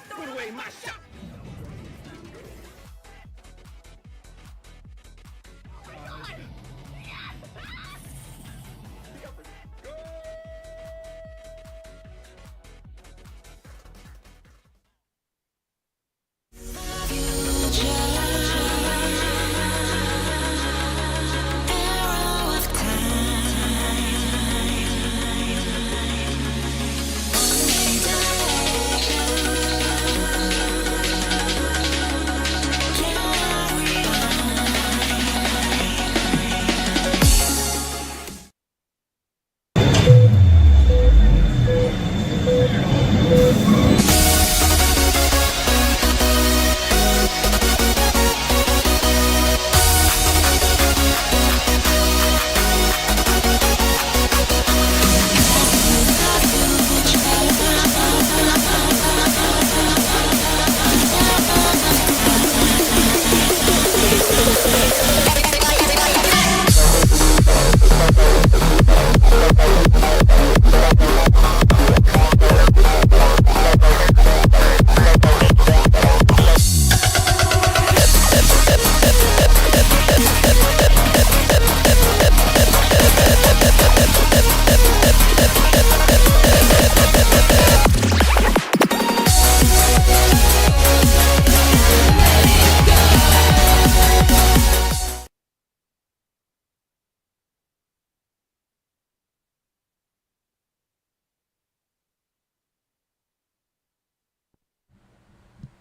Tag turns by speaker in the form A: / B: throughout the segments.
A: Put away my shot!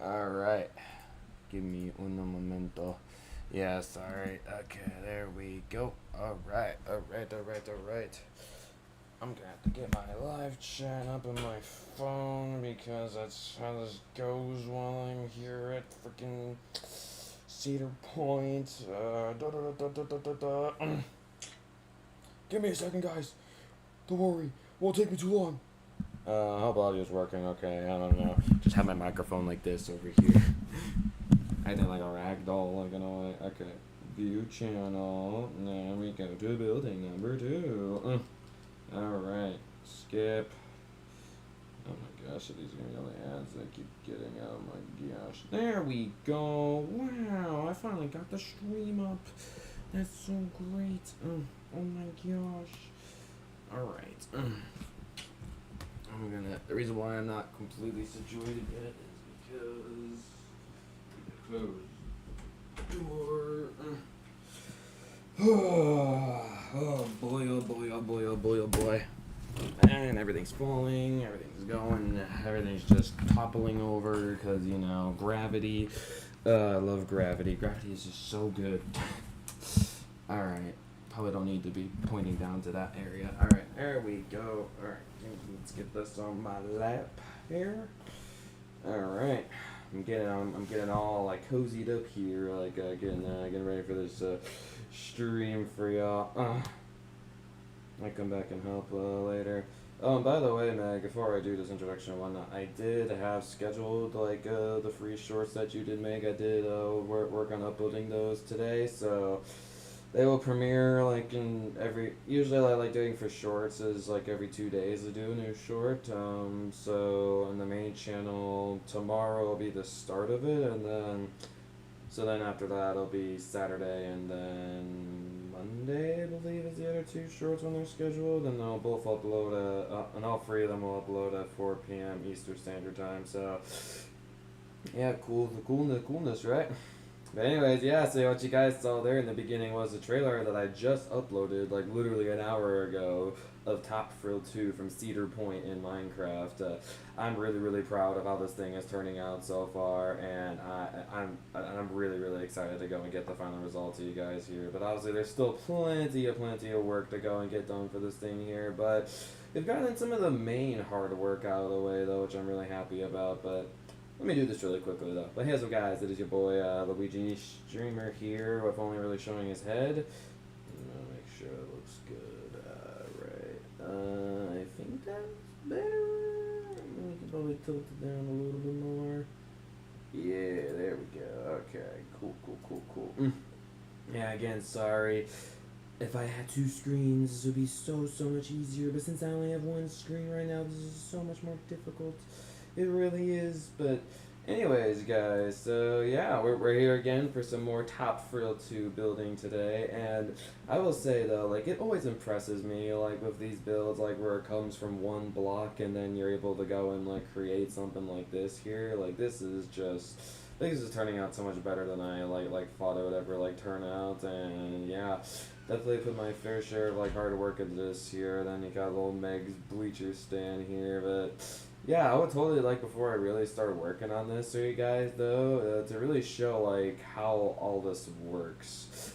A: Alright. Give me un momento. Yes, alright. Okay, there we go. Alright. I'm gonna have to get my live chat up on my phone because that's how this goes while I'm here at freaking Cedar Point. Give me a second, guys. Don't worry. Won't take me too long. I hope audio's working okay. I don't know. Just have my microphone like this over here. I did like a rag doll, like, you know, okay. View channel. Now we go to building number 2. Alright. Skip. Oh my gosh, these are gonna be all the ads I keep getting. Oh my gosh. There we go. Wow, I finally got the stream up. That's so great. Oh my gosh. Alright. The reason why I'm not completely situated yet is because I need to close the door. Oh boy, oh boy, oh boy, oh boy, oh boy. And everything's falling, everything's going, everything's just toppling over because, you know, gravity. I love gravity. Gravity is just so good. Alright. Probably don't need to be pointing down to that area. Alright, there we go. Alright, let's get this on my lap here. Alright. I'm getting all like cozied up here, like getting ready for this stream for y'all. I come back and help later. By the way, Meg, before I do this introduction and whatnot, I did have scheduled like the free shorts that you did make. I did work on uploading those today, so they will premiere like usually I like doing for shorts is like every 2 days I do a new short. So on the main channel tomorrow will be the start of it, and then after that it'll be Saturday, and then Monday I believe is the other 2 shorts when they're scheduled, and they'll both upload and all 3 of them will upload at 4 p.m. Eastern Standard Time. So yeah, coolness, right? But anyways, yeah, so what you guys saw there in the beginning was a trailer that I just uploaded, like, literally an hour ago, of Top Thrill 2 from Cedar Point in Minecraft. I'm really, really proud of how this thing is turning out so far, and I'm really, really excited to go and get the final result to you guys here. But obviously, there's still plenty of work to go and get done for this thing here, but we've gotten some of the main hard work out of the way, though, which I'm really happy about. But let me do this really quickly, though. But here's what, guys. It is your boy, Luigi Streamer here, with only really showing his head. Make sure it looks good. Right. I think that's better. We can probably tilt it down a little bit more. Yeah, there we go. Okay, cool. Yeah, again, sorry. if I had two screens, this would be so much easier. But since I only have one screen right now, this is so much more difficult. It really is. But anyways, guys, so yeah, we're here again for some more Top Thrill 2 building today. And I will say though, like it always impresses me, like with these builds, like where it comes from one block and then you're able to go and like create something like this here. Like this is just. I think this is turning out so much better than I thought it would ever like turn out, and yeah, definitely put my fair share of like hard work into this here. Then you got little Meg's bleacher stand here, but yeah, I would totally like before I really start working on this for you guys though, to really show like how all this works.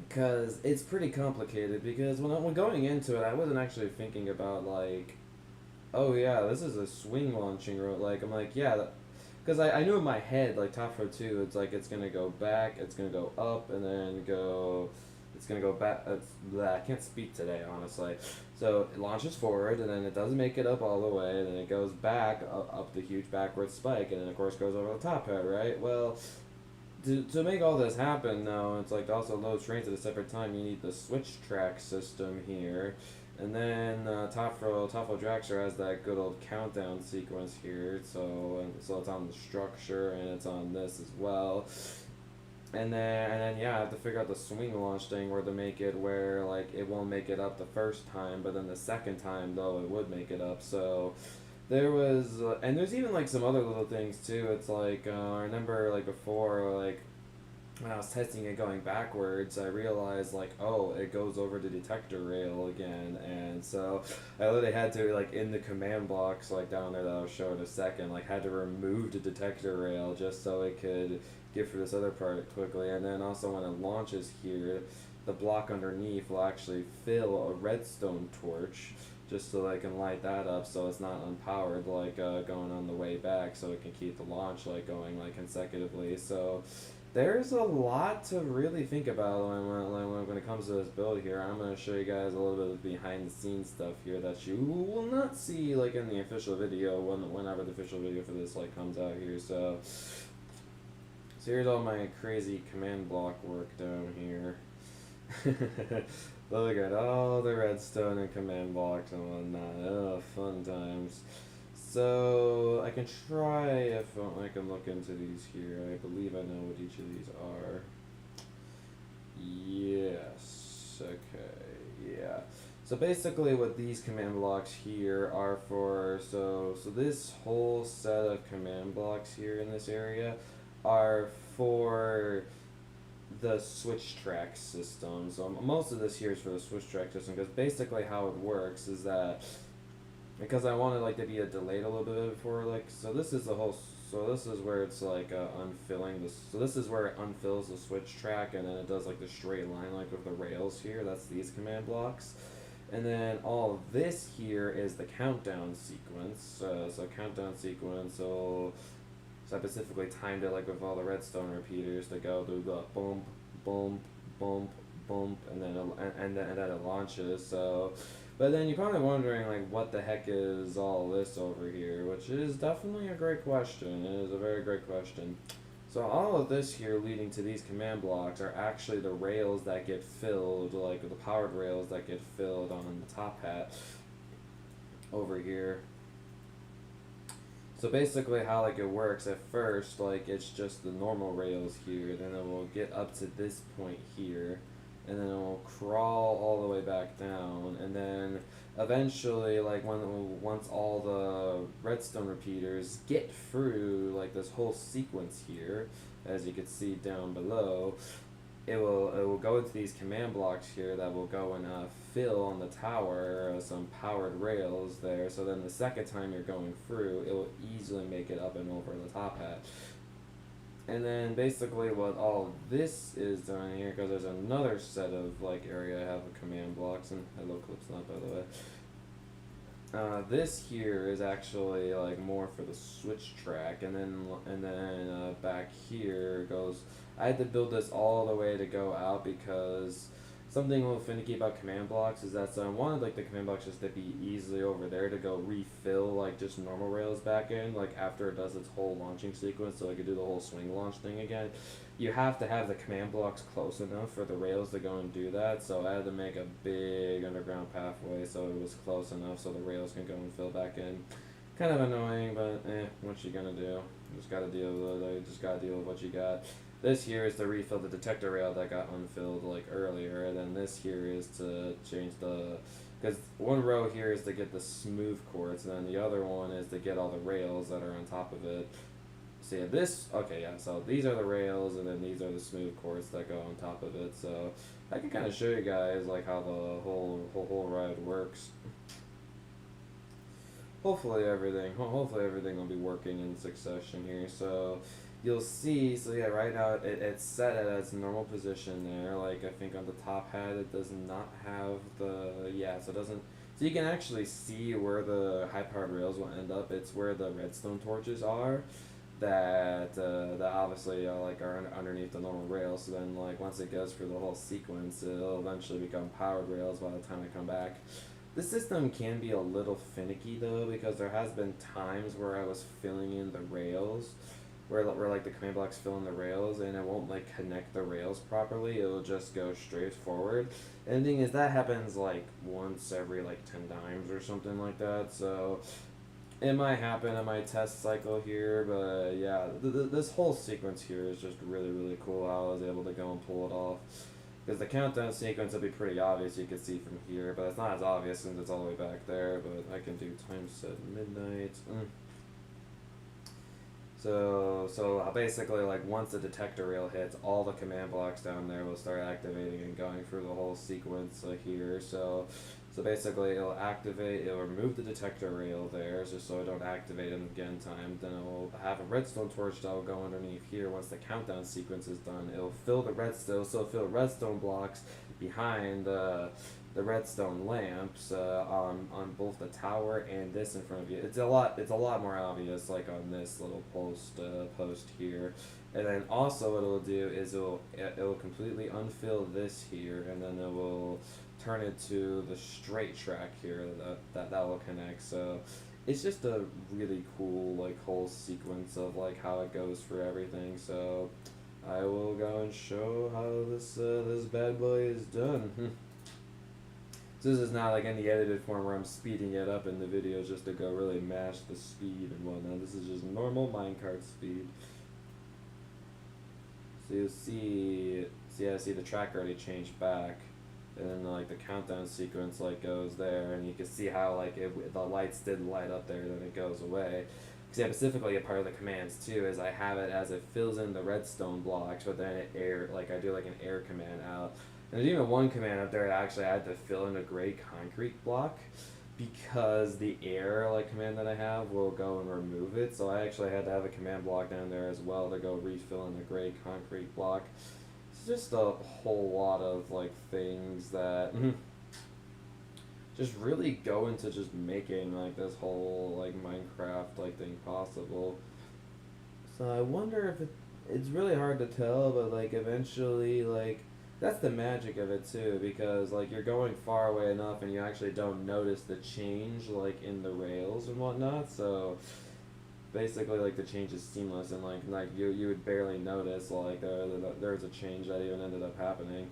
A: Because it's pretty complicated. Because when going into it, I wasn't actually thinking about like, oh yeah, this is a swing launching road. Like I'm like, yeah, because I knew in my head like top row 2, it's like it's gonna go back, it's gonna go up, and then go, it's gonna go back. I can't speak today honestly. So it launches forward, and then it doesn't make it up all the way, and then it goes back up the huge backward spike, and then of course goes over the top hat, right? Well, to make all this happen though, it's like to also load trains at a separate time, you need the switch track system here. And then Top Row Dragster has that good old countdown sequence here, so it's on the structure and it's on this as well. And then yeah, I have to figure out the swing launch thing where to make it where like it won't make it up the first time, but then the second time though it would make it up. So there was and there's even like some other little things too. It's like I remember like before like when I was testing it going backwards, I realized like, oh, it goes over the detector rail again, and so I literally had to like in the command blocks like down there that I'll show in a second, like had to remove the detector rail just so it could get through this other part quickly, and then also when it launches here, the block underneath will actually fill a redstone torch just so I can light that up so it's not unpowered like going on the way back, so it can keep the launch like going like consecutively. So there's a lot to really think about when it comes to this build here. I'm going to show you guys a little bit of behind the scenes stuff here that you will not see like in the official video whenever the official video for this like comes out here. So here's all my crazy command block work down here. Look at all the redstone and command blocks and whatnot. Oh, fun times. So I can try if I can look into these here. I believe I know what each of these are. Yes. Okay. Yeah. So basically, what these command blocks here are for. So this whole set of command blocks here in this area are for the switch track system. So most of this here is for the switch track system, because basically how it works is that because I wanted like to be delayed a little bit before like, so this is the whole, so this is where it's like unfilling this, so this is where it unfills the switch track, and then it does like the straight line like with the rails here. That's these command blocks. And then all of this here is the countdown sequence. So countdown sequence, so I specifically timed it like with all the redstone repeaters to go do the bump, bump, bump, bump, and then it launches. So, but then you're probably wondering like what the heck is all this over here, which is definitely a great question. It is a very great question. So all of this here leading to these command blocks are actually the rails that get filled, like the powered rails that get filled on the top hat over here. So basically how like it works at first, like it's just the normal rails here, then it will get up to this point here, and then it will crawl all the way back down, and then eventually like once all the redstone repeaters get through like this whole sequence here, as you can see down below, it will go into these command blocks here that will go and fill on the tower some powered rails there. So then the second time you're going through, it will easily make it up and over the top hat. And then basically what all this is doing here, because there's another set of like area I have of command blocks, and hello clips not by the way. This here is actually like more for the switch track, and then back here goes. I had to build this all the way to go out because something a little finicky about command blocks is that, so I wanted like the command blocks just to be easily over there to go refill like just normal rails back in like after it does its whole launching sequence, so I could do the whole swing launch thing again. you have to have the command blocks close enough for the rails to go and do that. So I had to make a big underground pathway so it was close enough so the rails can go and fill back in. Kind of annoying, but what you gonna do? You just gotta deal with it. You just gotta deal with what you got. This here is to refill the detector rail that got unfilled like earlier, and then this here is to change the, because one row here is to get the smooth quartz, and then the other one is to get all the rails that are on top of it. So yeah, this, okay, yeah, so these are the rails, and then these are the smooth quartz that go on top of it. So I can kind of show you guys like how the whole ride works. Hopefully everything will be working in succession here. So you'll see, so yeah, right now it's set at its normal position there. Like I think on the top hat it does not have the, yeah, so it doesn't, so you can actually see where the high powered rails will end up. It's where the redstone torches are that obviously like are underneath the normal rails. So then like once it goes through the whole sequence, it'll eventually become powered rails by the time I come back. The system can be a little finicky though, because there has been times where I was filling in the rails, where like the command blocks fill in the rails and it won't like connect the rails properly. It'll just go straight forward. And the thing is that happens like once every like 10 times or something like that. So it might happen in my test cycle here, but yeah, this whole sequence here is just really cool how I was able to go and pull it off. Because the countdown sequence will be pretty obvious, you can see from here, but it's not as obvious since it's all the way back there, but I can do time set midnight. So basically, like, once the detector rail hits, all the command blocks down there will start activating and going through the whole sequence here. So basically, it'll activate, it'll remove the detector rail there, just so I don't activate it again time. Then it will have a redstone torch that will go underneath here. Once the countdown sequence is done, it'll fill the redstone, so it'll fill redstone blocks behind the redstone lamps on both the tower and this in front of you. It's a lot more obvious like on this little post here. And then also what it'll do is it'll completely unfill this here, and then it will turn it to the straight track here that will connect. So it's just a really cool like whole sequence of like how it goes for everything. So I will go and show how this bad boy is done. So this is not like any edited form where I'm speeding it up in the video just to go really mash the speed and whatnot. This is just normal minecart speed. So you'll see the track already changed back, and then like the countdown sequence like goes there, and you can see how like the lights did light up there, then it goes away. Because yeah, specifically a part of the commands too is I have it as it fills in the redstone blocks, but then I do like an air command out. And there's even one command up there that actually I had to fill in a gray concrete block, because the air like command that I have will go and remove it. So I actually had to have a command block down there as well to go refill in the gray concrete block. It's just a whole lot of like things that just really go into just making like this whole like Minecraft like thing possible. So I wonder if it's really hard to tell, but like eventually like that's the magic of it too, because like you're going far away enough and you actually don't notice the change like in the rails and whatnot. So basically like the change is seamless, and like you would barely notice like there's a change that even ended up happening.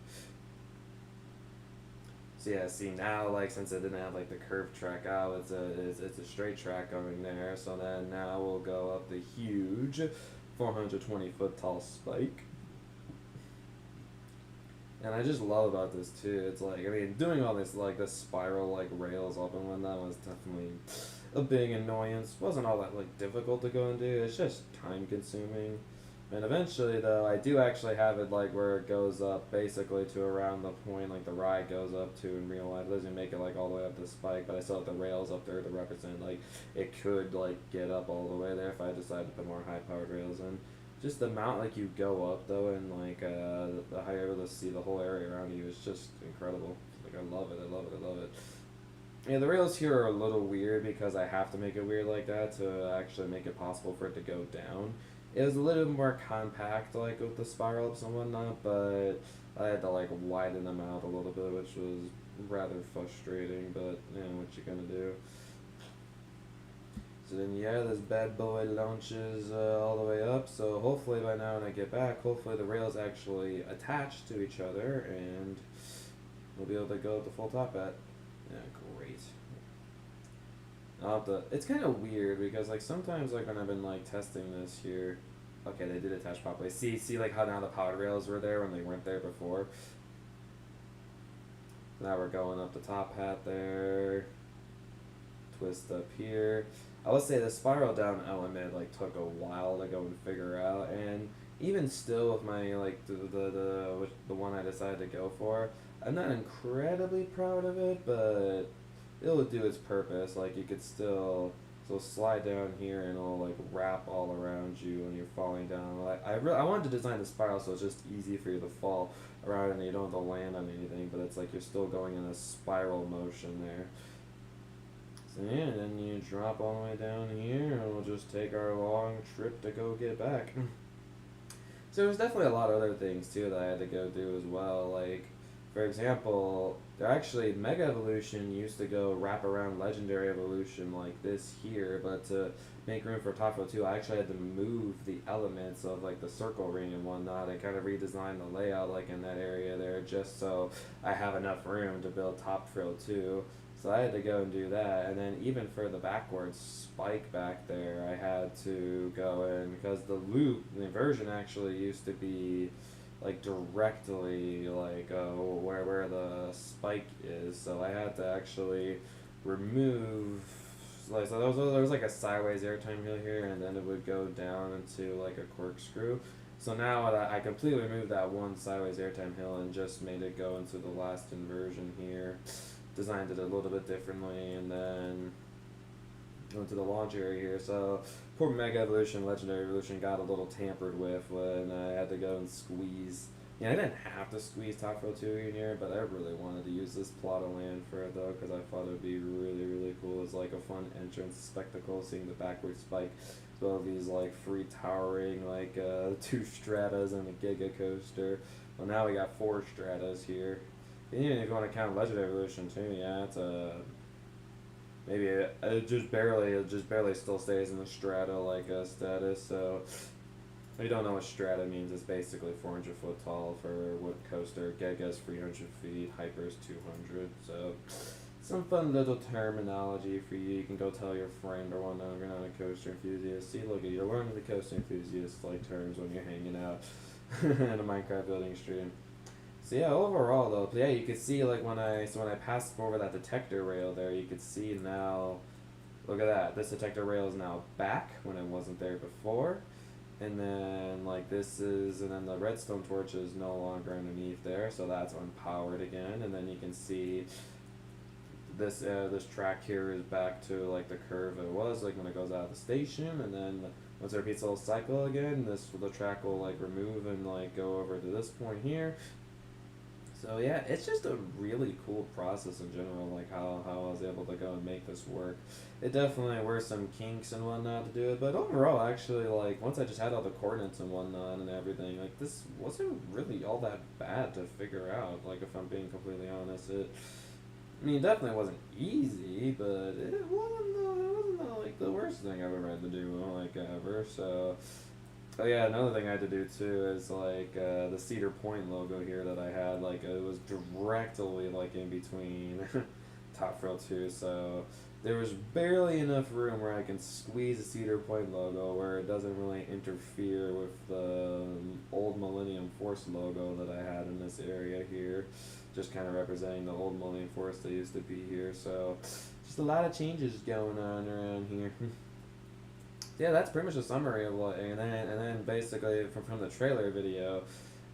A: So yeah, see now like since it didn't have like the curved track out, it's a straight track going there. So then now we'll go up the huge 420 foot tall spike. And I just love about this too, it's like, I mean, doing all this, like, the spiral, like, rails up and whatnot was definitely a big annoyance. Wasn't all that, like, difficult to go and do, it's just time consuming. And eventually, though, I do actually have it, like, where it goes up basically to around the point, like, the ride goes up to in real life. It doesn't make it, like, all the way up the spike, but I still have the rails up there to represent, like, it could, like, get up all the way there if I decide to put more high-powered rails in. Just the amount like you go up though, and like the how you're able to see the whole area around you is just incredible. Like I love it. Yeah, the rails here are a little weird because I have to make it weird like that to actually make it possible for it to go down. It was a little bit more compact like with the spiral ups and whatnot, but I had to like widen them out a little bit, which was rather frustrating, but you know, what you gonna do. then yeah, this bad boy launches all the way up. So hopefully by now when I get back, hopefully the rails actually attach to each other and we'll be able to go at the full top at. Yeah, great. It's kind of weird because like sometimes like when I've been like testing this here, okay, they did attach properly. See like how now the power rails were there when they weren't there before. Now we're going up the top hat there. Twist up here. I would say the spiral down element like took a while to go and figure out, and even still with my like the one I decided to go for, I'm not incredibly proud of it, but it'll do its purpose. Like you could still slide down here and it'll like wrap all around you when you're falling down. Like I wanted to design the spiral so it's just easy for you to fall around and you don't have to land on anything, but it's like you're still going in a spiral motion there. So yeah, and then you drop all the way down here and we'll just take our long trip to go get back. So there's definitely a lot of other things too that I had to go do as well. Like, for example, there actually Mega Evolution used to go wrap around Legendary Evolution like this here, but to make room for Top Throw 2, I actually had to move the elements of like the circle ring and whatnot and kind of redesign the layout like in that area there just so I have enough room to build Top Throw 2. So I had to go and do that, and then even for the backwards spike back there, I had to go in because the loop, the inversion actually used to be like directly like where the spike is. So I had to actually remove like so there was like a sideways airtime hill here, and then it would go down into like a corkscrew. So now that I completely removed that one sideways airtime hill and just made it go into the last inversion here. Designed it a little bit differently, and then went to the launch area here. So poor Mega Evolution, Legendary Evolution got a little tampered with when I had to go and squeeze. Yeah, I didn't have to squeeze Top Throw 2 in here, but I really wanted to use this plot of land for it though, because I thought it would be really, really cool. It's like a fun entrance spectacle, seeing the backward spike, as well as these like free towering like 2 stratas and a Giga Coaster. Well, now we got 4 stratas here. And even if you want to count Legendary Evolution too, yeah, it's a maybe it just barely still stays in the strata like a status. So if you don't know what strata means, it's basically 400 foot tall for wood coaster. Giga's 300 feet, Hyper's 200. So some fun little terminology for you. You can go tell your friend or whatnot if you're not a coaster enthusiast. See, look, you're learning the coaster enthusiast like terms when you're hanging out in a Minecraft building stream. So yeah, overall though, yeah, you could see like when I passed over that detector rail there, you could see now, look at that, this detector rail is now back when it wasn't there before, and then like and then the redstone torch is no longer underneath there, so that's unpowered again, and then you can see this track here is back to like the curve it was like when it goes out of the station, and then once it repeats the whole cycle again, the track will like remove and like go over to this point here. So yeah, it's just a really cool process in general, like how I was able to go and make this work. It definitely were some kinks and whatnot to do it, but overall, actually, like once I just had all the coordinates and whatnot and everything, like this wasn't really all that bad to figure out. Like if I'm being completely honest, I mean, it definitely wasn't easy, but it wasn't like the worst thing I've ever had to do, like ever. So. Oh yeah, another thing I had to do too is like the Cedar Point logo here that I had, like it was directly like in between Top Thrill 2, so there was barely enough room where I can squeeze the Cedar Point logo where it doesn't really interfere with the old Millennium Force logo that I had in this area here, just kind of representing the old Millennium Force that used to be here. So just a lot of changes going on around here. Yeah, that's pretty much a summary of what, and then basically from the trailer video,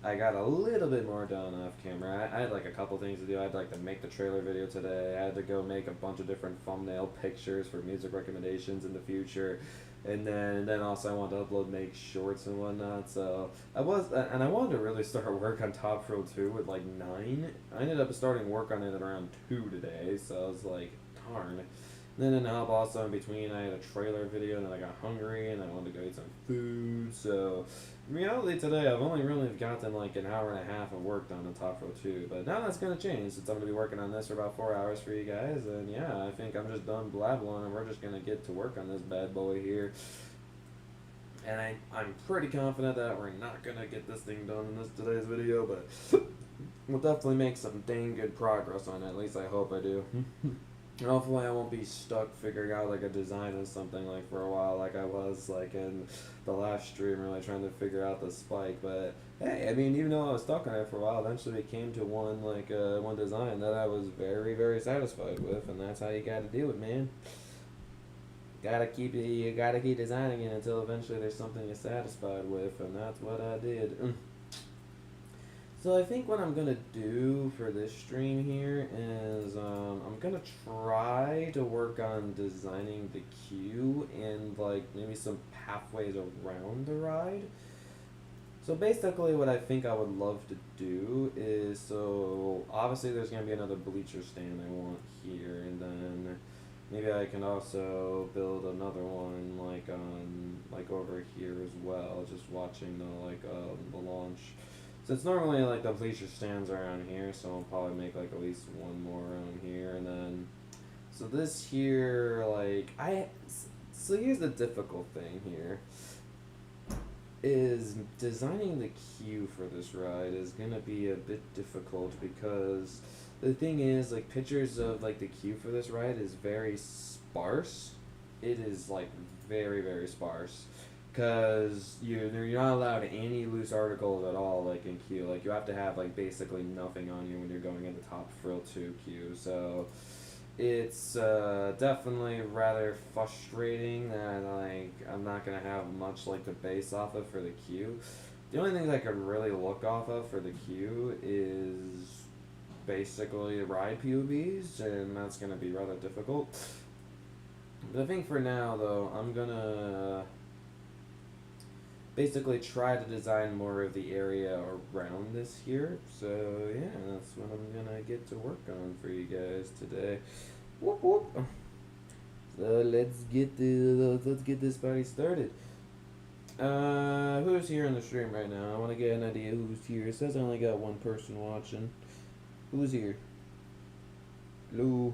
A: I got a little bit more done off camera. I had like a couple things to do. I had like to make the trailer video today. I had to go make a bunch of different thumbnail pictures for music recommendations in the future, and then also I wanted to make shorts and whatnot. So I wanted to really start work on Top Thrill 2 at like 9. I ended up starting work on it at around 2 today. So I was like, darn.
B: Then in the help also in between, I had a trailer video, and then I got hungry, and I wanted to go eat some food. So, in reality, today I've only really gotten like an hour and a half of work done on Top Row 2. But now that's gonna change since I'm gonna be working on this for about 4 hours for you guys. And yeah, I think I'm just done blabbling, and we're just gonna get to work on this bad boy here. And I'm pretty confident that we're not gonna get this thing done in this today's video, but we'll definitely make some dang good progress on it. At least I hope I do. And hopefully I won't be stuck figuring out like a design or something like for a while like I was like in the last stream really trying to figure out the spike. But hey, I mean even though I was stuck on it for a while, eventually we came to one design that I was very satisfied with, and that's how you gotta do it, man. You gotta keep designing it until eventually there's something you're satisfied with, and that's what I did. So I think what I'm gonna do for this stream here is I'm gonna try to work on designing the queue and like maybe some pathways around the ride. So basically what I think I would love to do is, so obviously there's gonna be another bleacher stand I want here, and then maybe I can also build another one like on like over here as well, just watching the launch. So it's normally like the bleacher stands around here, so I'll probably make like at least one more around here, and then so this here so here's the difficult thing here is designing the queue for this ride is gonna be a bit difficult because the thing is like pictures of like the queue for this ride is very sparse. It is like very sparse because you're not allowed any loose articles at all like in queue. Like you have to have like basically nothing on you when you're going in the Top Thrill 2 queue. So it's definitely rather frustrating that like I'm not gonna have much like to base off of for the queue. The only things I could really look off of for the queue is basically ride POVs, and that's gonna be rather difficult. But I think for now though, I'm gonna basically try to design more of the area around this here. So yeah, that's what I'm gonna get to work on for you guys today. Whoop whoop. So let's get this party started. Who's here in the stream right now? I want to get an idea who's here. It says I only got one person watching. Who's here? Hello.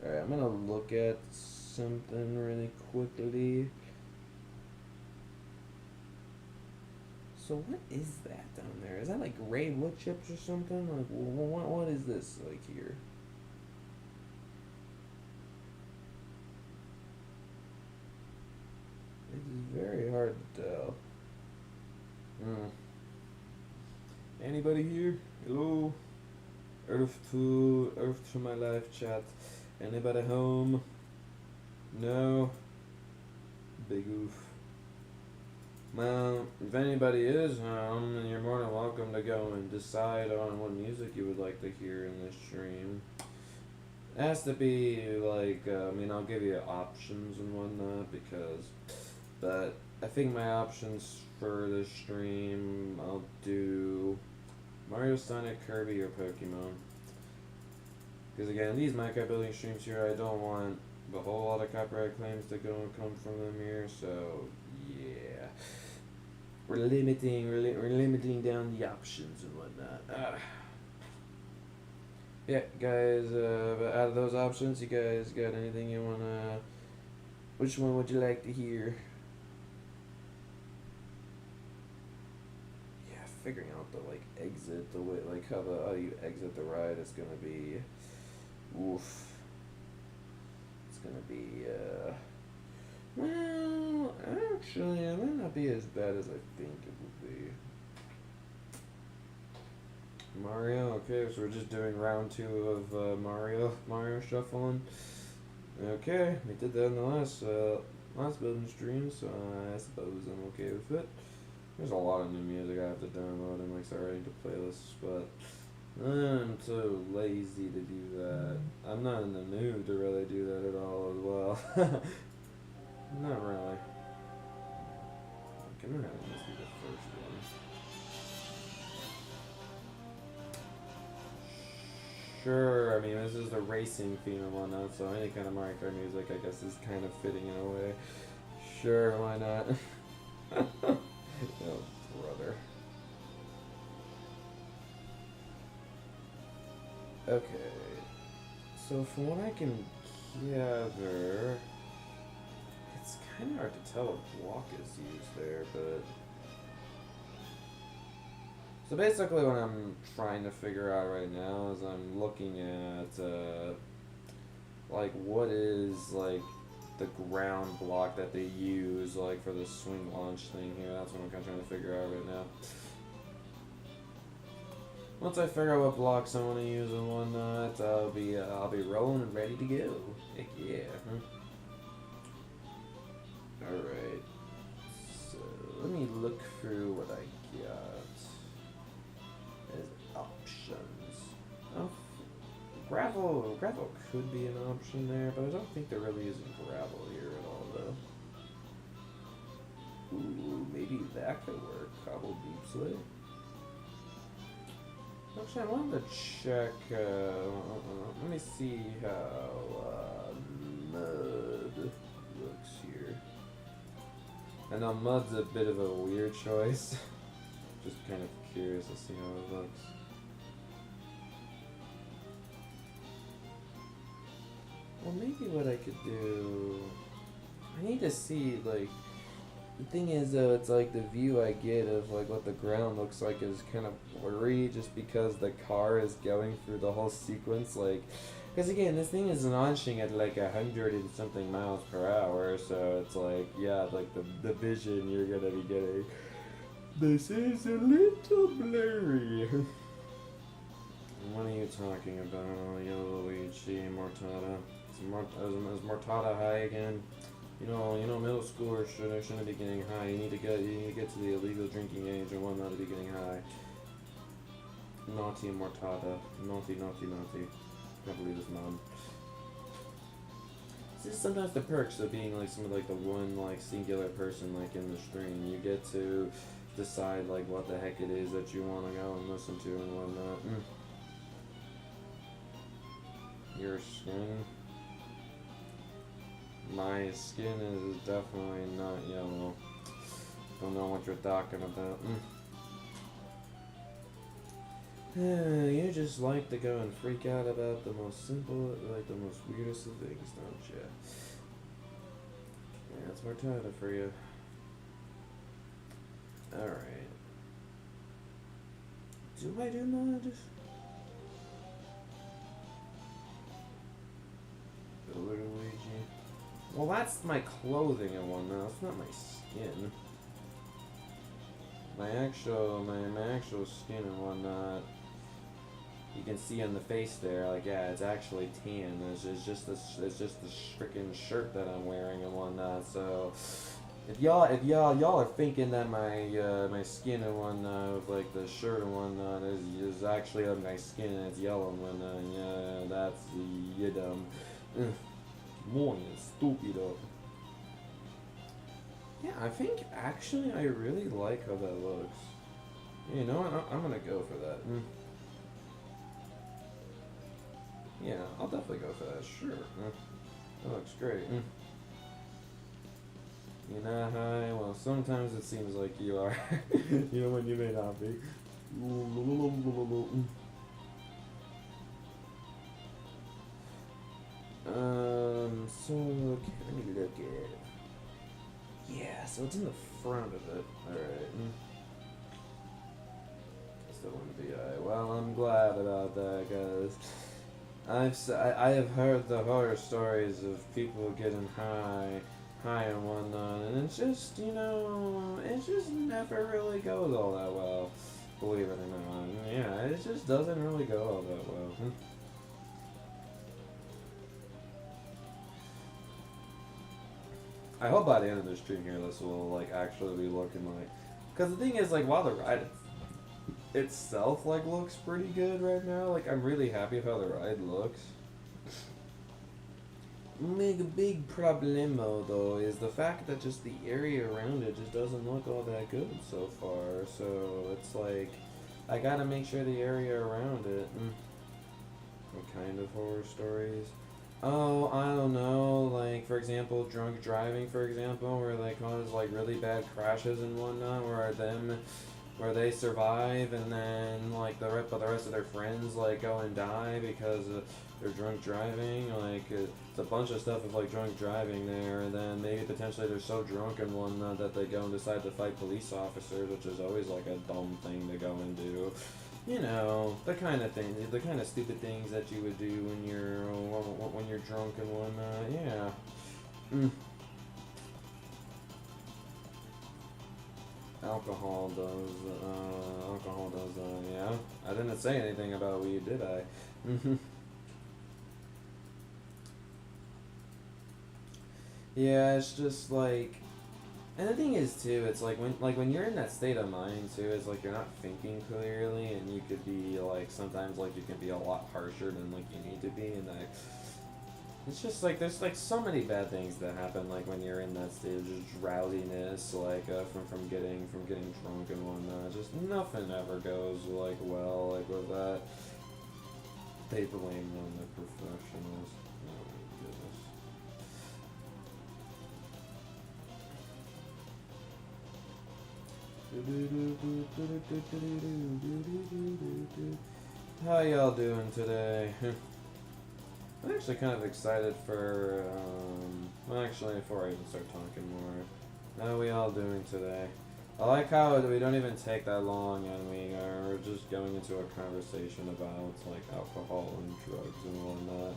B: Alright, I'm gonna look at something really quickly. So what is that down there? Is that like gray wood chips or something? Like what is this like here? It is very hard to tell. Anybody here? Hello? Earth to my live chat. Anybody home? No? Big oof. Well, if anybody is home, then you're more than welcome to go and decide on what music you would like to hear in this stream. It has to be like, I'll give you options and whatnot but I think my options for this stream, I'll do Mario, Sonic, Kirby, or Pokemon. Because again, these Minecraft building streams here, I don't want a whole lot of copyright claims to come from them here, so yeah. We're limiting down the options and whatnot. Yeah, guys, but out of those options, you guys got anything you wanna... Which one would you like to hear? Yeah, figuring out the, like, exit, the way, like, how you exit the ride is gonna be... Oof. It's gonna be, well, actually, it might not be as bad as I think it would be. Mario, okay, so we're just doing round 2 of Mario Shuffling. Okay, we did that in the last building stream, so I suppose I'm okay with it. There's a lot of new music I have to download and like start writing to playlists, but I'm so lazy to do that. I'm not in the mood to really do that at all as well. Not really. Can I have this be the first one? sure. I mean, this is the racing theme and whatnot, so any kind of Mario Kart music, I guess, is kind of fitting in a way. Sure, why not? Oh, brother. Okay. So from what I can gather, it's kind of hard to tell what block is used there, but... So basically what I'm trying to figure out right now is I'm looking at, like, what is, like, the ground block that they use, like, for the swing launch thing here. That's what I'm kind of trying to figure out right now. Once I figure out what blocks I want to use and whatnot, I'll be rolling and ready to go. Heck yeah. Alright. So, let me look through what I got. As options. Oh, gravel could be an option there, but I don't think they're really using gravel here at all, though. Ooh, maybe that could work. Cobble deep slate. Actually, I wanted to check. Let me see how mud looks here. I know mud's a bit of a weird choice. Just kind of curious to see how it looks. Well, maybe what I could do... I need to see, like... The thing is, though, it's like the view I get of, like, what the ground looks like is kind of blurry just because the car is going through the whole sequence, like... Because, again, this thing is launching at, like, 100 and something miles per hour, so it's like, yeah, like, the vision you're gonna be getting... This is a little blurry. What are you talking about, yo, Luigi, Mortada? Is Mortada high again? You know, middle schoolers shouldn't be getting high. You need to get to the illegal drinking age and whatnot to be getting high. Naughty Mortada, naughty. Can't believe this mom. This is sometimes the perks of being like the one like singular person like in the stream. You get to decide like what the heck it is that you want to go and listen to and whatnot. Your skin. My skin is definitely not yellow. Don't know what you're talking about. You just like to go and freak out about the most simple, like the most weirdest of things, don't you? Yeah, it's Mortada for you. Alright. Do I do mod? Luigi. Well, that's my clothing and whatnot. It's not my skin. My actual skin and whatnot. You can see on the face there, like yeah, it's actually tan. It's just the freaking shirt that I'm wearing and whatnot. So, if y'all are thinking that my skin and whatnot, with like the shirt and whatnot, is actually on my skin and it's yellow and whatnot, yeah, that's you dumb. More stupido. Yeah, I think actually I really like how that looks. You know what? I'm gonna go for that. Yeah, I'll definitely go for that. Sure. That looks great. You're not high? Well, sometimes it seems like you are. You know when you may not be. So, let me look at it. Yeah, so it's in the front of it. Alright. Still wouldn't be alright. Well, I'm glad about that, guys. I have heard the horror stories of people getting high and whatnot, and it's just, you know, it just never really goes all that well, believe it or not. Yeah, it just doesn't really go all that well. I hope by the end of the stream here, this will like actually be looking like, because the thing is, like, while the ride itself like looks pretty good right now, like I'm really happy with how the ride looks. Big problemo though is the fact that just the area around it just doesn't look all that good so far. So it's like I gotta make sure the area around it. What kind of horror stories? Oh, I don't know. Like, for example, drunk driving, for example, where they cause like really bad crashes and whatnot, where they survive and then like but the rest of their friends like go and die because they're drunk driving. Like, it's a bunch of stuff of like drunk driving there, and then maybe potentially they're so drunk and whatnot that they go and decide to fight police officers, which is always like a dumb thing to go and do. You know, the kind of thing, the kind of stupid things that you would do when you're drunk and whatnot. Yeah. Alcohol does, yeah. I didn't say anything about weed, did I? Yeah, it's just like, and the thing is too, it's like when you're in that state of mind too, it's like you're not thinking clearly, and you could be like sometimes like you can be a lot harsher than like you need to be, and like it's just like there's like so many bad things that happen like when you're in that stage of drowsiness, like from getting drunk and whatnot. Just nothing ever goes like well like with that. They blame on the professionals. Oh my goodness. How y'all doing today? I'm actually kind of excited for, well, actually, before I even start talking more, how are we all doing today? I like how we don't even take that long and we're just going into a conversation about, like, alcohol and drugs and whatnot.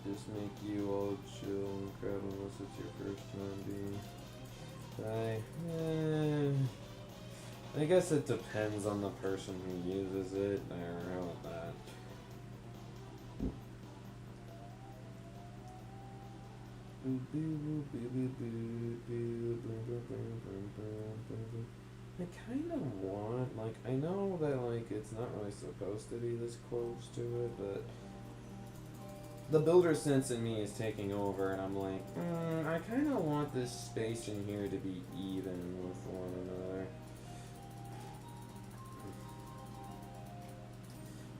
B: Just make you all chill and crowd unless it's your first time being. I guess it depends on the person who uses it. I don't know about that. I kind of want, like, I know that, like, it's not really supposed to be this close to it, but the builder sense in me is taking over, and I'm like, I kind of want this space in here to be even with one another.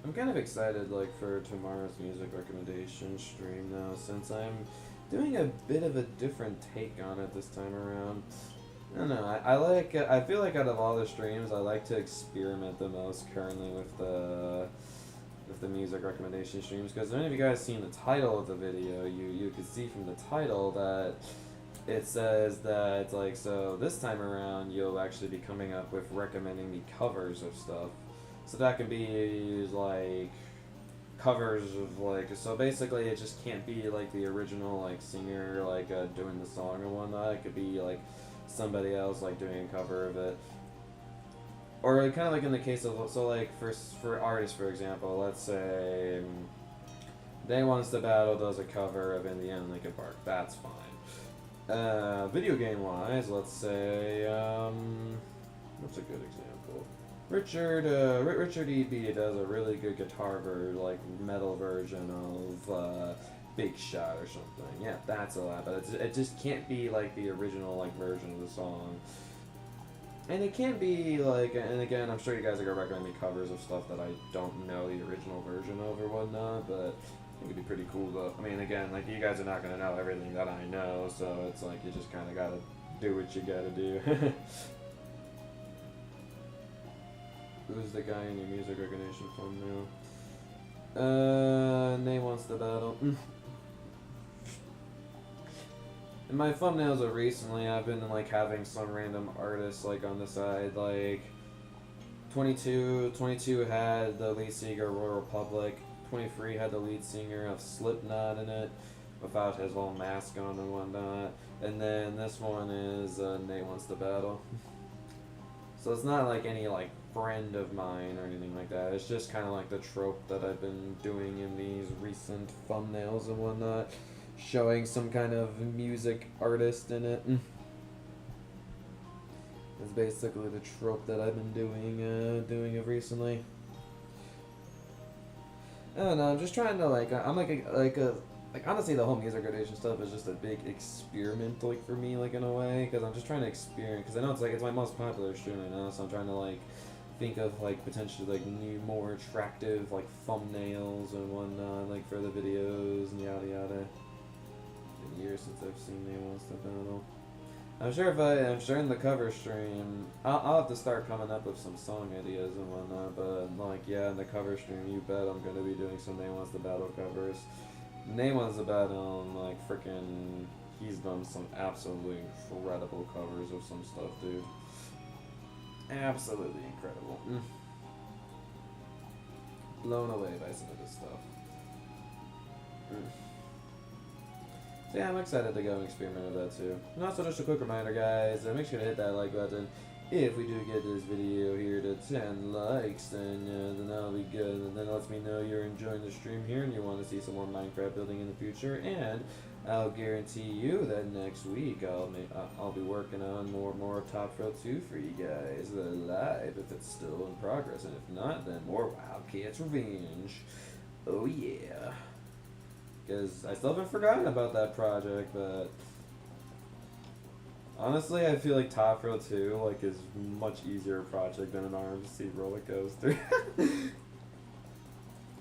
B: I'm kind of excited, like, for tomorrow's music recommendation stream now, since I'm doing a bit of a different take on it this time around. I don't know, I feel like out of all the streams, I like to experiment the most currently with the music recommendation streams, because if any of you guys seen the title of the video, you could see from the title that it says that, like, so this time around you'll actually be coming up with recommending me covers of stuff. So that can be like covers of, like, so basically it just can't be like the original like singer like doing the song and whatnot. It could be like somebody else like doing a cover of it. Or kind of like in the case of, so like for artists, for example, let's say They Wants to Battle does a cover of In the End Linkin Park. That's fine. Video game wise, let's say, what's a good example? Richard E.B. does a really good like metal version of Big Shot or something. Yeah, that's a lot, but it just can't be like the original like version of the song. And it can't be like, and again, I'm sure you guys are gonna recommend me covers of stuff that I don't know the original version of or whatnot, but I think it'd be pretty cool though. I mean, again, like, you guys are not gonna know everything that I know, so it's like you just kind of gotta do what you gotta do. Who's the guy in your music recognition from now? Nay Wants to Battle. In my thumbnails of recently, I've been like having some random artists like on the side, like 22 had the lead singer of Royal Republic, 23 had the lead singer of Slipknot in it, without his little mask on and whatnot, and then this one is Nay Wants to Battle. So it's not like any like friend of mine or anything like that, it's just kind of like the trope that I've been doing in these recent thumbnails and whatnot. Showing some kind of music artist in it. It's basically the trope that I've been doing of recently. I don't know, I'm just trying to like, I'm like honestly the whole music recommendation stuff is just a big experiment like for me, like in a way, because I'm just trying to experiment, because I know it's like, it's my most popular stream right now, so I'm trying to like think of like potentially like new, more attractive like thumbnails and whatnot, like for the videos and yada yada. It's been years since I've seen anyone stuff battle. I'm sure in the cover stream, I'll have to start coming up with some song ideas and whatnot, but like, yeah, in the cover stream, you bet I'm gonna be doing some Name Wants the Battle covers. Name Wants the Battle, like, freaking, he's done some absolutely incredible covers of some stuff, dude. Absolutely incredible. Blown away by some of this stuff. So yeah, I'm excited to go and experiment with that too. And also just a quick reminder, guys, make sure to hit that like button. If we do get this video here to 10 likes, then that'll be good. And then it lets me know you're enjoying the stream here and you want to see some more Minecraft building in the future. And I'll guarantee you that next week I'll be working on more Top Thrill 2 for you guys live if it's still in progress. And if not, then more Wildcats Revenge. Oh yeah. Because I still haven't forgotten about that project, but honestly, I feel like Top Thrill 2 like is much easier project than an RMC roller coaster.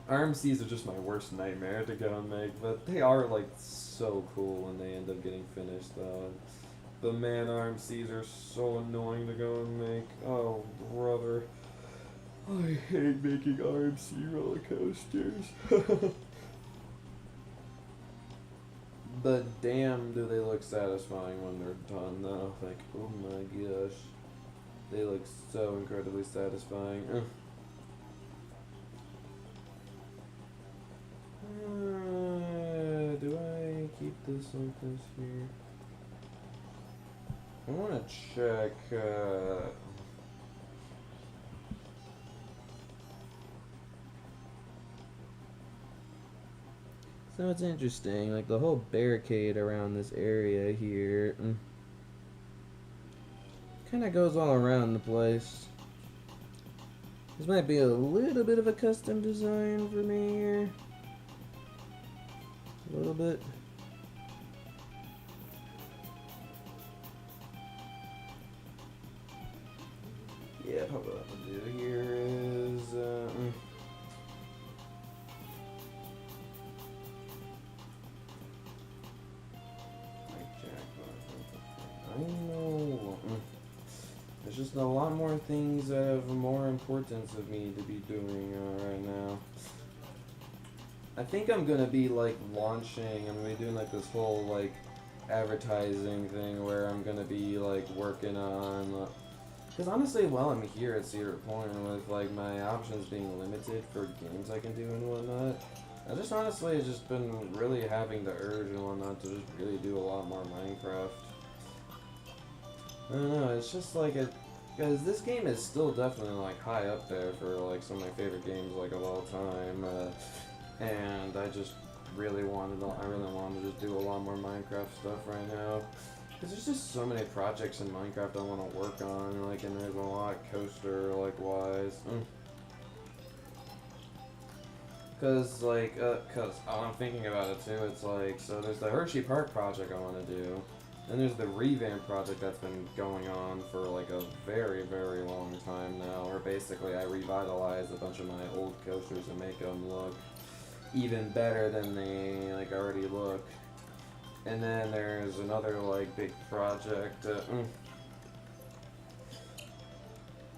B: RMCs are just my worst nightmare to go and make, but they are like so cool when they end up getting finished though. The man RMCs are so annoying to go and make. Oh brother, I hate making RMC roller coasters. But damn, do they look satisfying when they're done though. Like, oh my gosh. They look so incredibly satisfying. Do I keep this like this here? I want to check, So it's interesting, like the whole barricade around this area here kind of goes all around the place. This might be a little bit of a custom design for me here. A little bit. Yeah, probably what I'm gonna do here is I know. There's just a lot more things that have more importance of me to be doing right now. I think I'm gonna be like launching, I'm gonna be doing like this whole like advertising thing where I'm gonna be like working on, because honestly while I'm here at Cedar Point with like my options being limited for games I can do and whatnot, I just honestly have just been really having the urge and whatnot to just really do a lot more Minecraft. I don't know, it's just like because this game is still definitely like high up there for like some of my favorite games like of all time, and I really wanted to just do a lot more Minecraft stuff right now. Because there's just so many projects in Minecraft I want to work on, like, and there's a lot coaster like wise. Cause like, I'm thinking about it too. It's like, so there's the Hershey Park project I want to do. And there's the revamp project that's been going on for like a very, very long time now, where basically I revitalize a bunch of my old coasters and make them look even better than they like already look. And then there's another like big project so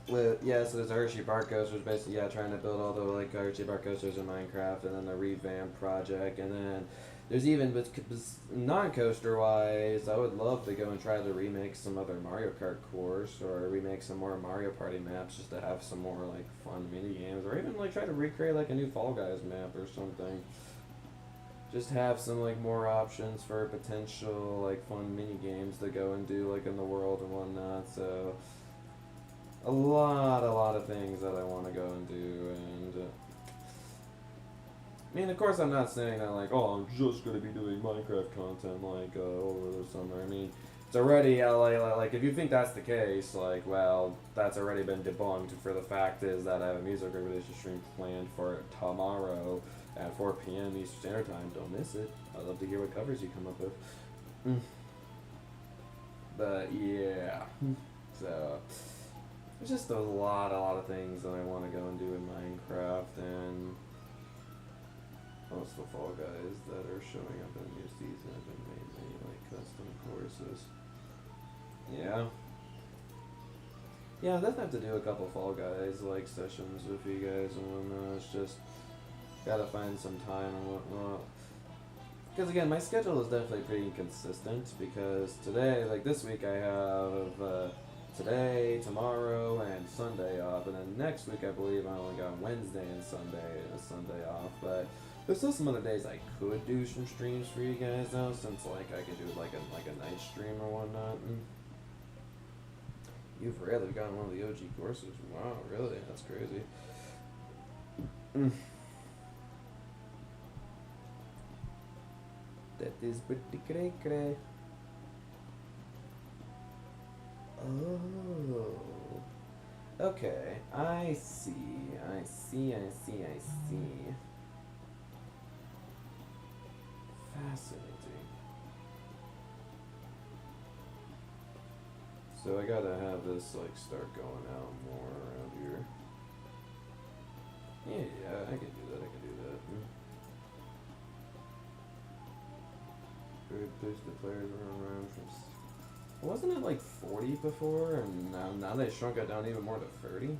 B: there's a Hershey Park coaster, basically trying to build all the like Hershey Park coasters in Minecraft, and then the revamp project, and then there's even, but non-coaster wise, I would love to go and try to remake some other Mario Kart course, or remake some more Mario Party maps just to have some more like fun mini games, or even like try to recreate like a new Fall Guys map or something. Just have some like more options for potential like fun mini games to go and do like in the world and whatnot. So a lot of things that I want to go and do, and I mean, of course, I'm not saying that like, oh, I'm just gonna be doing Minecraft content like over the summer. I mean, it's already like if you think that's the case, like, well, that's already been debunked. For the fact is that I have a music release stream planned for tomorrow at 4 p.m. Eastern Standard Time. Don't miss it. I'd love to hear what covers you come up with. But yeah, so there's just a lot of things that I want to go and do in Minecraft, and most of the Fall Guys that are showing up in the new season have been mainly like custom courses. Yeah. Yeah, I'll definitely have to do a couple Fall Guys like sessions with you guys and whatnot. It's just gotta find some time and whatnot. Because again, my schedule is definitely pretty inconsistent because today, like this week, I have today, tomorrow, and Sunday off, and then next week I believe I only got Wednesday and Sunday off. But there's still some other days I could do some streams for you guys though, since like I could do like a night stream or whatnot. You've rarely gotten one of the OG courses. Wow, really? That's crazy. That is pretty cray. Oh. Okay, I see. Fascinating. So I gotta have this like start going out more around here. Yeah, I can do that. Good place the players run around from. Wasn't it like 40 before, and now they shrunk it down even more to 30? Dang.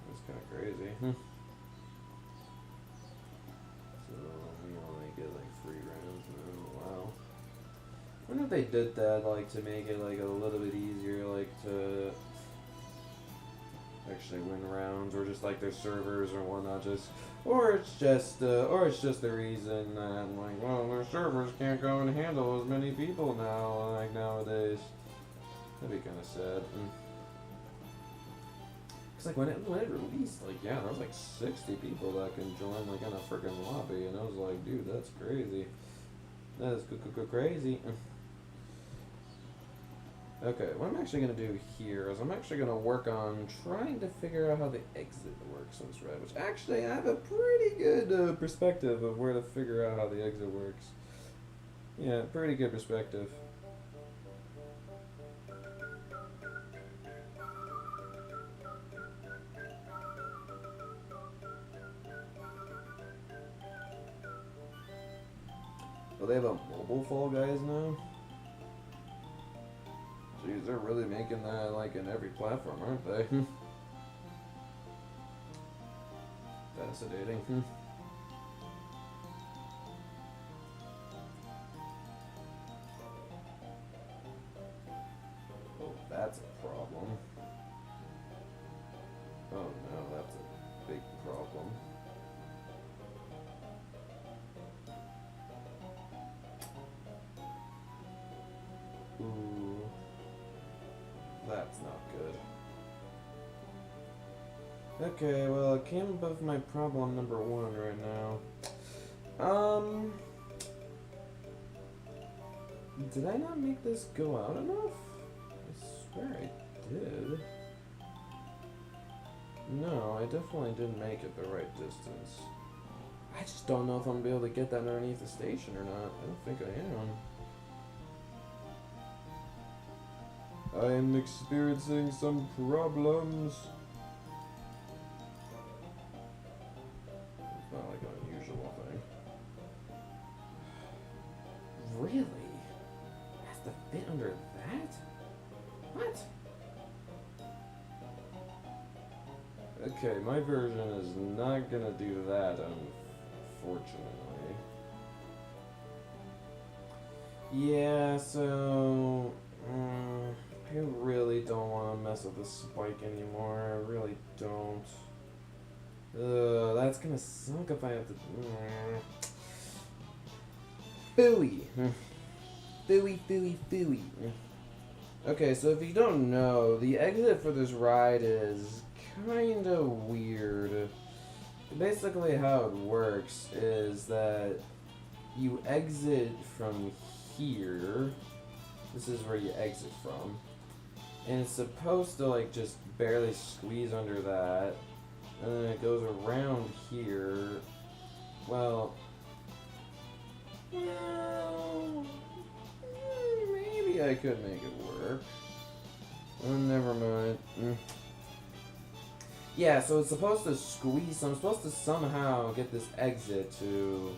B: That's kind of crazy. So we only get like 3 rounds now. Wow. I wonder if they did that like to make it like a little bit easier, like to actually win rounds, or just like their servers or whatnot, or it's just the reason that like, well, their servers can't go and handle as many people now, like nowadays. That'd be kind of sad. Cause like when it released, like yeah, there was like 60 people that can join like in a freaking lobby, and I was like, dude, that's crazy. That is crazy. Okay, what I'm actually going to do here is I'm actually going to work on trying to figure out how the exit works on this red, which actually I have a pretty good perspective of where to figure out how the exit works. Yeah, pretty good perspective. Oh, they have a mobile Fall Guys now? Jeez, they're really making that like in every platform, aren't they? Fascinating. Oh, that's a problem. Oh no, that's a big problem. Ooh. That's not good. Okay, well, it came above my problem number 1 right now. Did I not make this go out enough? I swear I did. No, I definitely didn't make it the right distance. I just don't know if I'm gonna be able to get that underneath the station or not. I don't think I am. I am experiencing some problems. It's not like an unusual thing. Really? It has to fit under that? What? Okay, my version is not gonna do that, unfortunately. Yeah, so I really don't want to mess with the spike anymore. I really don't. That's gonna suck if I have to. Phooey. Phooey. Okay, so if you don't know, the exit for this ride is kinda weird. Basically, how it works is that you exit from here. This is where you exit from. And it's supposed to like just barely squeeze under that. And then it goes around here. Well, maybe I could make it work. Never mind. Yeah, so it's supposed to squeeze. So I'm supposed to somehow get this exit to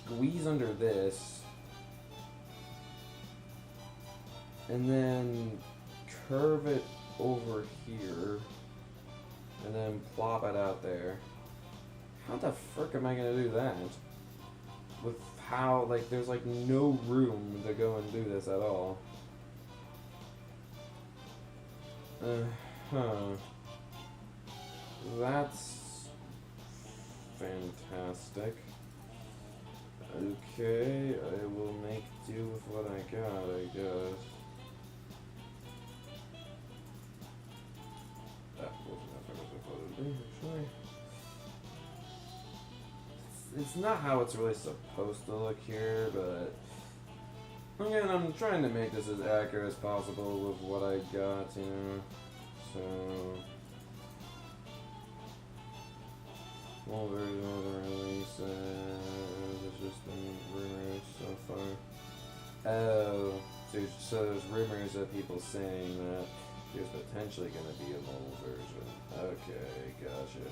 B: squeeze under this, and then curve it over here, and then plop it out there. How the frick am I gonna do that? With how, like, there's like no room to go and do this at all. Huh. That's fantastic. Okay, I will make do with what I got, I guess. That wasn't what I was supposed to do, actually. It's not how it's really supposed to look here, but again, I'm trying to make this as accurate as possible with what I got, you know. So, full version of the release, there's just been rumors so far. Oh, so there's rumors of people saying that there's potentially going to be a mobile version. Okay, gotcha.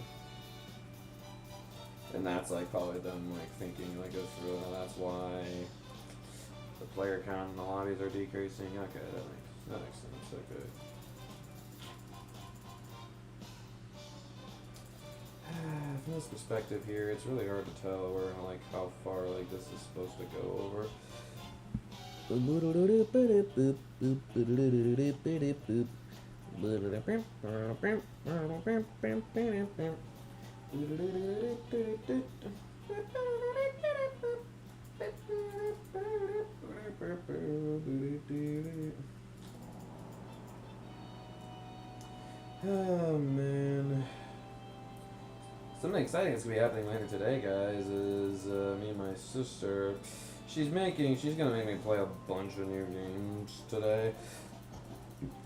B: And that's like probably them like thinking like go through, and that's why the player count in the lobbies are decreasing. Okay, that makes sense. Okay. From this perspective here, it's really hard to tell where like how far like this is supposed to go over. Oh man. Something exciting that's gonna be happening later today, guys, is me and my sister. She's gonna make me play a bunch of new games today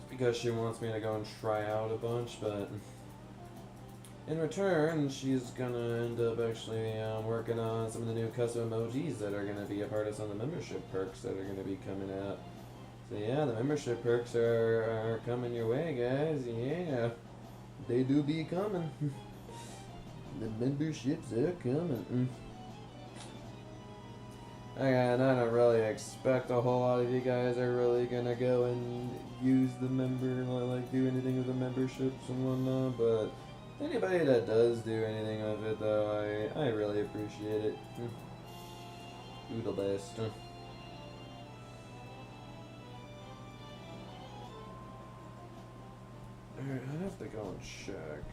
B: because she wants me to go and try out a bunch, but in return, she's gonna end up actually working on some of the new custom emojis that are gonna be a part of some of the membership perks that are gonna be coming out. So yeah, the membership perks are coming your way, guys. Yeah, they do be coming. The memberships are coming. Again, I don't really expect a whole lot of you guys are really gonna go and use the like do anything with the memberships and whatnot, but anybody that does do anything with it, though, I really appreciate it. Do the best. Alright, I have to go and check.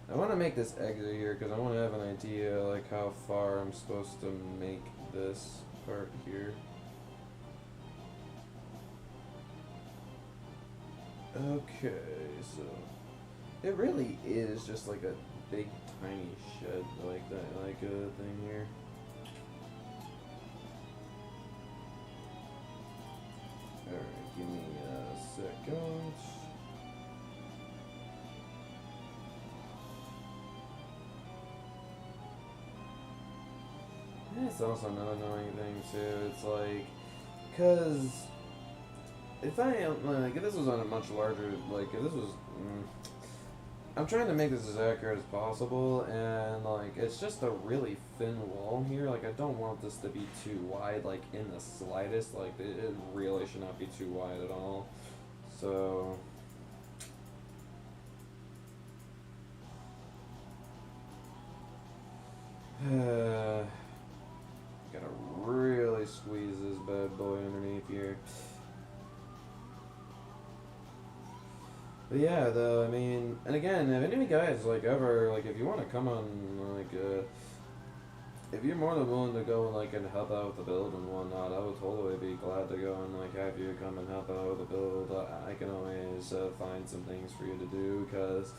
B: I want to make this exit here because I want to have an idea like how far I'm supposed to make this part here. Okay, so it really is just like a big tiny shed like that, like a thing here. Alright, give me a second. It's also an annoying thing too. It's like, cause if if this was on a much larger, like if this was, I'm trying to make this as accurate as possible, and like it's just a really thin wall here. Like I don't want this to be too wide, like in the slightest. Like it really should not be too wide at all. So. Gotta really squeeze this bad boy underneath here. But yeah, though, I mean, and again, if any of you guys, like, ever, like, if you want to come on, like, if you're more than willing to go and, like, and help out with the build and whatnot, I would totally be glad to go and, like, have you come and help out with the build. I can always find some things for you to do, because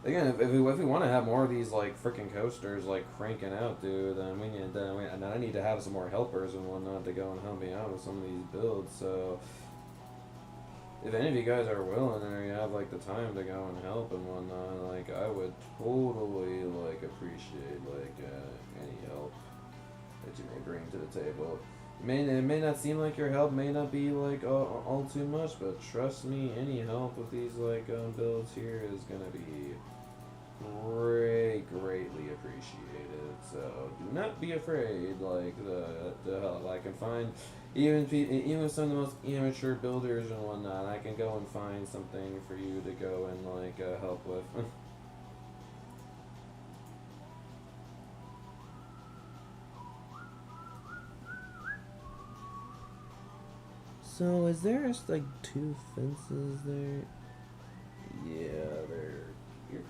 B: again, if we want to have more of these like freaking coasters like cranking out, dude, then and I need to have some more helpers and whatnot to go and help me out with some of these builds. So if any of you guys are willing or you have like the time to go and help and whatnot, like I would totally like appreciate like any help that you may bring to the table. It may not seem like your help may not be like all too much, but trust me, any help with these like builds here is gonna be greatly appreciated. So do not be afraid, like the help. I can find even some of the most amateur builders and whatnot. I can go and find something for you to go and like help with. So is there just like two fences there? Yeah, there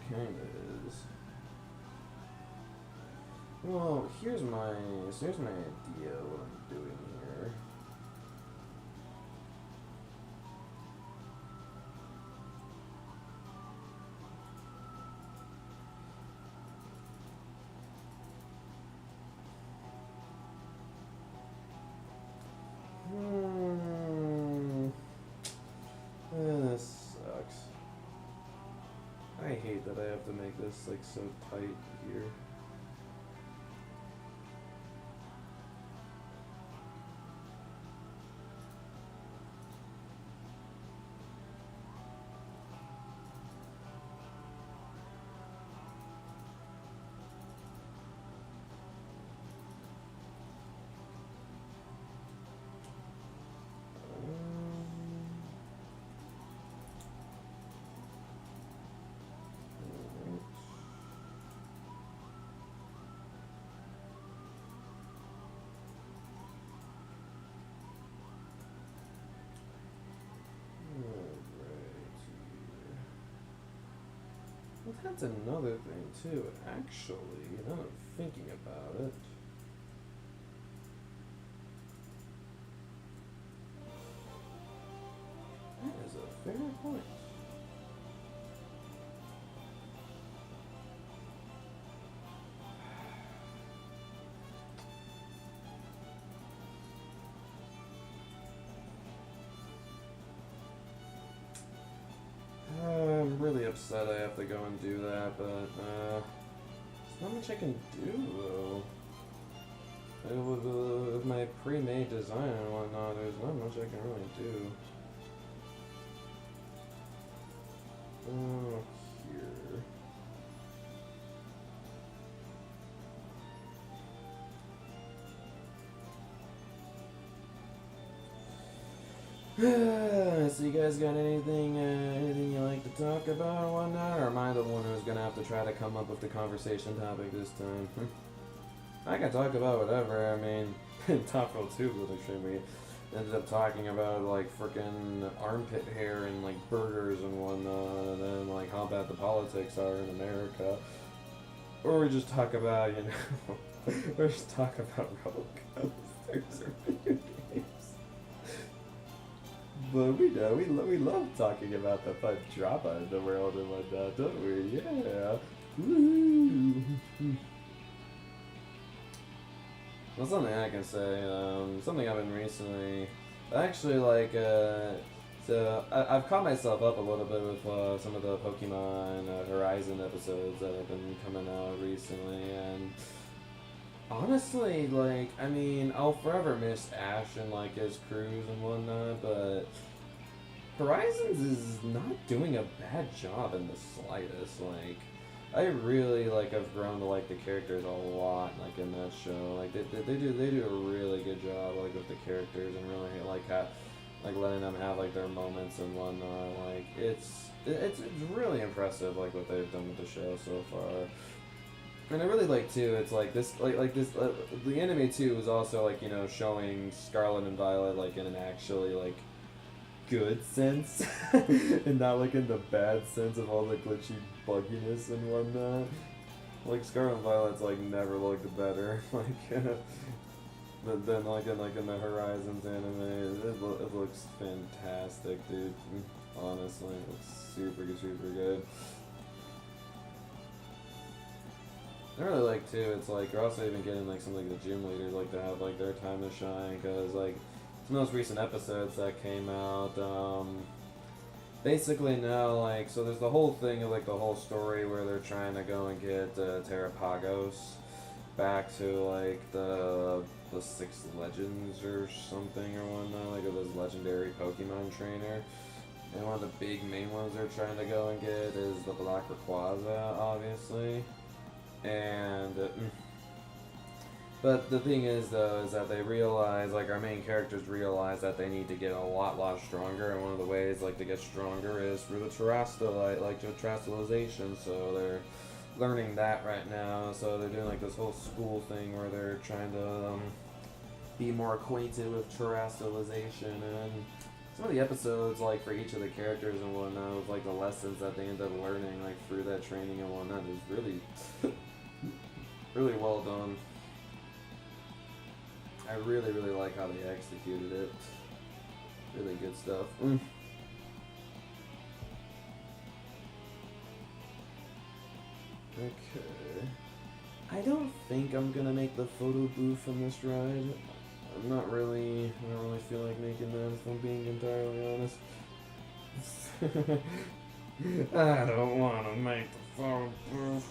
B: kind of is. Well, here's my idea of what I'm doing here. This sucks. I hate that I have to make this like so tight here. Well, that's another thing too. Actually, now that I'm thinking about it. That is a fair point. I'm really upset I have to go and do that, but there's not much I can do though. With my pre-made design and whatnot, there's not much I can really do. Here. So you guys got anything you like to talk about or whatnot? Or am I the one who's gonna have to try to come up with the conversation topic this time? I can talk about whatever. I mean, in Top Roll 2 we ended up talking about like frickin' armpit hair and like burgers and whatnot, and then like how bad the politics are in America. Or we just talk about, you know, or just talk about roller coasters or video games. But we know, we love talking about the fun drama in the world and whatnot, don't we? Yeah. Woo! Well, something I can say, something I've been recently, actually like, so I've caught myself up a little bit with some of the Pokemon Horizon episodes that have been coming out recently, and honestly, like, I mean, I'll forever miss Ash and like his crews and whatnot, but Horizons is not doing a bad job in the slightest. Like, I really like have grown to like the characters a lot, like in that show. Like they do a really good job like with the characters and really like letting them have like their moments and whatnot. Like it's really impressive like what they've done with the show so far. And I really like too. It's like this like this the anime too is also like, you know, showing Scarlet and Violet like in an actually like good sense and not like in the bad sense of all the glitchy bugginess and whatnot. Like Scarlet and Violet's like never looked better like than like in the Horizons anime. It looks fantastic, dude. Honestly, it looks super good. I really like too. It's like you're also even getting like some like the gym leaders like to have like their time to shine, because like some most recent episodes that came out, basically now, like, so there's the whole thing of, like, the whole story where they're trying to go and get Terrapagos back to, like, the the 6 legends or something or whatnot, like of this legendary Pokemon trainer. And one of the big main ones they're trying to go and get is the Black Rayquaza, obviously. And but the thing is, though, is that they realize, like, our main characters realize that they need to get a lot stronger, and one of the ways, like, to get stronger is through the terastallite, like, terastallization, so they're learning that right now, so they're doing, like, this whole school thing where they're trying to, be more acquainted with terastallization, and some of the episodes, like, for each of the characters and whatnot, with, like, the lessons that they end up learning, like, through that training and whatnot, is really, really well done. I really like how they executed it. Really good stuff. Okay. I don't think I'm gonna make the photo booth from this ride. I don't really feel like making that, if I'm being entirely honest. I don't want to make the photo booth.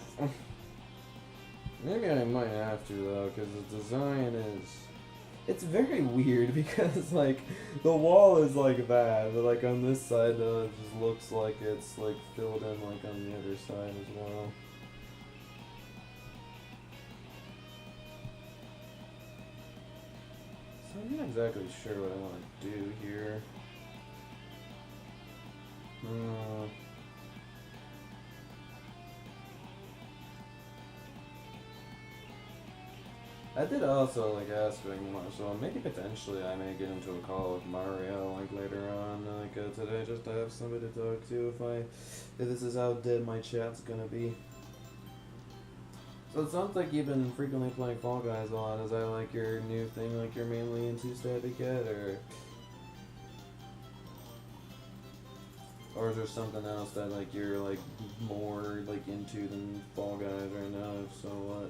B: Maybe I might have to, though, because the design is... It's very weird because, like, the wall is like that, but, like, on this side, though, it just looks like it's, like, filled in, like, on the other side as well. So I'm not exactly sure what I want to do here. I did also like ask so maybe potentially I may get into a call with Mario like later on today just to have somebody to talk to if this is how dead my chat's gonna be. So it sounds like you've been frequently playing Fall Guys a lot. Is that like your new thing, like you're mainly into Stabby Cat, or is there something else that like you're like more like into than Fall Guys right now? If so, what?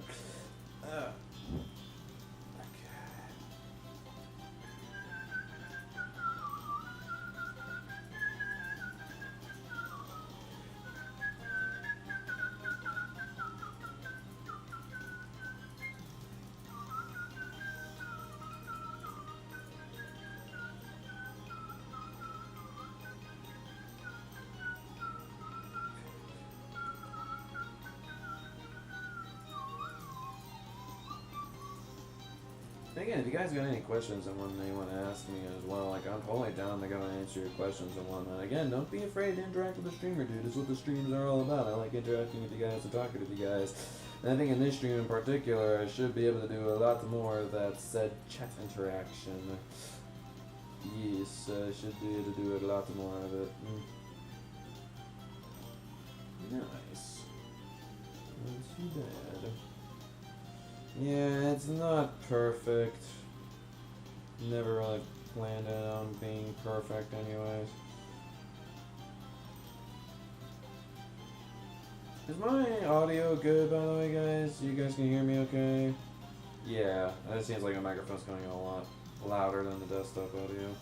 B: Again, if you guys got any questions and one you want to ask me as well, like I'm totally down to go and answer your questions and whatnot. Again, don't be afraid to interact with the streamer, dude. It's what the streams are all about. I like interacting with you guys and talking with you guys. And I think in this stream in particular, I should be able to do a lot more of that said chat interaction. Yes, I should be able to do a lot more of it. Nice. Not too bad. Yeah, it's not perfect. Never really planned it on being perfect anyways. Is my audio good, by the way, guys? You guys can hear me okay? Yeah, that seems like the microphone's coming in a lot louder than the desktop audio.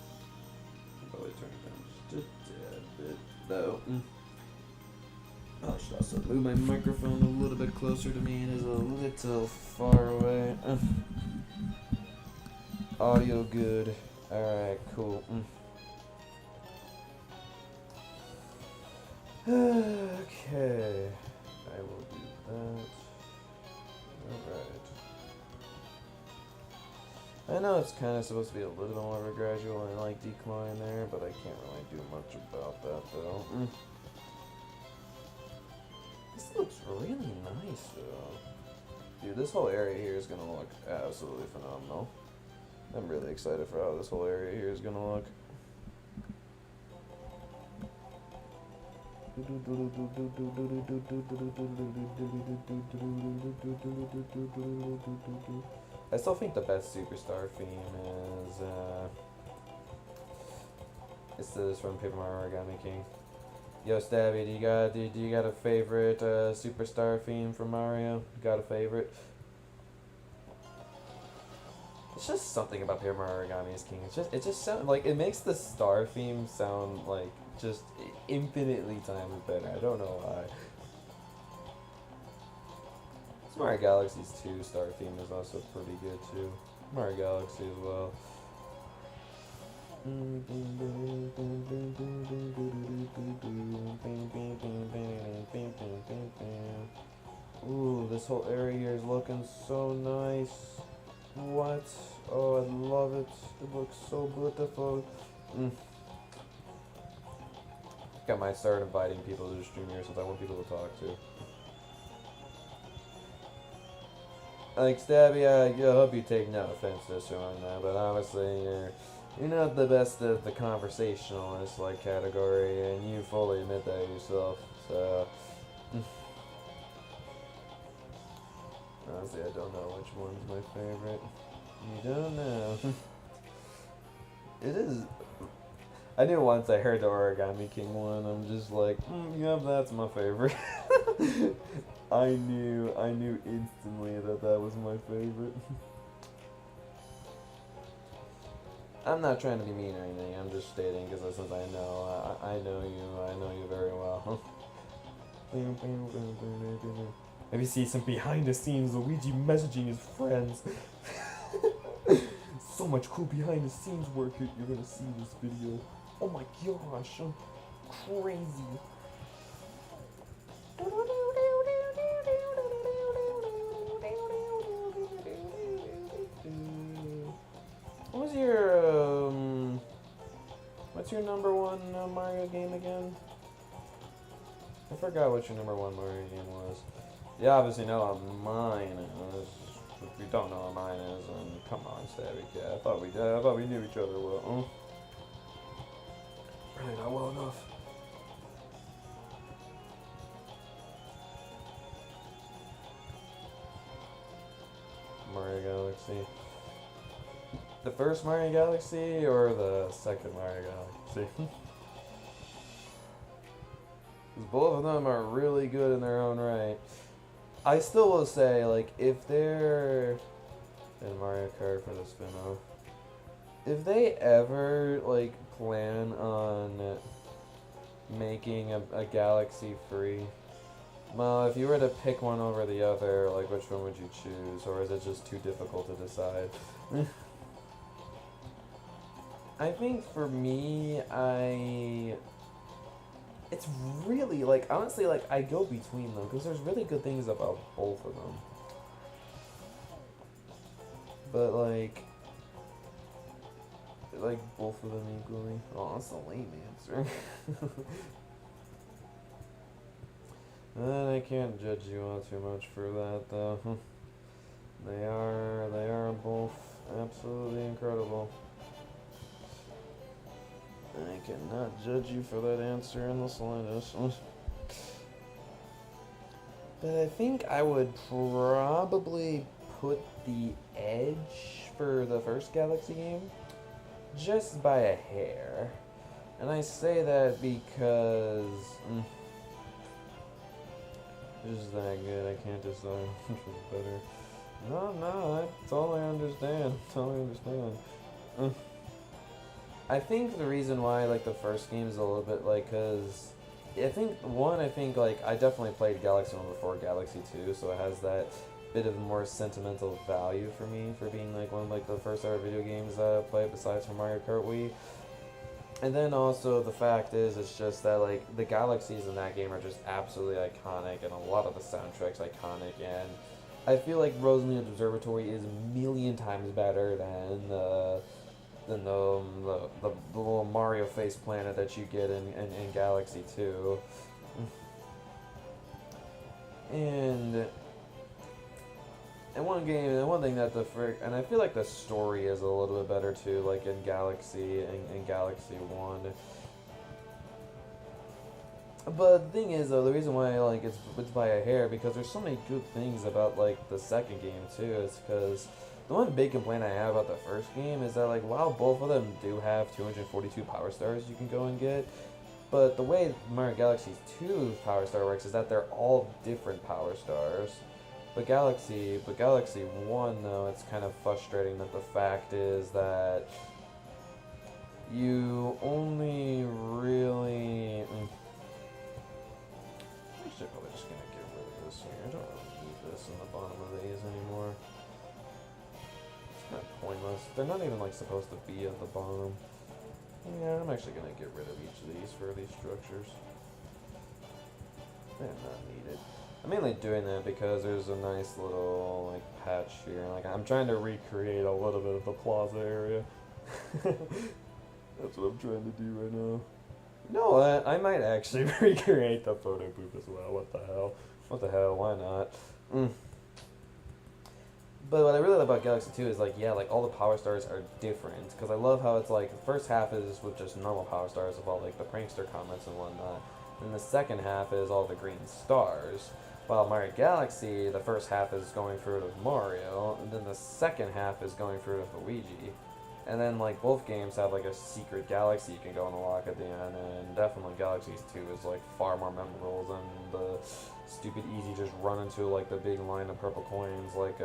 B: I'll probably turn it down just a tad bit, though. I should also move my microphone a little bit closer to me. It is a little far away. Audio good. Alright, cool. Okay. I will do that. Alright. I know it's kind of supposed to be a little bit more of a gradual and like decline there, but I can't really do much about that though. This looks really nice though. Dude, this whole area here is gonna look absolutely phenomenal. I'm really excited for how this whole area here is gonna look. I still think the best superstar theme is this from Paper Mario Origami King. Yo, Stabby, do you got a favorite superstar theme from Mario? Got a favorite? It's just something about Paper Mario Origami King. It just sounds like it makes the star theme sound like just infinitely times better. I don't know why. Mario Galaxy's 2 star theme is also pretty good too. Mario Galaxy as well. Ooh, this whole area here is looking so nice. What? Oh, I love it. It looks so beautiful. I might start inviting people to the stream here since I want people to talk to. Like, Stabby, I hope you take no offense to this right now, but obviously you're not the best at the conversationalist like category, and you fully admit that yourself. So honestly, I don't know which one's my favorite. You don't know. It is. I knew once I heard the Origami King one, I'm just like, yep, that's my favorite. I knew instantly that was my favorite. I'm not trying to be mean or anything. I'm just stating because since I know you very well. Maybe see some behind the scenes Luigi messaging his friends. So much cool behind the scenes work you're gonna see in this video. Oh my gosh, I'm crazy. What's your number one Mario game again? I forgot what your number one Mario game was. You obviously know what mine is. If you don't know what mine is, then come on, Stabby Cat. I thought we knew each other well. Really not well enough. Mario Galaxy. The first Mario Galaxy or the second Mario Galaxy? Because both of them are really good in their own right. I still will say, like, if they're in Mario Kart for the spin-off, if they ever, like, plan on making a Galaxy free, well, if you were to pick one over the other, like, which one would you choose? Or is it just too difficult to decide? I think for me, it's really, like, honestly, like, I go between them, because there's really good things about both of them. But, like both of them equally. Oh, that's a lame answer. I can't judge you all too much for that, though. They are both absolutely incredible. I cannot judge you for that answer in the slightest. But I think I would probably put the edge for the first Galaxy game just by a hair. And I say that because it's just that good. I can't decide which was better. No, I totally understand. I think the reason why, like, the first game is a little bit, like, cause I think, like, I definitely played Galaxy 1 before Galaxy 2, so it has that bit of more sentimental value for me, for being, like, one of, like, the first ever video games that I played besides from Mario Kart Wii. And then also, the fact is, it's just that, like, the Galaxies in that game are just absolutely iconic, and a lot of the soundtrack's iconic, and I feel like Rosalina Observatory is a million times better than the little Mario face planet that you get in Galaxy 2. And one thing that and I feel like the story is a little bit better too, like in Galaxy and Galaxy 1. But the thing is, though, the reason why, like, it's by a hair, because there's so many good things about, like, the second game too, is because the one big complaint I have about the first game is that, like, while both of them do have 242 Power Stars you can go and get, but the way Mario Galaxy 2's Power Star works is that they're all different Power Stars. But Galaxy 1, though, it's kind of frustrating that the fact is that you only really... Actually, I'm probably just going to get rid of this here. I don't really need this in the bottom of these anymore. What's my pointless. They're not even like supposed to be at the bottom. Yeah, I'm actually gonna get rid of each of these for these structures. They're not needed. I'm mainly doing that because there's a nice little like patch here. Like I'm trying to recreate a little bit of the plaza area. That's what I'm trying to do right now. You know what? I might actually recreate the photo booth as well. What the hell? What the hell? Why not? But what I really love about Galaxy 2 is like, yeah, like all the power stars are different. Because I love how it's like, the first half is with just normal power stars of all like the prankster comments and whatnot. And the second half is all the green stars. While Mario Galaxy, the first half is going through it with Mario, and then the second half is going through it with Luigi. And then like both games have like a secret galaxy you can go and unlock at the end, and definitely Galaxy 2 is like far more memorable than the stupid easy just run into like the big line of purple coins like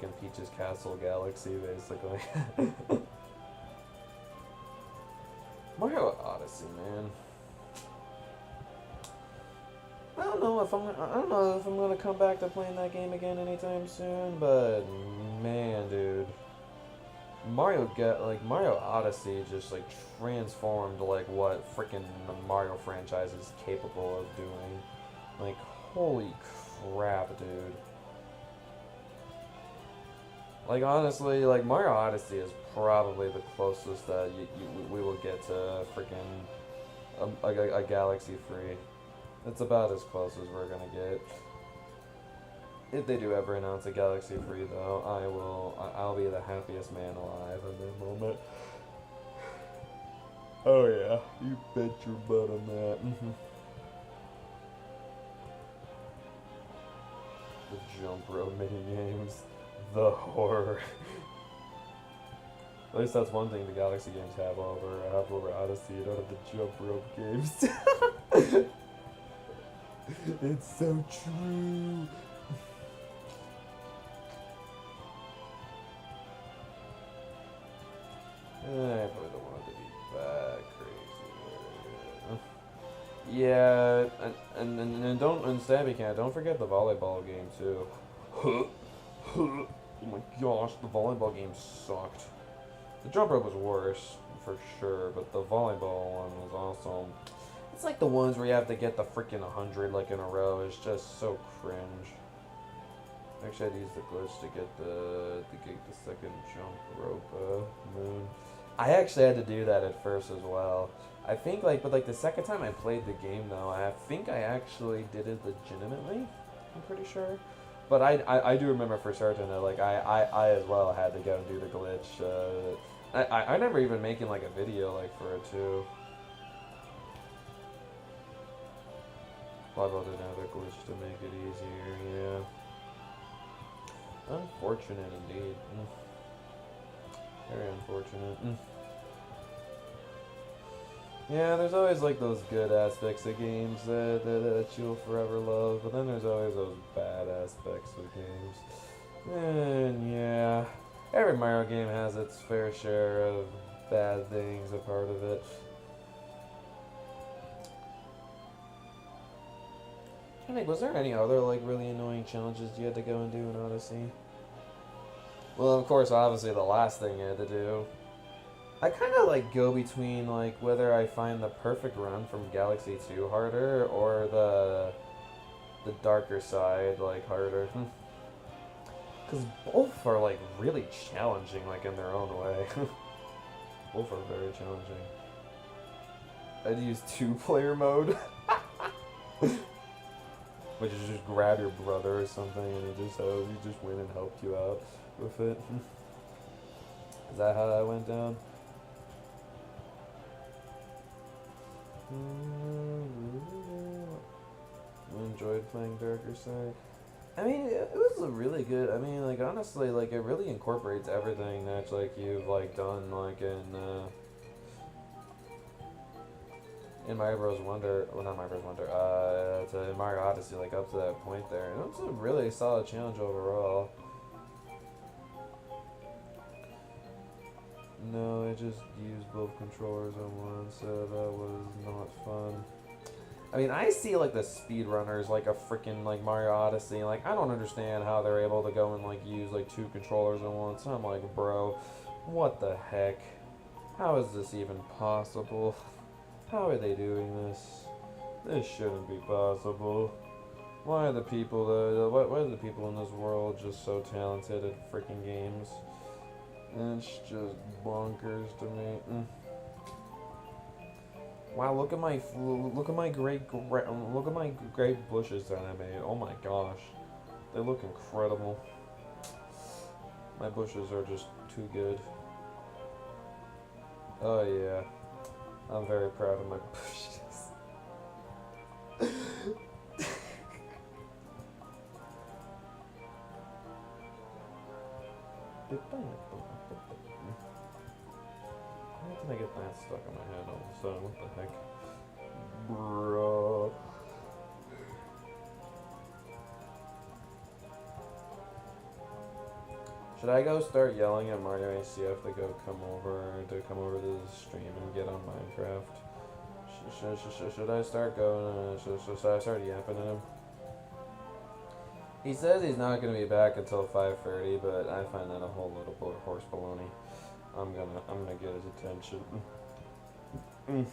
B: in Peach's Castle Galaxy basically. Mario Odyssey, man. I don't know if I'm gonna come back to playing that game again anytime soon, but man, dude. Mario Odyssey just like transformed like what freaking the Mario franchise is capable of doing. Like holy crap, dude. Like honestly, like Mario Odyssey is probably the closest that we will get to freaking a Galaxy free. It's about as close as we're gonna get. If they do ever announce a Galaxy free, though, I'll be the happiest man alive in that moment. Oh yeah, you bet your butt on that. The jump rope mini games, the horror. At least that's one thing the Galaxy games have over Odyssey. You don't have the jump rope games. It's so true. I probably don't want it to be that crazy. Yeah, and Stabby Cat, don't forget the volleyball game too. Oh my gosh, the volleyball game sucked. The jump rope was worse, for sure, but the volleyball one was awesome. It's like the ones where you have to get the freaking 100 like in a row. It's just so cringe. Actually, I'd use the glitch to get the second jump rope moon. I actually had to do that at first as well. I think but the second time I played the game though, I think I actually did it legitimately. I'm pretty sure. But I do remember for certain that like I as well had to go and do the glitch. I remember even making like a video like for it too. Probably did another glitch to make it easier, yeah. Unfortunate indeed. Very unfortunate. Yeah, there's always like those good aspects of games that you'll forever love, but then there's always those bad aspects of games. And yeah, every Mario game has its fair share of bad things a part of it. I think, was there any other like really annoying challenges you had to go and do in Odyssey? Well, of course, obviously the last thing you had to do. I kind of like go between like whether I find the perfect run from Galaxy 2 harder or the darker side like harder. Because both are like really challenging like in their own way. Both are very challenging. I'd use 2-player mode. Which is just grab your brother or something and he just went and helped you out with it. Is that how that went down? I enjoyed playing Darker Side. I mean, it was a really good. I mean, like honestly, like it really incorporates everything that like you've like done like in Mario Bros. Wonder, well not Mario Bros. Wonder, to Mario Odyssey, like up to that point there. And it's a really solid challenge overall. No, I just used both controllers at once, so that was not fun. I mean, I see like the speedrunners, like a freaking like Mario Odyssey. Like, I don't understand how they're able to go and like use like two controllers at once. I'm like, bro, what the heck? How is this even possible? How are they doing this? This shouldn't be possible. Why are the people why are the people in this world just so talented at freaking games? It's just bonkers to me. Wow, look at my great bushes that I made. Oh my gosh, they look incredible. My bushes are just too good. Oh yeah, I'm very proud of my bushes. Why did I get that stuck in my head all of a sudden? What the heck? Bro. Should I go start yelling at Mario ACF to come over to the stream and get on Minecraft? Should I start going? Should I start yapping at him? He says he's not gonna be back until 5:30, but I find that a whole little horse baloney. I'm gonna get his attention. I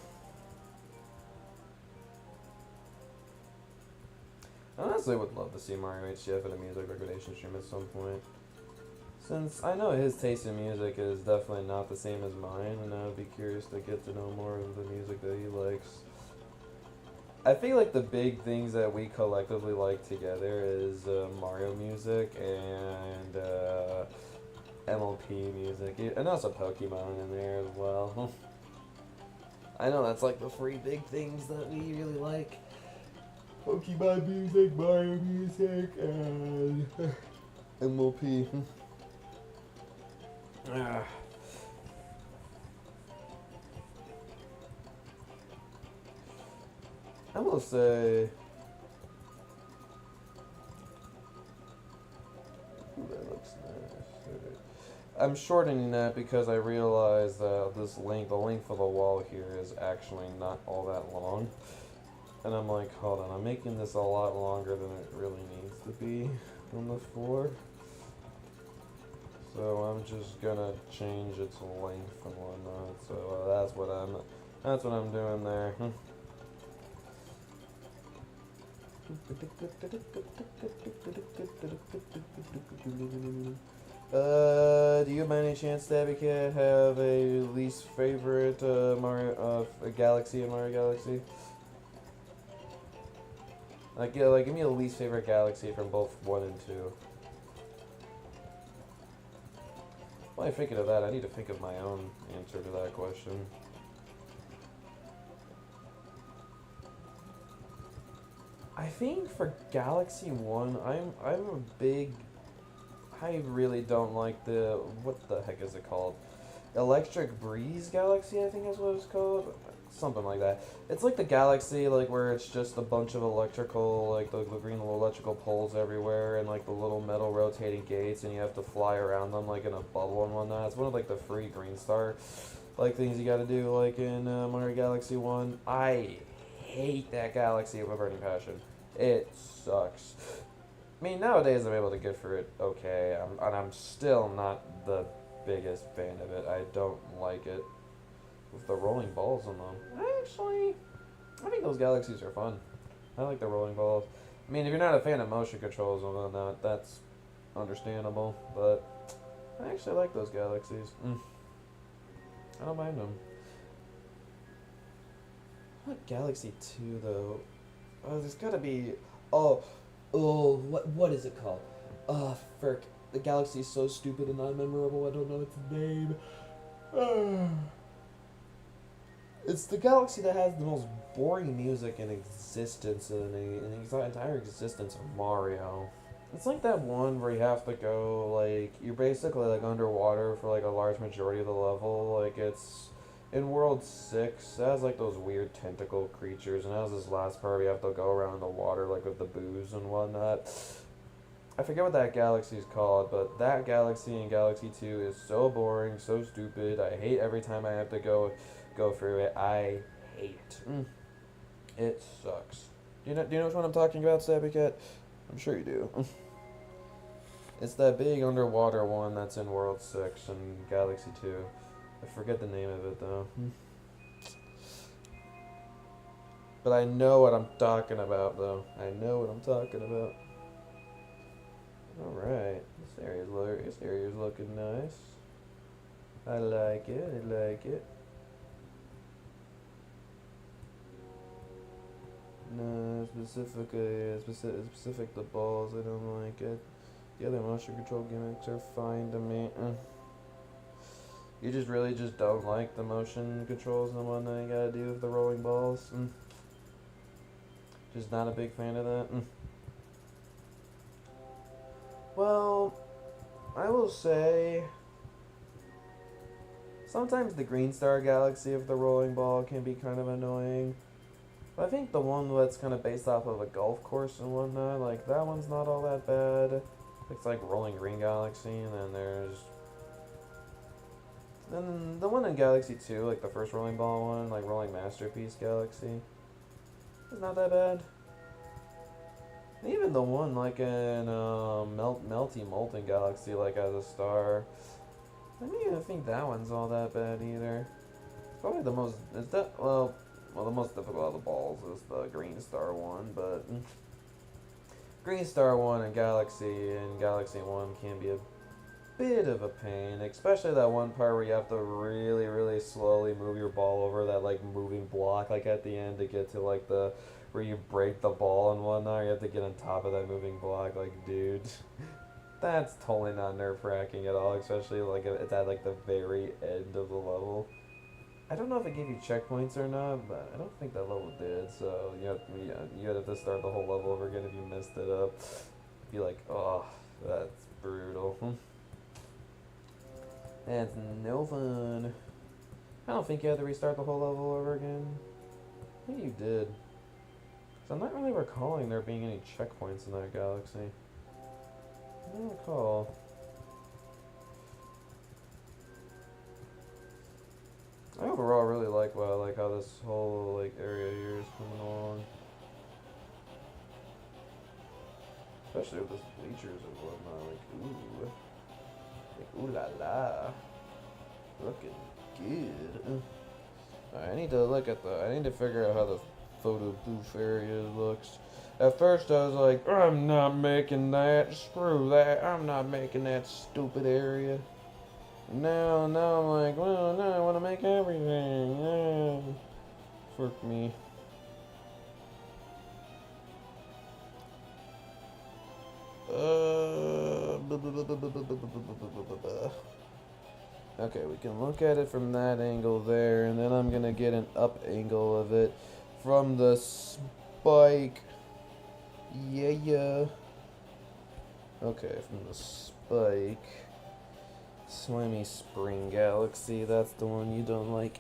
B: honestly would love to see Mario HCF in a music recordation stream at some point. Since I know his taste in music is definitely not the same as mine, and I would be curious to get to know more of the music that he likes. I feel like the big things that we collectively like together is Mario music and MLP music, and also Pokemon in there as well. I know that's like the three big things that we really like. Pokemon music, Mario music, and MLP. I will say, ooh, that looks nice. I'm shortening that because I realize that the length of the wall here is actually not all that long. And I'm like, hold on, I'm making this a lot longer than it really needs to be on the floor. So I'm just gonna change its length and whatnot. So that's what I'm doing there. Do you by any chance, Stabby Cat, have a least favorite Mario Galaxy in Mario Galaxy? Like, yeah, like give me a least favorite Galaxy from both 1 and 2. While I'm thinking of that, I need to think of my own answer to that question. I think for Galaxy 1, I really don't like what the heck is it called? Electric Breeze Galaxy, I think is what it's called. Something like that. It's like the Galaxy, like where it's just a bunch of electrical, like the green little electrical poles everywhere, and like the little metal rotating gates, and you have to fly around them like in a bubble and whatnot. It's one of like the free Green Star like things you gotta do like in Mario Galaxy 1. I hate that Galaxy with a burning passion. It sucks. I mean, nowadays I'm able to get through it okay, and I'm still not the biggest fan of it. I don't like it. With the rolling balls on them. I think those Galaxies are fun. I like the rolling balls. I mean, if you're not a fan of motion controls and whatnot, that's understandable, but I actually like those Galaxies. I don't mind them. What Galaxy 2, though? Oh, there's gotta be... what is it called? Frick. The Galaxy is so stupid and non-memorable, I don't know its name. It's the Galaxy that has the most boring music in existence in the entire existence of Mario. It's like that one where you have to go, like, you're basically, like, underwater for, like, a large majority of the level. Like, it's in World 6, it has, like, those weird tentacle creatures, and it has this last part where you have to go around the water, like, with the booze and whatnot. I forget what that galaxy is called, but that galaxy in Galaxy 2 is so boring, so stupid. I hate every time I have to go through it. I hate it. It sucks. Do you know which one I'm talking about, Stabby Cat? I'm sure you do. It's that big underwater one that's in World 6 and Galaxy 2. I forget the name of it though. But I know what I'm talking about though. I know what I'm talking about. Alright. This area's looking nice. I like it, I like it. No, specific the balls, I don't like it. The other motion control gimmicks are fine to me. You just don't like the motion controls and the one that you gotta do with the rolling balls. Just not a big fan of that. Well, I will say sometimes the Green Star Galaxy of the rolling ball can be kind of annoying. But I think the one that's kind of based off of a golf course and whatnot, like that one's not all that bad. It's like Rolling Green Galaxy, and then the one in Galaxy 2, like the first rolling ball one, like Rolling Masterpiece Galaxy, is not that bad. And even the one like in Melty Molten Galaxy, like as a star, I don't even think that one's all that bad either. It's probably the most, the most difficult of the balls is the Green Star one, but Green Star 1 and Galaxy 1 can be a bit of a pain, especially that one part where you have to really, really slowly move your ball over that like moving block, like at the end to get to like the where you break the ball and whatnot. You have to get on top of that moving block, like dude. That's totally not nerve-wracking at all, especially like if it's at like the very end of the level. I don't know if it gave you checkpoints or not, but I don't think that level did. So you have to start the whole level over again if you messed it up. Be like, oh, that's brutal. That's no fun. I don't think you had to restart the whole level over again. I think you did. So I'm not really recalling there being any checkpoints in that galaxy. I don't recall. I overall really like how this whole like area here is coming along. Especially with those bleachers and whatnot, ooh la la, looking good. I need to figure out how the photo booth area looks. At first I was like, I'm not making that, screw that, I'm not making that stupid area. Now I'm like, well, now I want to make everything. Yeah. Fuck me. Okay, we can look at it from that angle there, and then I'm gonna get an up angle of it from the spike. Yeah. Okay, from the spike. Slimy Spring Galaxy, that's the one you don't like.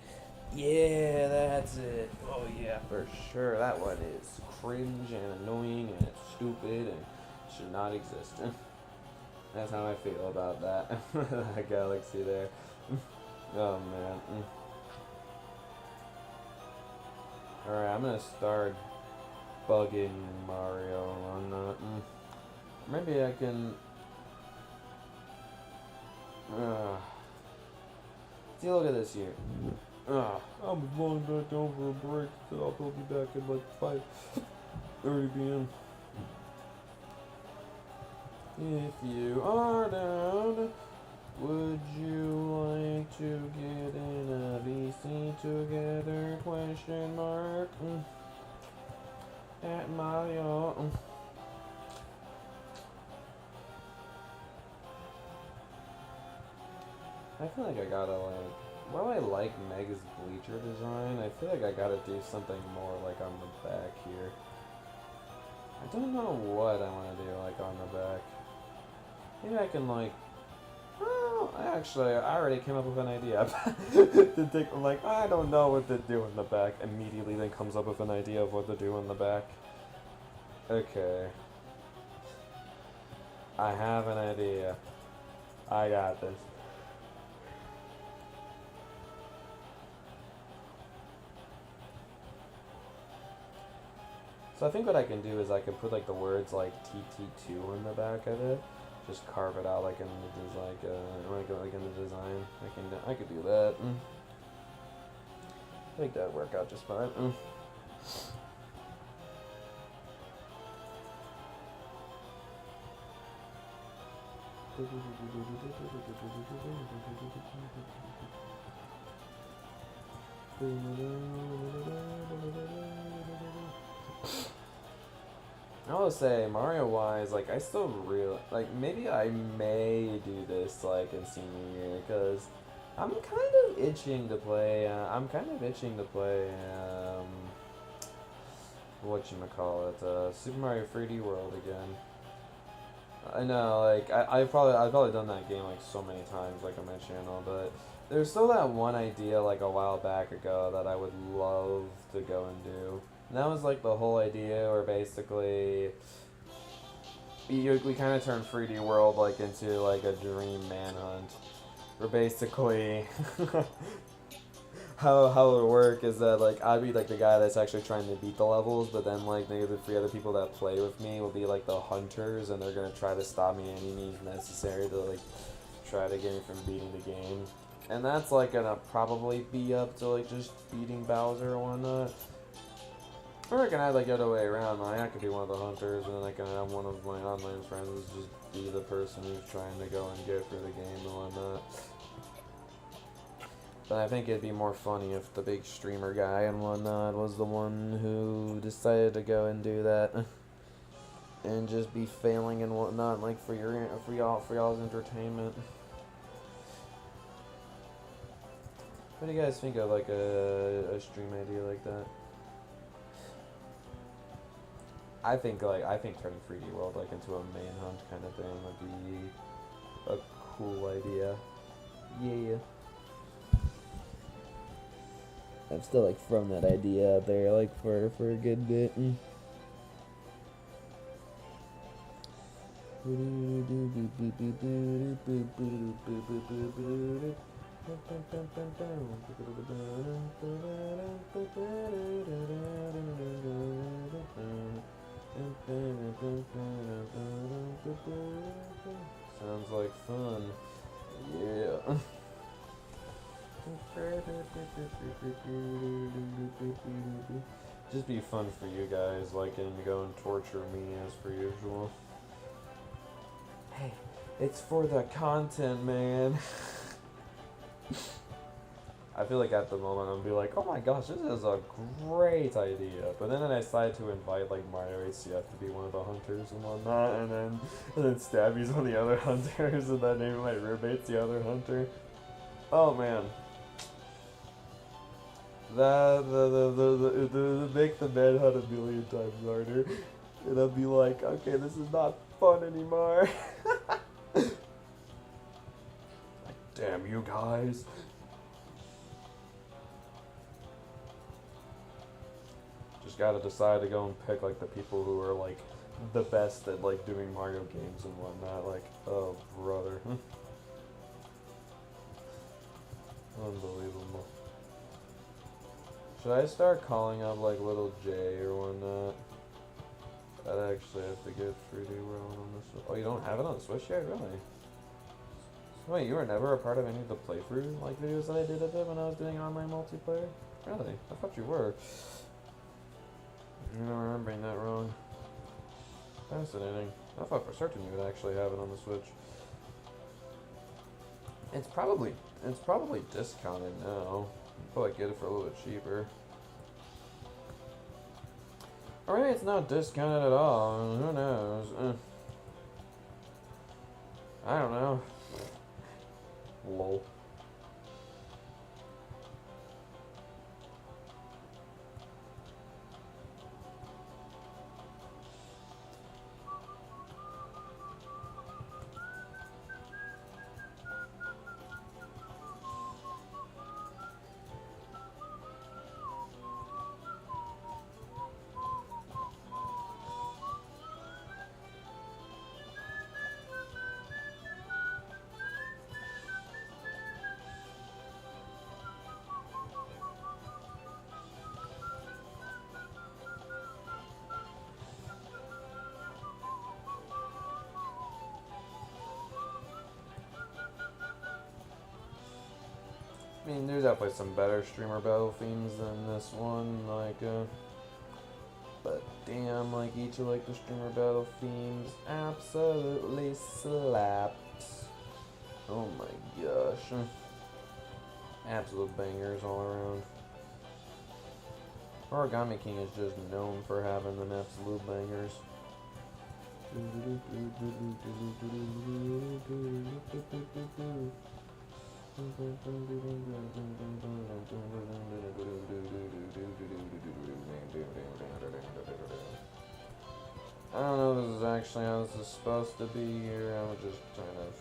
B: Yeah, that's it. Oh yeah, for sure. That one is cringe and annoying and it's stupid and should not exist. That's how I feel about that. That galaxy there. Oh man. Alright, I'm gonna start bugging Mario on that. Maybe I can... see, look at this here. I'm going back down for a break, so I'll probably be back at like 5:30 p.m. If you are down, would you like to get in a VC together? Question mark. At Mario. I feel like I gotta while I like Meg's bleacher design, I feel like I gotta do something more like on the back here. I don't know what I want to do like on the back. Maybe I can like, well, actually, I already came up with an idea. To take, like, I don't know what to do in the back. Immediately then comes up with an idea of what to do in the back. Okay. I have an idea. I got this. So I think what I can do is I can put like the words like TT2 on the back of it. Just carve it out like in like in the design. I could do that. I think that'd work out just fine. I will say, Mario wise, like I still really like. Maybe I may do this like in senior year because I'm kind of itching to play. I'm kind of itching to play. Super Mario 3D World again. I know, like I've probably done that game like so many times, like on my channel, but there's still that one idea like a while back ago that I would love to go and do. And that was like the whole idea where basically we kind of turned 3D World like into like a dream manhunt. Where basically how it would work is that like I'd be like the guy that's actually trying to beat the levels, but then like the three other people that play with me will be like the hunters, and they're gonna try to stop me any means necessary to like try to get me from beating the game. And that's like gonna probably be up to like just beating Bowser or whatnot. Or I can have like the other way around. Like I could be one of the hunters, and then I can have one of my online friends just be the person who's trying to go and get through the game and whatnot. But I think it'd be more funny if the big streamer guy and whatnot was the one who decided to go and do that, and just be failing and whatnot, like for y'all's entertainment. What do you guys think of like a stream idea like that? I think turning 3D World like into a manhunt kind of thing would be a cool idea. Yeah. I'm still like from that idea out there like for a good bit. Sounds like fun. Yeah. Just be fun for you guys, like, and go and torture me as per usual. Hey, it's for the content, man. I feel like at the moment I'm be like, oh my gosh, this is a great idea. But then I decided to invite like Mario HCF to be one of the hunters and whatnot, and then Stabby's one of the other hunters, and then maybe my roommate's the other hunter. Oh man. The make the manhunt a million times harder. And I'll be like, okay, this is not fun anymore. Like, damn you guys. Just gotta decide to go and pick like the people who are like the best at like doing Mario games and whatnot. Like, oh brother. Unbelievable. Should I start calling up like little J or whatnot? I'd actually have to get 3D World on the Switch. Oh, you don't have it on the Switch yet? Really? So wait, you were never a part of any of the playthrough like videos that I did of it when I was doing online multiplayer? Really? I thought you were. I'm remembering that wrong. Fascinating. I thought for certain you would actually have it on the Switch. It's probably discounted now. You'll probably get it for a little bit cheaper. Or maybe it's not discounted at all. Who knows? I don't know. Lol. I mean, there's definitely some better streamer battle themes than this one, like, but damn, like, each of, like, the streamer battle themes absolutely slaps. Oh my gosh. Absolute bangers all around. Origami King is just known for having them absolute bangers. I don't know if this is actually how this is supposed to be here. I'm just trying to.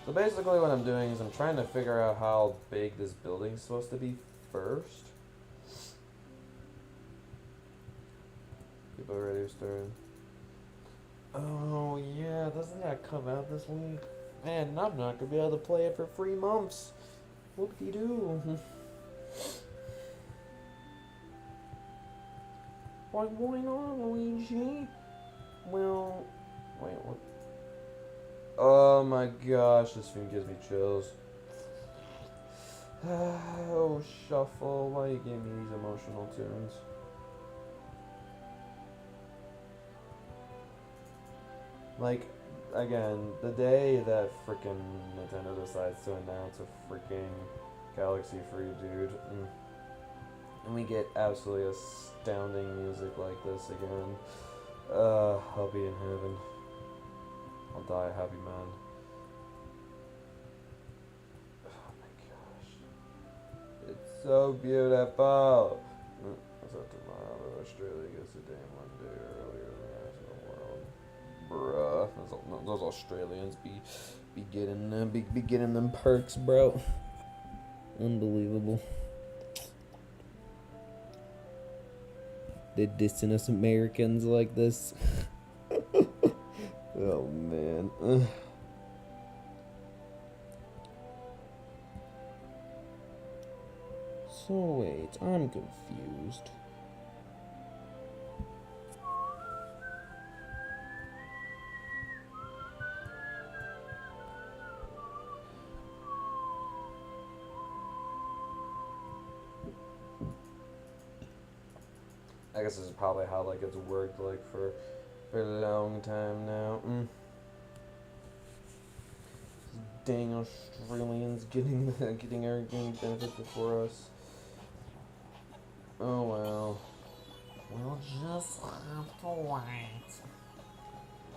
B: So basically, what I'm doing is I'm trying to figure out how big this building's supposed to be first. People already started. Oh yeah, doesn't that come out this week? Man, I'm not gonna be able to play it for 3 months. Whoop-de-doo. What's going on, Luigi? Well, wait, what? Oh my gosh, this thing gives me chills. Oh, Shuffle, why you give me these emotional tunes? Like, again, the day that frickin' Nintendo decides to announce a frickin' Galaxy Free, dude, and we get absolutely astounding music like this again, I'll be in heaven. I'll die a happy man. Oh my gosh. It's so beautiful! What's up tomorrow? Australia gets a day one day earlier than the rest of the world. Bruh. Those Australians be getting them perks, bro. Unbelievable. They're dissing us Americans like this. Oh man. So wait, I'm confused. I guess this is probably how like it's worked like for a long time now. Dang Australians getting getting benefits before us. Oh well. We'll just have to wait.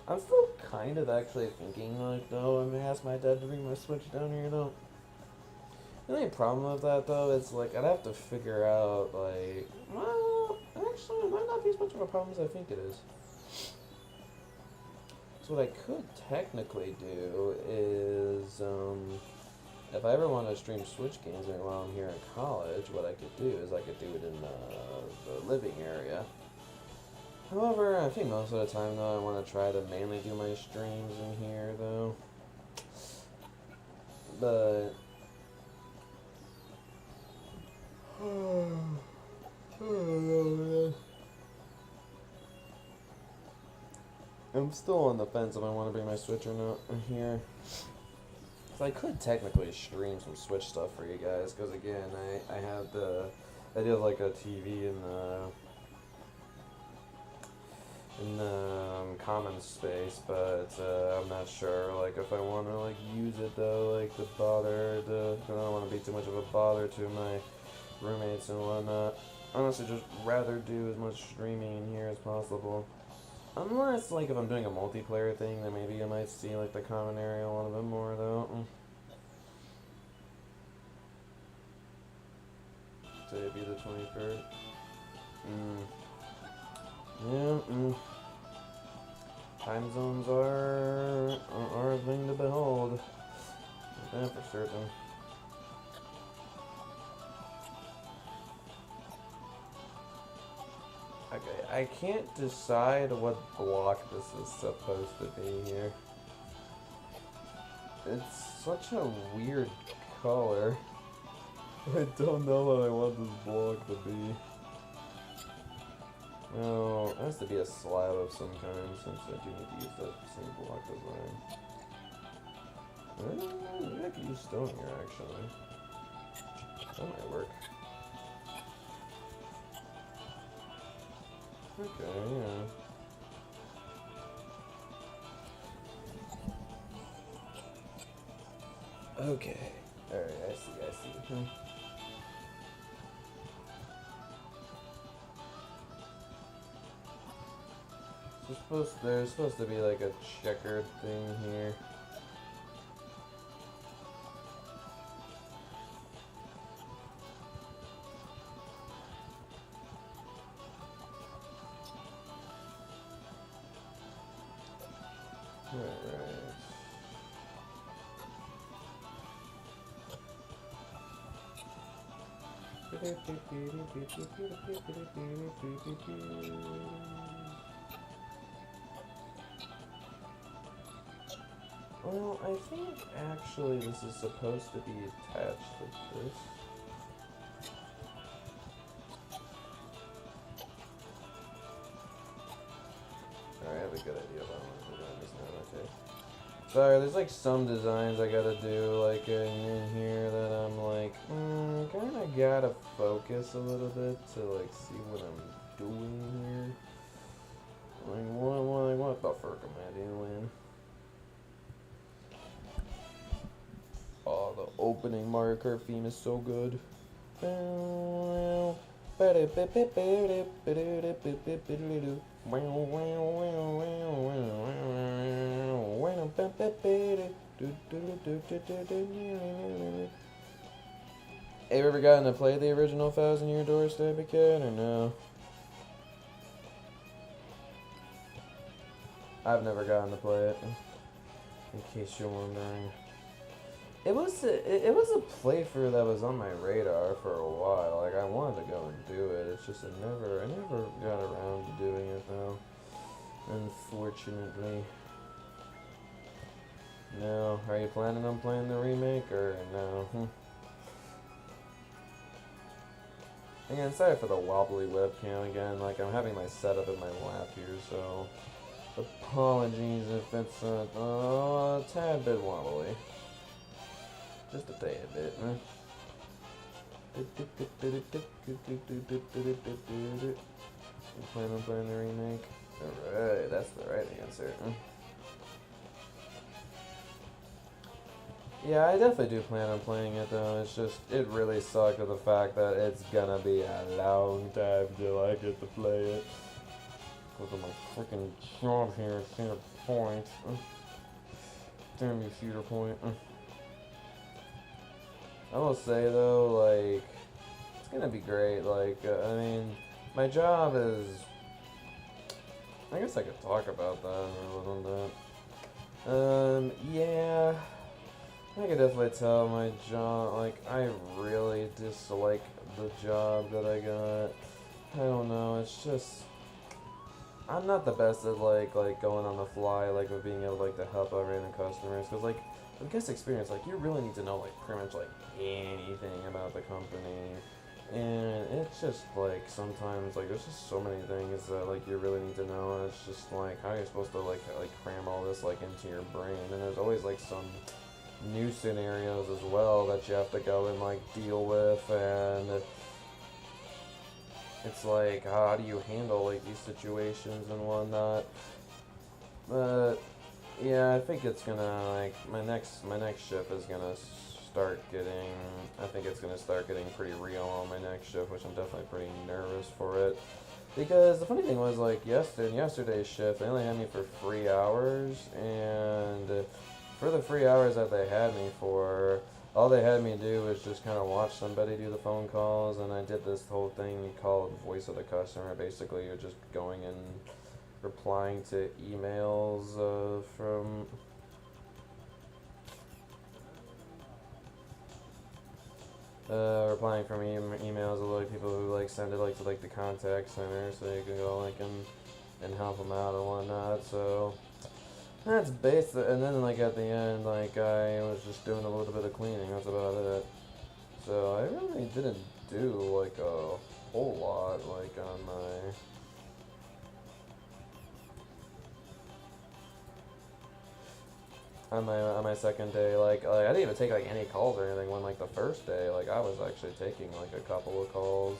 B: I'm still kind of actually thinking like though, I may ask my dad to bring my Switch down here though. The only problem with that though is like I'd have to figure out like, well, actually it might not be as much of a problem as I think it is. So what I could technically do is, if I ever want to stream Switch games while I'm here in college, what I could do is I could do it in the living area. However, I think most of the time though I want to try to mainly do my streams in here though. But I'm still on the fence if I want to bring my Switch or not here. So I could technically stream some Switch stuff for you guys, because again, I have I do have like a TV in the common space, but I'm not sure like if I want to like use it though, like to bother to, I don't want to be too much of a bother to my roommates and whatnot. Honestly, just rather do as much streaming in here as possible. Unless, like, if I'm doing a multiplayer thing, then maybe I might see, like, the common area a little bit more, though. So it'd be the 23rd. Yeah, Time zones are a thing to behold. That for certain. Okay, I can't decide what block this is supposed to be here. It's such a weird color. I don't know what I want this block to be. No, it has to be a slab of some kind since I do need to use that same block design. Maybe I could use stone here, actually. That might work. Okay, yeah. Okay. Alright, I see. There's supposed to be like a checkered thing here. Well, I think actually this is supposed to be attached to this. Alright, I have a good idea about what I'm doing this now, okay. Sorry, there's like some designs I gotta do like in here that I'm like, kinda gotta focus a little bit to like see what I'm doing here. Like what the frick am I doing? Oh, the opening Mario Kart theme is so good. Have you ever gotten to play the original 1,000-Year Door Stabby Cat or no? I've never gotten to play it, in case you're wondering. It was a playthrough that was on my radar for a while. Like I wanted to go and do it. It's just I never got around to doing it though. Unfortunately. No. Are you planning on playing the remake or no? Again, sorry for the wobbly webcam again. Like I'm having my setup in my lap here, so apologies if it's a tad bit wobbly. Just a tad bit, huh? You plan on playing the remake? Alright, that's the right answer. Yeah, I definitely do plan on playing it though. It's just, it really sucks with the fact that it's gonna be a long time till I get to play it. Because of my freaking job here at Cedar Point. Damn you, Cedar Point. I will say though, like, it's gonna be great. Like, I mean, my job is. I guess I could talk about that a little bit. Yeah. I could definitely tell my job, like, I really dislike the job that I got. I don't know, it's just. I'm not the best at, like going on the fly, like, with being able, like, to help out random customers. Because, like, with guest experience, like, you really need to know, like, pretty much, like, anything about the company. And it's just, like, sometimes, like, there's just so many things that, like, you really need to know. And it's just, like, how you're supposed to, like cram all this, like, into your brain. And there's always, like, some new scenarios as well that you have to go and, like, deal with. And it's like, how do you handle, like, these situations and whatnot. But yeah, I think it's gonna, like, my next shift is gonna start getting, I think it's gonna start getting pretty real on my next shift, which I'm definitely pretty nervous for it. Because the funny thing was, like, yesterday's shift, they only had me for 3 hours, and for the 3 hours that they had me for, all they had me do was just kind of watch somebody do the phone calls, and I did this whole thing called Voice of the Customer. Basically, you're just going and replying to emails from emails of like people who like send it like to like the contact center, so you can go like and help them out and whatnot. So that's basic. And then like at the end, like I was just doing a little bit of cleaning. That's about it. So I really didn't do like a whole lot like on my. on my second day. Like I didn't even take like any calls or anything when like the first day. Like I was actually taking like a couple of calls.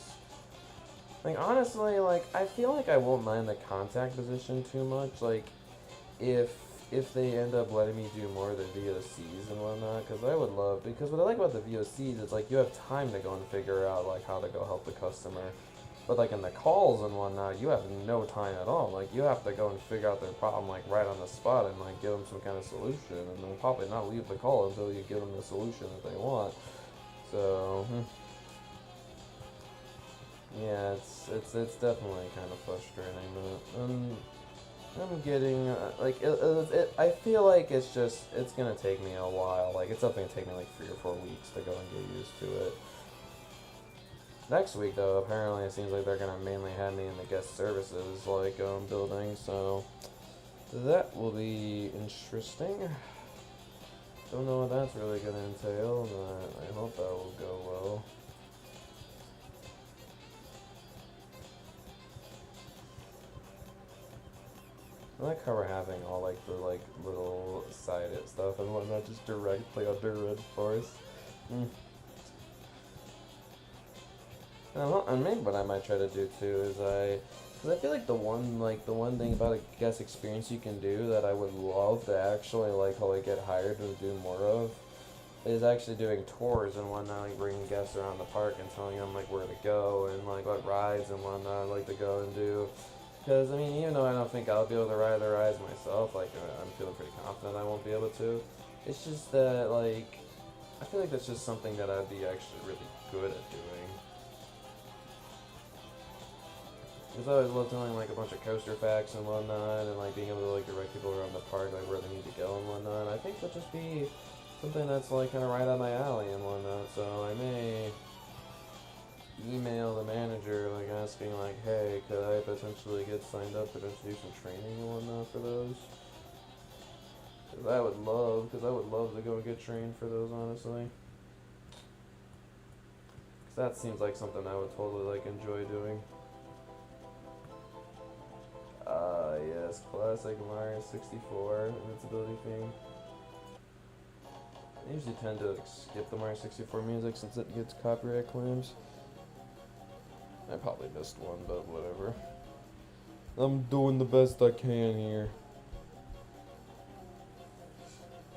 B: Like honestly, like I feel like I won't mind the contact position too much. Like if they end up letting me do more of the VOCs and whatnot, because I would love, because what I like about the VOCs is like you have time to go and figure out like how to go help the customer. But like in the calls and whatnot, you have no time at all. Like you have to go and figure out their problem like right on the spot and like give them some kind of solution, and they'll probably not leave the call until you give them the solution that they want. So yeah, it's definitely kind of frustrating, but I'm getting I feel like it's gonna take me a while. Like it's definitely gonna take me like 3 or 4 weeks to go and get used to it. Next week, though, apparently it seems like they're gonna mainly have me in the guest services like building, so that will be interesting. Don't know what that's really gonna entail, but I hope that will go well. I like how we're having all like the like little side stuff and whatnot just directly under red forest. And maybe what I might try to do too is because I feel like the one thing about a guest experience you can do that I would love to actually like get hired to do more of is actually doing tours and whatnot, like bringing guests around the park and telling them like where to go and like what rides and whatnot like to go and do. Because I mean, even though I don't think I'll be able to ride the rides myself, like I'm feeling pretty confident I won't be able to. It's just that like I feel like that's just something that I'd be actually really good at doing. Because I always love telling like a bunch of coaster facts and whatnot, and like being able to like direct people around the park like where they need to go and whatnot. I think that'd just be something that's like kind of right up my alley and whatnot. So I may email the manager like asking like, hey, could I potentially get signed up to do some training and whatnot for those? Because I would love to go and get trained for those, honestly. Because that seems like something I would totally like enjoy doing. Yes, classic Mario 64 invincibility theme. I usually tend to skip the Mario 64 music since it gets copyright claims. I probably missed one, but whatever. I'm doing the best I can here.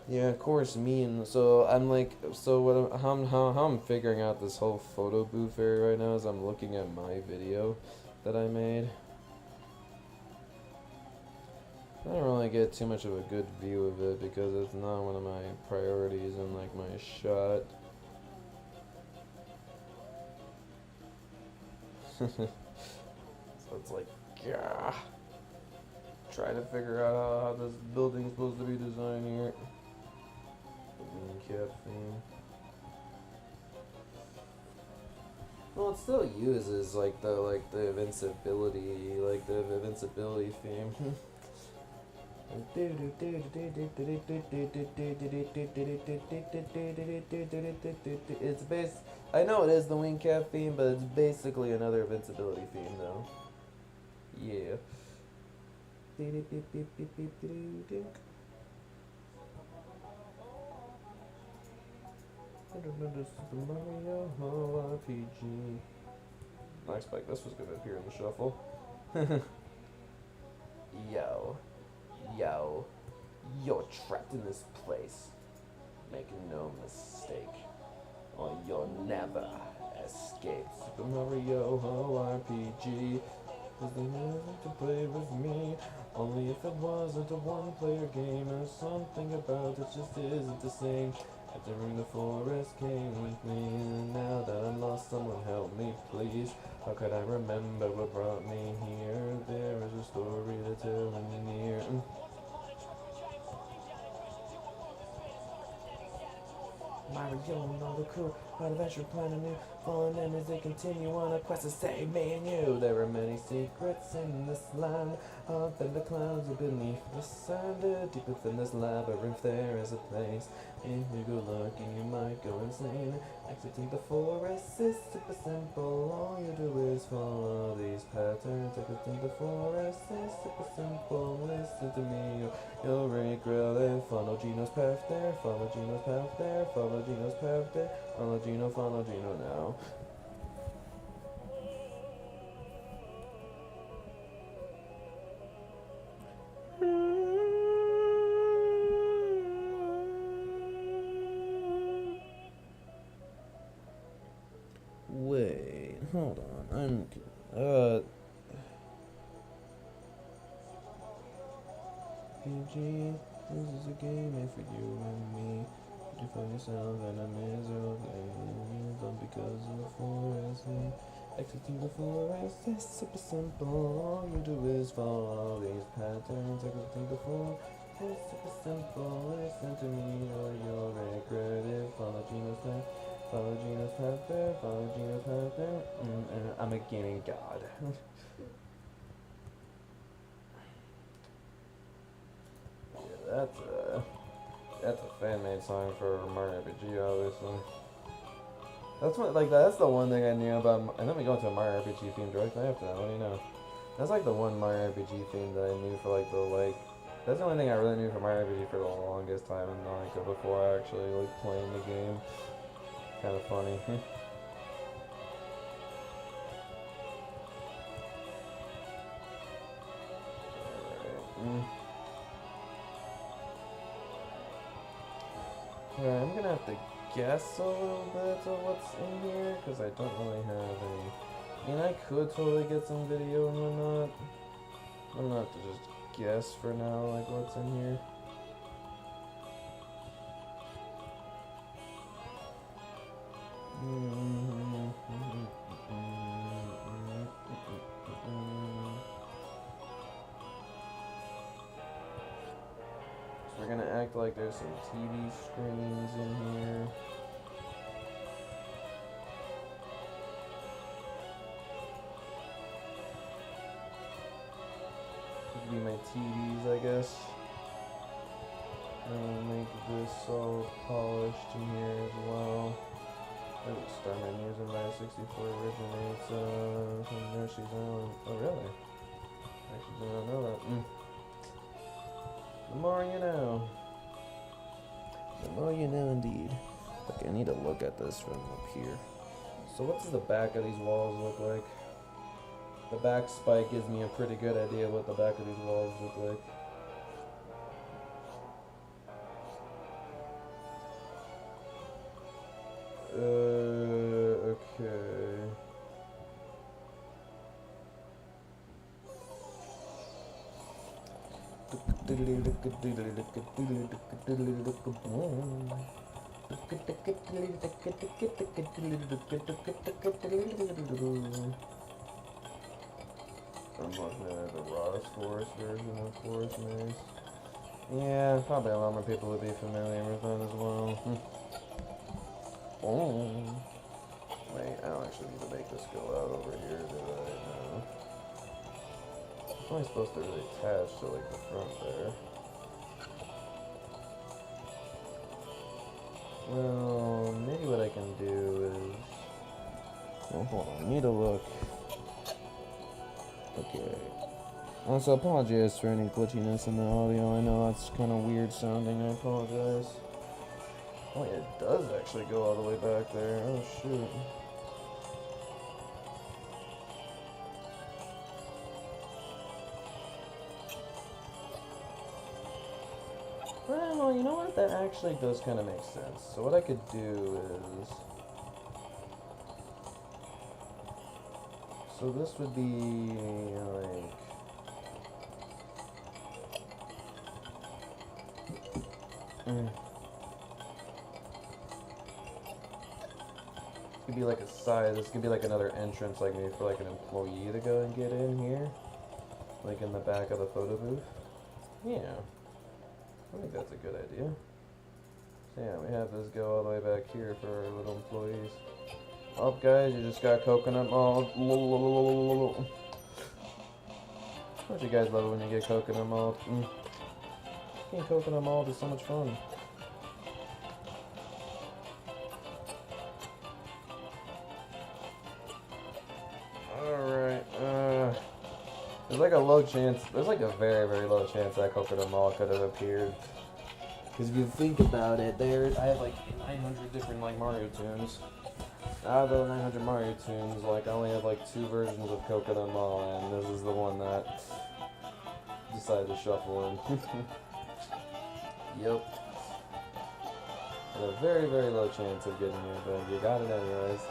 B: Yeah, of course, so I'm like, so what how I'm figuring out this whole photo booth area right now is I'm looking at my video that I made. I don't really get too much of a good view of it because it's not one of my priorities in like my shot. So it's like, yeah. Try to figure out how this building's supposed to be designed here. The green cap theme. Well, it still uses like the invincibility theme. It's I know it is the wing cap theme, but it's basically another invincibility theme, though. Yeah. Mario RPG. I expect this was gonna appear in the shuffle. Yo, you're trapped in this place. Make no mistake, or you'll never escape. Super Mario RPG is the music to play with me. Only if it wasn't a one-player game, or something about it just isn't the same. Entering the forest came with me, and now that I'm lost, someone help me, please. How could I remember what brought me here? There is a story to tell in the near. Mario and all the crew, on adventure plan a new fun, and as they continue on a quest to save me and you. There are many secrets in this land, up in the clouds or beneath the sand. Deep within this labyrinth there is a place. If you go looking, you might go insane. Exiting the forest is super simple. All you do is follow these patterns. Exiting the forest is super simple. Listen to me, you'll regret it. Follow Gino's path there. Follow Gino's path there. Follow Gino's path there. Follow Gino now. Wait, hold on. PG, this is a game made for you and me. You find yourself in a miserable all because of the forest. Exiting the forest is super simple. All you do is follow these patterns. Exiting the forest is super simple. Listen to me or you'll regret it. Follow Gino's path. Follow Gino's path there. Follow Gino's path there. I'm a gaming god. Yeah, that's a fan-made song for Mario RPG, obviously. That's the one thing I knew about, and then we go into a Mario RPG theme directly after that. What do you know? That's like the one Mario RPG theme that I knew for that's the only thing I really knew for Mario RPG for the longest time, and before I actually playing the game. Kind of funny. Alright, I'm gonna have to guess a little bit of what's in here, because I don't really have any. I mean, I could totally get some video and whatnot. I'm gonna have to just guess for now, what's in here. So we're gonna act like there's some TV screens in here. These would be my TVs, I guess. I'll make this all polished in here as well. Oh, Star Menus and my 64 originates from Yoshi's Island. Oh, really? Actually did not know that. The more you know. The more you know, indeed. Okay, I need to look at this from up here. So what does the back of these walls look like? The back spike gives me a pretty good idea what the back of these walls look like. Okay. Unfortunately, there's a Ross Forest version of Forest Maze. Yeah, probably a lot more people would be familiar with that as well. Wait, I don't actually need to make this go out over here, do I? No. It's only supposed to really attach to the front there. Well, maybe what I can do is... Oh, hold on, I need to look. Okay. Also, apologize for any glitchiness in the audio. I know that's kind of weird sounding. I apologize. Oh, yeah, it does actually go all the way back there. Oh, shoot. Well, you know what? That actually does kind of make sense. So what I could do is... So this would be, This could be like a side, this could be like another entrance, maybe for an employee to go and get in here. In the back of the photo booth. Yeah. I think that's a good idea. So yeah, we have this go all the way back here for our little employees. Oh, guys, you just got coconut malt. Don't you guys love it when you get coconut malt? Getting coconut malt is so much fun. Alright, there's like a low chance, there's like a very, very low chance that coconut malt could have appeared. Because if you think about it, I have like 900 different like Mario tunes. Out of those 900 Mario tunes, like I only have like 2 versions of coconut malt, and this is the one that decided to shuffle in. Yep. Had a very, very low chance of getting it, but you got it anyways.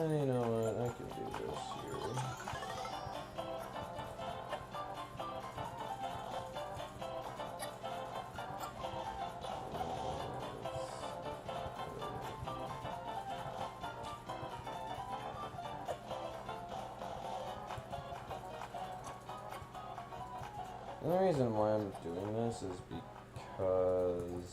B: You know what, I can do this here. The only reason why I'm doing this is because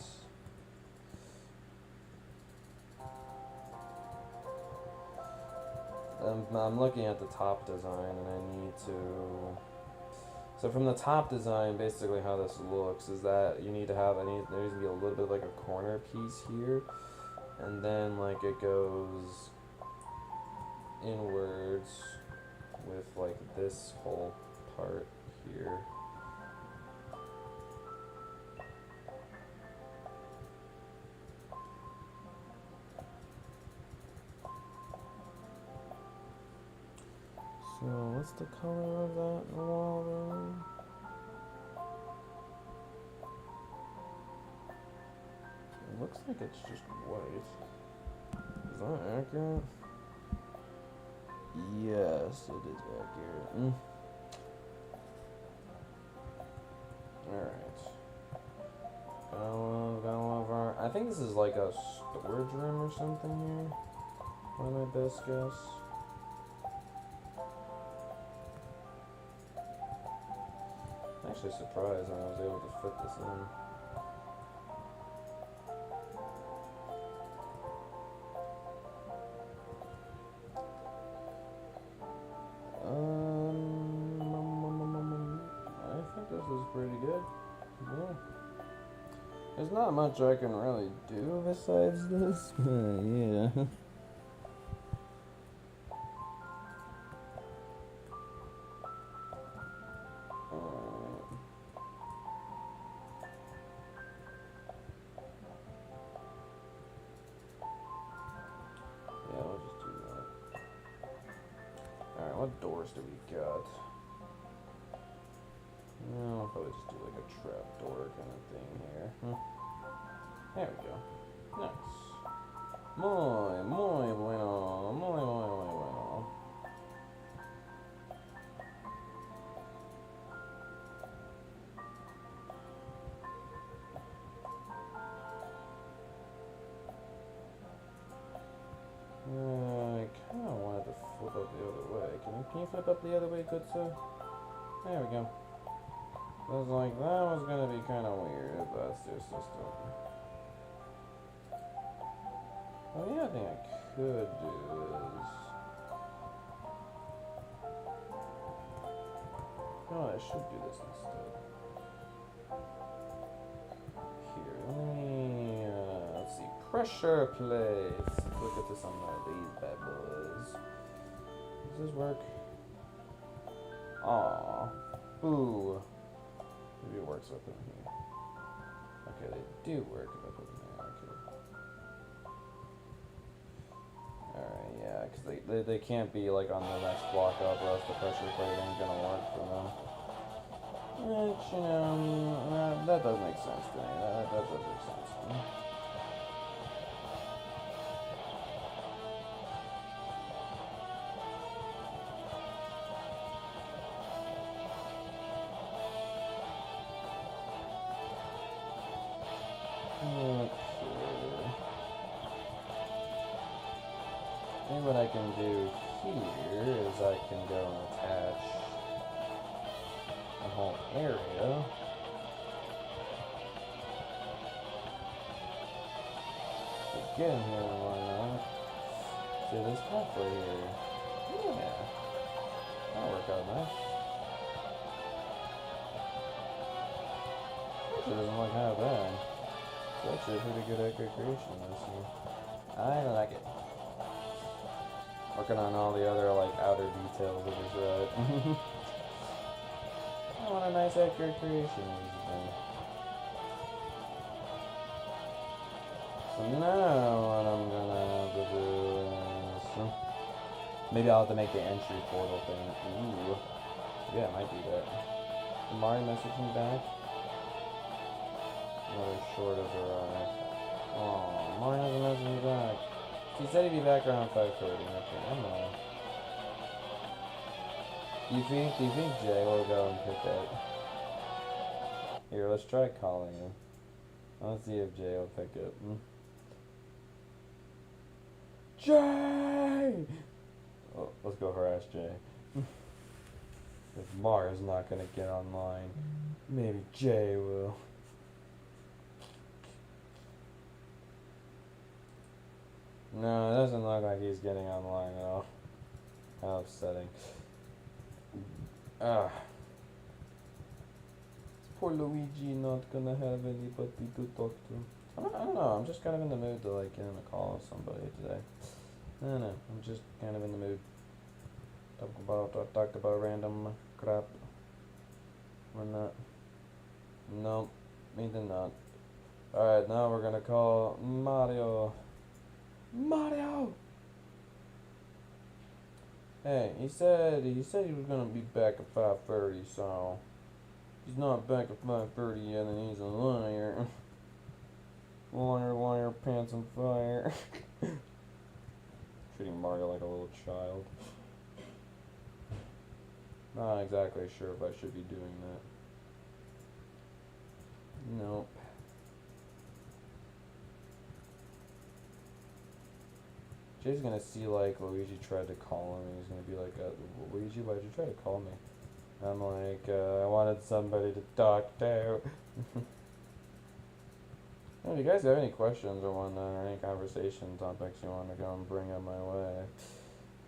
B: I'm looking at the top design and I need to. So from the top design, basically how this looks is that you need to have there needs to be a little bit like a corner piece here, and then like it goes inwards with like this whole part here. So what's the color of that wall then? It looks like it's just white. Is that accurate? Yes, it is accurate. Alright. Got all of our... I think this is like a storage room or something here. By my best guess. I'm actually surprised I was able to fit this in. I think this is pretty good. Yeah. There's not much I can really do besides this, but yeah. Yeah, we'll just do that. Alright, what doors do we got? No, I'll probably just do like a trap door kind of thing here. There we go. Nice. Muy bueno. Muy bueno. I kind of wanted to flip up the other way. Can you flip up the other way, good sir? There we go. I was like, that was gonna be kind of weird if that's their system. Well, the other thing I could do is... Oh, I should do this instead. Here, let me, let's see, pressure plates. Look at this on these bad boys. Does this work? Aww. Boo. Maybe it works if I put them here. Okay, they do work if I put them there. Okay. Alright, yeah, because they can't be like on the next block up, or else the pressure plate ain't gonna work for them. Which, you know, that does make sense to me. That does make sense to me. Okay. Maybe what I can do here is I can go and attach the whole area. Get in here and why not? See this path right here. Yeah. That'll work out nice. Actually doesn't look half bad. It's actually a pretty good echo creation this year. I like it. Working on all the other like outer details of this ride. I want a nice accurate creation of this thing. So now what I'm gonna have to do is maybe I'll have to make the entry portal thing. Ooh. Yeah, I might do that. Did Mari message me back? Another short has arrived. Oh, Mari hasn't messaged me back. He said he'd be back around 5:30. Okay, I'm gonna. Do you think Jay will go and pick it? Here, let's try calling him. Let's see if Jay will pick it. Jay! Oh, let's go harass Jay. If Mara's not gonna get online, maybe Jay will. No, it doesn't look like he's getting online at all. How upsetting. Ah. Poor Luigi not gonna have anybody to talk to. I don't know, I'm just kind of in the mood to like get in a call with somebody today. I don't know, I'm just kind of in the mood. Talk about random crap. Or not. Nope, me did not. Alright, now we're gonna call Mario. Mario! Hey, he said he was gonna be back at 5:30, so he's not back at 5:30 yet, and he's a liar. Liar, pants on fire. Treating Mario like a little child. Not exactly sure if I should be doing that. Nope. Jay's gonna see like Luigi tried to call him, and he's gonna be like, Luigi, why'd you try to call me? And I'm like, I wanted somebody to talk to. If you guys have any questions or whatnot, or any conversation topics you want to go and bring up my way,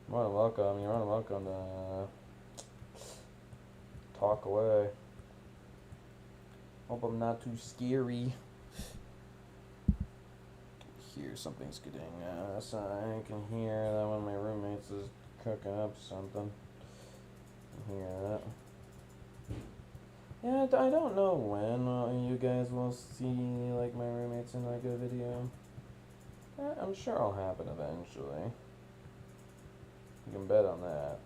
B: you're more than welcome. You're more than welcome to talk away. Hope I'm not too scary. Hear something's getting so I can hear that one of my roommates is cooking up something. I hear that. Yeah, I don't know when you guys will see like my roommates in like a video. I'm sure it'll happen eventually. You can bet on that.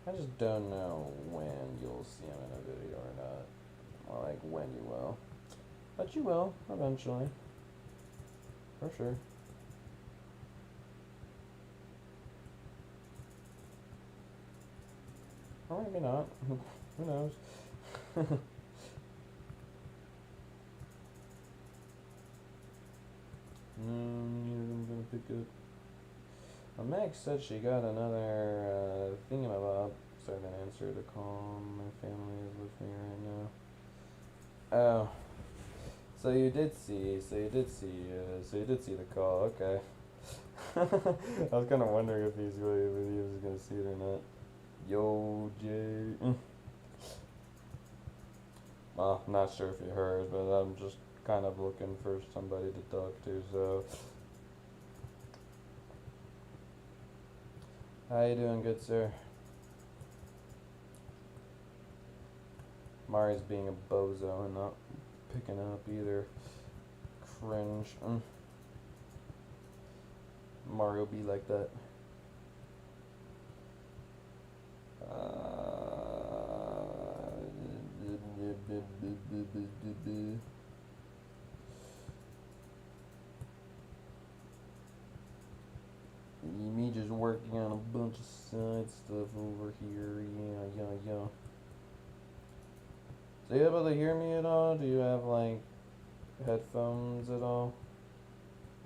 B: I just don't know when you'll see them in a video or not. Or like when you will. But you will, eventually. For sure. Or maybe not. Who knows? I'm gonna pick up. Meg said she got another thingamabob, so I didn't answer the call. My family is with me right now. Oh. So you did see the call, okay. I was kind of wondering if he was gonna see it or not. Yo, Jay. Well, not sure if you heard, but I'm just kind of looking for somebody to talk to, so. How you doing, good sir? Mari's being a bozo and not picking up either. Cringe. Mario be like that. Me just working on a bunch of side stuff over here. Yeah. So you able to hear me at all? Do you have like headphones at all?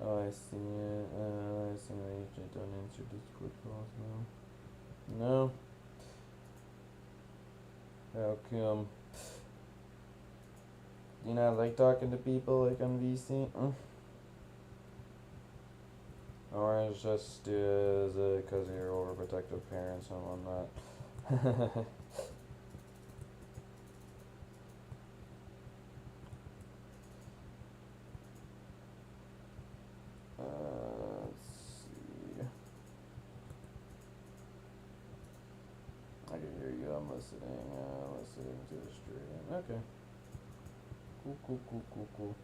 B: Oh, I see it. I see why you don't answer Discord calls now. No? How come? You not like talking to people like on VC? Or it's just is it because of your overprotective parents and whatnot? Let's see. I can hear you. I'm listening to the stream. Okay. Cool.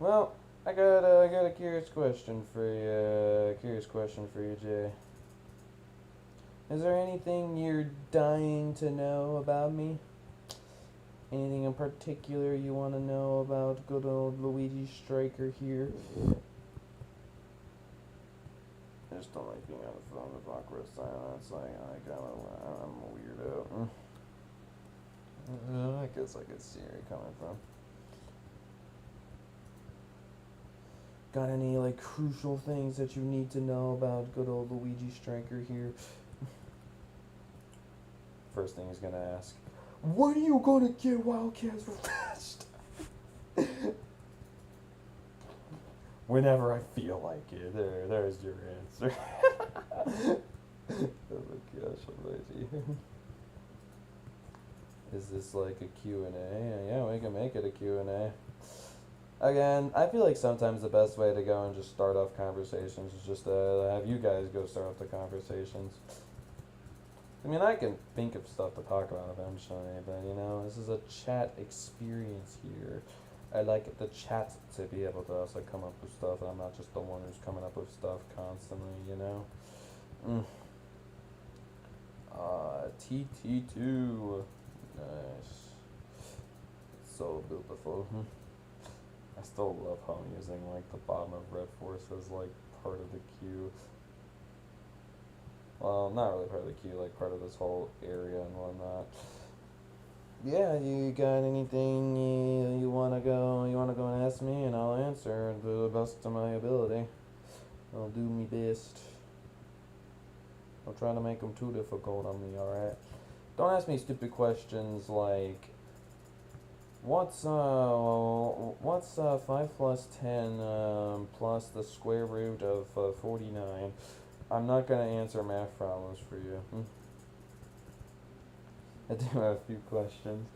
B: Well, I got a curious question for you. Jay. Is there anything you're dying to know about me? Anything in particular you want to know about good old Luigi Striker here? I just don't like being on the phone with awkward silence. I'm a weirdo. I guess I could see where you're coming from. Got any like crucial things that you need to know about good old Luigi Striker here? First thing he's gonna ask, when are you gonna get Wildcats refreshed? Whenever I feel like it. There's your answer. Oh my gosh, almighty. Is this like a Q&A? Yeah, we can make it a Q&A. Again, I feel like sometimes the best way to go and just start off conversations is just have you guys go start off the conversations. I mean, I can think of stuff to talk about eventually, but you know, this is a chat experience here. I like the chat to be able to also come up with stuff. I'm not just the one who's coming up with stuff constantly, you know? TT2. Nice. So beautiful. I still love how I'm using like the bottom of Red Force as like part of the queue. Well, not really part of the queue, like part of this whole area and whatnot. Yeah, you got anything you wanna go and ask me, and I'll answer to the best of my ability. I'll do my best. Don't try to make them too difficult on me, alright? Don't ask me stupid questions like, what's 5 plus 10 plus the square root of 49? I'm not gonna answer math problems for you. I do have a few questions.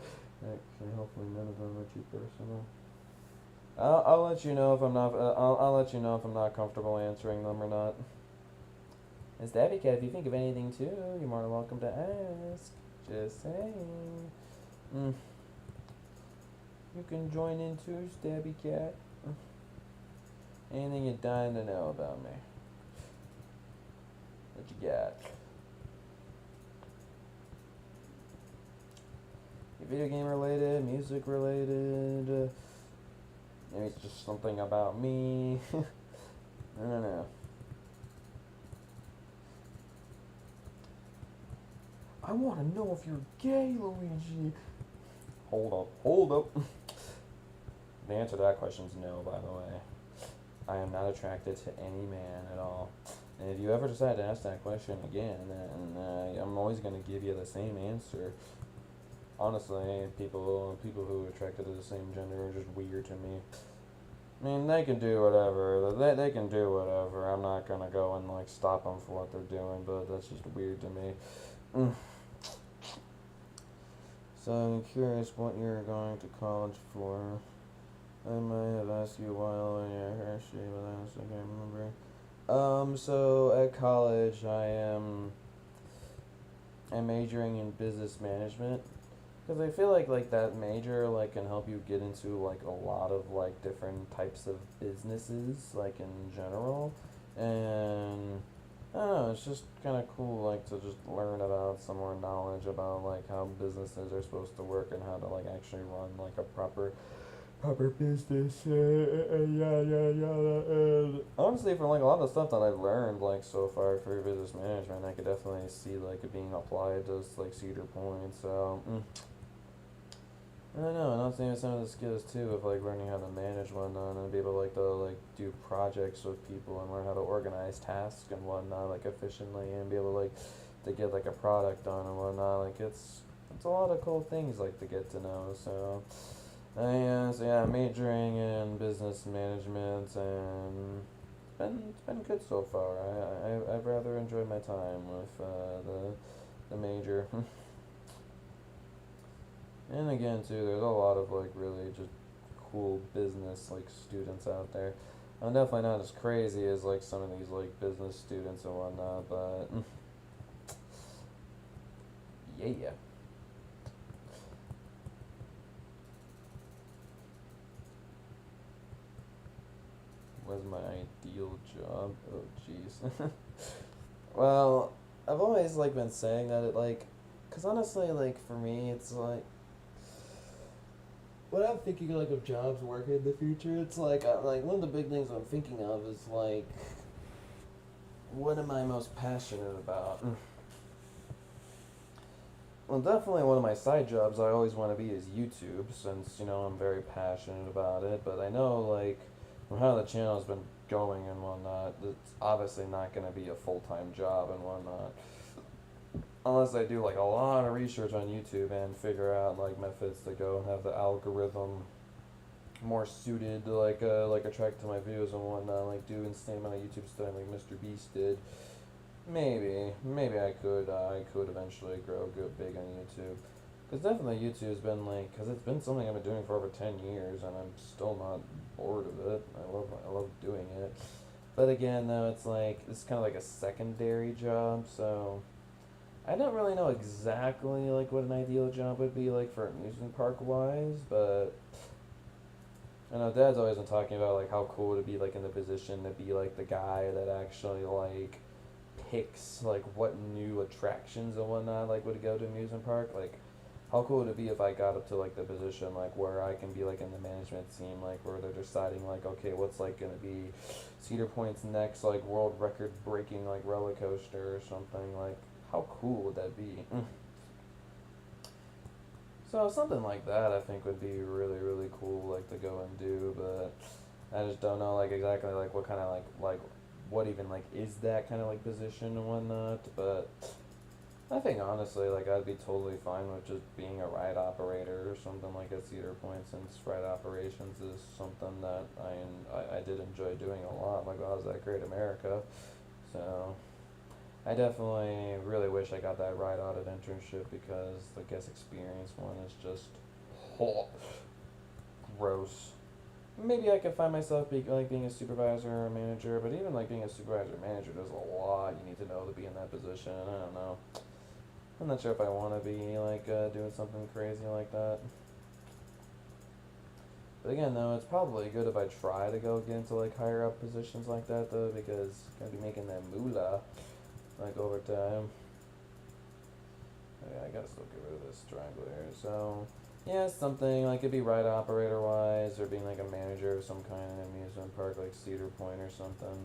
B: Actually, hopefully none of them are too personal. I'll let you know if I'm not. I'll let you know if I'm not comfortable answering them or not. And Stabby Cat, if you think of anything too, you're more than welcome to ask. Just saying. You can join in too, Stabby Cat. Anything you're dying to know about me? What you got? Video game related, music related, maybe it's just something about me. I don't know. I want to know if you're gay, Luigi. Hold up. The answer to that question is no, by the way. I am not attracted to any man at all. And if you ever decide to ask that question again, then I'm always going to give you the same answer. Honestly, people who are attracted to the same gender are just weird to me. I mean, they can do whatever. They can do whatever. I'm not gonna go and like stop them for what they're doing, but that's just weird to me. So I'm curious what you're going to college for. I might have asked you a while when you were Hershey, but I honestly can't remember. So at college, I'm majoring in business management. Because I feel like that major like can help you get into like a lot of like different types of businesses like in general, and I don't know, it's just kind of cool like to just learn about some more knowledge about like how businesses are supposed to work and how to like actually run like a proper proper business, and yada yada. And honestly, from like a lot of the stuff that I've learned like so far for business management, I could definitely see like it being applied to like Cedar Point. So I don't know, and also even some of the skills too of like learning how to manage whatnot and be able like to like do projects with people and learn how to organize tasks and whatnot like efficiently and be able to like to get like a product done and whatnot. Like it's a lot of cool things like to get to know. So so yeah, majoring in business management and it's been good so far. I've rather enjoyed my time with the major. And again, too, there's a lot of like really just cool business like students out there. I'm definitely not as crazy as like some of these like business students and whatnot, but yeah. What's my ideal job? Oh, jeez. Well, I've always like been saying that it like, cause honestly, like for me, it's like when I'm thinking like of jobs working in the future, it's like one of the big things I'm thinking of is like what am I most passionate about? Well, definitely one of my side jobs I always want to be is YouTube, since I'm very passionate about it. But I know like from how the channel's been going and whatnot, it's obviously not going to be a full time job and whatnot. Unless I do like a lot of research on YouTube and figure out like methods to go and have the algorithm more suited to like attract to my videos and whatnot, like do insane amount of YouTube stuff like Mr. Beast did. Maybe I could eventually grow good big on YouTube. Cause definitely YouTube's been like, cause it's been something I've been doing for over 10 years, and I'm still not bored of it. I love doing it. But again, though, it's like it's kind of like a secondary job, so I don't really know exactly like what an ideal job would be like for amusement park wise, but I know Dad's always been talking about like how cool to be like in the position to be like the guy that actually like picks like what new attractions and whatnot like would go to amusement park. Like how cool would it be if I got up to like the position like where I can be like in the management team like where they're deciding like okay what's like gonna be Cedar Point's next like world record breaking like roller coaster or something like how cool would that be? So something like that I think would be really really cool like to go and do, but I just don't know like exactly like what kind of like what even like is that kind of like position and whatnot. But I think honestly like I'd be totally fine with just being a ride operator or something like at Cedar Point, since ride operations is something that I did enjoy doing a lot. Like when I was at Great America, so I definitely really wish I got that ride audit internship because the guest experience one is just oh, gross. Maybe I could find myself like being a supervisor or a manager, but even like being a supervisor or manager, there's a lot you need to know to be in that position. I don't know. I'm not sure if I want to be like doing something crazy like that. But again, though, it's probably good if I try to go get into like higher up positions like that, though, because I'm gonna be making that moolah like over time. Oh, yeah, I gotta still get rid of this strangler. So, yeah, something like it'd be ride operator wise, or being like a manager of some kind of amusement park like Cedar Point or something.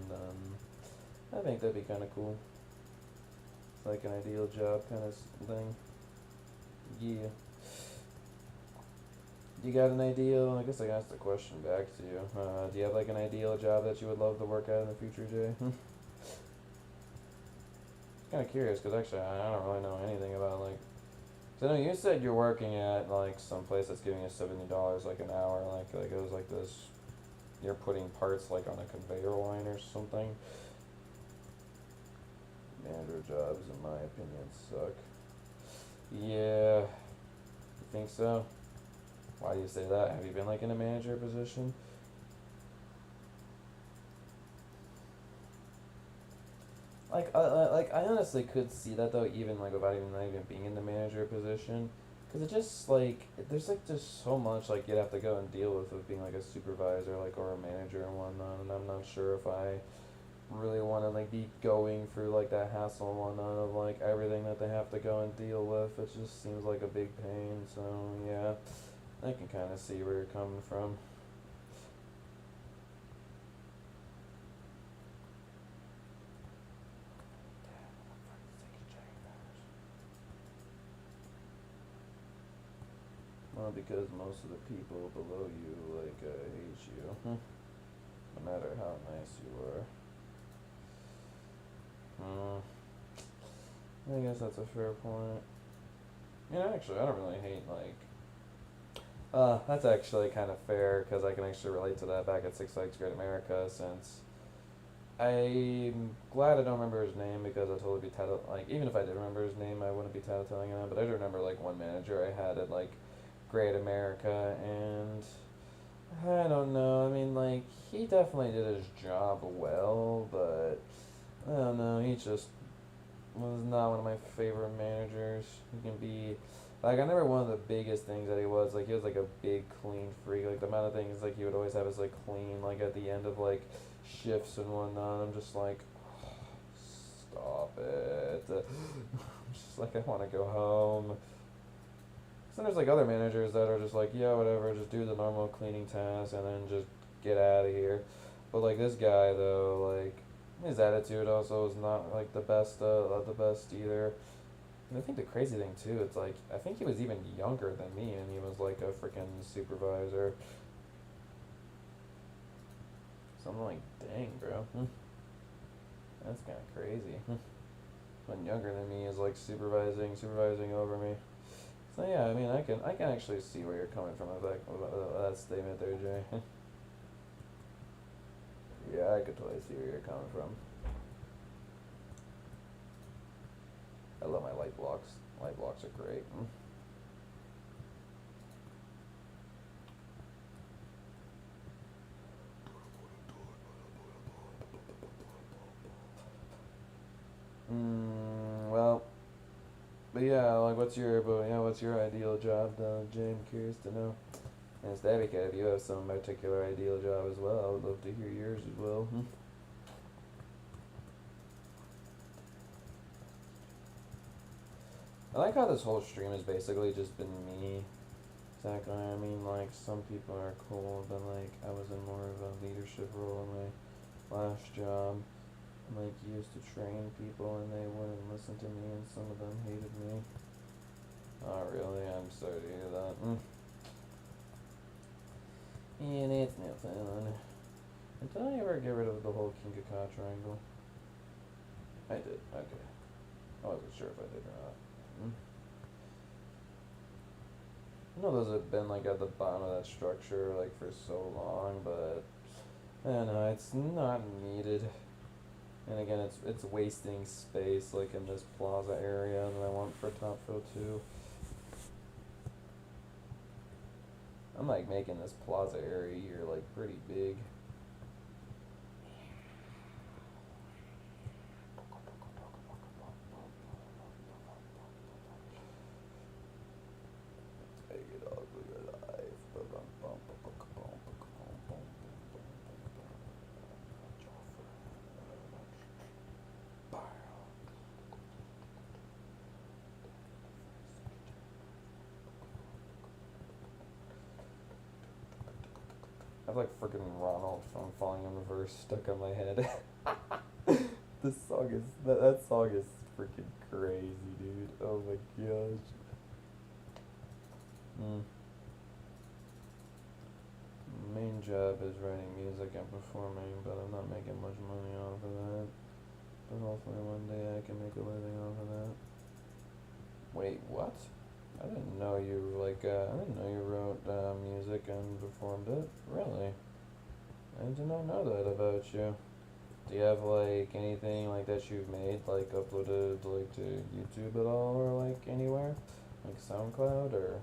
B: I think that'd be kind of cool. It's like an ideal job kind of thing. Yeah. You got an ideal? I guess I asked the question back to you. Do you have like an ideal job that you would love to work at in the future, Jay? Kind of curious because actually I don't really know anything about like. So I know you said you're working at like some place that's giving you $70 like an hour, like it was like this. You're putting parts like on a conveyor line or something. Manager jobs, in my opinion, suck. Yeah, you think so? Why do you say that? Have you been like in a manager position? Like I honestly could see that though, even like without even not even being in the manager position, because it just like there's like just so much like you'd have to go and deal with being like a supervisor like or a manager and whatnot, and I'm not sure if I really want to like be going through like that hassle and whatnot of like everything that they have to go and deal with. It just seems like a big pain. So yeah, I can kind of see where you're coming from. Well, because most of the people below you, like, hate you. No matter how nice you are. I guess that's a fair point. Yeah, actually, I don't really hate, like... that's actually kind of fair, because I can actually relate to that back at Six Flags Great America, since... I'm glad I don't remember his name, because I'd totally be like, even if I did remember his name, I wouldn't be tattling him, but I do remember, like, one manager I had at, like, Great America, and... I don't know, I mean, like, he definitely did his job well, but... I don't know, he just was not one of my favorite managers. He can be like, I remember one of the biggest things that he was like a big clean freak. Like the amount of things like he would always have is like clean like at the end of like shifts and whatnot. I'm just like, stop it. I'm just like, I want to go home. Then there's like other managers that are just like, yeah, whatever, just do the normal cleaning tasks and then just get out of here. But like this guy though, like his attitude also is not like the best either. And I think the crazy thing too, it's like I think he was even younger than me, and he was like a freaking supervisor. So I'm like, dang, bro, that's kind of crazy. When younger than me is like supervising over me. So yeah, I mean, I can actually see where you're coming from with that statement there, Jay. Yeah, I could totally see where you're coming from. I love my light blocks. Light blocks are great. Well, but yeah, like, what's your ideal job, though, Jay? I'm curious to know. And Stabby Cat, if you have some particular ideal job as well, I would love to hear yours as well. I like how this whole stream has basically just been me. Exactly. I mean, like, some people are cool, but, like, I was in more of a leadership role in my last job. Like, used to train people, and they wouldn't listen to me, and some of them hated me. Oh, really? I'm sorry to hear that. Yeah, that's no fun. And did I ever get rid of the whole King of Ka triangle? I did. Okay. I wasn't sure if I did or not. I know those have been like at the bottom of that structure like for so long, but I don't know, it's not needed. And again, it's wasting space like in this plaza area that I want for Top Fill 2. I'm like making this plaza area here like pretty big. I have like freaking Ronald from Falling in Reverse stuck on my head. This song is that song is freaking crazy, dude. Oh my gosh. Main job is writing music and performing, but I'm not making much money off of that. But hopefully one day I can make a living off of that. Wait, what? I didn't know you wrote music and performed it. Really? I did not know that about you. Do you have like anything like that you've made like uploaded like to YouTube at all or like anywhere? Like SoundCloud or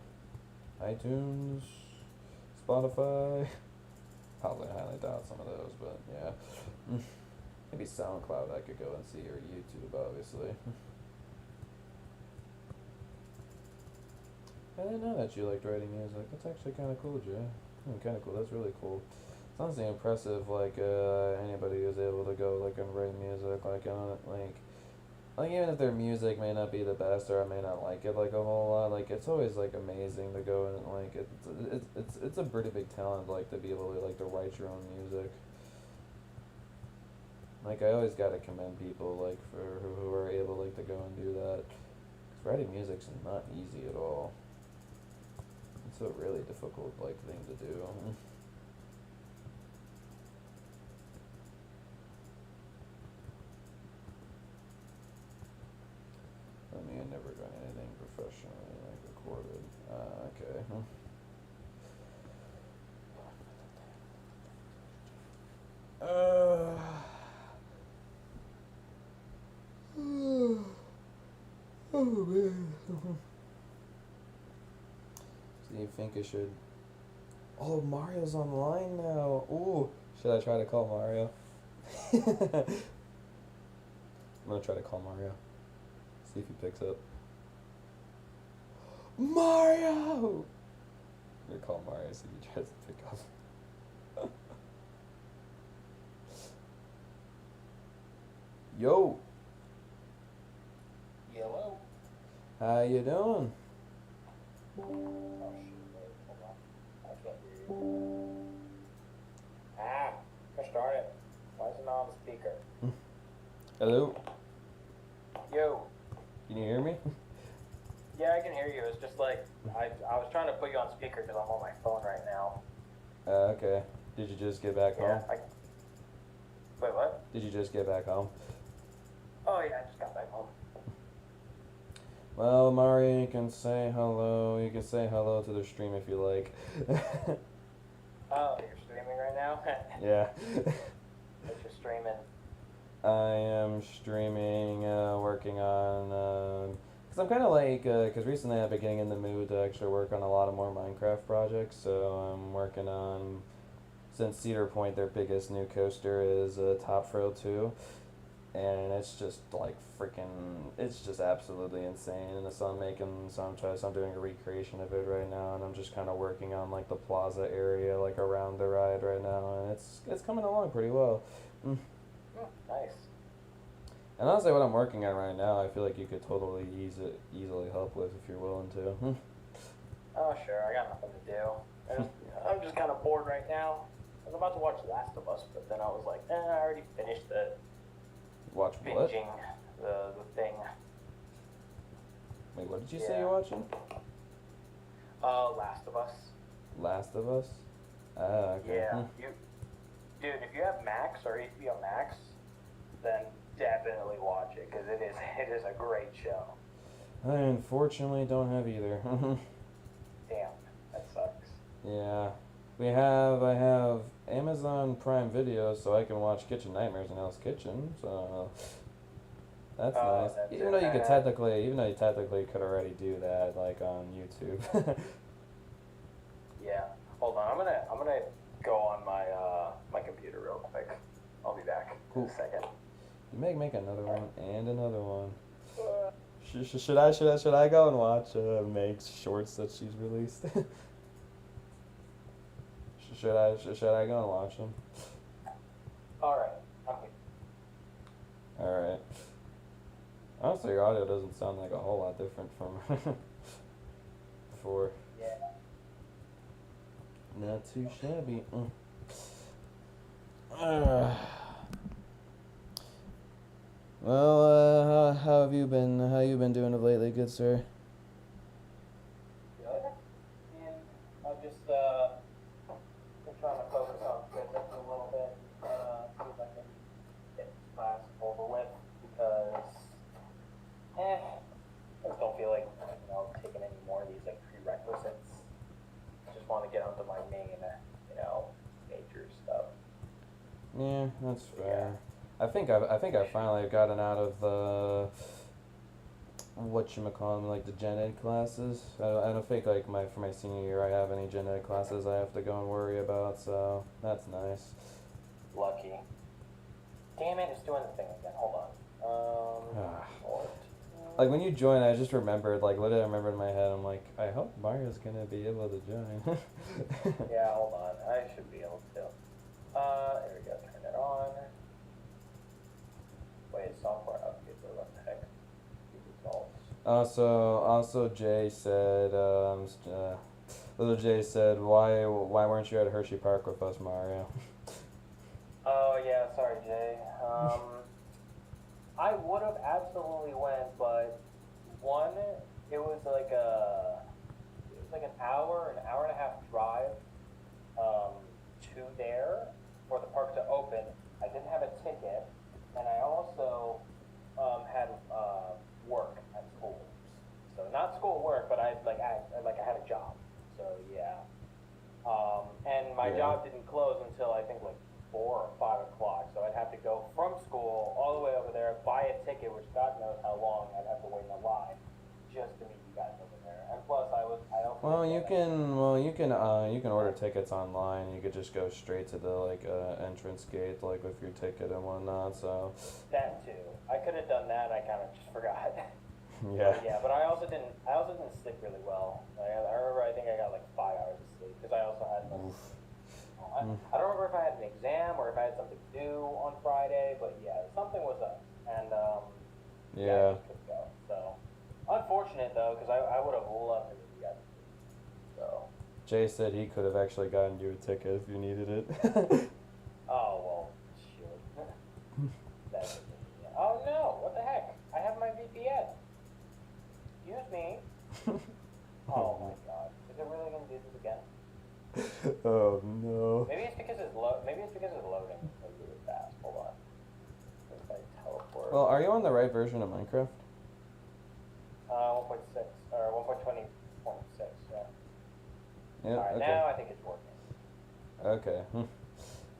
B: iTunes, Spotify? Probably highly doubt some of those, but yeah. Maybe SoundCloud I could go and see, or YouTube obviously. I didn't know that you liked writing music. That's actually kind of cool, Jay. Kind of cool. That's really cool. It's honestly impressive. Like anybody who's able to go like and write music, like like even if their music may not be the best or I may not like it like a whole lot, like it's always like amazing to go and like it's a pretty big talent like to be able to like to write your own music. Like I always gotta commend people like for who are able like to go and do that. 'Cause writing music's not easy at all. It's a really difficult like thing to do. I mean, I never done anything professionally like recorded. Okay. Uh, oh man. So you think I should? Oh, Mario's online now. Ooh, should I try to call Mario? I'm gonna try to call Mario. See if he picks up. Mario! I'm gonna call Mario, see if he tries to pick up. Yo!
C: Yellow.
B: How you doing?
C: Oh shit, wait, hold on. I can't hear you. Ah, push start it. Why is it not on the speaker?
B: Hello?
C: Yo.
B: Can you hear me?
C: Yeah, I can hear you. It's just like, I was trying to put you on speaker because I'm on my phone right now.
B: Okay. Did you just get back
C: Yeah,
B: home?
C: Wait, what?
B: Did you just get back home?
C: Oh yeah, I just got back home.
B: Well, Mario, you can say hello. You can say hello to the stream if you like.
C: Oh, you're streaming right now?
B: Yeah.
C: What you streaming?
B: I am streaming, working on, cause I'm kind of like, cause recently I've been getting in the mood to actually work on a lot of more Minecraft projects. So I'm working on, since Cedar Point, their biggest new coaster is Top Thrill 2, and it's just like freaking, it's just absolutely insane. And so I'm doing a recreation of it right now, and I'm just kind of working on like the plaza area, like around the ride right now, and it's coming along pretty well.
C: Nice.
B: And honestly, what I'm working on right now, I feel like you could totally easily help with if you're willing to.
C: Oh sure, I got nothing to do. I'm just kind of bored right now. I was about to watch Last of Us, but then I was like, I already finished the
B: Watch what?
C: binging the thing.
B: Wait, what did you say
C: Yeah.
B: you're watching?
C: Last of Us.
B: Last of Us? Ah, okay.
C: Yeah, dude, if you have Max or HBO Max, then definitely watch it because it is a great show.
B: I unfortunately don't have either.
C: Damn, that sucks.
B: Yeah. I have Amazon Prime Video, so I can watch Kitchen Nightmares in Hell's Kitchen, so that's
C: Oh,
B: nice.
C: that's
B: Even
C: it.
B: though you technically could already do that, like on YouTube.
C: Yeah. Hold on, I'm gonna go on my computer real quick. I'll be back in
B: Cool.
C: a second.
B: You make another one and another one. Should I go and watch Meg's shorts that she's released? Should I go and watch them?
C: All right. Okay.
B: All right. Honestly, your audio doesn't sound like a whole lot different from before.
C: Yeah.
B: Not too shabby. Well, how have you been? How you been doing of lately, good sir?
C: Good. And I'm just trying to focus on physics a little bit. See if I can get this class over with because I just don't feel like taking any more of these like prerequisites. I just want to get onto my main major stuff.
B: Yeah, that's fair.
C: Yeah.
B: I think I finally gotten out of the whatchamacallit, like the gen ed classes. I don't think like for my senior year I have any gen ed classes I have to go and worry about, so that's nice.
C: Lucky. Damn it, it's doing the thing again. Hold on. Port.
B: Like when you joined, I just remembered, like literally I remembered in my head, I'm like, I hope Mario's gonna be able to join.
C: Yeah, hold on. I should be able to. There we go. Turn it on. Wait, software update. What the heck?
B: Also, Jay said, little Jay said, why weren't you at Hershey Park with us, Mario?
C: Oh yeah, sorry, Jay. I would have absolutely went, but one, it was like an hour and a half drive to there for the park to open. I didn't have a ticket, and I also had work at school. So not school work, but I had a job. So yeah. And my
B: Yeah.
C: job didn't close until I think like 4 or 5 o'clock. So I'd have to go from school all the way over there, buy a ticket, which God knows how long I'd have to wait in a line just to meet you guys over there. And plus, I also
B: You can order tickets online. You could just go straight to the entrance gate like with your ticket and whatnot. So
C: that too. I could have done that. I kind of just forgot.
B: yeah.
C: Yeah, but I also didn't sleep really well. I remember I think I got like 5 hours of sleep because I also had like,
B: Oof.
C: I don't remember if I had an exam or if I had something due on Friday, but yeah, something was up, and I
B: Yeah.
C: just couldn't go. So unfortunate though, because I would have loved it if you guys. So
B: Jay said he could have actually gotten you a ticket if you needed it.
C: oh well, shoot. That's yeah. Oh no! What the heck? I have my VPN. Excuse me. Oh my god! Is it really gonna do this again?
B: Oh no.
C: Maybe it's because it's loading like really fast. Hold on. If I teleport.
B: Well, are you on the right version of Minecraft?
C: 1.6 or 1.20.6. Yeah.
B: Yeah.
C: All right.
B: Okay.
C: Now I think it's working.
B: Okay.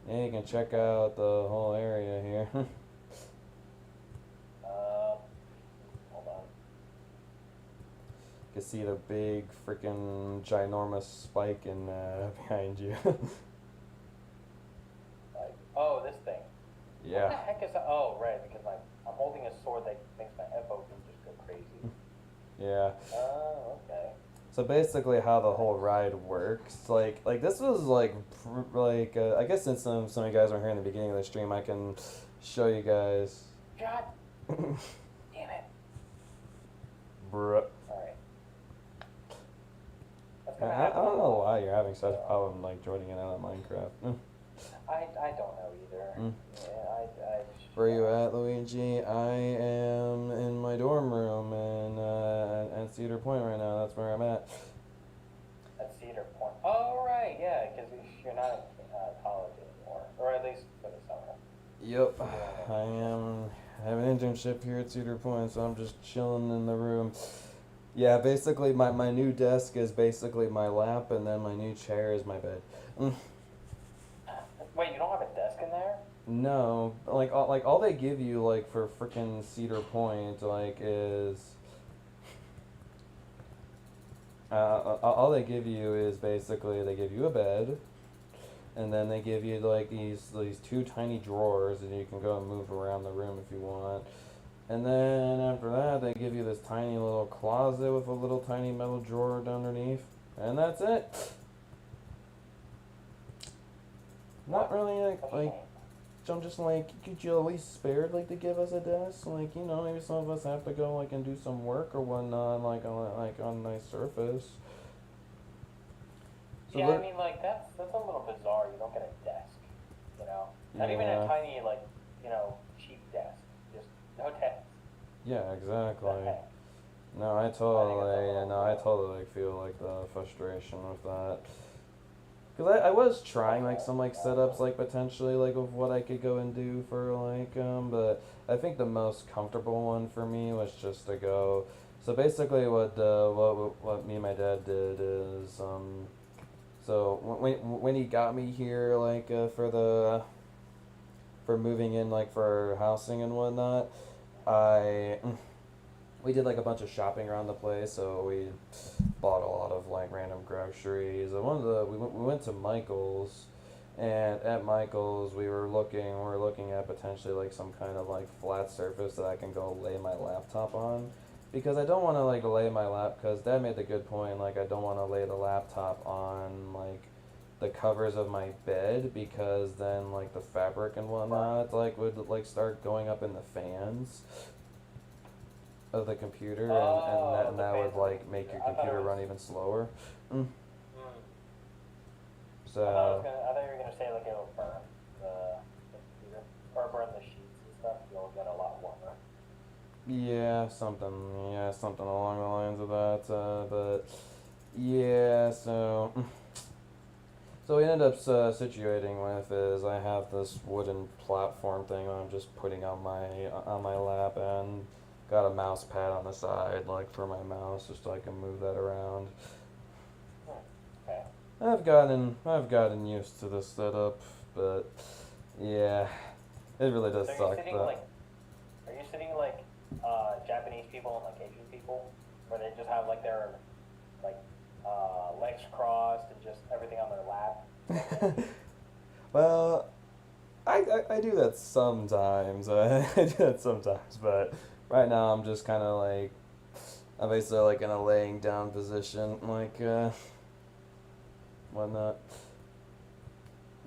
B: Yeah, you can check out the whole area here.
C: Hold on.
B: You can see the big freaking ginormous spike in behind you.
C: Like, oh, this thing. What the
B: Yeah.
C: heck is that? Oh, right, because I'm holding a sword that makes my FOV just go crazy.
B: Yeah.
C: Oh, okay.
B: So basically, how the whole ride works, like this was I guess since some of you guys weren't here in the beginning of the stream, I can show you guys.
C: God damn it.
B: Bruh.
C: Alright. That's
B: I
C: gonna
B: I
C: happen.
B: don't know why you're having such a problem like joining in on Minecraft.
C: I don't know either.
B: Mm.
C: Yeah,
B: Where you at, Luigi? I am in my dorm room at Cedar Point right now. That's where I'm at.
C: At Cedar Point. Oh, right, yeah, because you're not in college anymore. Or at least for the summer.
B: Yep, I have an internship here at Cedar Point, so I'm just chilling in the room. Yeah, basically my new desk is basically my lap, and then my new chair is my bed.
C: Wait, you don't have a desk in there?
B: No, all they give you like for frickin' Cedar Point is all they give you is basically they give you a bed, and then they give you like these two tiny drawers, and you can go and move around the room if you want. And then after that, they give you this tiny little closet with a little tiny metal drawer underneath, and that's it. Not really like I'm just like, could you at least spare like to give us a desk? Like, you know, maybe some of us have to go like and do some work or whatnot, like on a nice surface. So
C: Yeah, I mean, like, that's a little bizarre. You don't get a desk, you know? Not even
B: Yeah.
C: a tiny, like, you know, cheap desk. Just no desk.
B: Yeah, exactly.
C: What the heck?
B: No, I totally feel like the frustration with that. Cause I was trying like some like setups like potentially like of what I could go and do for but I think the most comfortable one for me was just to go. So basically, what me and my dad did is so when he got me here for moving in like for housing and whatnot, we did like a bunch of shopping around the place, so we bought a lot of like random groceries. And we went to Michael's, and at Michael's we were looking at potentially like some kind of like flat surface that I can go lay my laptop on, because I don't want to like lay my because Dad made the good point, like I don't want to lay the laptop on like the covers of my bed, because then like the fabric and whatnot like would like start going up in the fans. of the computer,
C: Oh,
B: and
C: the
B: that
C: fans
B: would
C: of the
B: like make your
C: computer. I thought it
B: computer
C: was.
B: run even slower. Mm.
C: Hmm.
B: So
C: I thought you were gonna say like it'll burn the computer or burn the sheets and stuff. You'll get a lot warmer.
B: yeah, something along the lines of that. But yeah, so we ended up situating with is I have this wooden platform thing that I'm just putting on my lap and got a mouse pad on the side like for my mouse just so I can move that around.
C: Okay.
B: I've gotten used to this setup, but yeah, it really does
C: So are you
B: suck.
C: sitting like, are you sitting like Japanese people and like Asian people, where they just have like their like legs crossed and just everything on their lap?
B: Well, I do that sometimes. I do that sometimes, but right now I'm just kind of like I'm basically like in a laying down position, like whatnot.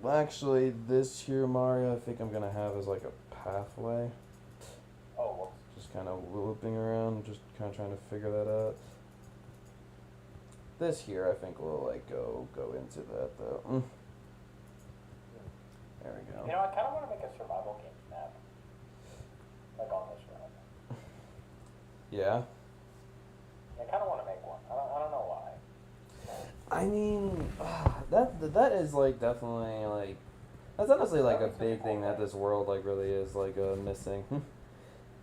B: Well, actually, this here Mario, I think I'm gonna have as like a pathway.
C: Oh, whoops.
B: Just kind of looping around, just kind of trying to figure that out. This here, I think will like go into that though. There we go.
C: You know, I kind of want to make a survival game map, like on this round.
B: Yeah.
C: I kind of want to make one. I don't know why.
B: I mean, that is like definitely like that's honestly like a big thing that this world like really is like missing.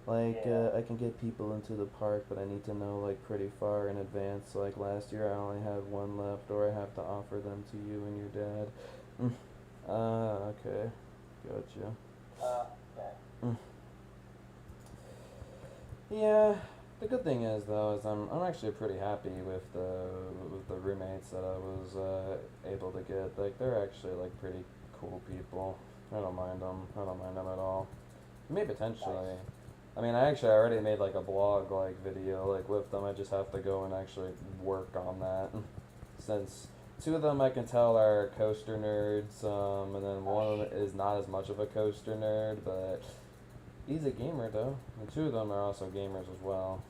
B: Like
C: Yeah.
B: I can get people into the park, but I need to know like pretty far in advance. Like last year, I only had one left, or I have to offer them to you and your dad. Okay, gotcha.
C: Yeah.
B: Yeah, the good thing is though is I'm actually pretty happy with the roommates that I was able to get. Like they're actually like pretty cool people. I don't mind them. I don't mind them at all. Maybe potentially.
C: Nice.
B: I mean, I actually already made like a blog like video like with them. I just have to go and actually work on that. Since two of them I can tell are coaster nerds, and then one of them is not as much of a coaster nerd, but he's a gamer though. And two of them are also gamers as well.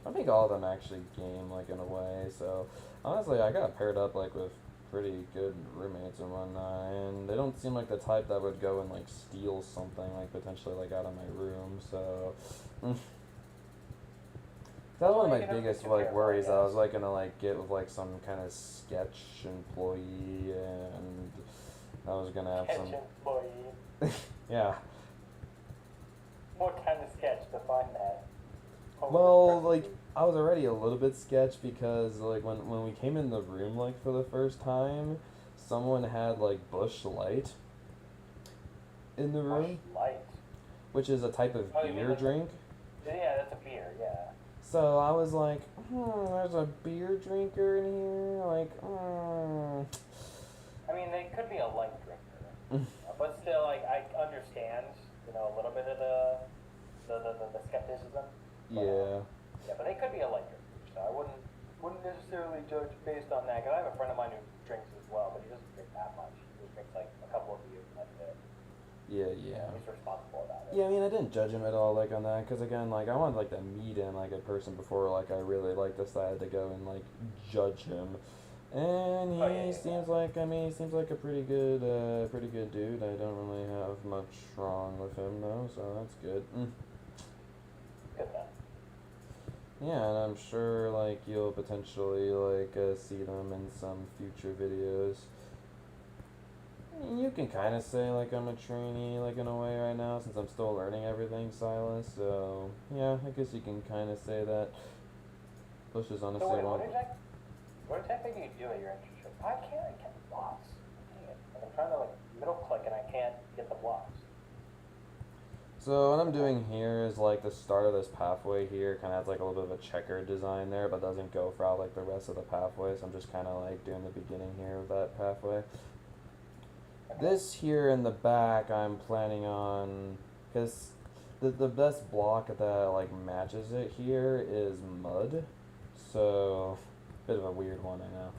B: I think all of them actually game like in a way. So honestly, I got paired up like with pretty good roommates and whatnot, and they don't seem like the type that would go and like steal something like potentially like out of my room. So that was one of my biggest like worries. I was like gonna like get with like some kind of sketch employee, and I was gonna have
C: Sketch
B: some
C: employee.
B: yeah.
C: What kind of sketch to find that?
B: Well, like I was already a little bit sketched because like when we came in the room like for the first time, someone had like Bush Light in the room,
C: Bush Light.
B: which is a type of
C: Oh, you mean
B: beer
C: like
B: drink.
C: Yeah, that's a beer. Yeah.
B: So I was like, there's a beer drinker in here, like,
C: I mean, they could be a light drinker, but still, like I understand, you know, a little bit of the skepticism. But,
B: yeah.
C: Yeah, but they could be a light drinker, so I wouldn't necessarily judge based on that. Cause I have a friend of mine who drinks as well, but he doesn't drink that much. He just drinks like a couple of beers and that's it.
B: Yeah.
C: He's responsible about it.
B: Yeah, I mean, I didn't judge him at all, like, on that, because, again, like, I wanted, like, to meet him, like, a person before, like, I really, like, decided to go and, like, judge him. And he seems like, I mean, he seems like a pretty good dude. I don't really have much wrong with him, though, so that's good.
C: Good then.
B: Yeah, and I'm sure, like, you'll potentially, like, see them in some future videos. You can kind of say, like, I'm a trainee, like, in a way right now, since I'm still learning everything, Silas, so, yeah, I guess you can kind of say that. Bush is honestly
C: So wait,
B: one.
C: what exactly do you do at your internship? I can't get the blocks. Dang it. Like, I'm trying to, like, middle click and I can't get the blocks.
B: So what I'm doing here is like the start of this pathway here kind of has like a little bit of a checkered design there, but doesn't go throughout like the rest of the pathway. So I'm just kind of like doing the beginning here of that pathway. This here in the back, I'm planning on, because the best block that like matches it here is mud. So bit of a weird one, I know.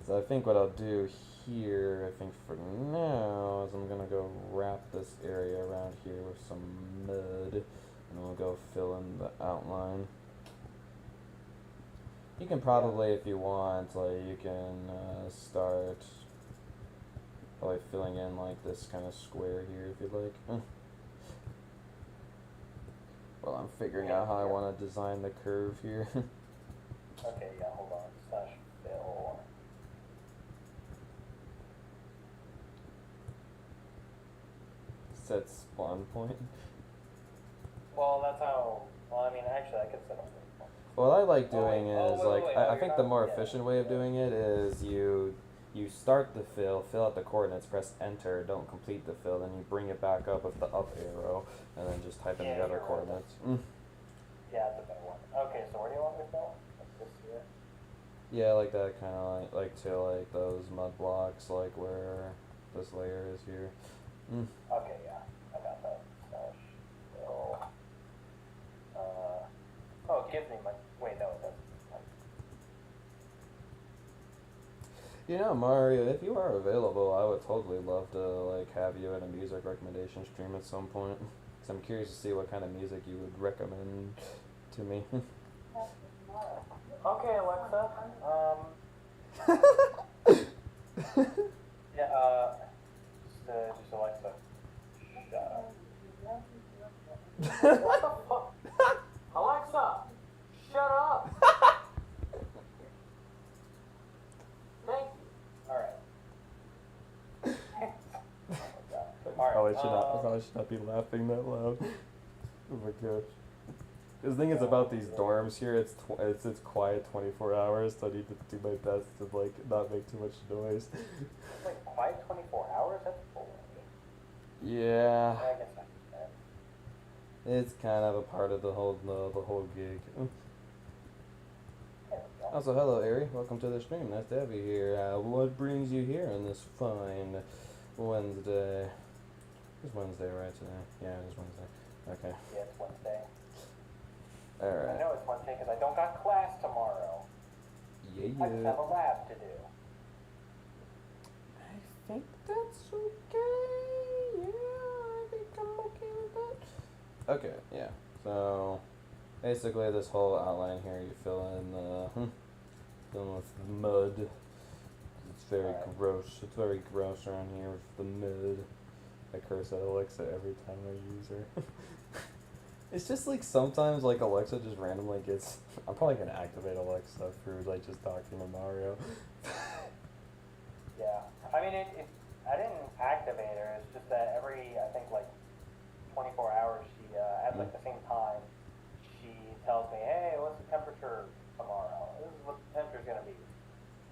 B: So I think what I'll do here, I think for now, is I'm gonna go wrap this area around here with some mud, and we'll go fill in the outline. You can probably, if you want, like, you can start by filling in like this kind of square here if you'd like. Well, I'm figuring out how I want to design the curve here.
C: Okay, yeah, hold on. Slash fill.
B: Set spawn point.
C: Well, that's how. Well, I mean, actually, I could set up.
B: What I like
C: Oh,
B: doing
C: wait.
B: is
C: Oh, wait,
B: like
C: wait,
B: I
C: you're
B: think
C: not-
B: the more
C: yeah.
B: efficient way of doing it is you start the fill out the coordinates, press enter, don't complete the fill, then you bring it back up with the up arrow, and then just type in
C: Yeah,
B: the other
C: you're right.
B: coordinates.
C: Yeah, that's a better one. Okay, so where do you want me to fill? Like this here.
B: Yeah, like that kind of like to like those mud blocks, like where this layer is here.
C: Okay, yeah, I got that. Slash fill. Oh, it gives me my. Wait, no, it doesn't.
B: You know, Mario, if you are available, I would totally love to like have you in a music recommendation stream at some point. Cause I'm curious to see what kind of music you would recommend to me.
C: Okay, Alexa. Yeah. Just Alexa. Shut up. What the fuck? Alexa, shut up. Thank you. All right.
B: I probably should not be laughing that loud. Oh my gosh. The thing is about these dorms here, it's quiet 24 hours, so I need to do my best to like not make too much noise.
C: Wait, quiet 24 hours? That's boring.
B: Yeah,
C: I guess that's fair.
B: it's kind of a part of the whole gig.
C: There we go.
B: Also, hello, Ari. Welcome to the stream. Nice to have you here. What brings you here on this fine Wednesday? It's Wednesday, right, today? Yeah, it is Wednesday. Okay.
C: Yeah, it's Wednesday. I
B: Alright.
C: know it's Wednesday because I don't got class tomorrow. I just have a lab to do.
B: I think that's okay. Yeah, I think I'm okay with that. Okay, yeah. So, basically, this whole outline here, you fill in with mud. It's very gross. It's very gross around here with the mud. I curse at Alexa every time I use her. It's just like sometimes like Alexa just randomly gets. I'm probably gonna activate Alexa for like just talking to Mario.
C: Yeah. I mean, I didn't activate her. It's just that every, I think, like 24 hours, she, at like the same time, she tells me, hey, what's the temperature tomorrow? This is what the temperature's gonna be.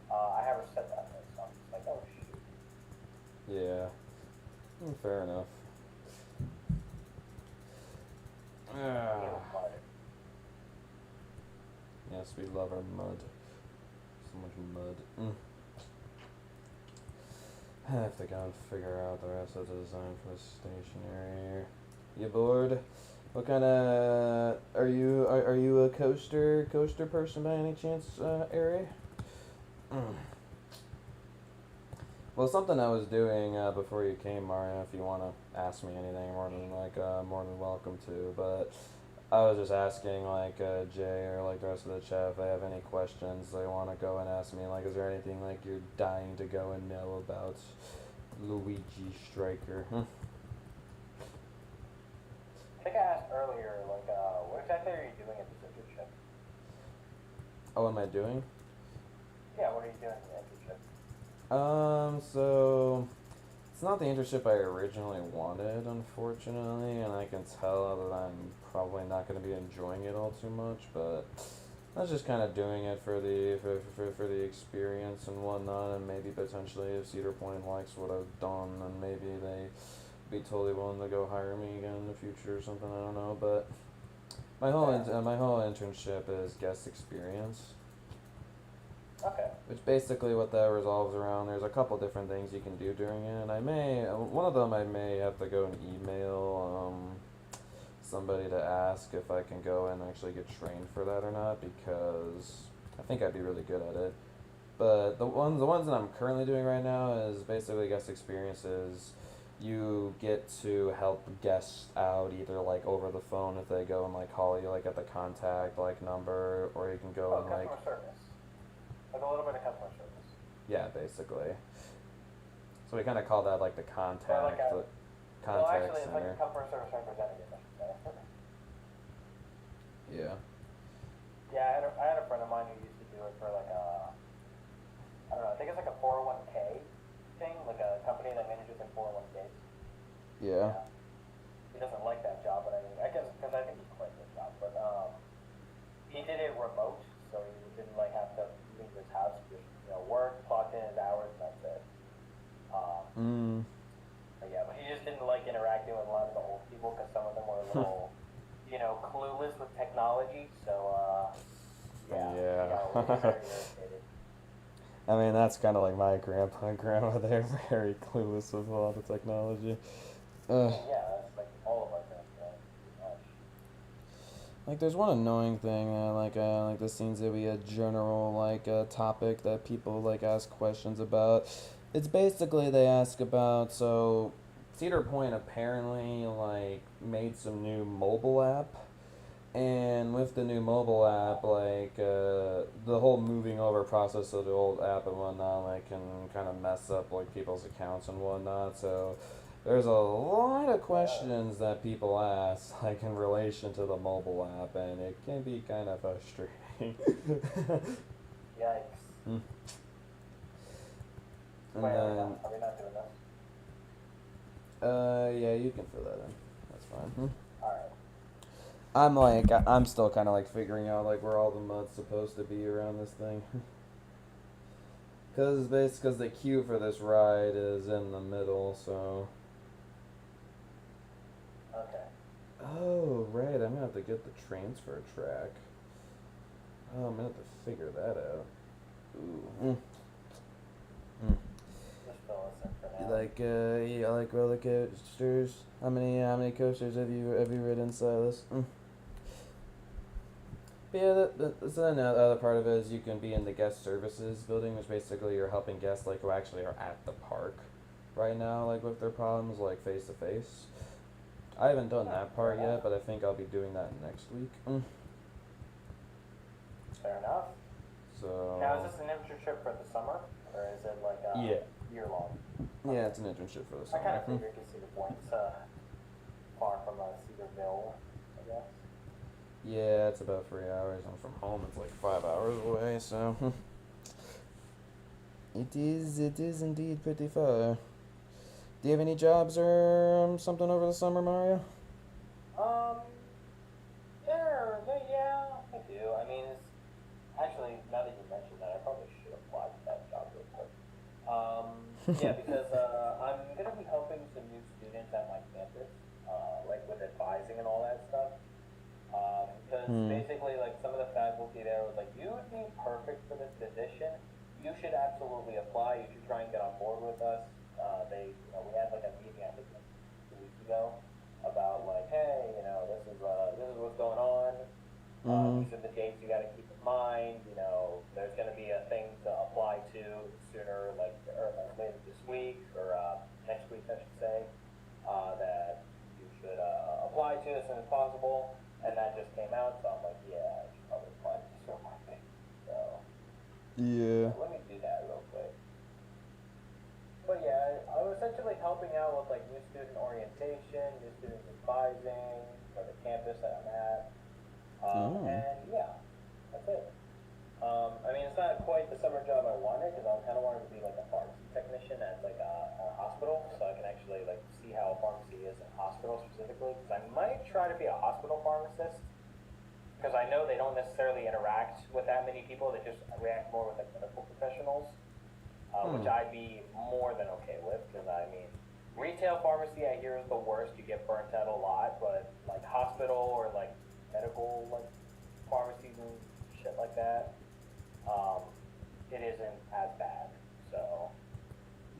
C: I have her set that way, so I'm just like, oh, shoot.
B: Yeah. Fair enough. Yes, we love our mud. So much mud. I have to go and figure out the rest of the design for the stationery here. You bored? What kind of are you a coaster person by any chance, Ari? Well, something I was doing before you came, Mario. If you want to ask me anything, more than welcome to. But I was just asking, like Jay or like the rest of the chat, if they have any questions they want to go and ask me. Like, is there anything like you're dying to go and know about Luigi Striker?
C: I think I asked earlier, like, what exactly are you doing at this internship?
B: Oh, what am I doing?
C: Yeah, what are you doing at the internship?
B: So it's not the internship I originally wanted, unfortunately, and I can tell that I'm probably not going to be enjoying it all too much, but I was just kind of doing it for the experience and whatnot, and maybe potentially if Cedar Point likes what I've done, then maybe they be totally willing to go hire me again in the future or something. I don't know, but my whole internship is guest experience.
C: Okay.
B: Which basically what that revolves around. There's a couple different things you can do during it, and one of them I may have to go and email somebody to ask if I can go and actually get trained for that or not, because I think I'd be really good at it. But the ones that I'm currently doing right now is basically guest experiences. you get to help guests out either like over the phone if they go and like call you like at the contact like number, or you can go
C: Oh,
B: and like
C: customer service. Like a little bit of customer service.
B: yeah, basically. So we kind of call that like the contact
C: Well, actually, it's like
B: center.
C: a customer service representative, I should say.
B: Yeah.
C: Yeah, I had a friend of mine who used to do it for like I don't know, I think it's like a 401k thing, like a company that manages in 401ks.
B: Yeah.
C: He doesn't like that job, but I mean, I guess, because I think he quit his job, but he did it remote, so he didn't like have to leave his house, just, work, clock in his hours, and that's it. But yeah, but he just didn't like interacting with a lot of the old people, because some of them were a little, clueless with technology, so yeah.
B: Yeah.
C: He got very irritated.
B: I mean, that's kind of like my grandpa and grandma. They're very clueless with a lot of technology.
C: Yeah, that's like all of our grandparents, pretty much.
B: Like, there's one annoying thing, like this seems to be a general, topic that people, ask questions about. It's basically they ask about, so, Cedar Point apparently, made some new mobile app. And with the new mobile app, the whole moving over process of the old app and whatnot, can kind of mess up, people's accounts and whatnot. So, there's a lot of questions that people ask, in relation to the mobile app, and it can be kind of frustrating.
C: Yikes.
B: And
C: Wait,
B: then,
C: are we not doing this?
B: yeah, you can fill that in. That's fine.
C: Alright.
B: I'm still kind of figuring out where all the mud's supposed to be around this thing. Cause the queue for this ride is in the middle, so.
C: Okay.
B: Oh, right, I'm gonna have to get the transfer track. Oh, I'm gonna have to figure that out. Ooh.
C: Just fill us in for now.
B: Yeah, I like roller coasters. How many coasters have you ridden, Silas? But yeah, so then the other part of it is you can be in the guest services building, which basically you're helping guests who actually are at the park right now, with their problems, face to face. I haven't done that part yet, but I think I'll be doing that next week.
C: Fair enough.
B: So.
C: Now, is this an internship for the summer, or is it year long?
B: Yeah, it's an internship for the
C: I
B: summer.
C: kind of figured because Cedar Point's far from Cedarville, I guess.
B: Yeah, it's about 3 hours. I'm from home. It's 5 hours away, so. It is indeed pretty far. Do you have any jobs or something over the summer, Mario?
C: Yeah, I do. I mean, it's actually, now that you mentioned that, I probably should apply to that job real quick. Yeah, because I'm gonna be helping some new students at my campus, with advising and all that stuff. Because basically, some of the faculty there was like, you would be perfect for this position. You should absolutely apply. You should try and get on board with us. We had a meeting, I think, 2 weeks ago about hey, this is what's going on. These are the dates you got to keep in mind. There's going to be a thing to apply to sooner, or later this week or next week, I should say, that you should apply to as soon as possible. And that just came out, so I'm like, yeah, I should probably apply to this real quick. So
B: Yeah.
C: let me do that real quick. But yeah, I was essentially helping out with new student orientation, new student advising for the campus that I'm at. And yeah, that's it. I mean, it's not quite the summer job I wanted, because I kind of wanted to be a pharmacy technician at a hospital, so I can actually see how a pharmacy is in a hospital specifically. Because I might try to be a hospital pharmacist, because I know they don't necessarily interact with that many people. They just react more with the medical professionals, which I'd be more than okay with. Because I mean, retail pharmacy I hear is the worst. You get burnt out a lot, but hospital or medical pharmacies and shit like that, it isn't as bad. So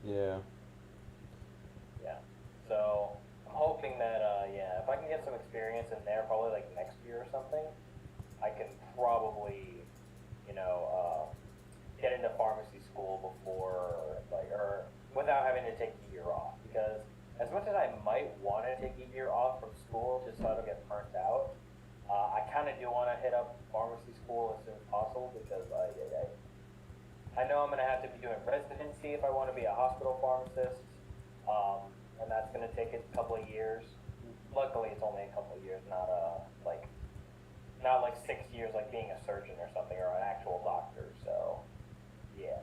B: Yeah.
C: So I'm hoping that if I can get some experience in there, probably next year or something, I can probably get into pharmacy school before or without having to take a year off, because as much as I might want to take a year off from school just so I don't get burnt out, I kind of do want to hit up pharmacy school as soon as possible because I know I'm going to have to be doing residency if I want to be a hospital pharmacist, and that's going to take a couple of years. Luckily, it's only a couple of years, not like 6 years like being a surgeon or something or an actual doctor. So, yeah.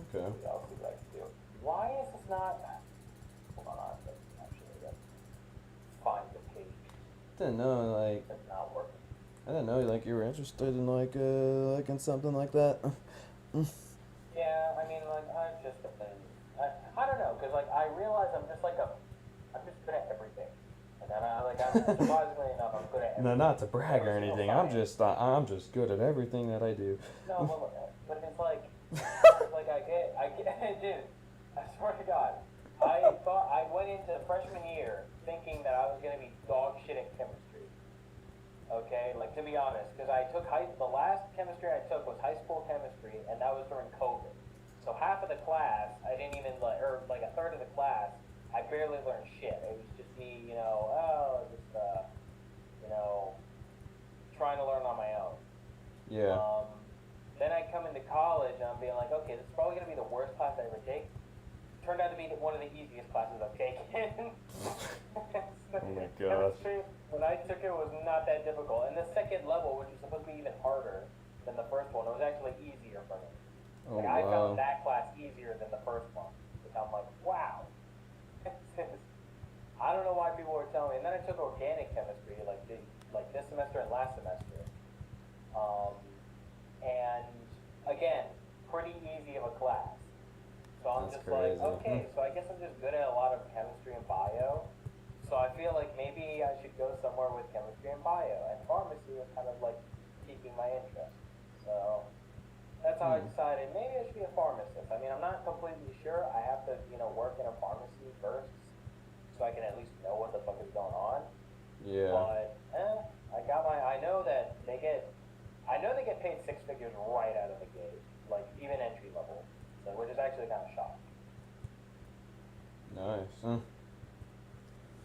B: Okay.
C: I'll see what I can do. Why is this not? Hold on, let's actually find the page.
B: Didn't know, like,
C: It's not working.
B: I didn't know, like, you were interested in, like in something like that.
C: Yeah, I mean, like, I've just been, I don't know, because, like, I realize I'm just good at everything. And then surprisingly enough, I'm good at everything.
B: No, not to brag or anything. I'm just good at everything that I do.
C: No, but it's like, I get, dude, I swear to God, I went into freshman year thinking that I was going to be dog shit at chemistry. Okay, like, to be honest, because the last chemistry I took was high school chemistry, and that was during COVID. So half of the class, I didn't even, or like a third of the class, I barely learned shit. It was just me, trying to learn on my own.
B: Yeah.
C: Then I come into college, and I'm being like, okay, this is probably going to be the worst class I ever take. Turned out to be one of the easiest classes I've taken.
B: Oh my gosh.
C: Chemistry, when I took it, was not that difficult. And the second level, which was supposed to be even harder than the first one, it was actually easier for me.
B: Oh,
C: I found
B: wow.
C: that class easier than the first one. Which I'm like, wow. I don't know why people were telling me. And then I took organic chemistry, like this semester and last semester. And again, pretty easy of a class. So I'm
B: That's
C: just
B: crazy.
C: like, okay, so I guess I'm just good at a lot of chemistry and bio. So I feel like maybe I should go somewhere with chemistry and bio. And pharmacy was kind of like piquing my interest. So that's how I decided maybe I should be a pharmacist. I mean, I'm not completely sure. I have to, work in a pharmacy first so I can at least know what the fuck is going on.
B: Yeah.
C: But I know they get paid 6 figures right out of the gate, like even entry level, which is actually kind of shocking.
B: Nice.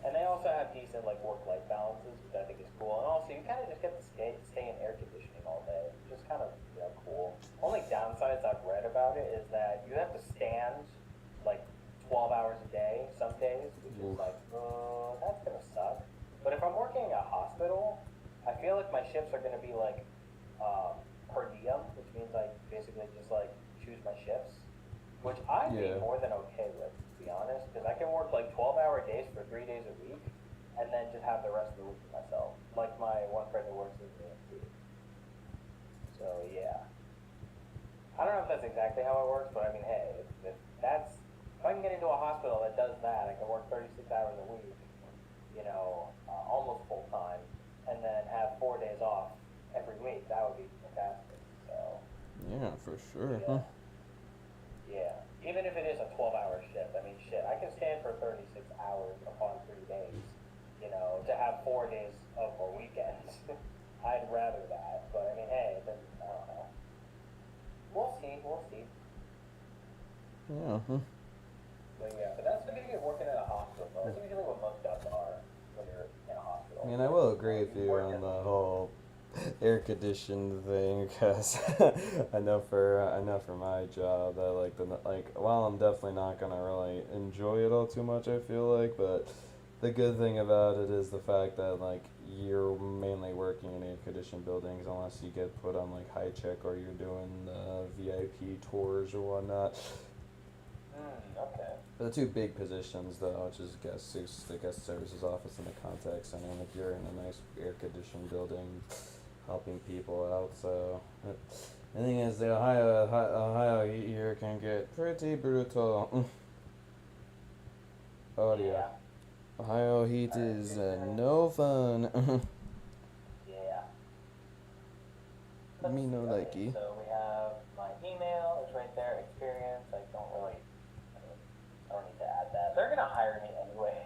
C: And they also have decent work-life balances, which I think is cool. And also, you kind of just get to stay in air conditioning all day, which is kind of cool. Only downsides I've read about it is that you have to stand 12 hours a day some days, which is that's gonna suck. But if I'm working in a hospital, I feel like my shifts are gonna be per diem, which means I basically just choose my shifts, which I'd be more than okay with, to be honest, because I can work 12-hour days for 3 days a week, and then just have the rest of the week to myself, like my one friend who works in the EMT. So yeah, I don't know if that's exactly how it works, but I mean, hey, if I can get into a hospital that does that, I can work 36 hours a week, almost full time, and then have 4 days off every week. That would be fantastic. So
B: Yeah, for sure.
C: yeah, yeah. Even if it is a 12-hour shift, I mean, shit, I can stand for 36 hours upon 3 days. To have 4 days of a weekend. I'd rather that, but I mean, hey, I don't know. We'll see.
B: Yeah.
C: But yeah, but that's the beauty of working at a hospital. That's usually what most jobs are when you're in a hospital.
B: I mean, I will agree with you on the whole air conditioned thing, because I know for my job that while I'm definitely not gonna really enjoy it all too much, I feel like, but the good thing about it is the fact that you're mainly working in air conditioned buildings unless you get put on high check or you're doing VIP tours or whatnot.
C: Okay.
B: The two big positions, though, which is the guest services office and the contact center, you're in a nice air-conditioned building, helping people out. So, the thing is, the Ohio heat here can get pretty brutal. Oh yeah.
C: Yeah.
B: Ohio heat is no fun.
C: Yeah.
B: Me no likey.
C: So we have my email. It's right there. Experience. I don't need to add that. They're gonna hire me anyway.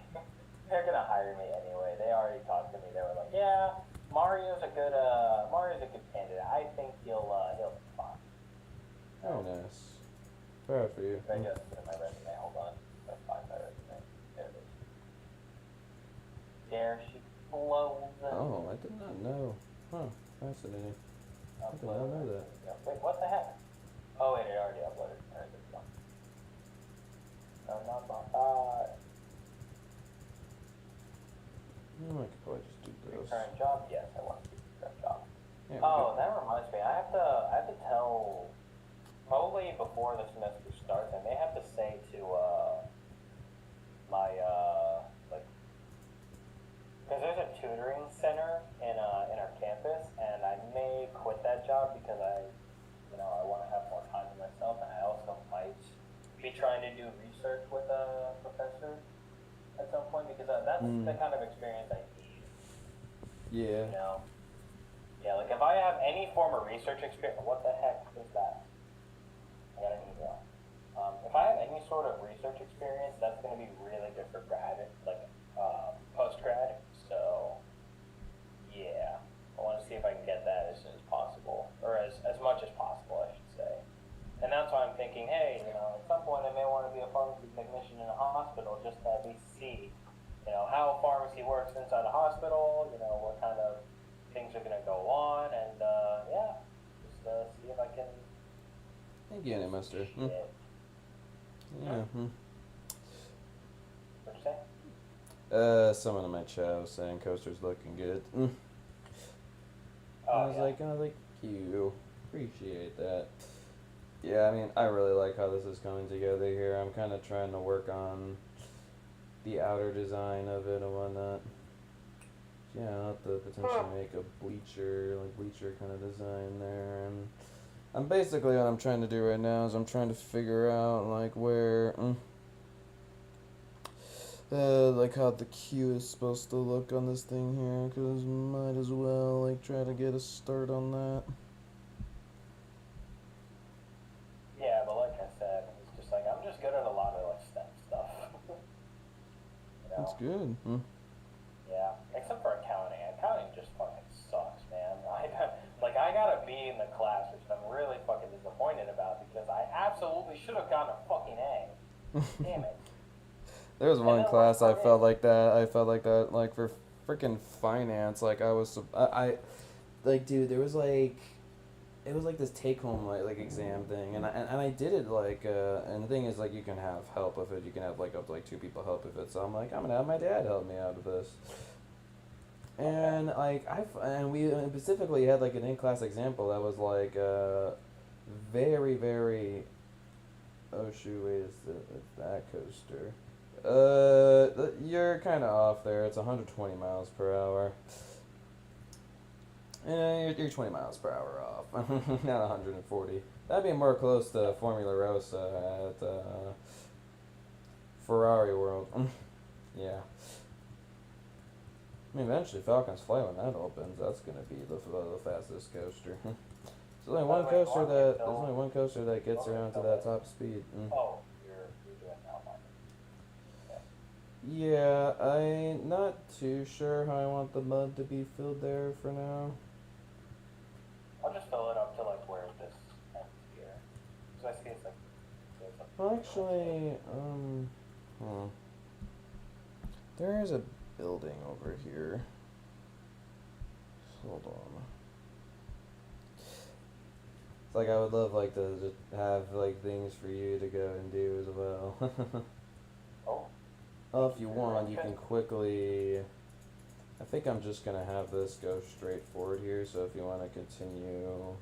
C: They already talked to me. They were like, yeah, Mario's a good candidate. I think he'll be fine.
B: Very nice. Proud for you.
C: I just put in my resume. Hold on. air. She flows.
B: Oh, I did not know. Huh, fascinating. I did not know that.
C: Wait, what the heck? Oh wait, it already uploaded. Alright, there we go. No, not
B: I could probably just do this.
C: current job? Yes, I want to do current job.
B: Yeah,
C: Oh, that reminds me. I have to tell, probably before the semester starts, I may have to say to my like, because there's a tutoring center in our campus, and I may quit that job because I want to have more time to myself, and I also might be trying to do research with a professor at some point, because that's the kind of experience I need.
B: Yeah.
C: You know? Yeah, like if I have any form of research experience, what the heck is that? I got an email. If I have any sort of research experience, that's going to be really good for grad, like post-grad. So, yeah, I want to see if I can get that as soon as possible, or as much as possible, I should say. And that's why I'm thinking, hey, at some point I may want to be a pharmacy technician in a hospital just to at least see, how pharmacy works inside a hospital, what kind of things are going to go on, and, yeah, just see if I can.
B: Thank you, Mister. Yeah.
C: What'd you say?
B: Someone in my chat was saying Coaster's looking good.
C: Oh,
B: I was like, you. Appreciate that. Yeah, I mean, I really like how this is coming together here. I'm kind of trying to work on the outer design of it and whatnot. Yeah, I'll have to potentially make a bleacher kind of design there. And I'm basically, what I'm trying to do right now is I'm trying to figure out, like, where, like how the queue is supposed to look on this thing here, because might as well, like, try to get a start on that.
C: Yeah, but like I said, it's just like, I'm just good at a lot of, like, STEM stuff.
B: That's good.
C: Yeah, except for accounting. Accounting just fucking sucks, man. I got a B in the class, which I'm really fucking disappointed about, because I absolutely should have gotten a fucking A. Damn it.
B: There was one class I felt like that, like, for freaking finance, like, I like, dude, there was, like, it was, like, this take-home, like exam thing, and I did it, like, and the thing is, like, you can have help with it, you can have, like, up to, like, 2 people help with it, so I'm like, I'm gonna have my dad help me out of this. And, like, we specifically had, like, an in-class example that was, like, very, very, oh, shoot, wait, it's that coaster. You're kind of off there. It's 120 miles per hour. You're 20 miles per hour off. Not 140. That'd be more close to Formula Rossa at Ferrari World. Yeah. I mean, eventually Falcons Fly when that opens. That's gonna be the fastest coaster. There's only one coaster that gets around to that top speed.
C: Oh, you're doing that one.
B: Yeah, I'm not too sure how I want the mud to be filled there for now.
C: I'll just fill it up to, like, where this ends here. So I see it's like.
B: Well, actually, there is a building over here. Hold on. It's like I would love, like, to just have, like, things for you to go and do as well.
C: Oh.
B: Oh, if you want, you can quickly. I think I'm just gonna have this go straight forward here. So if you want to continue,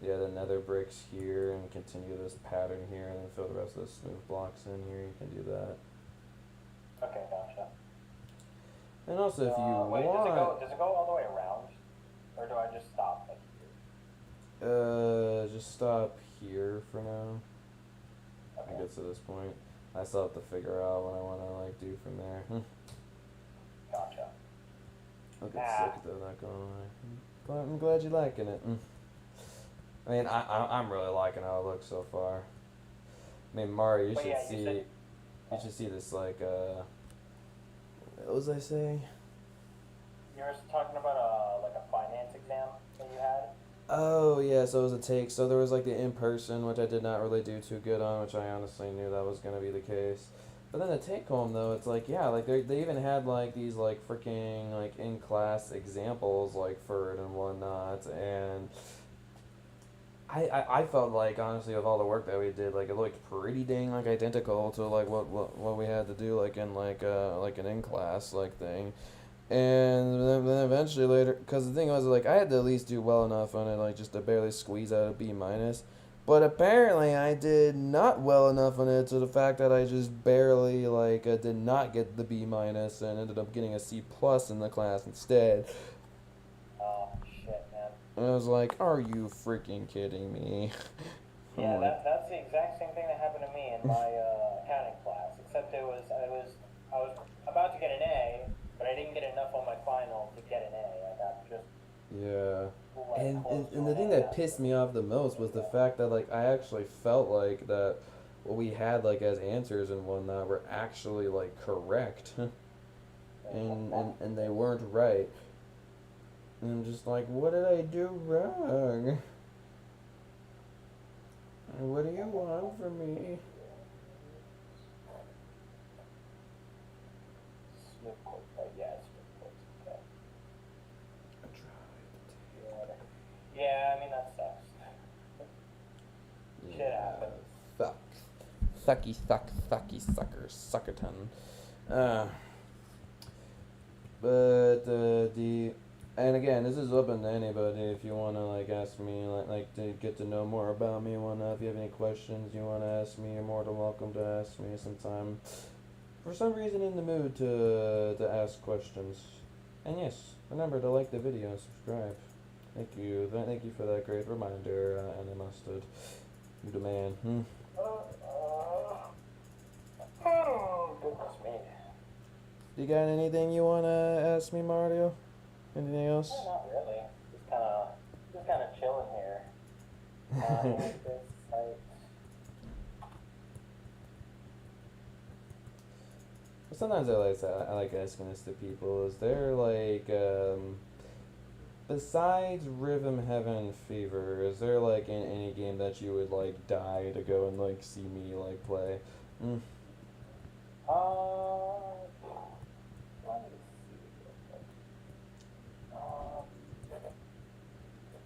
B: yeah, the nether bricks here and continue this pattern here, and then fill the rest of the smooth blocks in here, you can do that.
C: Okay, gotcha.
B: And also, if you
C: wait,
B: want,
C: does it go all the way around, or do I just stop like here?
B: just stop here for now.
C: Okay.
B: I get to this point. I still have to figure out what I want to, like, do from there.
C: Gotcha.
B: I'll get sick of that going on. I'm glad you're liking it. I mean, I'm really liking how it looks so far. I mean, Mari, you should see this, like, what was I saying?
C: You were talking about like a finance exam that you had?
B: Oh, yeah, so it was a take. So there was, like, the in-person, which I did not really do too good on, which I honestly knew that was going to be the case. But then the take home though, it's like yeah, like they even had like these like freaking like in class examples like for it and whatnot, and I felt like honestly of all the work that we did, like it looked pretty dang like identical to like what we had to do like an in class like thing. And then eventually later, because the thing was like I had to at least do well enough on it, like just to barely squeeze out a B minus. But apparently I did not well enough on it to the fact that I just barely like did not get the B minus and ended up getting a C plus in the class instead.
C: Oh shit, man.
B: And I was like, "Are you freaking kidding me?" I'm
C: Yeah,
B: like,
C: that's the exact same thing that happened to me in my accounting class. Except I was about to get an A, but I didn't get enough on my final to get an A. I got just
B: yeah.
C: like
B: And,
C: close
B: and,
C: to
B: and
C: an
B: the thing
C: A
B: that
C: after.
B: pissed me off the most was the fact that like I actually felt like that what we had like as answers and whatnot were actually like correct. And they weren't right. And I'm just like, what did I do wrong? What do you want from me?
C: Smooth quote, yeah, smooth quotes. Okay.
B: I tried.
C: Yeah, I mean that sucks. Shit
B: Yeah,
C: happens.
B: fuck. Sucky sucker, suckerton. Uh, but the and again, this is open to anybody. If you wanna like ask me like to get to know more about me and whatnot. If you have any questions you wanna ask me, you're more than welcome to ask me sometime. For some reason, in the mood to ask questions. And yes, remember to like the video and subscribe. Thank you. Thank you for that great reminder, Annie Mustard. You the man.
C: Goodness me.
B: You got anything you wanna ask me, Mario? Anything
C: No,
B: else?
C: not really. Just kind of chilling here. Here's this site.
B: Sometimes I like asking this to people. Is there like besides Rhythm Heaven Fever, is there like in any game that you would like die to go and like see me like play? Mm.
C: Let me see.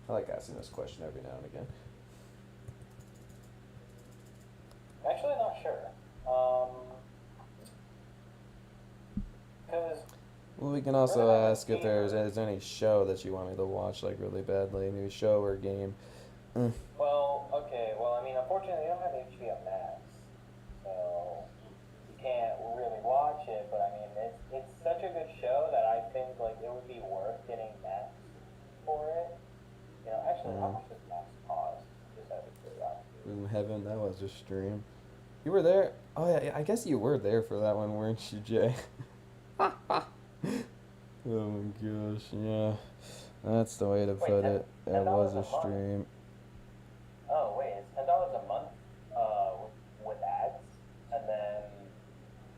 B: I like asking this question every now and again.
C: Actually, not sure. Because
B: Well, we can also ask if there's any show that you want me to watch like really badly, maybe show or game. Mm.
C: well, okay. Well, I mean, unfortunately, they don't have HBO Max, so you can't really watch it. But I mean, it's such a good show that I think like it would be worth getting Max for it. You know, actually, how much does Max cost? Just out of curiosity.
B: In heaven, that was a stream. You were there? Oh yeah, I guess you were there for that one, weren't you, Jay? Oh my gosh, yeah. That's the way to
C: Wait,
B: put it. It was
C: $10
B: a
C: a month?
B: stream.
C: Oh wait, it's $10 a month with ads, and then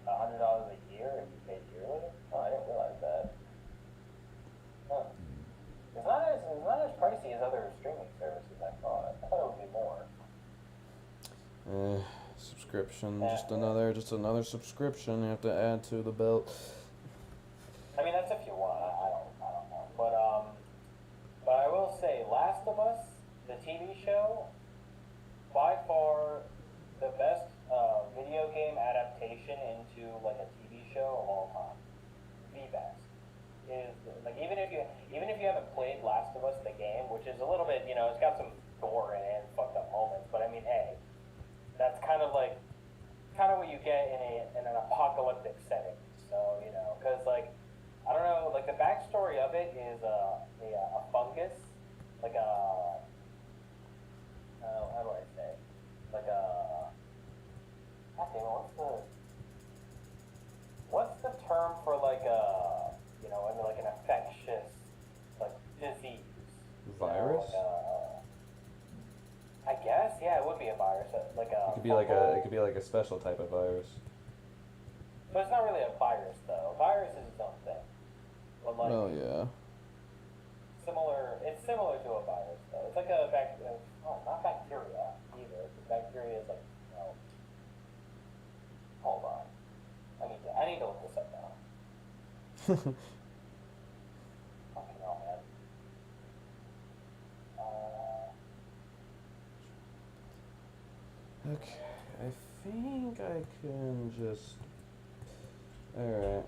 C: $100 a year if you pay yearly. Oh, I didn't realize that. Huh. It's not as pricey as other streaming services. I thought. I thought it would be more.
B: Subscription,
C: Yeah.
B: just another subscription you have to add to the belt.
C: I mean, that's if you want. I don't know. But I will say, Last of Us, the TV show, by far the best video game adaptation into like a TV show of all time. The best is like even if you haven't played Last of Us the game, which is a little bit it's got some gore in it and fucked up moments, but I mean, hey, that's kind of what you get in an apocalyptic setting. So because like I don't know, like the backstory of it is a fungus, like a how do I say, like a God damn it, what's the term for like a like an infectious like disease?
B: Virus?
C: I guess yeah, it would be a virus, like a.
B: It could be like a special type of virus.
C: But it's not really a virus though. A virus is its own thing. But like
B: Oh yeah.
C: it's similar to a virus though. It's like a not bacteria either. Bacteria is like hold on. Fucking hell, man.
B: Okay, I think I can just. Alright.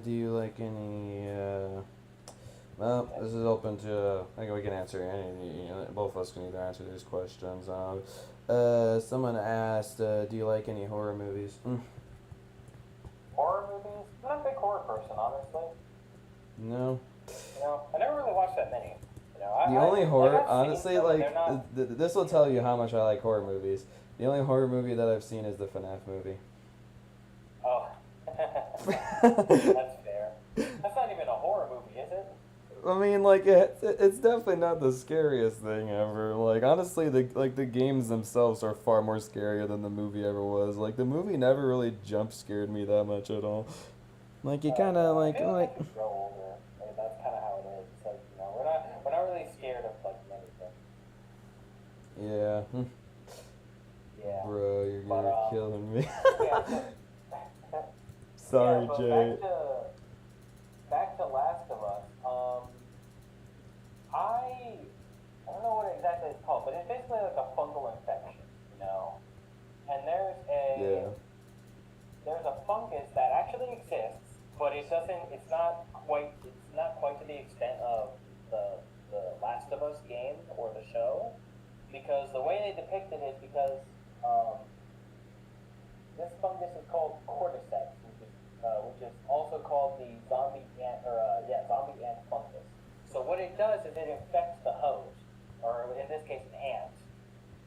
B: Do you like any, well, this is open to, I think we can answer any, both of us can either answer these questions. Someone asked, do you like any horror movies?
C: Horror movies? I'm not a big horror person, honestly.
B: No.
C: I never really watched that many.
B: The only horror,
C: I've seen
B: honestly,
C: them,
B: like,
C: they're not.
B: this will tell you how much I like horror movies. The only horror movie that I've seen is the FNAF movie.
C: Oh. That's fair. That's not even a horror movie, is it?
B: I mean, like, it's definitely not the scariest thing ever. Like, honestly, the games themselves are far more scarier than the movie ever was. Like, the movie never really jump scared me that much at all. Like, you kind of,
C: I feel like as you grow older, like, that's kind of how it is. It's like, we're not really scared of, like, anything.
B: yeah.
C: Yeah.
B: Bro, you're killing me.
C: Yeah,
B: Sorry,
C: but
B: Jay.
C: back to Last of Us. I don't know what exactly it's called, but it's basically like a fungal infection, And there's a fungus that actually exists, but it's not quite to the extent of the Last of Us game or the show, because the way they depict it is because this fungus is called cordyceps, which is also called the zombie ant fungus. So what it does is it infects the host, or in this case an ant,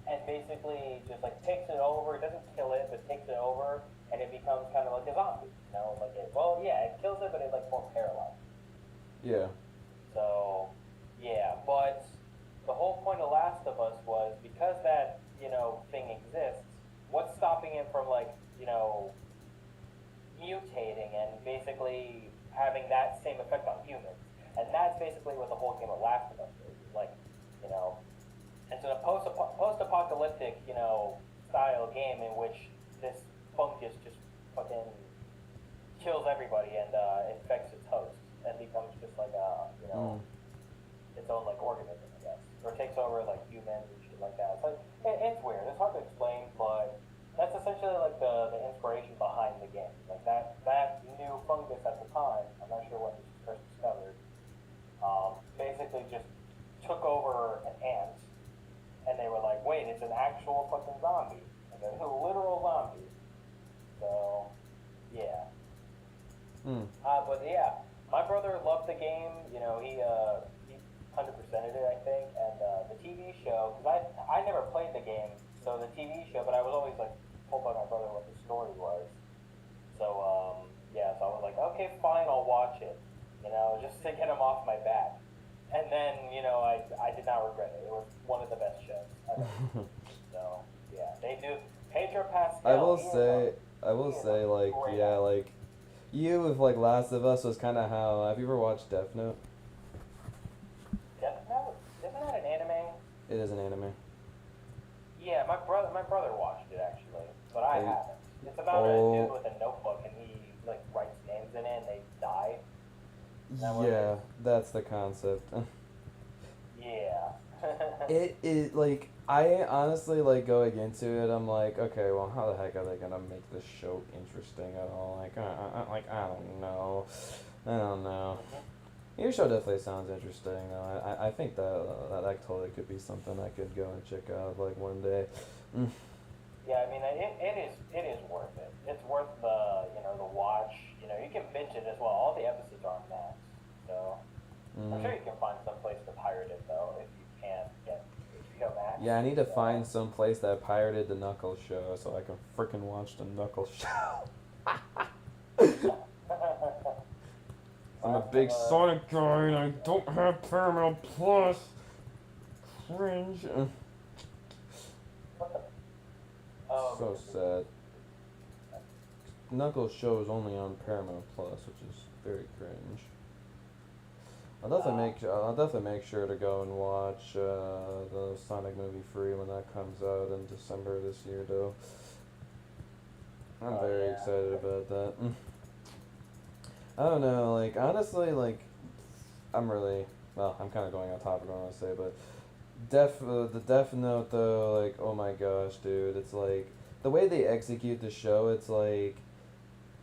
C: and basically just like takes it over. It doesn't kill it, but takes it over, and it becomes kind of like a zombie. It kills it, but it's like more paralyzed.
B: Yeah.
C: So, yeah, but the whole point of Last of Us was because that, thing exists, what's stopping it from mutating and basically having that same effect on humans? And that's basically what the whole game of Last of Us is. It's a post-apocalyptic, style game in which this fungus just fucking kills everybody and infects its host and becomes just like its own organism, I guess, or takes over humans and shit like that. It's it's weird. It's hard to explain, but that's essentially the inspiration behind the game. That new fungus at the time, I'm not sure when this was first discovered, basically just took over an ant, and they were like, wait, it's an actual fucking zombie, like a literal zombie. So, yeah. But yeah, my brother loved the game. He 100%ed it, I think, and the TV show, because I never played the game, so the TV show, but I was always told by my brother what the story was. So so I was like, okay, fine, I'll watch it, just to get him off my back. And then, I did not regret it. It was one of the best shows ever. So, yeah, they do. Pedro Pascal.
B: I will say, you with Last of Us was kind of how. Have you ever watched Death Note?
C: Death Note? Isn't that an anime?
B: It is an anime.
C: Yeah, my brother watched it actually, but I haven't. It's about a dude with a notebook and he writes names in it and they die.
B: Yeah, that's the concept.
C: Yeah.
B: It is I honestly going into it. I'm like, okay, well, how the heck are they gonna make this show interesting at all? I don't know. Your show definitely sounds interesting, though. I think that totally could be something I could go and check out one day.
C: Yeah, I mean, it is worth it. It's worth the watch. You can binge it as well. All the episodes are on Max, so I'm sure you can find some place to pirate it though if you can't get HBO Max.
B: Yeah, I need to find some place that pirated the Knuckles show so I can frickin' watch the Knuckles show. I'm a big Sonic guy and I don't have Paramount Plus. Cringe. So sad. Knuckles show is only on Paramount Plus, which is very cringe. I'll definitely make sure to go and watch the Sonic movie free when that comes out in December this year, though. I'm
C: Oh,
B: very
C: yeah.
B: excited about that. I don't know, like, honestly, like, I'm really, well, I'm kind of going on topic, what I want to say, but the Death Note, though, like, oh my gosh, dude, it's like, the way they execute the show, it's like,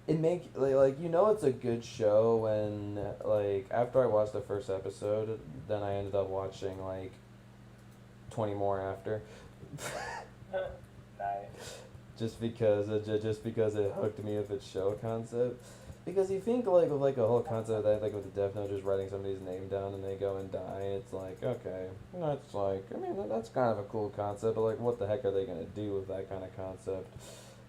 B: it make you know it's a good show when like after I watched the first episode, then I ended up watching like 20 more after.
C: Nice.
B: Just because it hooked me with its show concept. Because you think like with like a whole concept that like with the Death Note just writing somebody's name down and they go and die, it's like okay, that's like I mean that's kind of a cool concept, but like what the heck are they gonna do with that kind of concept?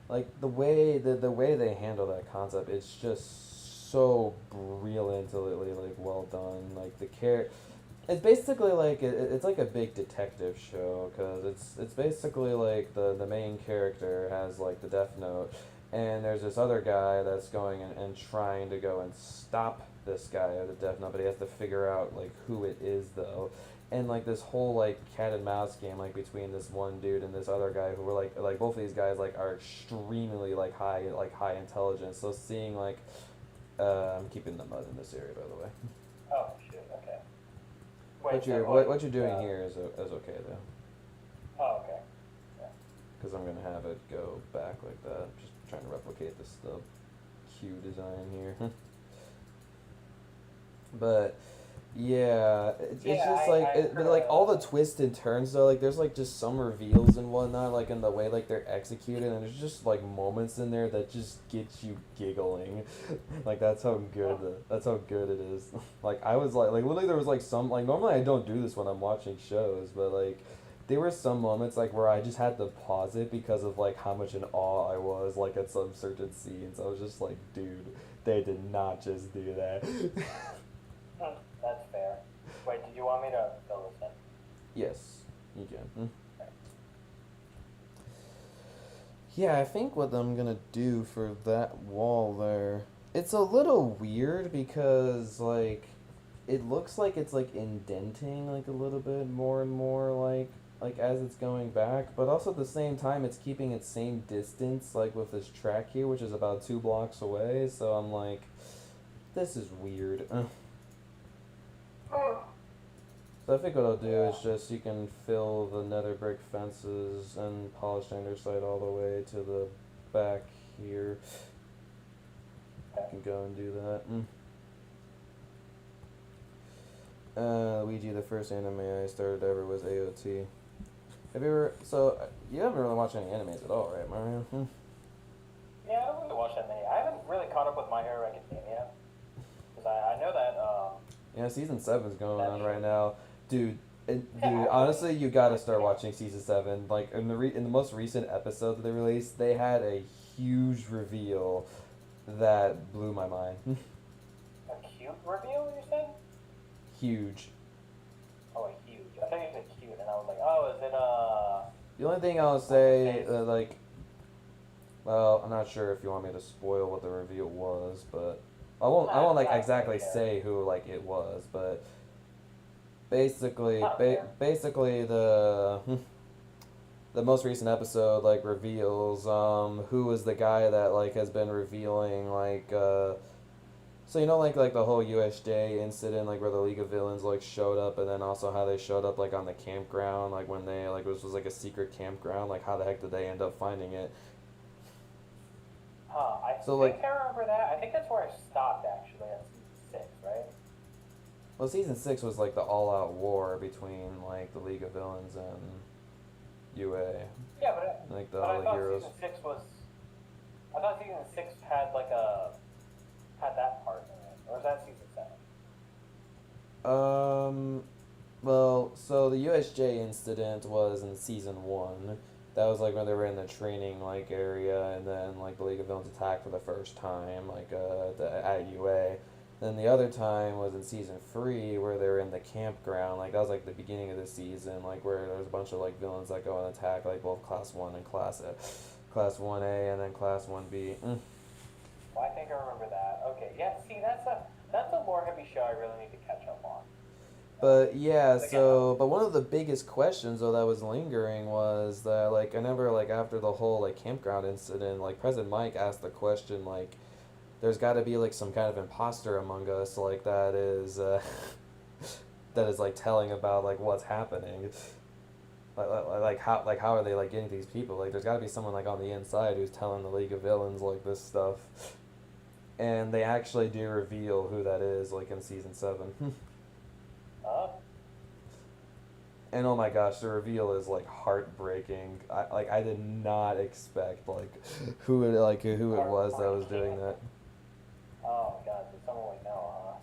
B: Like the way they handle that concept, it's just so brilliantly like well done. Like the care, it's basically like it's like a big detective show because it's basically like the main character has like the Death Note, and there's this other guy that's going and trying to go and stop this guy of the Death Note, but he has to figure out like who it is though. And like this whole like cat and mouse game like between this one dude and this other guy who were like both of these guys like are extremely like high intelligence. So seeing like I'm keeping the mud in this area by the way.
C: Oh, shoot, okay.
B: What you're doing here is okay though,
C: Oh, okay. Yeah.
B: because I'm gonna have it go back like that. Just trying to replicate this the Q design here. But yeah, it's
C: Yeah,
B: just
C: I-
B: like
C: I
B: but like all the twists and turns though. Like there's like just some reveals and whatnot, like in the way like they're executed, and there's just like moments in there that just get you giggling. Like that's how good it is. Like I was like literally there was like some like normally I don't do this when I'm watching shows, but like there were some moments like where I just had to pause it because of like how much in awe I was like at some certain scenes. I was just like, dude, they did not just do that.
C: That's fair. Wait, did you want me to fill this in?
B: Yes, you can. Yeah, I think what I'm gonna do for that wall there, it's a little weird because like it looks like it's like indenting like a little bit more and more like as it's going back, but also at the same time it's keeping its same distance like with this track here, which is about 2 blocks away. So I'm like, this is weird. So I think what I'll do is just you can fill the nether brick fences and polish andesite all the way to the back here. I can go and do that. Luigi, the first anime I started ever was AOT. Have you ever? So you haven't really watched any animes at all, right, Mario?
C: Yeah, I don't really watch that many. I haven't really caught up with My Hero Academia. Because I know that,
B: Yeah, season 7's going on right
C: show.
B: now, dude. Dude, honestly, you gotta start watching season 7. Like in the most recent episode that they released, they had a huge reveal that blew my mind.
C: a cute reveal, you said?
B: Huge.
C: Oh, a huge. I thought you said cute, and I was like, oh, is it,
B: The only thing I'll say, like, well, I'm not sure if you want me to spoil what the reveal was, but I won't like exactly say who like it was, but basically, basically the most recent episode like reveals who is the guy that like has been revealing like so you know like the whole USJ incident like where the League of Villains like showed up, and then also how they showed up like on the campground like when they like was like a secret campground, like how the heck did they end up finding it?
C: I think I remember that. I think that's where I stopped actually at season 6, right?
B: Well, season 6 was like the all-out war between like the League of Villains and UA.
C: Yeah, but
B: Like
C: but
B: all
C: I
B: the
C: thought
B: heroes.
C: season 6 was. I thought season 6 had like had that part in it, or was that season 7?
B: Well, so the USJ incident was in season 1. That was like when they were in the training like area, and then like the League of Villains attacked for the first time like at UA. Then the other time was in season 3 where they were in the campground. Like that was like the beginning of the season, like where there was a bunch of like villains that go and attack like both class 1 and class 1A and then class 1B.
C: Well, I think I remember that. Okay, yeah. See, that's a more heavy show I really need to catch up on.
B: But yeah,
C: Again,
B: but one of the biggest questions though that was lingering was that like I remember like after the whole like campground incident, like President Mike asked the question like, there's got to be like some kind of imposter among us like that is that is like telling about like what's happening. How are they like getting these people? Like there's got to be someone like on the inside who's telling the League of Villains like this stuff. And they actually do reveal who that is like in season 7. And oh my gosh, the reveal is like heartbreaking. I did not expect like who it was that was doing that.
C: oh god, did someone we know, huh?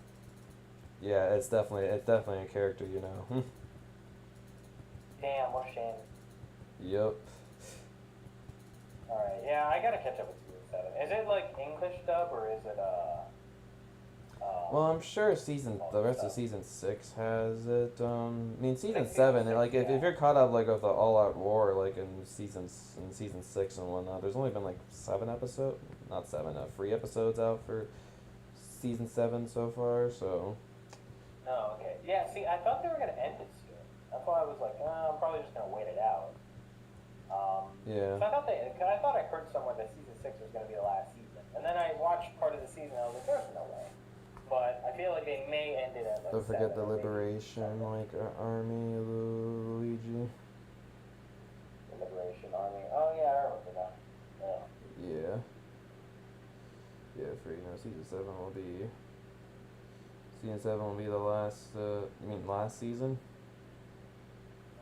B: Yeah, it's definitely a character you know.
C: Damn, what a shame.
B: Yep.
C: Alright, yeah, I gotta catch up with season 7. Is it like English dub or is it
B: Well, I'm sure the rest of season 6 has it. I mean, season
C: Like
B: 7,
C: season
B: like
C: six,
B: if
C: yeah.
B: you're caught up like with the all-out war, like in season 6 and whatnot, there's only been like 3 episodes out for season 7 so far. So
C: Oh, okay. Yeah, see, I thought they were gonna end it soon. That's why I was like, I'm probably just gonna wait it out.
B: yeah.
C: So I thought I heard somewhere that season 6 was gonna be the last season. And then I watched part of the season and I was like, there's no way. But I feel like they may end it at like
B: Don't forget
C: 7
B: the
C: or maybe
B: Liberation,
C: 7.
B: like Army, Luigi.
C: The Liberation Army. Oh yeah, I remember that. Yeah.
B: Yeah. Yeah, for season 7 will be. Season 7 will be the last. You mean last season?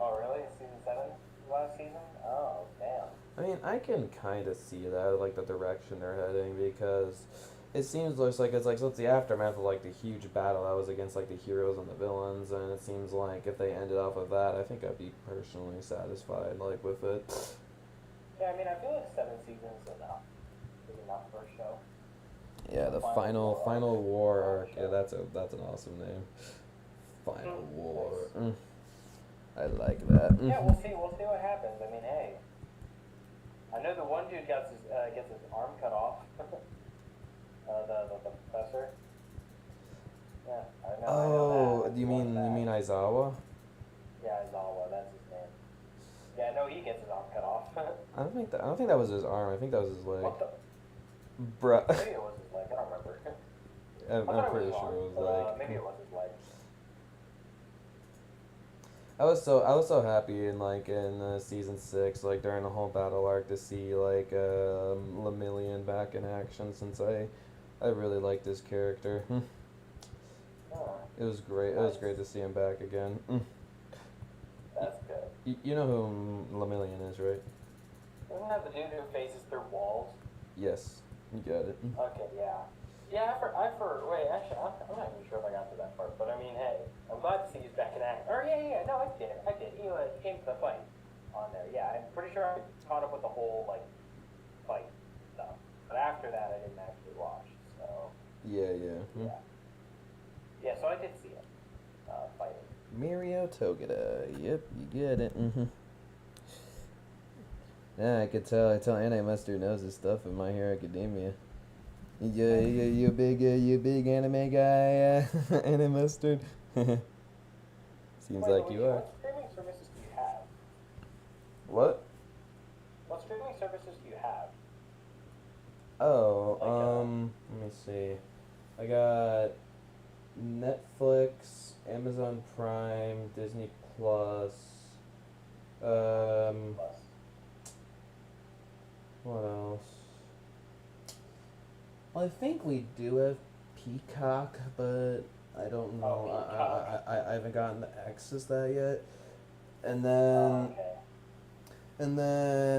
C: Oh really? Season 7 last season? Oh damn.
B: I mean, I can kind of see that, like the direction they're heading, because it seems like so it's the aftermath of like the huge battle that was against like the heroes and the villains, and it seems like if they ended off with that, I think I'd be personally satisfied like with it.
C: Yeah, I mean, I feel like 7 seasons is enough for a show.
B: Yeah, the final war arc. Yeah, that's an awesome name. Final war.
C: Nice.
B: I like that.
C: Yeah, we'll see what happens. I mean, hey, I know the one dude gets his arm cut off. the professor. Yeah, I know.
B: Oh,
C: that.
B: you mean Aizawa?
C: Yeah, Izawa, that's his name. Yeah, no, he gets his arm cut off.
B: I don't think that was his arm. I think that was his leg.
C: What the?
B: Bruh.
C: Maybe it was his leg. I don't remember.
B: I'm pretty sure it was like.
C: Maybe it was his leg.
B: I was so happy in season 6, like during the whole battle arc, to see like Lemillion back in action, since I really liked this character.
C: Oh,
B: It was great. It was great to see him back again.
C: that's good.
B: You know who Lemillion is, right?
C: Isn't that the dude who phases through walls?
B: Yes, you got it.
C: Okay, yeah. Yeah, wait, actually, I'm not even sure if I got to that part, but I mean, hey, I'm glad to see he's back in action. Or, yeah, no, I did. He came to the fight on there. Yeah, I'm pretty sure I caught up with the whole, like, fight stuff. But after that, I didn't actually watch, so.
B: Yeah.
C: Yeah. Yeah, so I did see him, fighting.
B: Mirio Togeda. Yep, you get it. Yeah, I could tell. Anime Mustard knows his stuff in My Hero Academia. You a big anime guy, Anime Mustard? Seems
C: Wait,
B: like you are.
C: What streaming services do you have?
B: What?
C: What streaming services do you have?
B: Oh,
C: Like,
B: let me see. I got Netflix, Amazon Prime, Disney Plus. What else? Well, I think we do have Peacock, but I don't know. I haven't gotten access to that yet. And then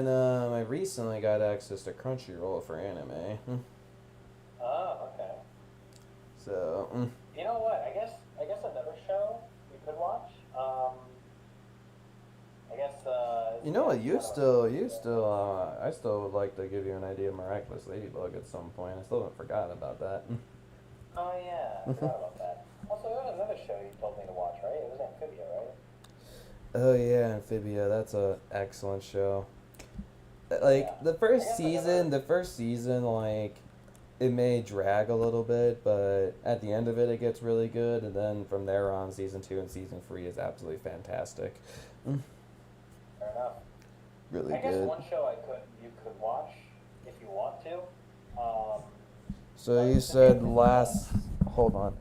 C: Okay.
B: I recently got access to Crunchyroll for anime.
C: Oh, okay.
B: So.
C: You know what? I guess another show we could watch. I guess.
B: You know what? I still would like to give you an idea of Miraculous Ladybug at some point. I still haven't forgotten about that.
C: Oh yeah, I forgot about that. Also, there was another show you told me to watch, right? It was Amphibia, right?
B: Oh yeah, Amphibia. That's a excellent show. Like
C: Yeah.
B: the first season, like it may drag a little bit, but at the end of it, it gets really good, and then from there on, season 2 and season 3 is absolutely fantastic.
C: Fair enough.
B: Really
C: I guess
B: good.
C: one show you could watch if you want to.
B: So you said last. Hold on.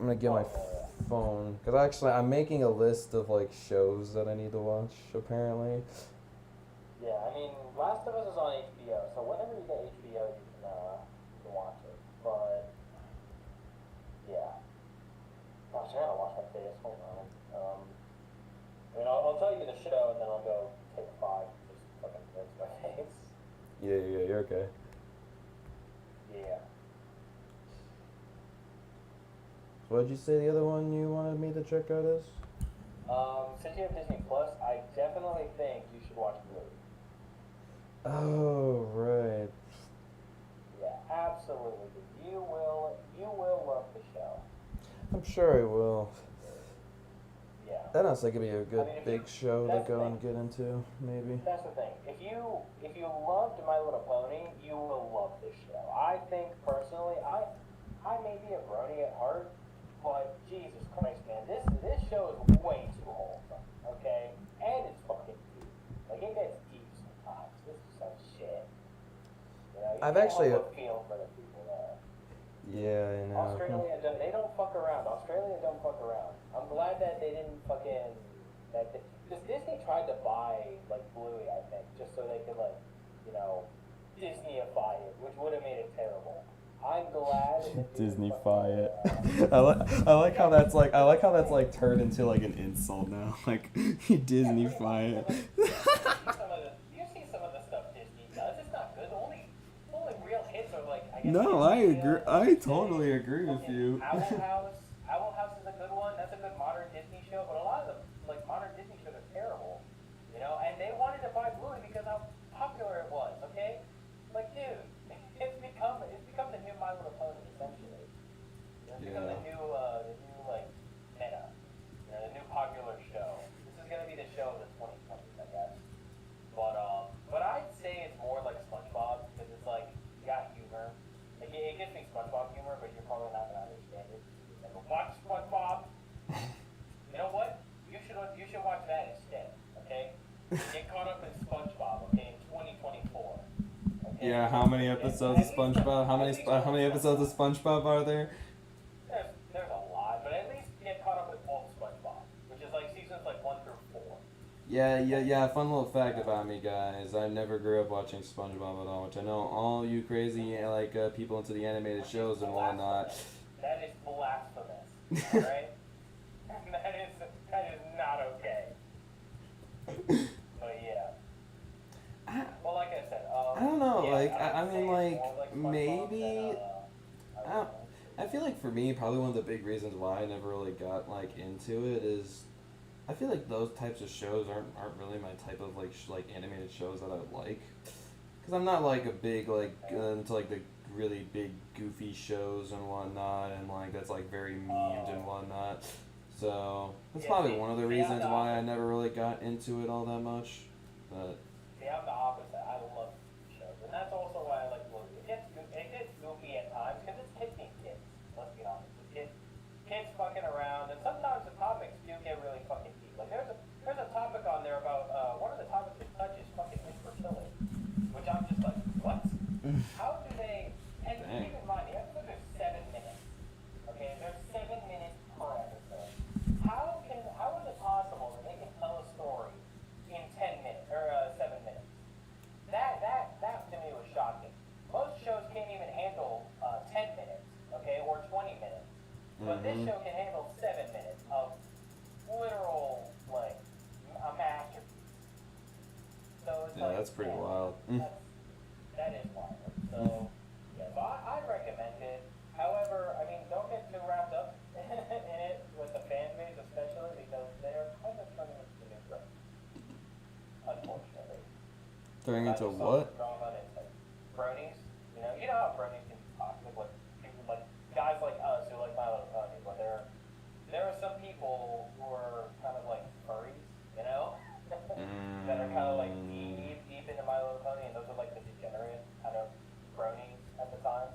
B: I'm gonna get my phone because actually I'm making a list of like shows that I need to watch. Apparently.
C: Yeah, I mean, Last of Us is on HBO, so whenever you get HBO, you can watch it. But yeah, gosh, I gotta wash my face. Hold on. I mean, I'll tell you the show, and then I'll go take a 5, just fucking rinse my face.
B: Yeah, you're okay.
C: Yeah.
B: What did you say the other one you wanted me to check out is?
C: Since you have Disney Plus, I definitely think you should watch Bluey.
B: Oh, right.
C: Yeah, absolutely. You will love the show.
B: I'm sure I will.
C: Yeah.
B: That sounds like it'd be a good big show to
C: that's the
B: go
C: thing.
B: and get into, maybe.
C: That's the thing. If you loved My Little Pony, you will love this show. I think personally, I may be a brony at heart, but Jesus Christ, man, this show is way too wholesome. Okay, and it's fucking deep. Like it gets deep sometimes. This is some shit. You know, you
B: I've
C: can't
B: actually-
C: help but feel for the people there.
B: Yeah, I know.
C: Australia, they don't fuck around. Australia don't fuck around. I'm glad that they didn't fucking because Disney tried to buy like Bluey, I think, just so they could like, you know, Disneyify it, which would have made it terrible. I'm glad that they didn't
D: Disneyfy it.
C: fucking,
D: I like how that's like turned into like an insult now. Like Disneyfy it.
C: you see some of the stuff Disney does. It's not good. The only real hits are like. I guess
D: No, I agree.
C: Disney,
D: I totally agree with
C: fucking
D: you.
C: Owl House is a good one. That's a good modern Disney show. But a lot of the like modern Disney shows are terrible. You know, and they wanted to buy Bluey because how popular it was. Okay, like dude, it's become the new My Little Pony essentially. It's become the new like meta. You know, the new popular show. This is gonna be the show of the 2020s, I guess. But I'd say it's more like SpongeBob because it's like got humor. Like it gives me SpongeBob humor, but you're probably not gonna understand it. Like, watch SpongeBob. You know what? You should watch that instead. Okay? Get caught up in SpongeBob. Okay, in 2024. Okay?
D: Yeah, how many episodes of SpongeBob? How many episodes of SpongeBob are there?
C: There's a lot, but at least get caught up with all SpongeBob, which is like seasons like 1 through 4.
B: Yeah. Fun little fact about me, guys. I never grew up watching SpongeBob at all, which I know all you crazy people into the animated shows and whatnot.
C: That is blasphemous. Alright? that is not okay. But yeah. Well, like I said,
B: I don't know.
C: yeah,
B: Like
C: I
B: I
C: would
B: mean,
C: say
B: like
C: it's more like SpongeBob
B: maybe.
C: than,
B: I don't. I feel like for me, probably one of the big reasons why I never really got like into it is, I feel like those types of shows aren't really my type of like animated shows that I like, because I'm not like a big into like the really big goofy shows and whatnot, and like that's like very memed and whatnot. So that's
C: Yeah,
B: probably
C: see-
B: one of the
C: see, I'm
B: reasons
C: the
B: why I never really got into it all that much. But
C: See, I'm the opposite. I love shows, and that's also why I like Bluey. It gets goofy at times because it's kids being kids. Let's be honest. It's kids fucking around, and sometimes the topics do get really fucking deep. Like there's a topic on there about one of the topics they touch is fucking infertility, which I'm just like, what? How do they? And keep in mind, the episode is 7 minutes. Okay, there's 7 minutes per episode. How is it possible that they can tell a story in 10 minutes or 7 minutes? That to me was shocking. Most shows can't even handle 10 minutes, okay, or 20 minutes. But this show can handle 7 minutes of literal like a masterpiece. So it's
B: yeah,
C: like,
B: that's pretty
C: yeah,
B: wild.
C: That is wild. So yeah, so I recommend it. However, I mean, don't get too wrapped up in it with the fan base, especially because they're kind of turning into the new brand. Unfortunately.
B: Turning
C: I
B: into
C: just saw
B: what?
C: some drama on it, like bronies. You know how bronies can be toxic. Like people like guys like us who like My Little Pony, but there are some people who are kind of like furries, you know, that are kind of like deep into My Little Pony, and those are like the degenerate kind of bronies at the time.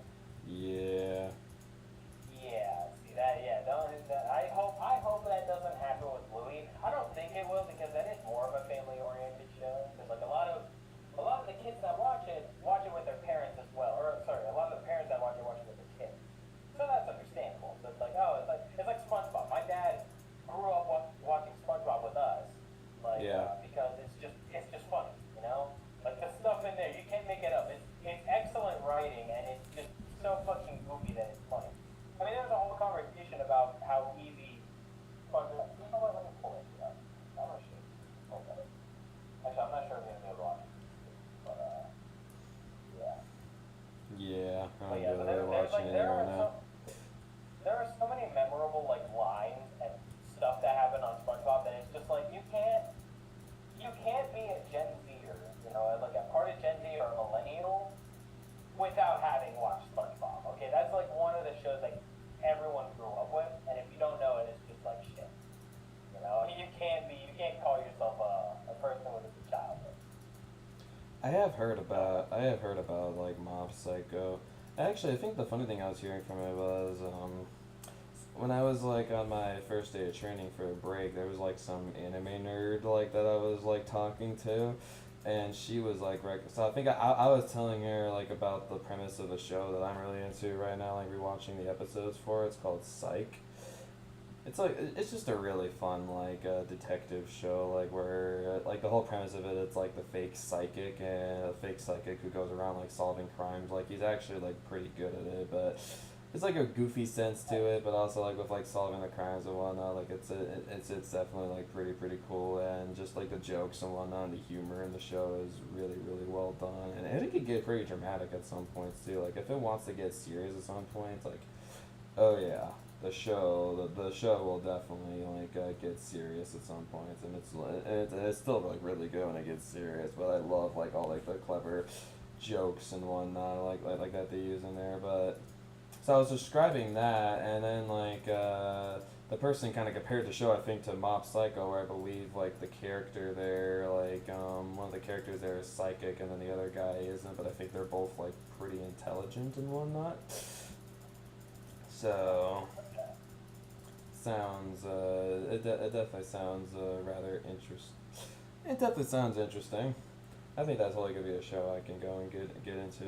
B: I have heard about like Mob Psycho. Actually, I think the funny thing I was hearing from it was when I was like on my first day of training for a break, there was like some anime nerd like that I was like talking to, and she was like so I think I was telling her like about the premise of a show that I'm really into right now, like rewatching the episodes for. It's called Psych. It's like it's just a really fun like detective show like where like the whole premise of it, it's like the fake psychic and a fake psychic who goes around like solving crimes. Like he's actually like pretty good at it, but it's like a goofy sense to it, but also like with like solving the crimes and whatnot. Like it's definitely like pretty cool, and just like the jokes and whatnot, and the humor in the show is really well done, and it could get pretty dramatic at some points too. Like if it wants to get serious at some points, like oh yeah, the show will definitely like get serious at some points, and it's still like really good when it gets serious. But I love like all like the clever jokes and whatnot like that they use in there. But so I was describing that, and then like the person kind of compared the show I think to Mob Psycho, where I believe like the character there like one of the characters there is psychic, and then the other guy isn't. But I think they're both like pretty intelligent and whatnot. So sounds it definitely sounds rather interesting. It definitely sounds interesting. I think that's totally gonna be a show I can go and get into.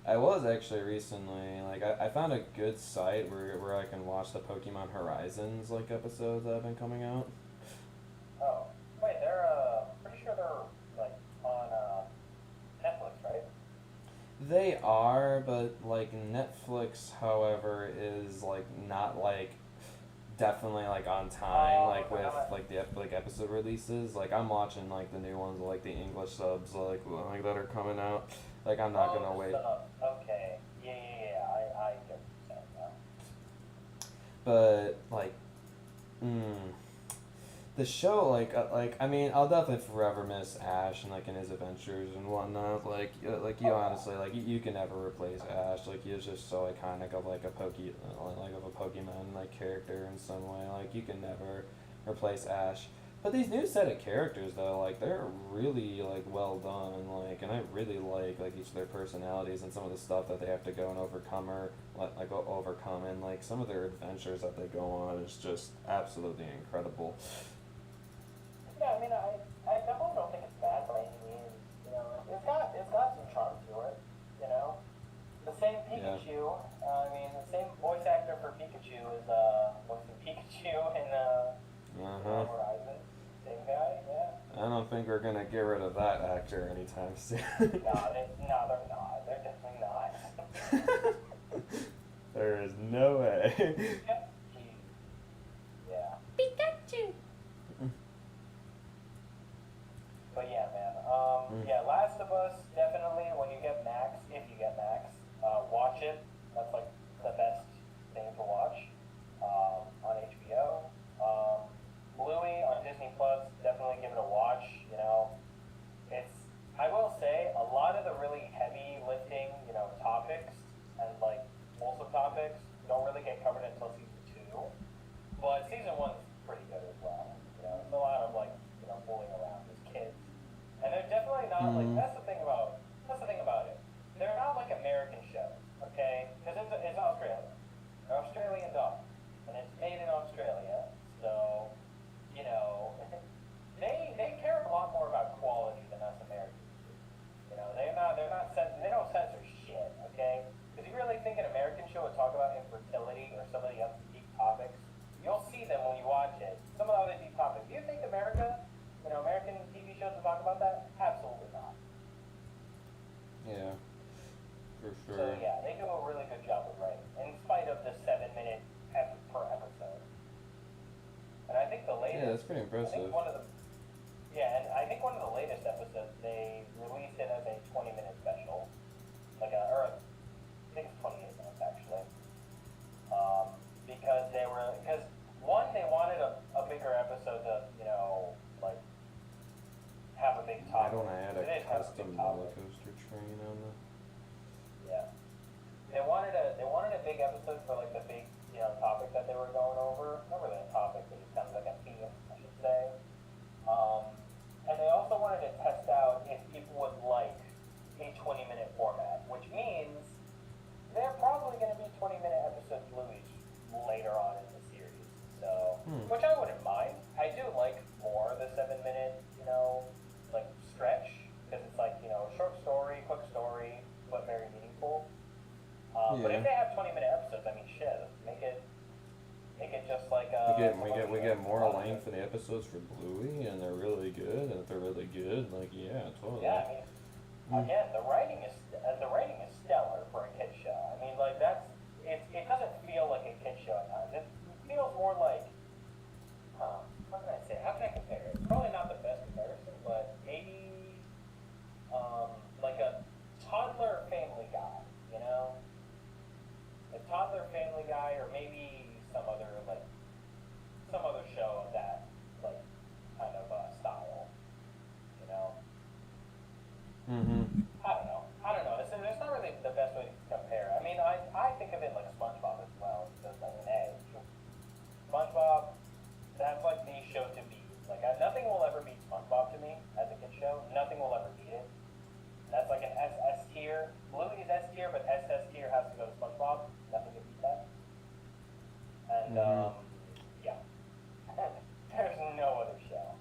B: I was actually recently like I found a good site where I can watch the Pokemon Horizons like episodes that have been coming out.
C: Oh, wait, they're pretty sure they're like on Netflix, right?
B: They are, but like Netflix, however, is like not like definitely like on time like with like the like episode releases. Like I'm watching like the new ones like the English subs like that are coming out. Like I'm not gonna wait.
C: Okay. Yeah. I get what you're saying now.
B: But like, the show like I mean I'll definitely forever miss Ash and like in his adventures and whatnot. Like you honestly like you can never replace Ash. Like he is just so iconic of like of a Pokemon like character in some way. Like you can never replace Ash. But these new set of characters though, like they're really like well done, like, and I really like each of their personalities and some of the stuff that they have to go and overcome, and like some of their adventures that they go on is just absolutely incredible.
C: Yeah, I mean, I definitely don't think it's bad by any means. You know, it's got some charm to it. You know, the same Pikachu. I mean, the same voice actor for Pikachu is voicing Pikachu in Horizon. Same guy, yeah.
B: I don't think we're gonna get rid of that actor anytime soon.
C: They're not. They're definitely not.
B: There is no way.
C: Yeah.
E: Pikachu.
C: But yeah, man. Yeah, Last of Us, definitely, when you get Max, if you get Max, watch it. That's like the best thing to watch on HBO. Bluey on Disney Plus, definitely give it a watch. You know, I will say, a lot of the really heavy lifting, you know, topics and like wholesome topics don't really get covered until season 2. But season 1's pretty good as well. You know, it's a lot of like, you know, fooling around as kids. And they're definitely not like, that's the thing about it. They're not like American shows, okay? Because it's Australia. They're Australian dogs. And it's made in Australia. So, you know, they care a lot more about quality than us Americans do. You know, they don't censor shit, okay? Because you really think an American show would talk about infertility or some of the other deep topics? You'll see them when you watch it. Some of the other deep topics. Do you think American TV shows will talk about that? Absolutely not.
B: Yeah, for sure.
C: So yeah, they do a really good job with writing, in spite of the 7-minute per episode. And I think the latest.
B: Yeah, that's pretty impressive.
C: And I think one of the latest episodes they released it as a 20-minute special, I think it's 28 minutes actually. Because they wanted a bigger episode to, you know, like have a big
B: I
C: topic.
B: don't add a
C: They didn't have
B: custom
C: big topic.
B: roller coaster train on the.
C: Yeah. They wanted a big episode for like the big, you know, topic that they were going over. Not really a topic, but just kind of like a theme, I should say. And they also wanted to test out if people I mean, shit, make it just like
B: We get more length in the episodes for Bluey, and they're really good. And if they're really good, like yeah, totally.
C: Yeah, I mean, again, the writing is stellar for a kid show. I mean, like it doesn't feel like a kid show at times. It feels more like, how can I say? How can I compare it? It's probably not the best comparison, but maybe like a toddler Family Guy, you know, a toddler Family Guy, or maybe some other show of that like kind of style, you know.
B: Mm-hmm.
C: I don't know. It's not really the best way to compare. I mean, I think of it like SpongeBob as well. Because, I mean, hey, SpongeBob, that's like the show to beat. Like, nothing will ever beat SpongeBob to me as a kid show. Nothing will ever beat it. That's like an S tier. Bluey is S tier, but S tier has to go to SpongeBob. Nothing can beat that. And, yeah. There's no other show.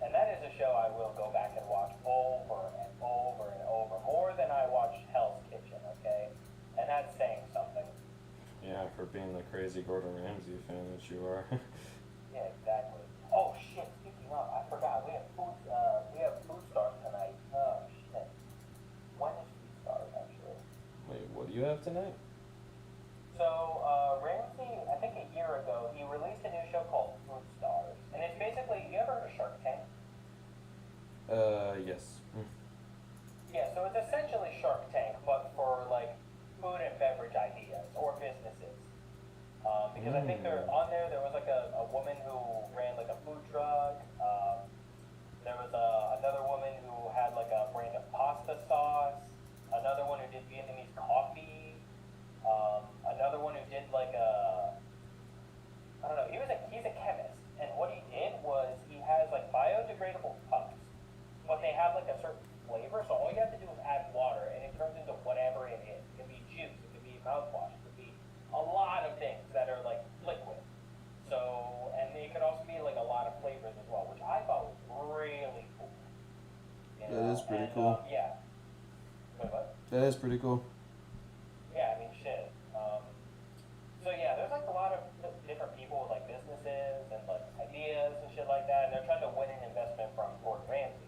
C: And that is a show I will go back and watch over and over and over, more than I watch Hell's Kitchen, okay? And that's saying something.
B: Yeah, for being the crazy Gordon Ramsay fan that you are.
C: Yeah, exactly. Oh shit, speaking of, I forgot, we have food stars tonight. Oh shit. When is food stars, actually?
B: Wait, what do you have tonight?
C: So, Ramsey, I think a year ago, he released a new show called Food Stars. And it's basically, you ever heard of Shark Tank?
B: Yes.
C: Yeah, so it's essentially Shark Tank, but for like food and beverage ideas or businesses. Because I think there was like a woman who ran like a food truck. There was another woman who had like a brand of pasta sauce. Another one who did Vietnamese coffee. Another one who did like I don't know, he's a chemist. And what he did was he has like biodegradable cups, but they have like a certain flavor, so all you have to do is add water and it turns into whatever it is. It can be juice, it can be mouthwash, it could be a lot of things that are like liquid. So, and it could also be like a lot of flavors as well, which I thought was really cool. You know?
B: That is pretty cool.
C: Yeah. Wait, what?
B: That is pretty cool.
C: Yeah, I mean, shit. So yeah, there's like a lot of different people with like businesses and like ideas and shit like that, and they're trying to win an investment from Gordon Ramsay.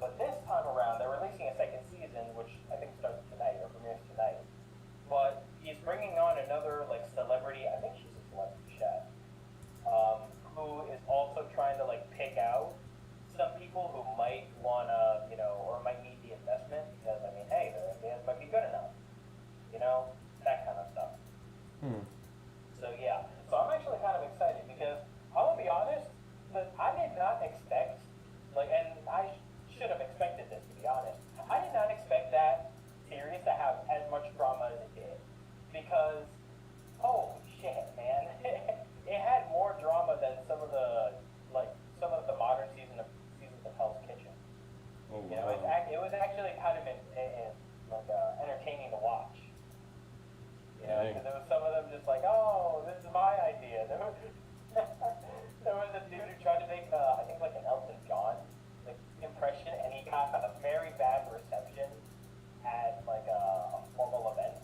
C: But this time around, they're releasing a second season, which I think starts tonight or premieres tonight. But he's bringing on another like celebrity. I think she's a celebrity chef, who is also trying to like pick out some people who might wanna, you know, or might need the investment because I mean, hey, their ideas might be good enough, you know, that kind of stuff. So yeah, so I'm actually kind of excited because I'm gonna be honest, that I did not expect, like, and I should have expected this to be honest. I did not expect that series to have as much drama as it did, because holy shit, man, it had more drama than some of the modern seasons of Hell's Kitchen.
B: Oh wow.
C: You know, it was actually kind of entertaining to watch. You know, because there was some of them just like, oh, this is my idea. There was a dude who tried to make, I think like an Elton John like impression, and he got a very bad reception at like a formal event.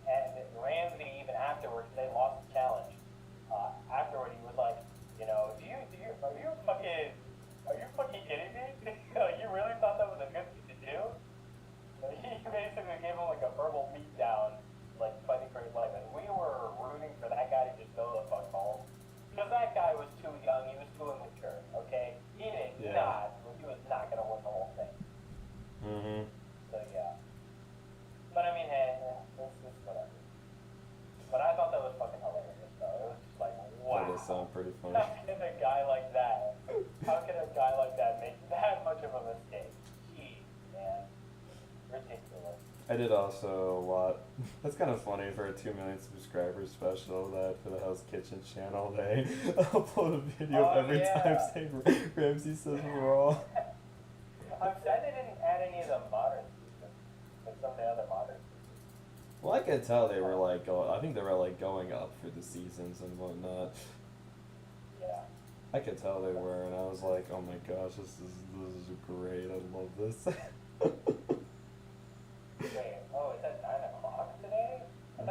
C: And Ramsey, even afterwards, they lost the challenge. Afterward, he was like, you know, are you fucking kidding me? You really thought that was a good thing to do? He basically gave him like a verbal beatdown, like fighting for his life, and we were rooting for that guy to just go the fuck home. Because that guy was too young, he was too immature, okay? He was not gonna win the whole thing.
B: Mm-hmm.
C: So yeah. But I mean, hey, it's whatever. But I thought that was fucking hilarious, though. It was just like, wow.
B: That does sound pretty funny.
C: How can a guy like that make that much of a mistake? Jeez, man. Ridiculous.
B: I did also watch. That's kind of funny for a 2 million subscriber special that for the Hell's Kitchen channel they upload a video every time saying Ramsey says raw.
C: I'm sad they didn't add any of the modern seasons, like some of the other modern seasons.
B: Well, I could tell they were like, I think they were like going up for the seasons and whatnot.
C: Yeah.
B: I could tell they were, and I was like, oh my gosh, this is great. I love this.
C: Wait, oh, it's at 9 o'clock today? I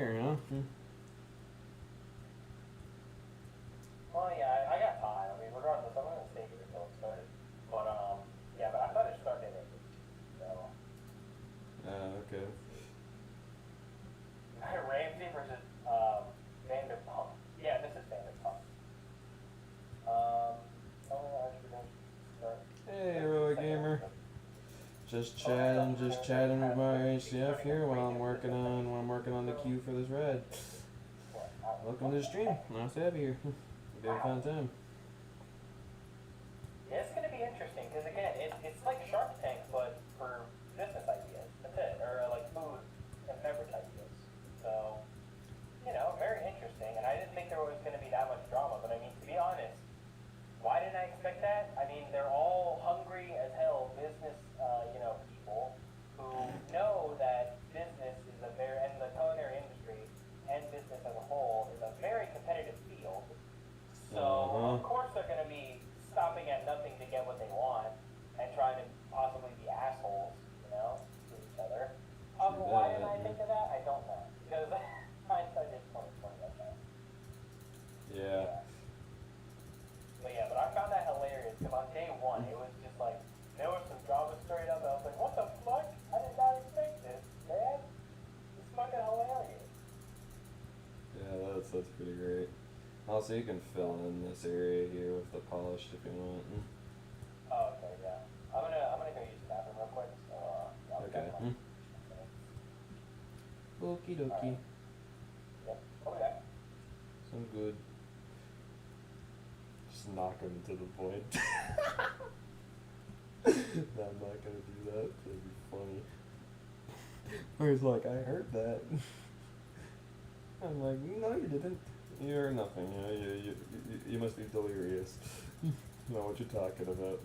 B: there, huh?
C: Well, yeah, I got time. I mean, regardless, I'm gonna stay here until it started. But yeah, but I thought it started at 8. So
B: Okay.
C: Ramsey versus Vanderpump. Yeah, this is Vanderpump. Oh, I should start.
B: Hey, Heroic Gamer. Just chatting with my HCF here while I'm working on the queue for this ride. Welcome to the stream. Nice to have you here. Be a fun time.
C: Yeah, it's gonna be interesting because again, it's like Shark Tank, but for business ideas. That's it, or like food and beverage ideas. So, very interesting. And I didn't think there was gonna be that much drama, but I mean, to be honest, why didn't I expect that? I mean, they're all hungry as hell business, people who know that business is and the culinary industry and business as a whole is a very competitive field. So, of course they're going to be stopping at nothing to get what they want and trying to possibly be assholes, to each other. Why didn't I think of that? I don't know. Because hindsight is 20/20, I guess.
B: Yeah.
C: But I found that hilarious because on day one, it was just like, there was some drama straight up. I was like, what the fuck? I did not expect this, man. It's fucking hilarious.
B: Yeah, that's pretty great. Also, you can fill in this area here with the polished if you want.
C: Oh, okay, yeah. I'm gonna go use the bathroom real quick. So, I'll
B: Okay.
C: check my-
B: Okie dokie.
C: Yep. Okay.
B: Sounds good.
D: Just knock him to the point. No, I'm not gonna do that. That'd be funny. Or he's like, I heard that. I'm like, no, you didn't.
B: You heard nothing.
D: You must be delirious. You know what you're talking about.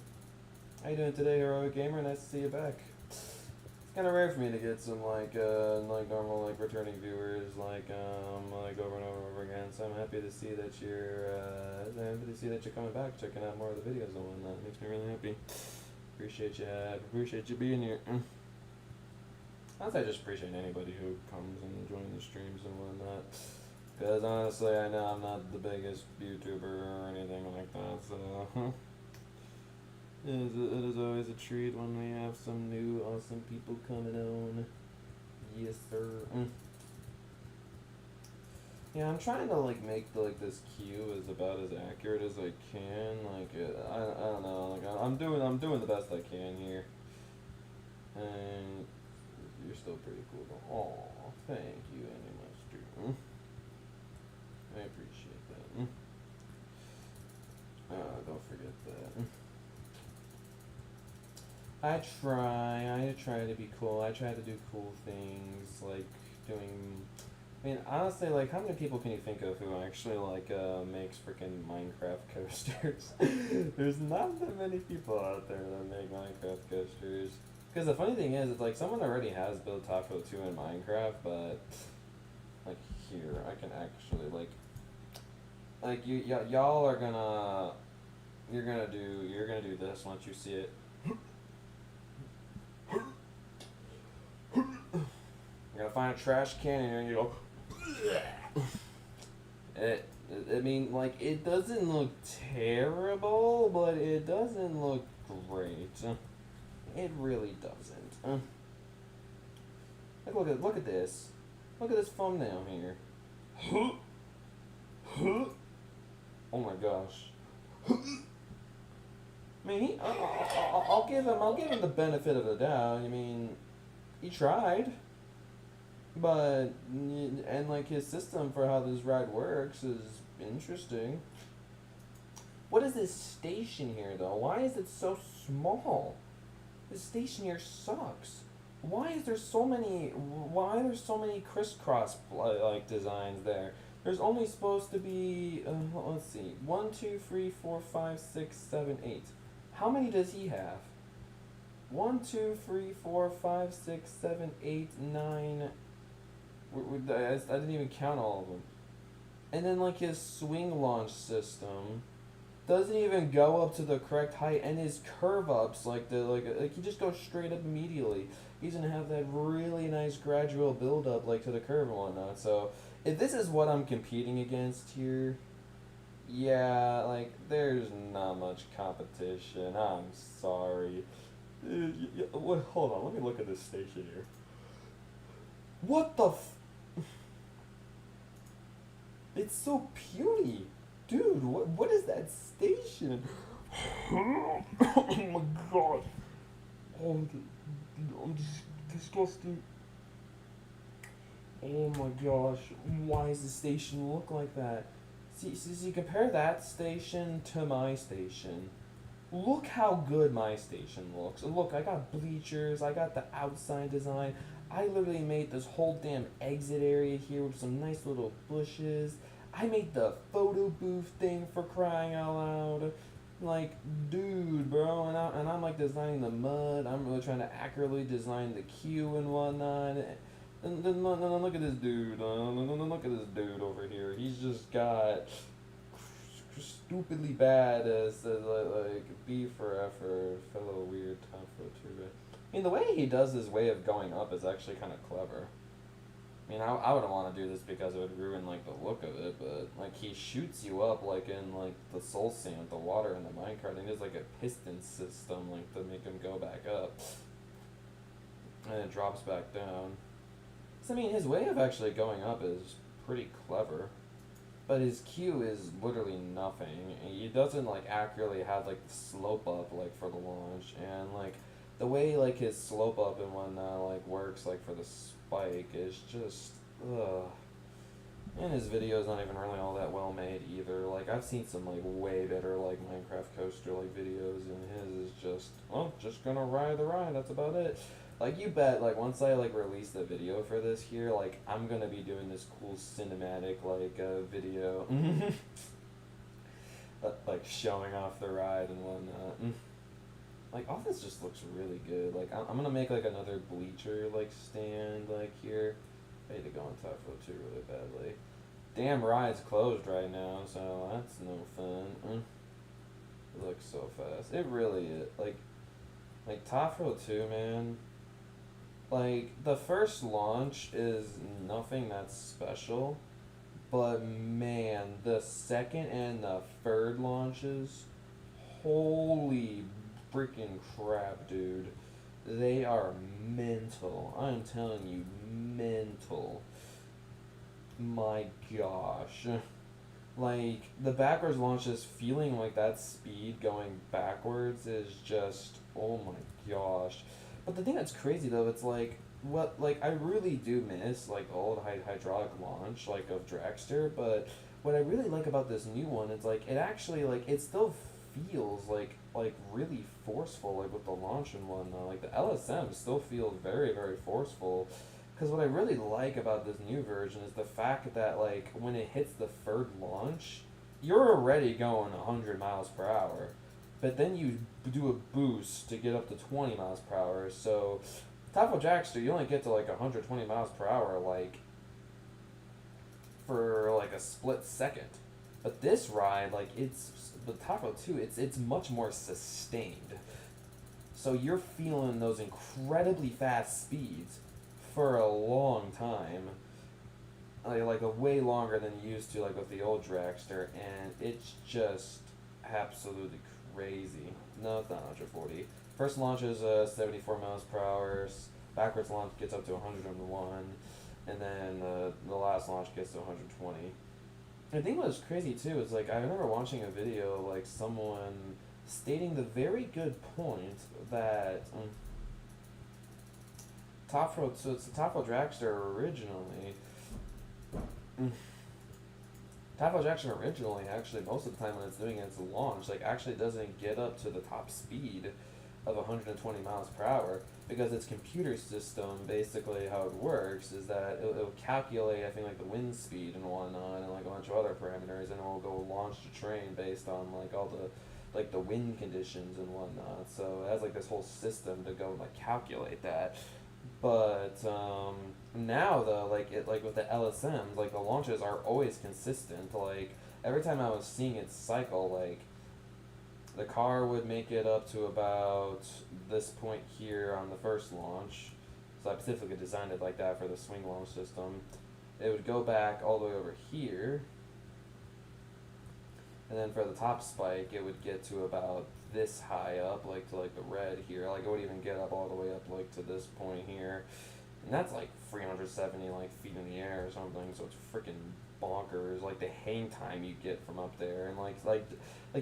B: How you doing today, Heroic Gamer? Nice to see you back. It's kind of rare for me to get some normal returning viewers over and over again. So I'm happy to see that you're coming back, checking out more of the videos and whatnot. It makes me really happy. Appreciate you being here. Honestly, I just appreciate anybody who comes and joins the streams and whatnot. Because honestly, I know I'm not the biggest YouTuber or anything like that, so it is always a treat when we have some new awesome people coming on. Yes, sir. Yeah, I'm trying to make this queue as about as accurate as I can. I don't know. I'm doing the best I can here. And you're still pretty cool though. Aw, thank you, Annie Master. I appreciate that. Don't forget that. I try to be cool. I try to do cool things, honestly, how many people can you think of who actually, makes freaking Minecraft coasters? There's not that many people out there that make Minecraft coasters. Because the funny thing is, it's someone already has built Taco 2 in Minecraft, but, here, I can actually, y'all are gonna, you're gonna do this once you see it. You're gonna find a trash can and you're gonna go. It doesn't look terrible, but it doesn't look great. It really doesn't. Look at this. Look at this thumbnail here. Oh my gosh. I'll give him the benefit of the doubt. He tried. But, his system for how this ride works is interesting. What is this station here, though? Why is it so small? This station here sucks. Why are there so many crisscross, designs there? There's only supposed to be, let's see, 1, 2, 3, 4, 5, 6, 7, 8. How many does he have? 1, 2, 3, 4, 5, 6, 7, 8, 9... I didn't even count all of them. And then his swing launch system doesn't even go up to the correct height, and his curve ups like he just goes straight up immediately. He's gonna have that really nice gradual build up like to the curve and whatnot. So if this is what I'm competing against here, yeah, like there's not much competition. I'm sorry. Hold on, let me look at this station here. What the It's so puny. Dude, what is that station? Oh my god. Oh, I'm disgusting. Oh my gosh. Why does the station look like that? See, compare that station to my station. Look how good my station looks. Look, I got bleachers, I got the outside design. I literally made this whole damn exit area here with some nice little bushes. I made the photo booth thing, for crying out loud. Like, dude, bro, and I'm like designing the mud. I'm really trying to accurately design the queue and whatnot. And then look at this dude. Look at this dude over here. He's just got stupidly bad as like B for effort, fellow weird top photo too. I mean, the way he does his way of going up is actually kind of clever. I mean, I wouldn't want to do this because it would ruin like the look of it, but like he shoots you up like in like the Soul Sand, the water in the minecart, and there's like a piston system like to make him go back up, and it drops back down. So I mean, his way of actually going up is pretty clever, but his Q is literally nothing. He doesn't like accurately have like the slope up like for the launch, and like the way like his slope up and whatnot like works like for the spike is just ugh. And his video is not even really all that well made either. Like I've seen some like way better like Minecraft coaster like videos, and his is just, oh, just gonna ride the ride, that's about it. Like you bet like once I like release the video for this here, like I'm gonna be doing this cool cinematic like video like showing off the ride and whatnot. Like all this just looks really good. Like I'm gonna make like another bleacher like stand like here. I need to go on top row 2 really badly. Damn ride's closed right now, so that's no fun. It looks so fast. It really is. Like top row 2, man. Like the first launch is nothing that's special, but man, the second and the third launches, holy freaking crap, dude. They are mental. I'm telling you, mental. My gosh. Like, the backwards launches, feeling like that speed going backwards is just, oh my gosh. But the thing that's crazy though, it's like, I really do miss, like, the old hydraulic launch, like, of Dragster, but what I really like about this new one is, like, it actually, like, it still feels like really forceful, like with the launch and whatnot. Like the LSM still feels very, very forceful. Because what I really like about this new version is the fact that like when it hits the third launch, you're already going 100 miles per hour, but then you do a boost to get up to 20 miles per hour. So top of Dragster, you only get to like 120 miles per hour like for like a split second. But this ride, like it's the top row 2, it's much more sustained. So you're feeling those incredibly fast speeds for a long time. Like a way longer than you used to like with the old Dragster, and it's just absolutely crazy. No, it's not 140. First launch is 74 miles per hour. Backwards launch gets up to 101, and then the last launch gets to 120. I think what's crazy too is like I remember watching a video like someone stating the very good point that Top Row, so it's the Top Row Dragster originally. Top Row Dragster originally, actually, most of the time when it's doing its launch, like actually doesn't get up to the top speed of 120 miles per hour, because its computer system, basically how it works is that it'll calculate, I think, like the wind speed and whatnot, and like a bunch of other parameters, and it will go launch the train based on like all the like the wind conditions and whatnot. So it has like this whole system to go like calculate that. But now though, like with the LSMs, like the launches are always consistent. Like every time I was seeing it cycle, like the car would make it up to about this point here on the first launch. So I specifically designed it like that for the swing launch system. It would go back all the way over here. And then for the top spike, it would get to about this high up, like to like the red here. Like it would even get up all the way up like to this point here. And that's like 370 like feet in the air or something, so it's freaking bonkers. Like the hang time you get from up there, and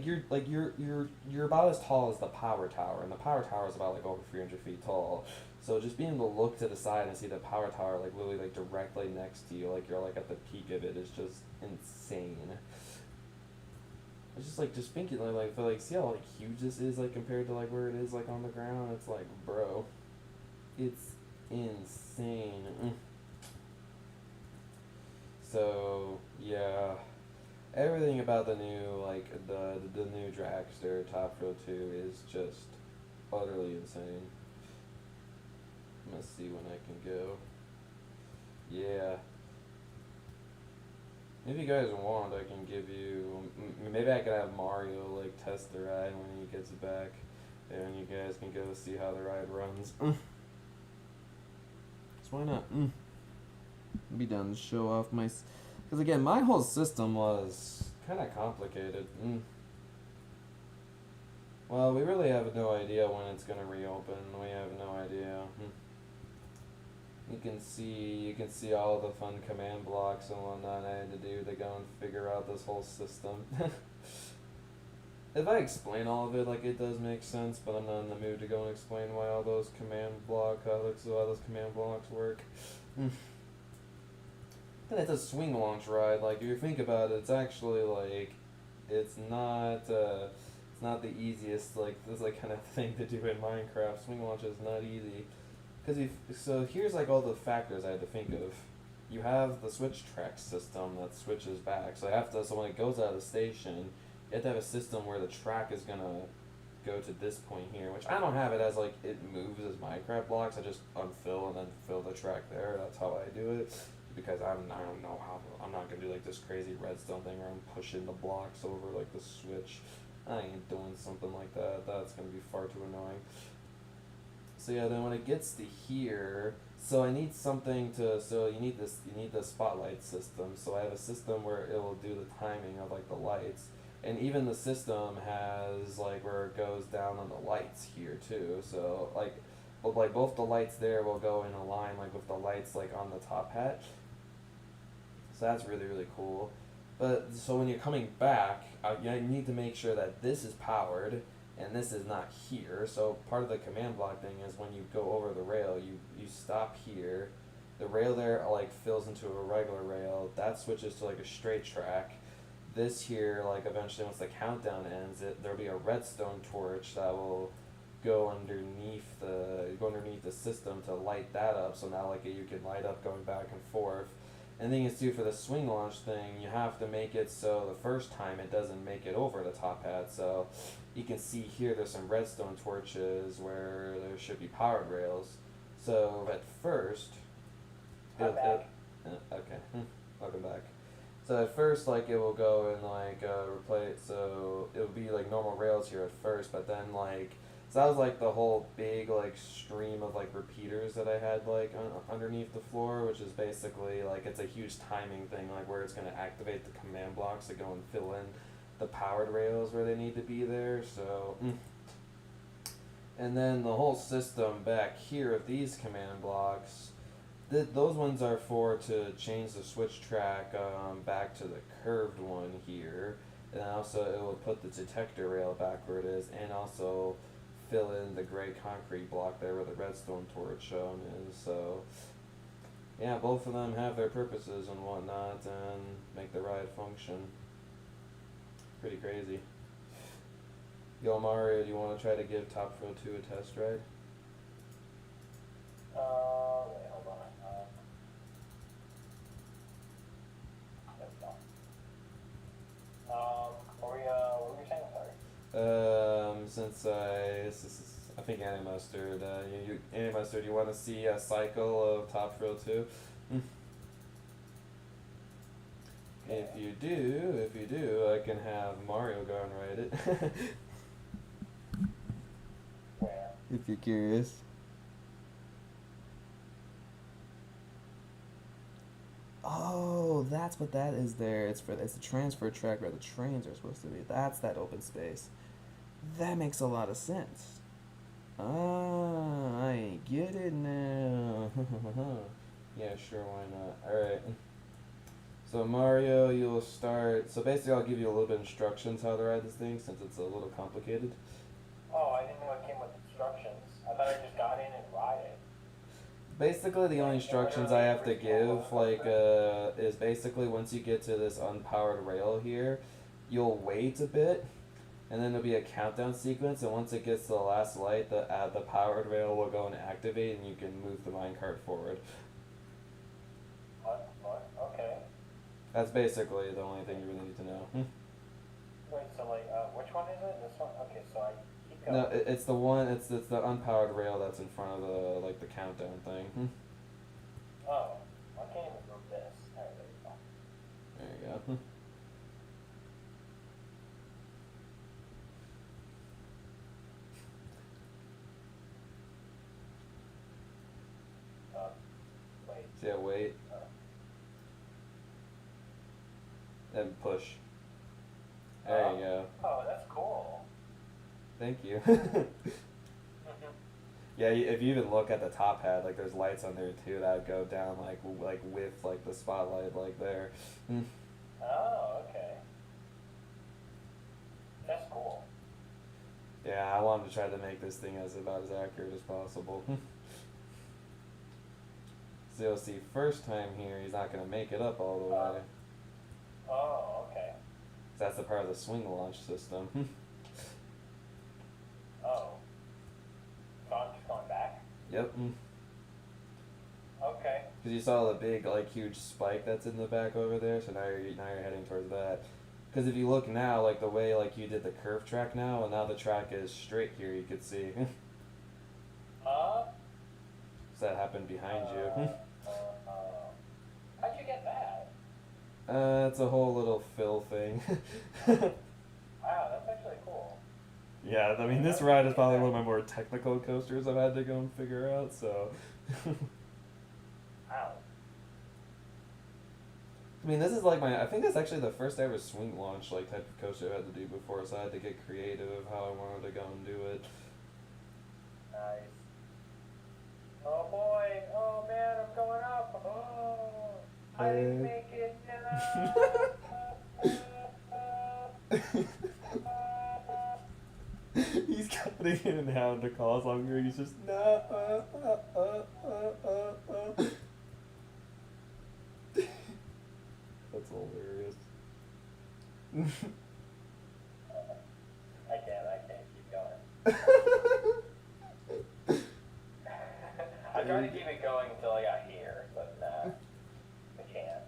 B: you're about as tall as the power tower, and the power tower is about like over 300 feet tall. So just being able to look to the side and see the power tower like literally like directly next to you, like you're like at the peak of it, is just insane. It's just like just thinking like see how like huge this is like compared to like where it is like on the ground. It's like, bro, it's insane. So yeah, everything about the new like the new Dragster Top Thrill 2 is just utterly insane. Let's see when I can go. Yeah. If you guys want, I can give you. Maybe I could have Mario like test the ride when he gets back, and you guys can go see how the ride runs. So why not? Be done to show off my. Because again, my whole system was kind of complicated. Well, we really have no idea when it's gonna reopen. We have no idea. You can see all the fun command blocks and whatnot I had to do to go and figure out this whole system. If I explain all of it, like it does make sense, but I'm not in the mood to go and explain why all those command blocks work. Then it's a swing launch ride. Like if you think about it, it's actually like it's not the easiest like this like kind of thing to do in Minecraft. Swing launch is not easy. So here's like all the factors I had to think of. You have the switch track system that switches back. So when it goes out of the station, you have to have a system where the track is gonna go to this point here, which I don't have it as like it moves as Minecraft blocks. I just unfill and then fill the track there. That's how I do it, because I don't know how. I'm not gonna do like this crazy redstone thing where I'm pushing the blocks over like the switch. I ain't doing something like that. That's gonna be far too annoying. So yeah, then when it gets to here, so I need something to, so you need the spotlight system. So I have a system where it will do the timing of like the lights, and even the system has like where it goes down on the lights here too. So like both the lights there will go in a line like with the lights like on the top hatch. So that's really, really cool. But so when you're coming back, you need to make sure that this is powered and this is not here. So part of the command block thing is when you go over the rail, you stop here. The rail there like fills into a regular rail. That switches to like a straight track. This here, like eventually once the countdown ends, there'll be a redstone torch that will go underneath the system to light that up. So now like you can light up going back and forth. And the thing is too, for the swing launch thing, you have to make it so the first time it doesn't make it over the top hat. So you can see here there's some redstone torches where there should be powered rails. So at first, okay, welcome back. So at first, like it will go and like replace. So it will be like normal rails here at first, but then like. So that was like the whole big like stream of like repeaters that I had like underneath the floor, which is basically like it's a huge timing thing, like where it's going to activate the command blocks to go and fill in the powered rails where they need to be there. So and then the whole system back here of these command blocks, those ones are for to change the switch track back to the curved one here, and also it will put the detector rail back where it is, and also fill in the gray concrete block there where the redstone torch shown is. So yeah, both of them have their purposes and whatnot and make the ride function. Pretty crazy. Yo Mario, do you want to try to give Top Thrill 2 a test ride?
C: Wait, hold on. What were you saying? Sorry.
B: Since I think Animustard, Animustard, you want to see a cycle of Top Thrill 2? If you do, I can have Mario go and ride it. if you're curious. Oh, that's what that is there. It's the transfer track where the trains are supposed to be. That's that open space. That makes a lot of sense. Ah, I get it now. Yeah, sure, why not? Alright. So Mario, you'll start. So basically, I'll give you a little bit of instructions how to ride this thing since it's a little complicated.
C: Oh, I didn't know it came with instructions. I thought I just got in and ride it.
B: Basically, the only instructions I have to give, like, is basically once you get to this unpowered rail here, you'll wait a bit, and then there'll be a countdown sequence, and once it gets to the last light, the powered rail will go and activate, and you can move the minecart forward.
C: What? Okay.
B: That's basically the only thing you really need to know.
C: Wait, so like, which one is it? This one? Okay, so I keep going.
B: No, it's the one. It's the unpowered rail that's in front of the countdown thing.
C: Oh, I can't even move this. Alright, there you go.
B: There you go.
C: Wait.
B: So yeah, wait. And push. There you go.
C: Oh, that's cool.
B: Thank you. Yeah, if you even look at the top hat, like there's lights on there too that go down like with like the spotlight like there.
C: Oh, okay. That's cool.
B: Yeah, I wanted to try to make this thing about as accurate as possible. So you'll see, first time here, he's not gonna make it up all the way.
C: Oh, okay.
B: That's the part of the swing launch system.
C: Oh. So I'm just going back?
B: Yep.
C: Okay.
B: Because you saw the big, like, huge spike that's in the back over there, so now you're heading towards that. Because if you look now, like the way like you did the curve track now, and now the track is straight here, you could see. So that happened behind you.
C: How'd you get that?
B: It's a whole little fill thing.
C: Wow, that's actually cool.
B: Yeah, I mean, this ride is probably one of my more technical coasters I've had to go and figure out, so.
C: Wow.
B: I mean, this is like I think that's actually the first ever swing launch, like, type of coaster I had to do before, so I had to get creative of how I wanted to go and do it.
C: Nice. Oh boy, oh man, I'm going up. Oh, I didn't make it.
B: He's cutting in and out to call longer. He's just no. That's hilarious.
C: I can't keep going. I tried to keep it going until I got here, but I can't.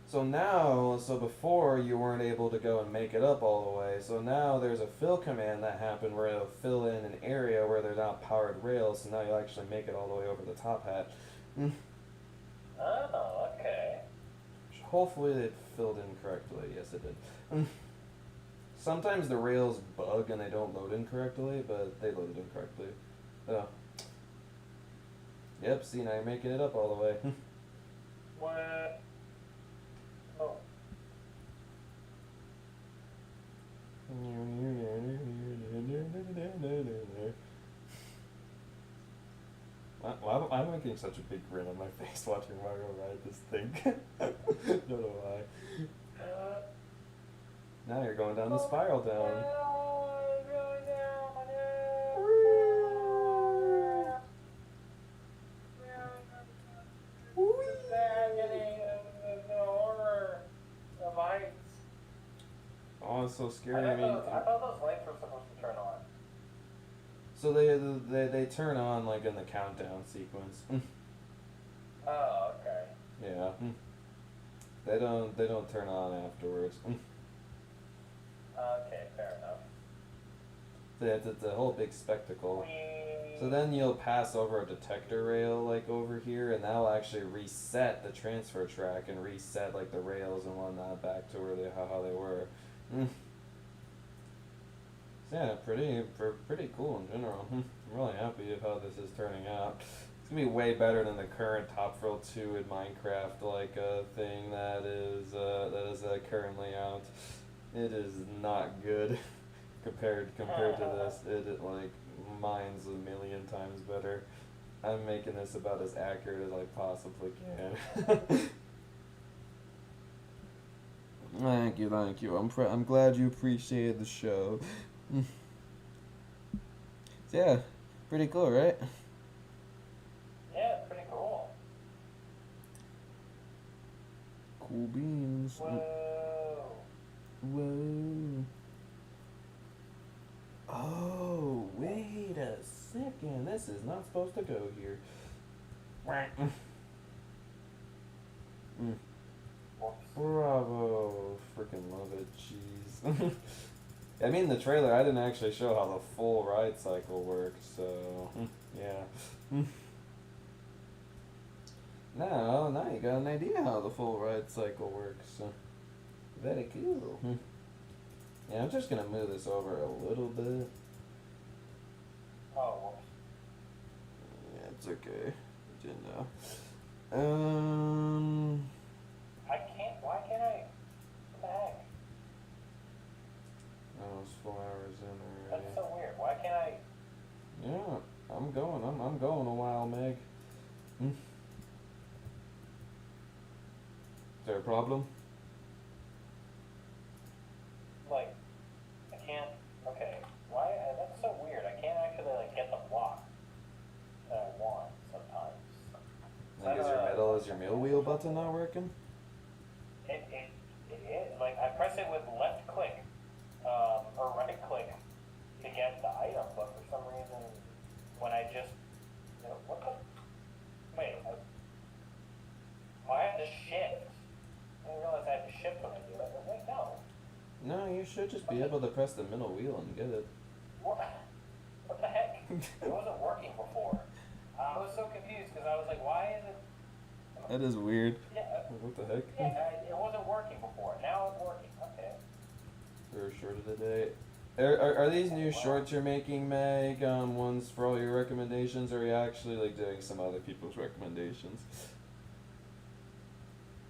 B: So before you weren't able to go and make it up all the way. So now there's a fill command that happened where it'll fill in an area where there's not powered rails. So now you'll actually make it all the way over the top hat.
C: Oh, okay.
B: Hopefully it filled in correctly. Yes, it did. Sometimes the rails bug and they don't load in correctly, but they loaded in correctly. Oh. Yep, see, now you're making it up all the way.
C: What? Oh.
B: Why am I making such a big grin on my face watching Mario ride this thing? Don't know why. Now you're going down the spiral down. Oh, it's so scary. I
C: thought those lights were supposed to turn on.
B: So they turn on like in the countdown sequence.
C: Oh, okay.
B: Yeah. They don't turn on afterwards.
C: Okay, fair enough.
B: It's a whole big spectacle. So then you'll pass over a detector rail like over here, and that'll actually reset the transfer track and reset like the rails and whatnot back to where how they were. So yeah, pretty cool in general. I'm really happy with how this is turning out. It's gonna be way better than the current Top Thrill 2 in Minecraft thing that is currently out. It is not good compared to this. It like mine's a million times better. I'm making this about as accurate as I possibly can. Thank you, thank you. I'm glad you appreciated the show. So yeah, pretty cool, right?
C: Yeah, it's pretty cool.
B: Cool beans.
C: Whoa.
B: Whoa. Oh, wait a second. This is not supposed to go here. Bravo. Freaking love it. Jeez. I mean, the trailer, I didn't actually show how the full ride cycle works, so, yeah. Now you got an idea how the full ride cycle works. So. Very cool. Yeah, I'm just gonna move this over a little bit.
C: Oh, whoops.
B: Yeah, it's okay. Didn't know.
C: Why can't I? What the heck?
B: Oh, it's 4 hours in already.
C: That's so weird. Why can't I?
B: Yeah, I'm going a while, Meg. Is there a problem?
C: Like, I can't. Okay. Why? That's so weird. I can't actually like get the block that I want sometimes.
B: Like, is your middle wheel button not working?
C: It is. Like, I press it with left click, or right click to get the item, but for some reason, when I just, what the? Wait. I have to shift. I didn't realize I had to shift when I do it. Wait, no.
B: No, you should just be able to press the middle wheel and get it.
C: What? What the heck? It wasn't working before. I was so confused because I was like, why is it?
B: That is weird.
C: Yeah.
B: What the heck?
C: Yeah, it wasn't working before. Now it's working. Okay.
B: For a short of the day. Are these new shorts you're making, Meg? Ones for all your recommendations, or are you actually like doing some other people's recommendations?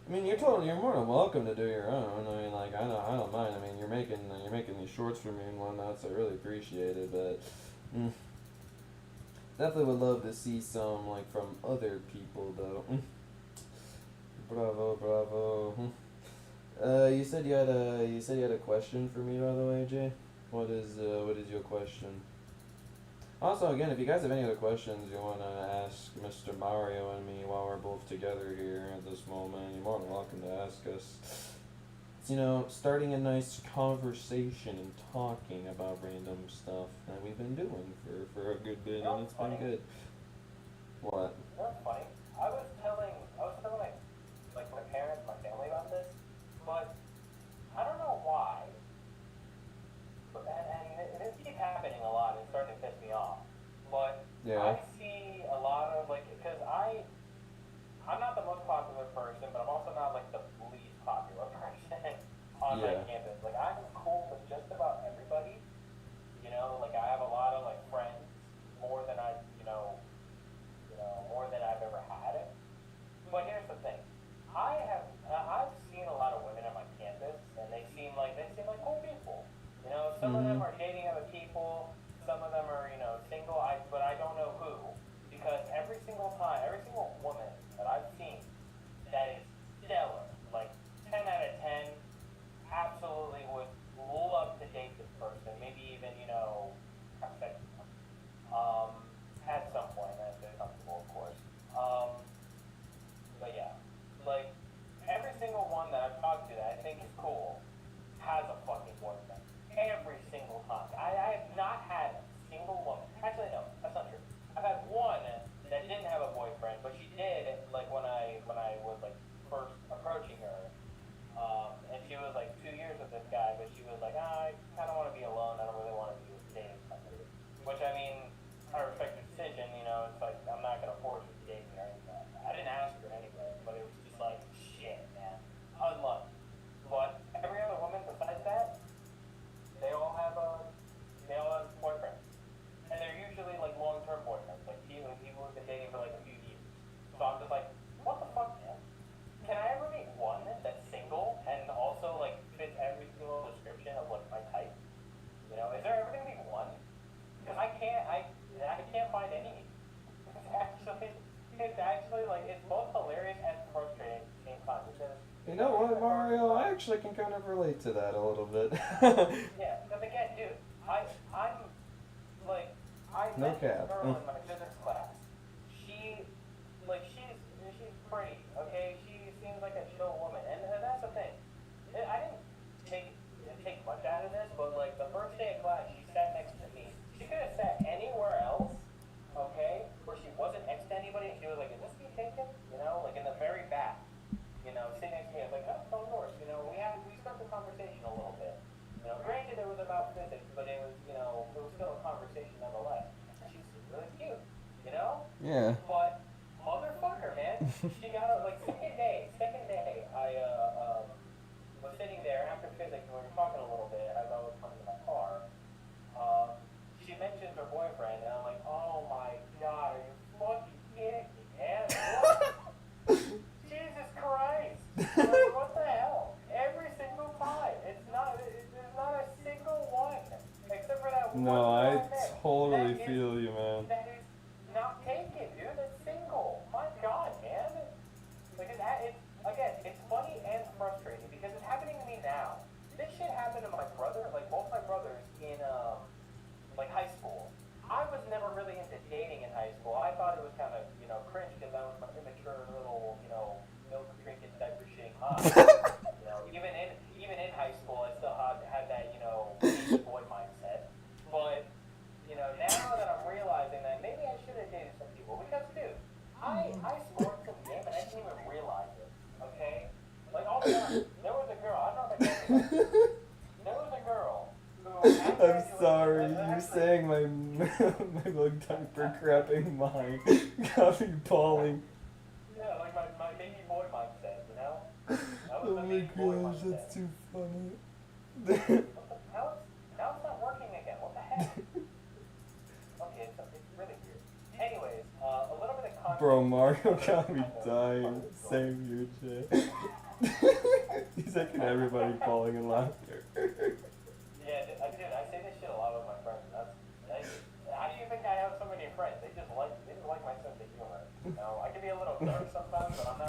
B: I mean, you're more than welcome to do your own. I mean, like I don't mind. I mean, you're making these shorts for me and whatnot, so I really appreciate it. But definitely would love to see some like from other people though. Bravo. You said you had a question for me, by the way, Jay. What is your question? Also, again, if you guys have any other questions you want to ask Mr. Mario and me while we're both together here at this moment, you're more than welcome to ask us. It's, starting a nice conversation and talking about random stuff that we've been doing for a good bit, and it's been good. What?
C: That's funny. I was telling my parents, my family about this, but I don't know why. And it keeps happening a lot. It's starting to piss me off. But
B: Yeah.
C: I see a lot of because I'm not the most popular person, but I'm also not like the least popular person on my campus. Like I'm cool with just about everybody. Like I have a lot of friends, more than more than I've ever had. But here's the thing. I've seen a lot of women on my campus, and they seem like cool people. Some of them are dating other people, some of them are single. But I don't know who, because every single woman that I've seen that is stellar, like 10 out of 10, absolutely would love to date this person. Maybe even have sex with them. At some point, if they're comfortable, of course. But yeah, every single one that I've talked to that I think is cool has a fucking boyfriend. Every single time.
D: You know what, Mario? I actually can kind of relate to that a little bit.
C: Yeah, because again, dude, I'm like, I
D: No
C: met this
D: cap.
C: girl in my physics class. She, like, she's pretty, okay? She seems like a chill woman, and that's the thing. I didn't take much out of this, but like the first day of class, she sat next to me. She could have sat anywhere else, okay, where she wasn't next to anybody, and she was like, "Is this me taken?" You know, like in the very back. You know, sitting next to me, I was like, "Oh, of course." You know, we started the conversation a little bit. You know, granted it was about physics, but it was, you know, it was still a conversation nonetheless. And she's really cute, you know?
D: Yeah.
C: But motherfucker, man, she got up like second day, I was sitting there after physics and we were talking a little bit as I was coming to my car. She mentioned her boyfriend and I'm like, oh my god, are you fucking kidding me, man? What? Jesus Christ! Like, what the hell? Every single time. There's not a single one. Except for that one
D: No,
C: guy
D: I
C: met.
D: totally
C: That is-
D: feel you, man.
C: That is not taken, dude. That's single. My god, man. Like, it's funny and frustrating because it's happening to me now. This shit happened to my brother, like both my brothers in, like high school. I was never really into dating in high school. I thought it was kind of, you know, cringe because I was an immature little, you know, milk drinking, diaper shitting mom. You know, even in high school, I still had that, you know, baby boy mindset. But you know, now that I'm realizing that maybe I should have dated some people because, dude, I scored some game and I didn't even realize it. Okay, like all the time, there was a girl. I don't know if I told you about. There was a girl who.
D: I'm sorry, you saying my my milk diaper crapping mind got me bawling.
C: Yeah, like my baby boy mindset, you know? That was
D: Oh
C: the
D: my
C: baby boy
D: gosh,
C: mindset.
D: that's too funny.
C: Now it's not working again. What the heck? Okay, it's really weird. Anyways, a little bit of context.
D: Bro, Mario got me dying. Same here, Jay. He's making everybody falling in laughter.
C: Yeah, dude, I say this shit a lot with my friends. How do you think I have so many friends? They just like my sense of humor. You know, I can be a little dark sometimes, but I'm not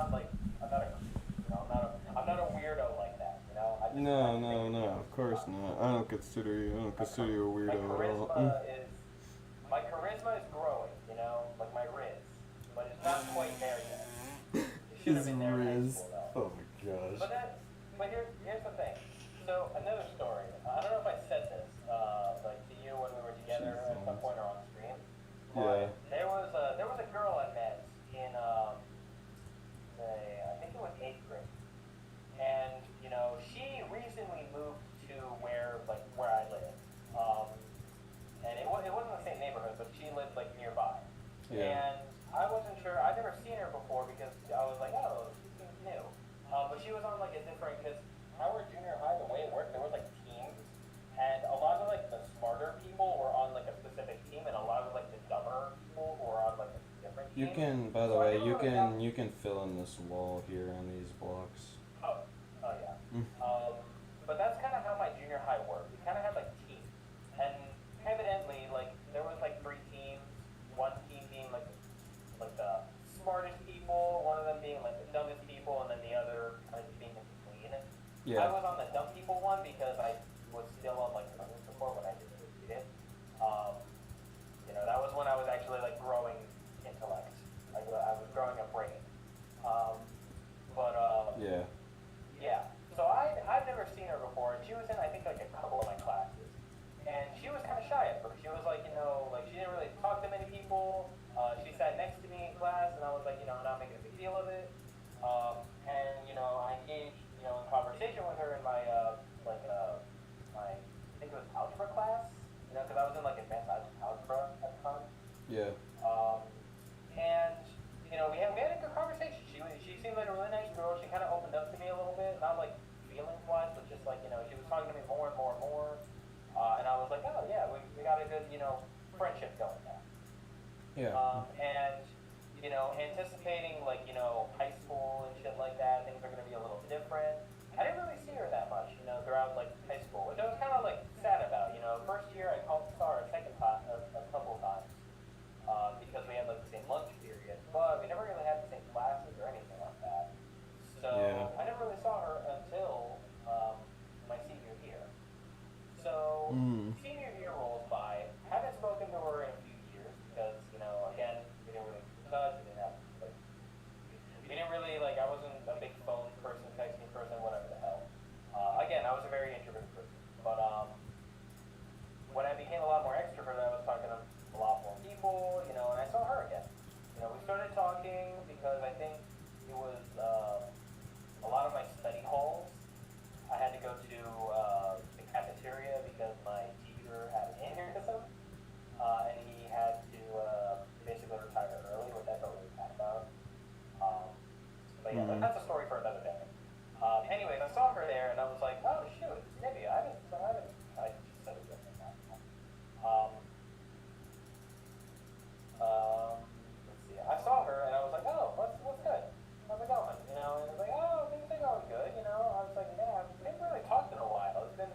C: a weirdo like that. You know, I just,
D: No, of course not. I don't consider you a weirdo at all.
C: My charisma is growing. You know, like my riz, but it's not quite there yet. It should have been there in high
D: Riz.
C: school though.
D: Oh my gosh.
C: But here's the thing. So another story. I don't know if I said this, like to you when we were together at some point or on stream. But there was a girl I met in I think it was 8th grade, and you know she recently moved to where I live, and it wasn't the same neighborhood, but she lived like nearby.
D: Yeah.
C: And I wasn't sure. I'd never seen her before because I was like, oh, she seems new. But she was on like a different, because our junior high, the way it worked, there was like teams, and a lot of like the smarter people were on like a specific team, and a lot of like the dumber people were on like a different team.
D: You can, by the
C: So I
D: way,
C: never
D: you
C: really
D: can
C: got-
D: you can fill in this wall here on these blocks.
C: Oh yeah. But that's kind of how my junior high worked. We kind of had like teams, and evidently like there was like 3 teams. One team being like the smartest people, one of them being like the dumbest people, and then the other kind of being in between.
D: Yeah.
C: I was on the dumb people one because I was still on like learning support when I didn't really need it. You know, that was when I was actually like growing intellect. Like I was growing a brain.
D: Yeah.
C: Yeah. So I've never seen her before, and she was in I think like a couple of my classes, and she was kind of shy at first. She was like, you know, like she didn't really talk to many people. She sat next to me in class, and I was like, you know, not making a big deal of it. And you know, I engaged, you know, in conversation with her in my my I think it was algebra class. You know, because I was in like advanced algebra at the time.
D: Yeah.
C: And you know, we had a good conversation. She seemed like a really nice girl. She kind of opened up to me a little bit, not like feelings wise, but just like, you know, she was talking to me more and more and more. And I was like, oh yeah, we got a good, you know, friendship going now.
D: Yeah.
C: And you know, anticipating like, you know, high school and shit like that, things are gonna be a little different. I didn't really see her that much, you know, throughout like high school, which I was kind of like sad about. You know, first year I saw her second time a couple of times. Because we had like the same lunch period, but we never really had the same classes or anything like that. So
D: Yeah.
C: I never really saw anyways, I saw her there, and I was like, oh shoot, it's Nibby. I just said it different now. Um, let's see. I saw her, and I was like, oh, what's good? How's it going? You know, and I was like, oh, things are going good. You know, I was like, yeah, we haven't really talked in a while. It's been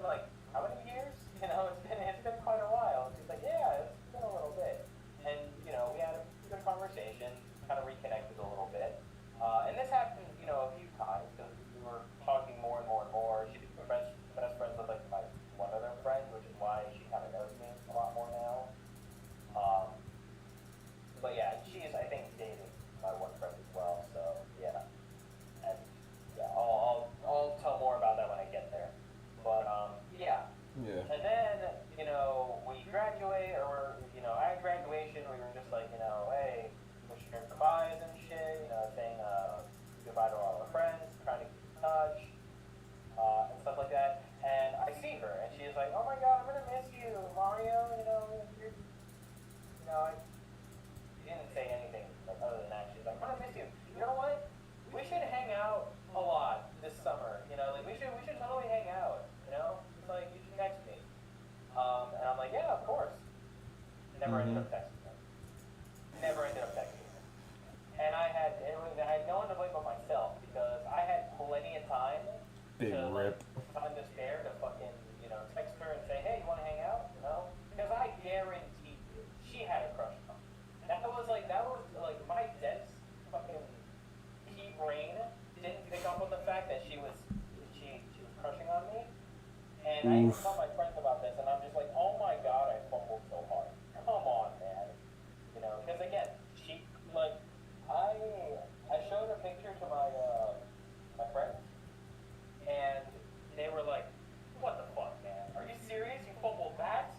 C: like how many years? You know, it's been quite a while. And she's like, yeah, it's been a little bit. And you know, we had a good conversation, kind of reconnected a little bit. And this happened, you know, a few times because we were talking more and more and more. She became best friends with like my one other friend, which is why she kind of knows me a lot more now. But yeah, she is, I think, dating my one friend as well. So yeah, and yeah, I'll tell more about that when I get there. But yeah.
D: Yeah.
C: And then, you know, we graduate, or, you know, at graduation, we were just like, you know, hey, wishing her goodbyes and shit, you know, saying goodbye to all our friends, trying to keep in touch, and stuff like that. And I see her, and she's like, oh my god, I'm gonna miss you, Mario, you know, she didn't say anything like, other than that. She's like, I'm gonna miss you. You know what? We should hang out a lot this summer, you know, like, we should totally hang out, you know? It's like, you should text me. And I'm like, yeah, of course. Never ended up texting her. Never ended up texting her. And I had no one to blame but myself, because I had plenty of time
D: Big
C: to,
D: rip.
C: time to spare to fucking, you know, text her and say, hey, you wanna hang out? You know? Because I guarantee you, she had a crush on me. That was like my dense fucking pea brain didn't pick up on the fact that she was crushing on me. And I even tell my friends about this, and I'm just like, oh my god, I fumbled so hard. Come on, man. You know, because again, she, like, I showed a picture to my friends, and they were like, what the fuck, man? Are you serious? You fumbled that?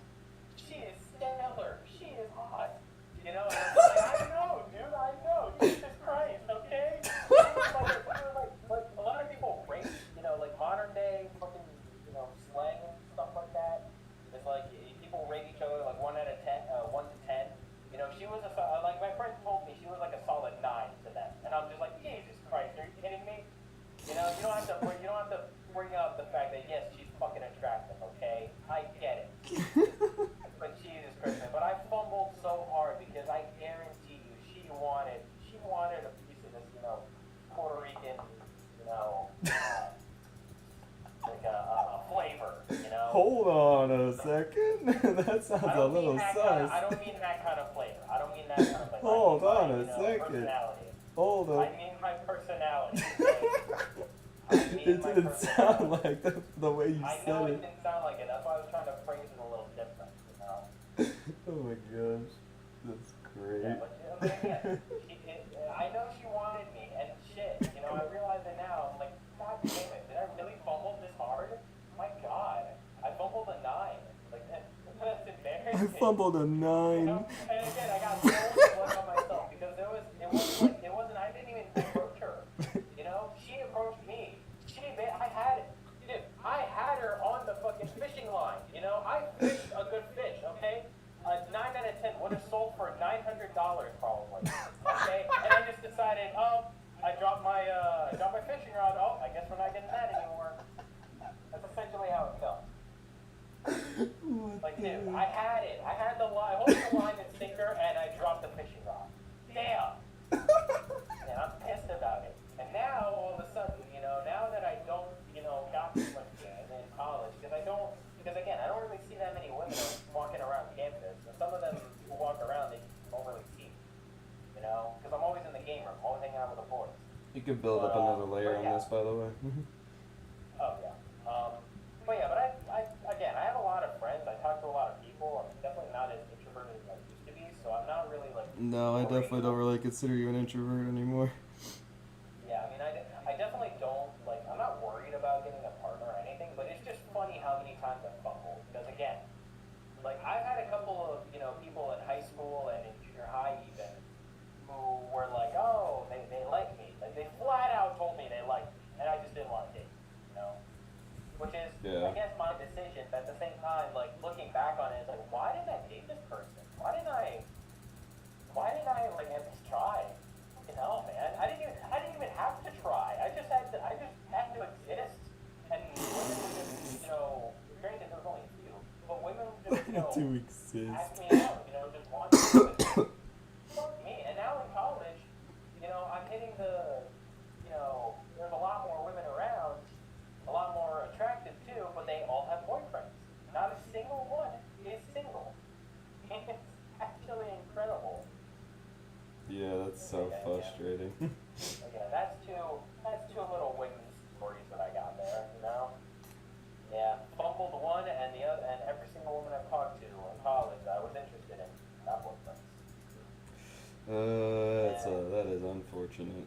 C: She is stellar. She is hot. You know, and I'm like, I know, dude, I know. Jesus Christ, okay? Like, a lot of people rate, you know, like modern day fucking, you know, slang and stuff like that. It's like people rate each other like 1 to 10. You know, she was like my friend told me she was like a solid 9 to them, and I'm just like, Jesus Christ, are you kidding me? You know, you don't have to bring up the fact that yes, she's fucking attractive, okay? I get it. But Jesus Christ, man. But I fumbled so hard because I guarantee you she wanted a piece of this, you know, Puerto Rican, you know, like a flavor, you know.
D: Hold on a second. That sounds a little sus.
C: I don't mean that kind of flavor. I don't mean that kind of flavor.
D: Hold on a
C: you know,
D: second.
C: Personality.
D: Hold on.
C: I mean my personality. Okay?
D: It didn't sound like the way you
C: I
D: said
C: know
D: it.
C: it didn't sound like it. That's why I was trying to phrase it a little different, you know.
D: Oh my gosh. That's great.
C: Yeah, but you know, again, I know she wanted me, and shit, you know, I realize it now. I'm like, god damn it, did I really fumble this hard? My god, I fumbled a 9. Like, that's embarrassing.
D: I fumbled a 9.
C: You know? And again, I got so much on myself because it wasn't, I didn't even approach her. You know, she approached me. I had her on the fucking fishing line. You know, I fished a good fish, okay? A 9 out of 10 would have sold for $900 probably. Okay, and I just decided, I dropped my fishing rod. Oh, I guess we're not getting that anymore. That's essentially how it felt. Like, dude, I had it. I had the line, holding the line and sinker, and I dropped the fishing rod. Damn. And I'm pissed about it. And now, all of a sudden, you know, now that I don't, you know, got too much in college, because again, I don't really see that many women walking around campus. And some of them who walk around, they don't really see me, you know, because I'm always in the game room, always hanging out with the boys.
B: You could build up another layer on this, by the way.
C: Oh, yeah. But yeah, again, I have a lot of friends. I talk to a lot of people. I'm definitely not as introverted as I used to be, so I'm not really, like...
D: No, I definitely don't really consider you an introvert anymore.
C: Yeah, I mean, I definitely don't, like, I'm not worried about getting a partner or anything, but it's just funny how many times I fumble. Because, again, like, I've had a couple of, you know, people in high school and in junior high even who were like, oh, they like me. Like, they flat out told me they liked me, and I just didn't want to date, you know? Which is, I guess, my decision, but at the same time, like, looking back on it, it's like, why did I date this person? Why didn't I, like, at least try? You know, man, I didn't even have to try. I just had to
D: To exist.
C: ask me out, just want to. Fuck me. And now in college, I'm hitting there's a lot more women around, a lot more attractive too, but they all have boyfriends. Not a single one is single. It's actually incredible.
D: Yeah, that's so frustrating.
C: Yeah, that's two little witness stories that I got there, Yeah, fumbled one and the other, and every single woman I've talked to in college I was interested in got boyfriends.
D: That is unfortunate.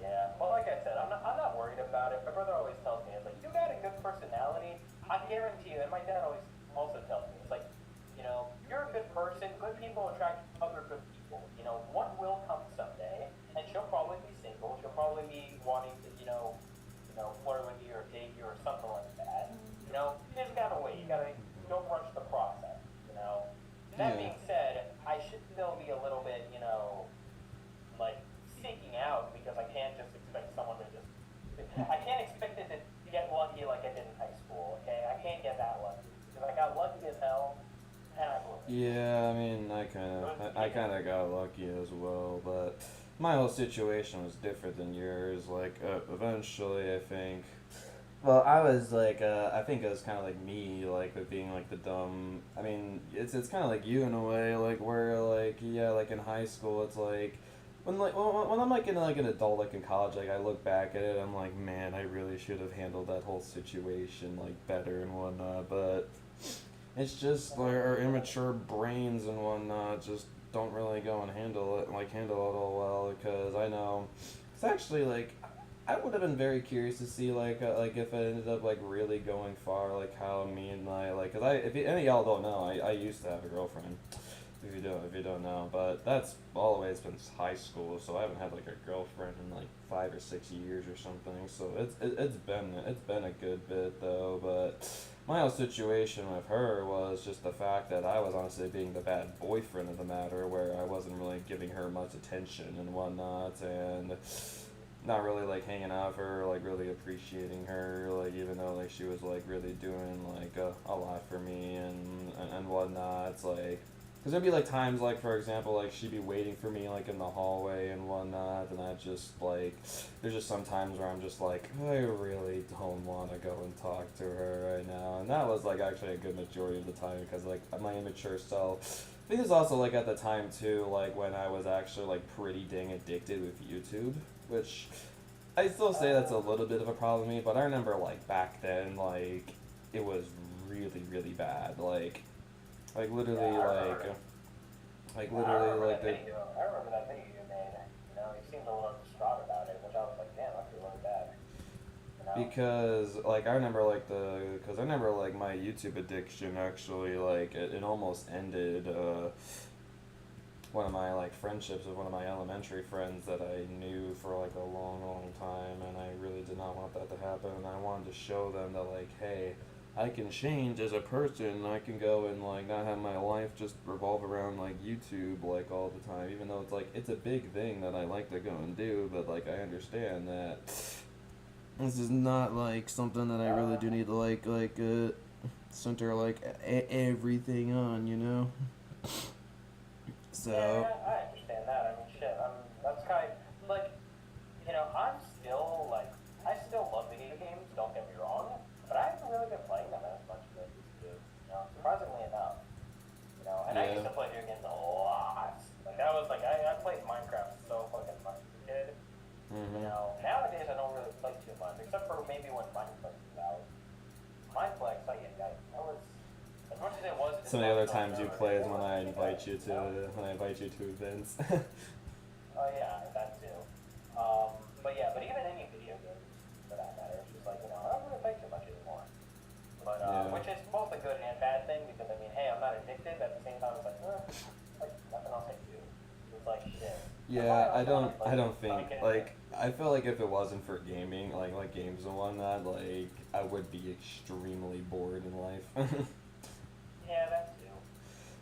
C: Yeah, well, like I said, I'm not worried about it. My brother always tells me, it's like, you got a good personality. I guarantee you, and my dad always also tells me, it's like, you're a good person. Good people attract other good people. One will come someday, and she'll probably be single. She'll probably be wanting to, flirt with you or date you or something like that. You just gotta wait. You gotta don't rush the process. That
B: Yeah.
C: being said, I should still be a little bit, like seeking out because I can't just expect someone to just. I can't expect it to get lucky like I did in high school. Okay, I can't get that lucky because I got lucky as hell, and I blew it.
B: Yeah, I mean, I kind of got lucky as well, but my whole situation was different than yours. Like, eventually, I think. Well, I was like, I think it was kind of like me, like with being like the dumb. I mean, it's kind of like you in a way, like where like yeah, like in high school, it's like. When I'm like in like an adult like in college, like I look back at it, I'm like, man, I really should have handled that whole situation like better and whatnot. But it's just like our immature brains and whatnot just don't really go and handle it all well. Because I know it's actually like I would have been very curious to see like if it ended up like really going far, like how me and my like, cause if any of y'all don't know, I used to have a girlfriend. If you don't know, but that's always been high school, so I haven't had like a girlfriend in like 5 or 6 years or something. So it's been a good bit though. But my whole situation with her was just the fact that I was honestly being the bad boyfriend of the matter, where I wasn't really giving her much attention and whatnot, and not really like hanging out with her, like really appreciating her, like even though like she was like really doing like a lot for me and whatnot. It's like. Because there'd be like times, like for example, like she'd be waiting for me like in the hallway and whatnot, and I just like, there's just some times where I'm just like, I really don't want to go and talk to her right now, and that was like actually a good majority of the time because like my immature self. I think it was also like at the time too, like when I was actually like pretty dang addicted with YouTube, which I still say that's a little bit of a problem with me, but I remember like back then, like it was really really bad, like literally,
C: I remember that video you made. You seemed a little distraught about it, which I was like, damn, I feel really bad.
B: Because like I remember like my YouTube addiction actually like it almost ended one of my like friendships with one of my elementary friends that I knew for like a long time, and I really did not want that to happen, and I wanted to show them that like, hey, I can change as a person. I can go and like not have my life just revolve around like YouTube like all the time. Even though it's like it's a big thing that I like to go and do, but like I understand that this is not like something that I really do need to like center like everything on, you know. So.
C: Yeah, I understand that. I mean, shit. That's kind of like, I'm still like, I still love video games. Don't get me wrong. But I haven't really been playing them as much as I used to, surprisingly enough. And I used to play video games a lot. Like, that was like, I played Minecraft so fucking much as a kid.
B: Mm-hmm.
C: Nowadays I don't really play too much, except for maybe when Mineplex was out. Mineplex, I was, as much as it was.
B: Some of the other times you play is when I invite you to events.
C: Oh yeah, that too. But even any video games for that matter, it's just like, I don't really play too much anymore. But, which is both a good and bad thing, because I mean, hey, I'm not addicted, but at the same time, it's like, like nothing else I do. It's like, shit.
B: Yeah, I don't think, like, I feel like if it wasn't for gaming, like games and whatnot, like, I would be extremely bored in life.
C: Yeah, that too.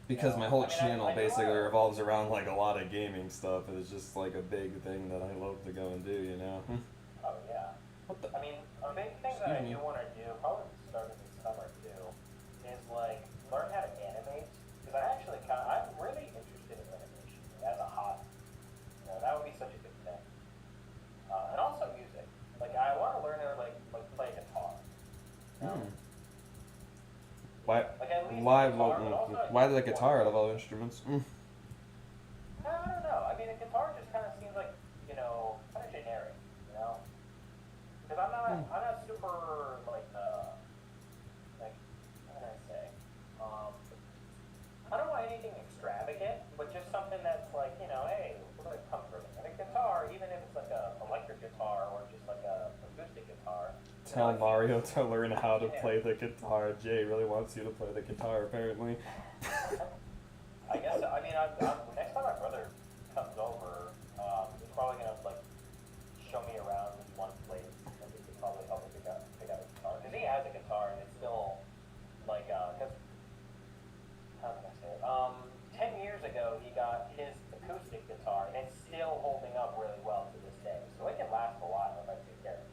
B: Because my whole channel basically revolves around like a lot of gaming stuff, and it's just like a big thing that I love to go and do, you know?
C: Oh yeah. I mean, a big thing that I do want to do, probably starting this summer too, is like learn how to
D: Why?
C: Like at least
D: Why?
C: a guitar, but also I
D: Why
C: think
D: the
C: it's
D: guitar out
C: more
D: of all instruments?
C: I don't know. I mean, a guitar just kind of seems like, kind of generic, you know? Because I'm not super, like, how can I say? I don't want anything extravagant, but just something that's like, hey, like comforting. And a guitar, even if it's like a electric guitar or just like a acoustic guitar.
D: Tell Mario to learn how to play the guitar. Jay really wants you to play the guitar, apparently.
C: I guess, I mean, next time my brother comes over, he's probably gonna, like, show me around this one place, and he could probably help me pick out a guitar. Because he has a guitar, and it's still, like, cause, how can I say it? 10 years ago, he got his acoustic guitar, and it's still holding up really well to this day. So it can last a while if I take care of it.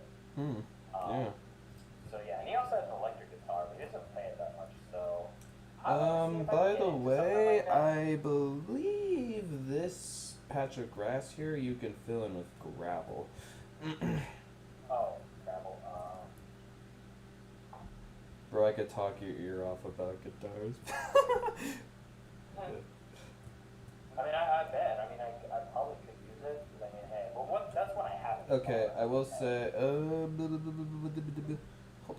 D: Yeah.
C: So yeah, and he also has an electric guitar, but he doesn't play it that much, so... I
D: By
C: can
D: the
C: get into something
D: way,
C: like that.
D: I believe this patch of grass here you can fill in with gravel.
C: Oh, gravel.
D: Bro, I could talk your ear off about guitars.
C: I mean, I bet. I mean, I probably could use it. I mean, hey, well, that's what I have.
D: Okay, I will say, hold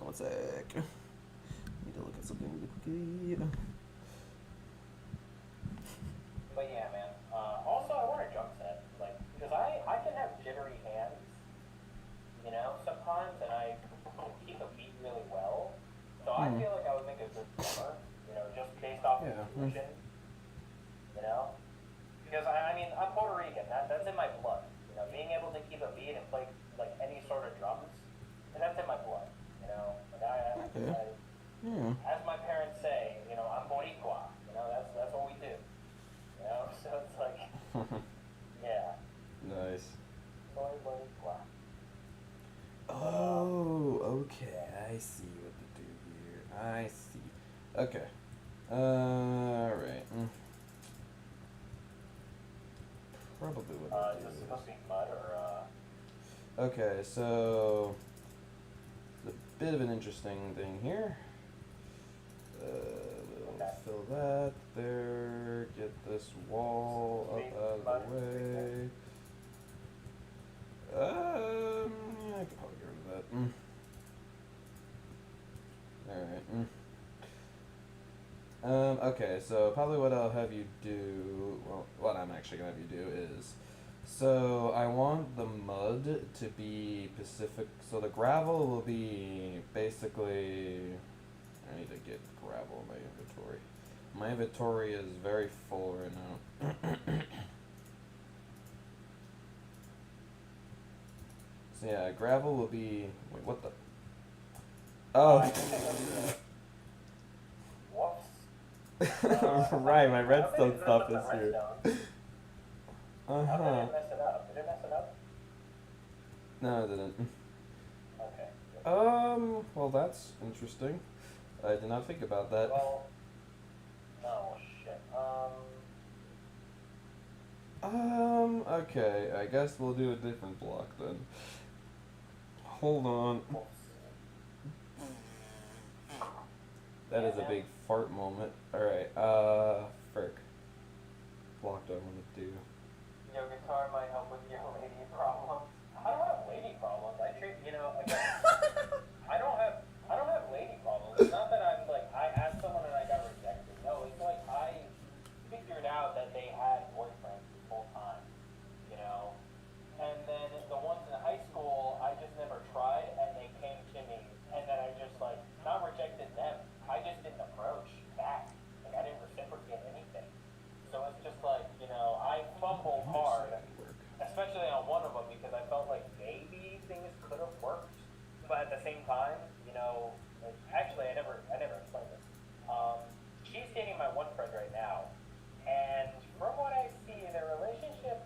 D: on one sec. Need to look at something really quickly.
C: But yeah, man. Also, I want a drum set, like, because I can have jittery hands, sometimes, and I can keep a beat really well. So I feel like I would make a good drummer, just based off intuition, Because I mean, I'm Puerto Rican. That's in my blood. Being able to keep a beat and play like any sort of drums, and that's in my blood. As my parents say, I'm Boricua. That's what we do. So it's like, yeah.
D: Nice.
C: Boricua.
D: Oh, okay. I see what to do here. I see. Okay. Alright. Probably what I'll
C: Is
D: do
C: this supposed to be mud or
D: Okay, so it's a bit of an interesting thing here. We'll fill that there, get this wall up out of the way. Yeah, I could probably get rid of that. Alright. Okay, so probably what I'll have you do, well, what I'm actually gonna have you do is, so I want the mud to be Pacific, so the gravel will be basically, I need to get gravel in my inventory. My inventory is very full right now. So yeah, gravel will be, wait, what the? Oh.
C: Whoops.
D: Right, my redstone stuff is here.
C: How did it mess it up? Did it mess it up?
D: No, it didn't.
C: Okay.
D: Well, that's interesting. I did not think about that.
C: Well, no shit.
D: Okay, I guess we'll do a different block then. Hold on. That is a big fart moment. Alright, frick. Block do I want to do?
C: Your guitar might help with your lady problems. I don't have lady problems. I treat, again, I don't have lady problems. It's not that I'm like, I asked someone and I got rejected. No, it's like I figured out that they had boyfriends this whole time, and then the ones in high school, I just never tried, and they came to me, and then I just like, not rejected them. I just didn't approach back. Like, I didn't reciprocate anything. So it's just like, I fumbled hard, especially on one of them, because I felt like maybe things could have worked. But at the same time, like, actually, I never explained this. She's dating my one friend right now, and from what I see, their relationship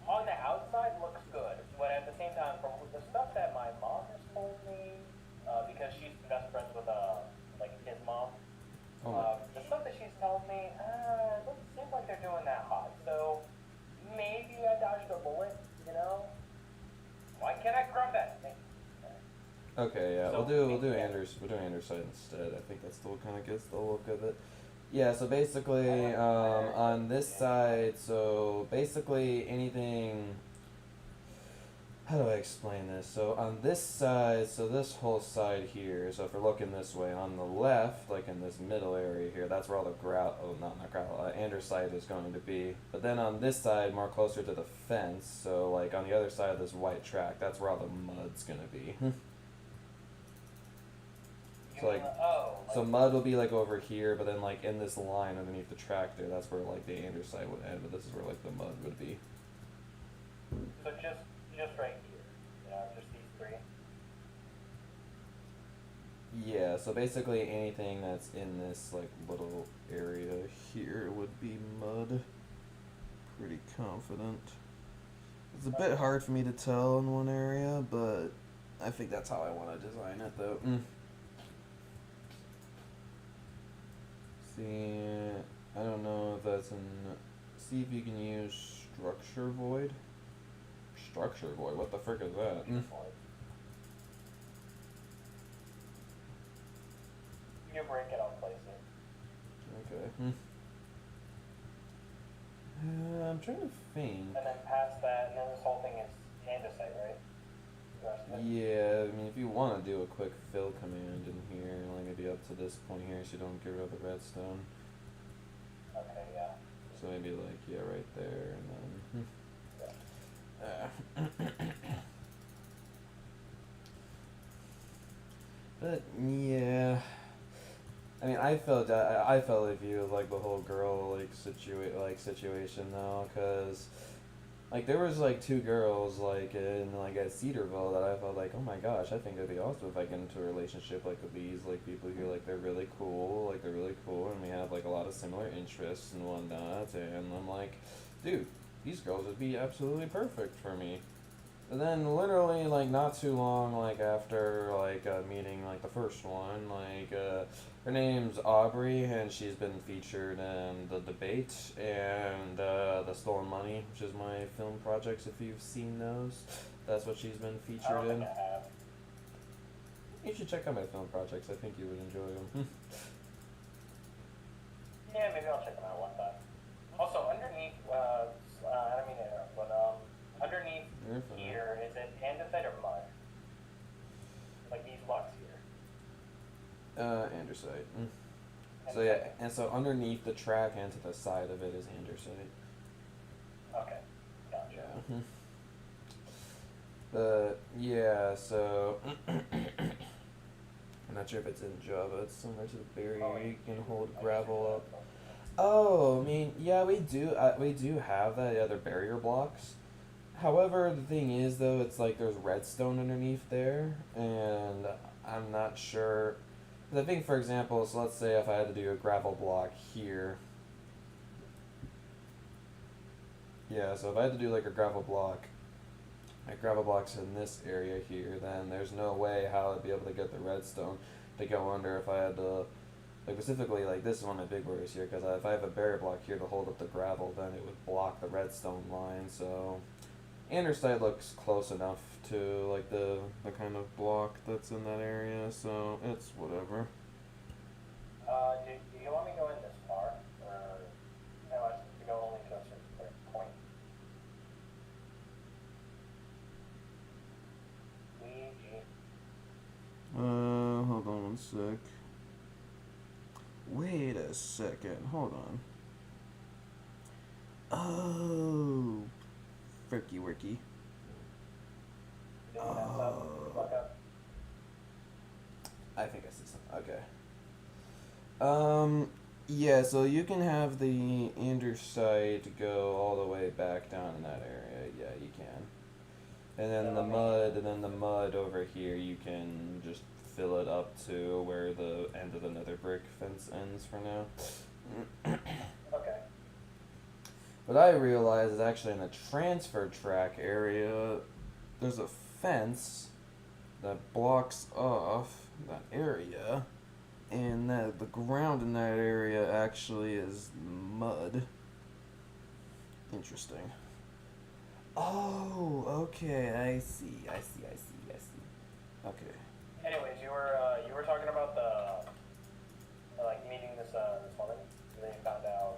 C: on the outside looks good. But at the same time, from the stuff that my mom has told me, because she's best friends with like his mom. The stuff that she's told me, it doesn't seem like they're doing that hot. So maybe I dodged a bullet, Why can't I grab that thing?
D: Okay, yeah,
C: So,
D: we'll do
C: yeah.
D: Andersite instead. I think that still kind of gets the look of it. Yeah, so basically, on this side, so basically anything. How do I explain this? So on this side, so this whole side here. So if we're looking this way, on the left, like in this middle area here, that's where all the not gravel, andesite is going to be. But then on this side, more closer to the fence, so like on the other side of this white track, that's where all the mud's gonna be.
C: You
D: So
C: mean,
D: like,
C: oh,
D: so mud will be like over here, but then like in this line underneath the track there, that's where like the andesite would end, but this is where like the mud would be.
C: so just right here, just these three.
D: Yeah, so basically anything that's in this like little area here would be mud. Pretty confident. It's a bit hard for me to tell in one area, but I think that's how I want to design it though. See, I don't know if that's in. See if you can use structure void. Structure void. What the frick is that?
C: You break it, I'll place it.
D: Okay. I'm trying to think.
C: And then past that, and then this whole thing is andesite, right? The rest of it?
D: Yeah, I mean, if you want to do a quick fill command in here, like maybe up to this point here, so you don't get rid of the redstone.
C: Okay, yeah.
D: So maybe like, yeah, right there, and then. But yeah, I mean, I felt a view of like the whole girl like situation though, cause like there was like two girls like in like at Cedarville that I felt like, oh my gosh, I think it'd be awesome if I get into a relationship like with these like people here, like they're really cool, and we have like a lot of similar interests and whatnot, and I'm like, dude, these girls would be absolutely perfect for me. And then literally like not too long like after like meeting like the first one, like her name's Aubrey and she's been featured in The Debate and The Stolen Money, which is my film projects if you've seen those. That's what she's been
C: I don't
D: featured in.
C: think I have.
D: You should check out my film projects. I think you would enjoy them.
C: Yeah, maybe I'll check them out one time. Also, underneath, I don't mean to interrupt, but underneath
D: You're fine.
C: here, is it andesite or mud? Like these blocks here.
D: Andesite. So yeah, and so underneath the track and to the side of it is andesite.
C: Okay, gotcha.
D: Yeah. But yeah, so I'm not sure if it's in Java. It's similar to the barrier. You can hold gravel up. Oh, I mean, yeah, we do have that. Yeah, they're barrier blocks. However, the thing is, though, it's like there's redstone underneath there, and I'm not sure. 'Cause I think, for example, so let's say if I had to do a gravel block here. Yeah, so if I had to do like a gravel block, like gravel blocks in this area here, then there's no way how I'd be able to get the redstone to go under if I had to, like specifically, like this is one of my big worries here, because if I have a barrier block here to hold up the gravel, then it would block the redstone line, so andesite looks close enough to like the kind of block that's in that area, so it's whatever.
C: Do you want me to go in this far, or no? I should go only to a certain point. Luigi.
D: Hold on one sec. Wait a second. Hold on. Oh, fricky worky.
C: Doing that stuff. Fuck up.
D: I think I see something. Okay. Yeah, so you can have the andesite go all the way back down in that area. Yeah, you can. And then the mud over here, you can just fill it up to where the end of the nether brick fence ends for now.
C: Okay.
D: What I realized is actually in the transfer track area, there's a fence that blocks off that area, and that the ground in that area actually is mud. Interesting. Oh, okay, I see. Okay.
C: you were talking about the like meeting this woman, and then you found out.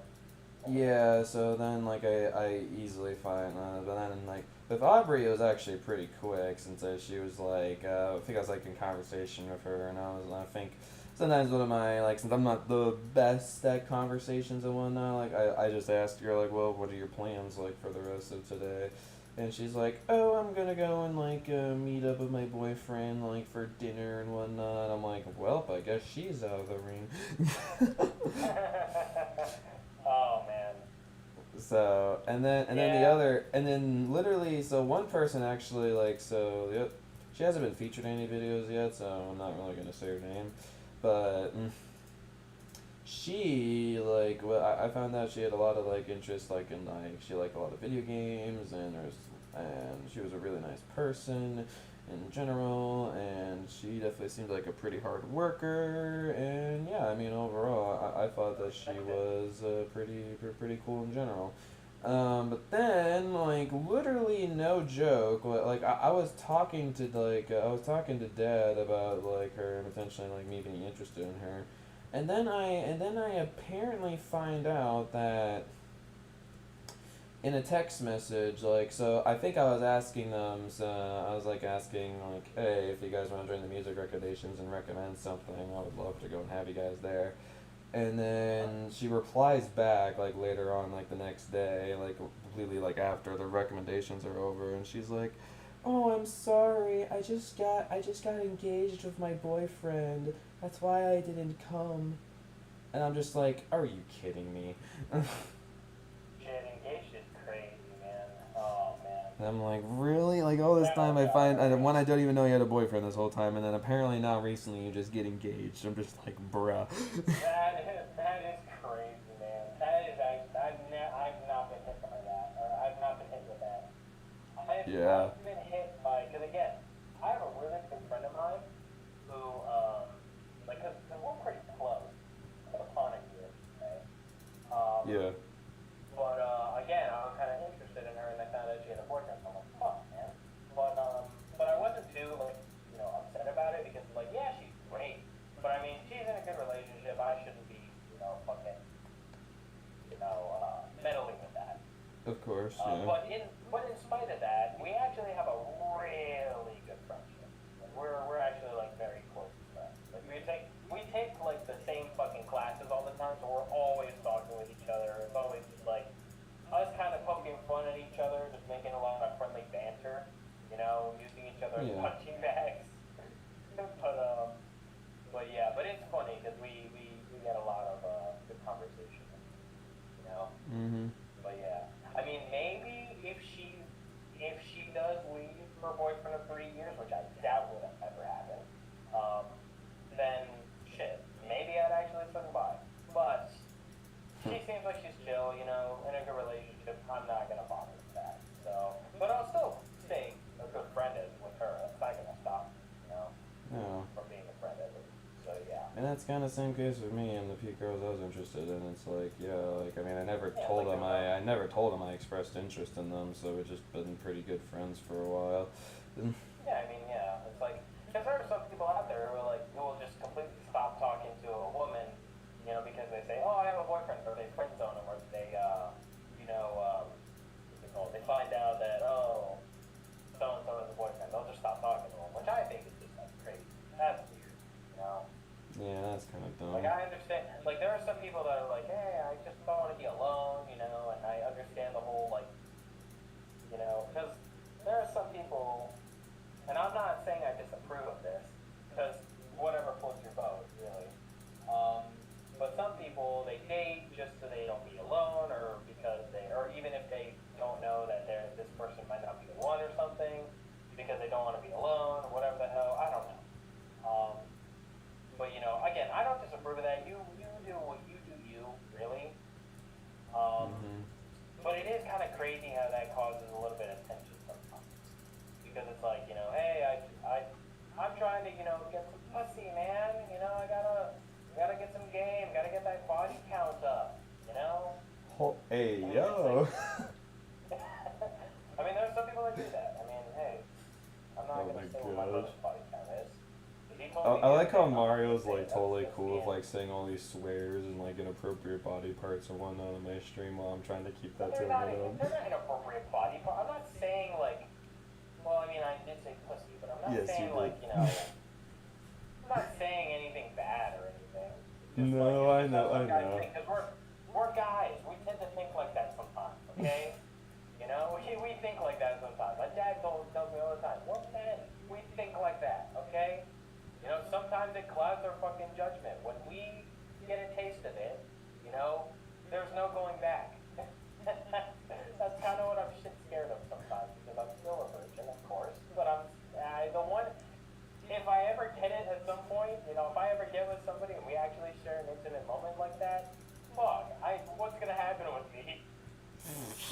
D: Yeah, so then like I easily find, but then like with Aubrey it was actually pretty quick since she was like I think I was like in conversation with her, and I think sometimes one of my like, since I'm not the best at conversations and whatnot, like I just asked her like, well, what are your plans like for the rest of today? And she's like, oh, I'm gonna go and like meet up with my boyfriend like for dinner and whatnot. I'm like, well, I guess she's out of the ring.
C: Oh man.
D: So and then the
C: Yeah.
D: other, and then literally, so one person actually like, so she hasn't been featured in any videos yet, so I'm not really gonna say her name, but she like, well, I found out she had a lot of like interest like in like, she liked a lot of video games, and she was a really nice person in general, and she definitely seemed like a pretty hard worker, and yeah, I mean overall I thought that she was pretty cool in general. But then like literally no joke, like I was talking to like I was talking to Dad about like her and potentially like me being interested in her, and then I apparently find out that in a text message, like, so I think I was asking them, so I was like asking like, hey, if you guys want to join the music recommendations and recommend something, I would love to go and have you guys there. And then she replies back like later on, like the next day, like completely like after the recommendations are over, and she's like, oh, I'm sorry, I just got engaged with my boyfriend, that's why I didn't come. And I'm just like, are you kidding me?
C: Shit, engaged is crazy, man. Oh man.
D: And I'm like, really? Like all this time I find, one, I don't even know you had a boyfriend this whole time, and then apparently now recently you just get engaged. I'm just like, bruh.
C: That is crazy, man. That is actually, I've not been hit by that, or I've not been hit with that.
D: Yeah.
C: I've been hit by, because again, I have a really good friend of mine who, like, cause we're pretty close, platonic here, right?
D: Yeah.
C: But again, I was kind of interested in her, and I found out she had a boyfriend. So I'm like, fuck, man. But I wasn't too like, upset about it because like, yeah, she's great. But I mean, she's in a good relationship. I shouldn't be, fucking, meddling with that.
D: Of course, yeah.
C: But in spite of that, we actually have a really good friendship. Like, we're actually like very close friends. Like we take like the same fucking classes all the time, so we're always talking with each other. It's always just like us kind of poking fun at each other, just making a lot of friendly banter, using each other as
D: Yeah.
C: punching bags. But yeah, but it's funny because we get a lot of good conversation,
D: Mm-hmm.
C: But yeah, I mean, maybe if she does leave her boyfriend of 3 years, which I doubt would ever happen, then shit, maybe I'd actually swing by. But she seems like she's chill, in a good relationship. I'm not gonna bother with that. So, but I'll still stay a good friend with her. That's not gonna stop,
D: Yeah.
C: from being a friend with her. So yeah.
D: And that's kind of the same case with me and the few girls I was interested in. It's like, yeah, like, I mean, I never
C: Yeah,
D: told
C: like
D: them I never told them I expressed interest in them, so we've just been pretty good friends for a while.
C: Yeah, I mean, yeah, it's like, because there are some people out there who will just completely stop talking to a woman, because they say, oh, I have a boyfriend, or they friend zone them, or they, what's it called? They find out that, oh, so-and-so has a boyfriend, they'll just stop talking to them, which I think is just like crazy. That's weird.
D: Yeah, that's kind of dumb.
C: Like, I understand, like, there are some people that are like, hey, I just don't want to be alone, and I understand the whole, like, because there are some people, and I'm not saying I disapprove of this, because whatever floats your boat, really. But some people, they date just so they don't be alone, or even if they don't know that this person might not be the one or something, because they don't want to be alone, or whatever the hell, I don't know. But again, I don't disapprove of that. You do what you do, really. But it is kind of crazy how that causes a little bit of tension sometimes, because it's like, hey, I'm trying to, get some pussy, man. I gotta get some game, gotta get that body count up,
D: Hey,
C: I mean,
D: yo.
C: I mean, there's some people that do that. I mean, hey, I'm not
D: Oh
C: gonna
D: my
C: say what my
D: gosh.
C: brother's body count is. He totally
D: I like how
C: irritating.
D: Mario's like
C: That's
D: totally
C: just
D: cool with
C: being-
D: like saying all these swears and like inappropriate body parts and whatnot on my stream while I'm trying to keep that to
C: They're
D: a
C: not,
D: minimum.
C: they're not inappropriate body part. I'm not saying like, well, I mean, I did say pussy, but I'm not
D: Yes, you
C: saying
D: did.
C: like, you know, I'm not saying anything bad or anything. Just
D: No,
C: like,
D: I know, I know.
C: Because we're guys. We tend to think like that sometimes, okay? You know, we think like that sometimes. My dad tells me all the time, we're men. We think like that, okay? You know, sometimes it clouds our fucking judgment. When we get a taste of it, you know, there's no going back. That's kind of what I'm shit scared of sometimes, because I'm still a virgin, of course. But the one, if I ever get it at some point, you know, if I ever get with somebody and we actually share an intimate moment like that, fuck, what's gonna happen with me?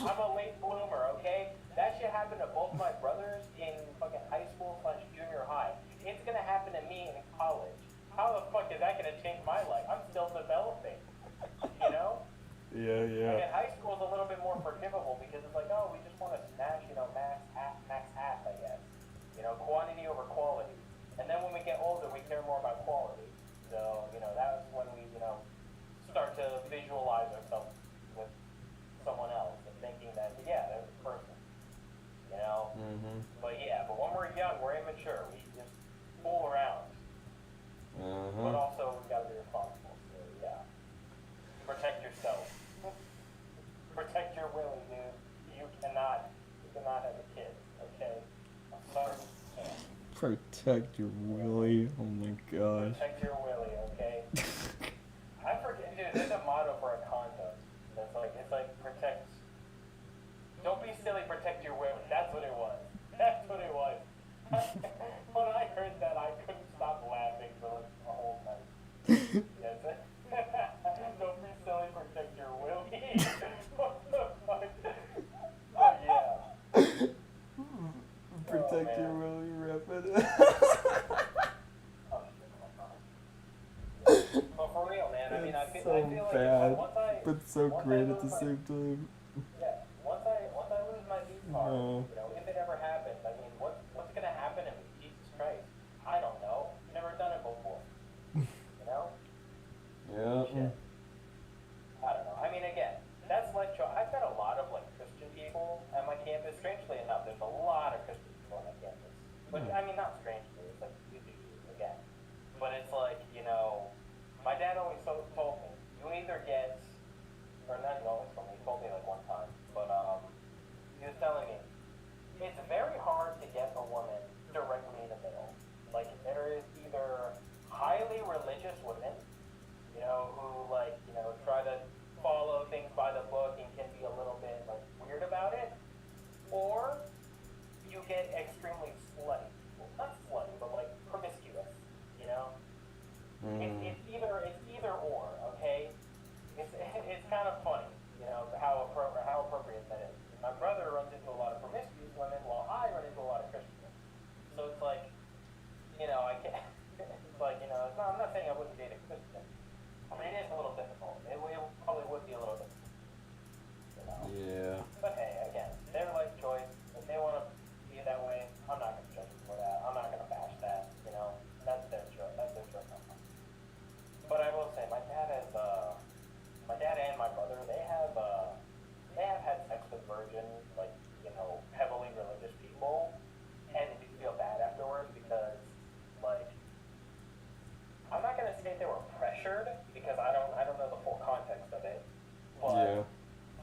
C: I'm a late bloomer, okay? That shit happened to both my brothers in fucking high school / junior high. It's gonna happen to me in college. How the fuck is that gonna change my life? I'm still developing, you know?
D: Yeah, yeah.
C: Like in high school, it's a little bit more forgivable because it's like, oh, we just want to smash, you know, max half, I guess. You know, quantity over quality. And then when we get older, we care more about quality. So, you know, that's when we, you know, start to visualize ourselves with someone else and thinking that, yeah, there's a person. You know?
D: Mm-hmm.
C: But yeah, but when we're young, we're immature. We just fool around. But
D: Uh-huh.
C: also, we gotta be responsible. So, yeah. Protect yourself. Protect your willy, dude. You cannot have a kid, okay? I'm sorry, you can't.
D: Protect your willy. Oh my gosh.
C: Protect your willy, okay? I forget, dude, there's a motto for a condom. It's like protect. Don't be silly, protect your willy. That's what it was. That's what it was. When I heard that, I couldn't stop laughing for like the whole night. Yes. Don't be silly, protect your willy. What the fuck? Oh yeah.
D: Protect
C: Oh,
D: your
C: man.
D: willy, rapid.
C: Oh, shit. But for real, man, I mean, I
D: It's
C: feel
D: so
C: like
D: bad,
C: once I
D: but so
C: once I
D: great at
C: lose
D: the
C: my-
D: same time.
C: Yeah, once I lose my V card,
D: No.
C: you know, if it ever happens, I mean, what's gonna happen to me? Jesus Christ, I don't know. Never done it before. You know?
D: Yeah.
C: Shit. I don't know. I mean, again, that's like I've got a lot of like Christian people at my campus. Strangely enough, there's a lot of Christian people on my campus. But I mean, not strangely. It's like you do again. But it's like, you know, my dad always told me, you either get, or not he always told me, he told me like one time, but he was telling me, it's very hard to get a woman directly in the middle. Like, there is either highly religious women, you know, who like, you know, try to follow things by the book and can be a little bit like weird about it, or you get extremely slutty. Well, not slutty, but like promiscuous, you know? It's either or, okay? It's kind of funny, you know, how appropriate that is. My brother runs into a lot of promiscuous women, while I run into a lot of Christian women. So it's like, you know, I can't. It's like, you know, I'm not saying I wouldn't date a Christian. I mean, it is a little difficult. It probably would be a little difficult. You know?
D: Yeah.
C: But hey, again, their life choice. If they want to be that way, I'm not gonna judge them for that. I'm not gonna bash that. You know, that's their choice. That's their choice. But I will say, my dad and my brother, they have had sex with virgins, like, you know, heavily religious people, and they do feel bad afterwards because, like, I'm not gonna say they were pressured because I don't know the full context of it, but
D: Yeah.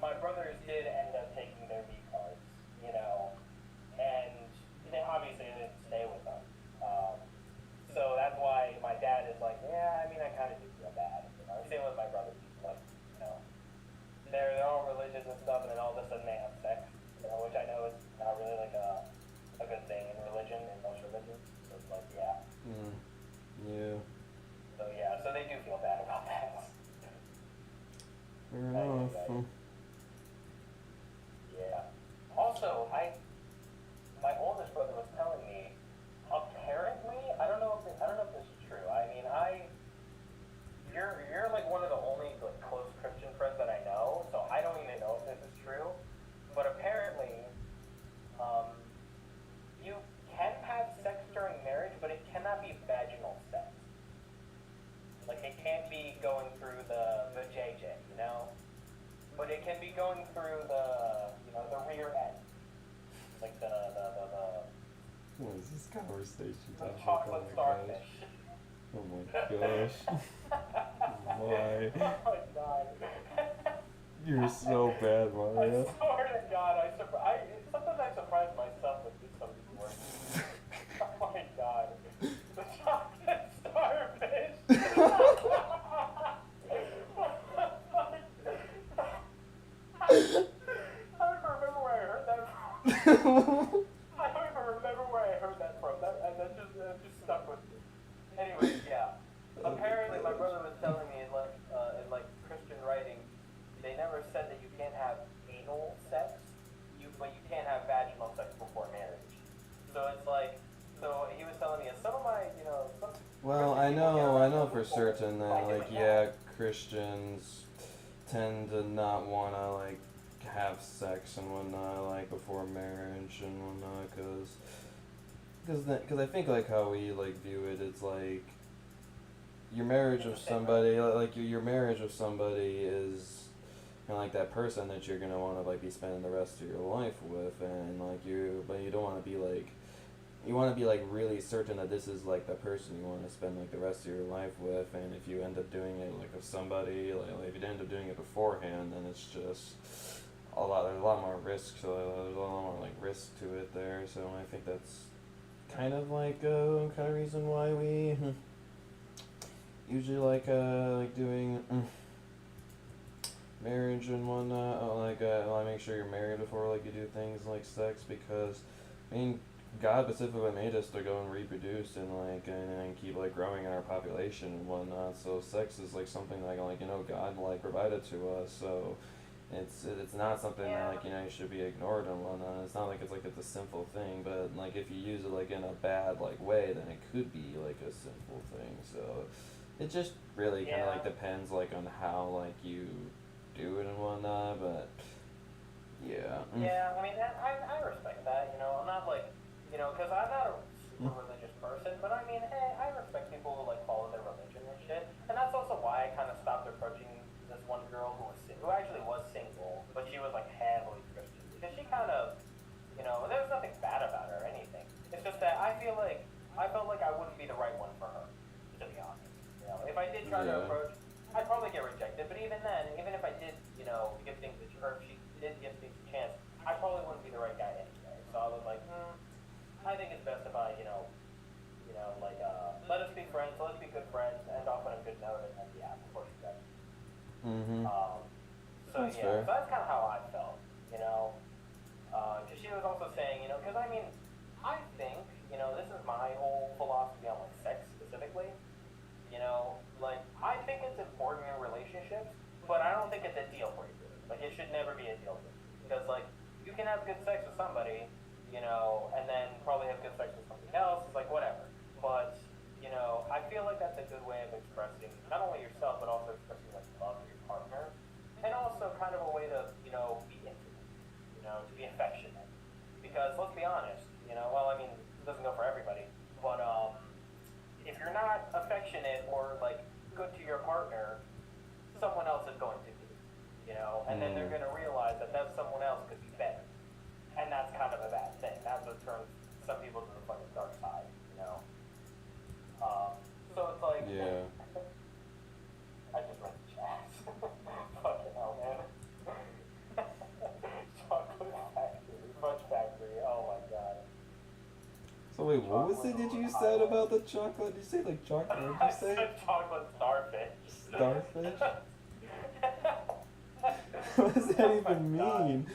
C: my brothers did end up taking their V cards, you know, and they obviously didn't stay with them. So that's why my dad is like, yeah, I mean, I kind of do feel bad. You know, same with my brothers, like, you know, they're all religious and stuff, and then all of a sudden they have sex, you know, which I know is not really like a good thing in religion, in most religions. So it's like, yeah.
D: Yeah.
C: So yeah, so they do feel bad about that.
D: Fair enough.
C: Yeah. Also, my oldest brother was telling me, apparently, I don't know if this is true. I mean, you're like one of the only like close Christian friends that I know, so I don't even know if this is true. But apparently, you can have sex during marriage, but it cannot be vaginal sex. Like it can't be going through the JJ, you know, but it can be going through the rear end, like
D: What is this conversation
C: the
D: topic?
C: chocolate
D: Oh my
C: starfish.
D: gosh. Oh my gosh. Why?
C: Oh my god.
D: You're so bad,
C: I
D: Mario.
C: swear to God, sometimes I surprise myself with some of these words. Oh my God, the chocolate starfish. I don't even remember where I heard that from. I don't even remember where I heard that from. That just stuck with me. Anyways, yeah. Apparently, my brother was telling me in like Christian writing, they never said that you can't have anal sex, but you can't have vaginal sex before marriage. So it's like, so he was telling me, some of my, some
D: Well,
C: Christian
D: I
C: people
D: know for certain that, like, yeah, Christians tend to not want to, like, have sex and whatnot, like, before marriage and whatnot, cause I think, like, how we, like, view it, it's like, your marriage with somebody, like, your marriage with somebody is kind of like that person that you're gonna want to, like, be spending the rest of your life with, and, like, but you don't want to be, like, you want to be, like, really certain that this is, like, the person you want to spend, like, the rest of your life with, and if you end up doing it, like, with somebody, like if you end up doing it beforehand, then it's just there's a lot more risk, so there's a lot more, like, risk to it there, so I think that's kind of, like, kind of reason why we usually, like doing marriage and whatnot, I make sure you're married before, like, you do things like sex, because, I mean, God specifically made us to go and reproduce and, like, and keep, like, growing our population and whatnot, so sex is, like, something like, God, like, provided to us, so it's not something that, like, you should be ignored and whatnot. It's not like it's a sinful thing, but, like, if you use it, like, in a bad, like, way, then it could be, like, a sinful thing, so it just really kind of, like, depends, like, on how, like, you do it and whatnot, but yeah.
C: Yeah, I mean, I respect that, I'm not like, because I'm not a super religious person, but I mean, hey, I respect people who, like, follow their religion and shit, and that's also why I kind of stopped approaching this one girl who actually was single, but she was, like, heavily Christian, because she kind of, there's nothing bad about her or anything, it's just that I felt like I wouldn't be the right one for her, to be honest, if I did try to approach, I'd probably get rejected, but even then, even if I did, give things a chance, if she did give things a chance, I probably wouldn't be the right guy anyway. So I was like, I think it's best if I, like, let us be friends, let's be good friends, end off on a good note, and then, before she got so
D: That's
C: yeah,
D: fair.
C: so that's kind of how I felt, because she was also saying, because I mean, I think, this is my whole philosophy on, like, sex specifically, like, I think it's important in relationships, but I don't think it's a deal breaker. Like, it should never be a deal breaker. Because, like, you can have good sex with somebody, and then probably have good sex with somebody else. It's like, whatever. But, I feel like that's a good way of expressing not only yourself, but also expressing, like, love for your partner. And also kind of a way to, be intimate, to be affectionate. Because, let's be honest, well, I mean, it doesn't go for everybody, but, if you're not affectionate or, like, good to your partner, someone else is going to be, and then they're going to realize that someone else could be better. And that's kind of a bad thing. That's what turns some people to the fucking dark side, So it's like,
D: Yeah.
C: I just read the chat. Fucking hell, man. Chocolate factory, fudge factory, oh my god.
D: So wait, what was it that you said about the chocolate? Did you say, like, chocolate? What did you say?
C: I said chocolate starfish.
D: Starfish? What does that even mean?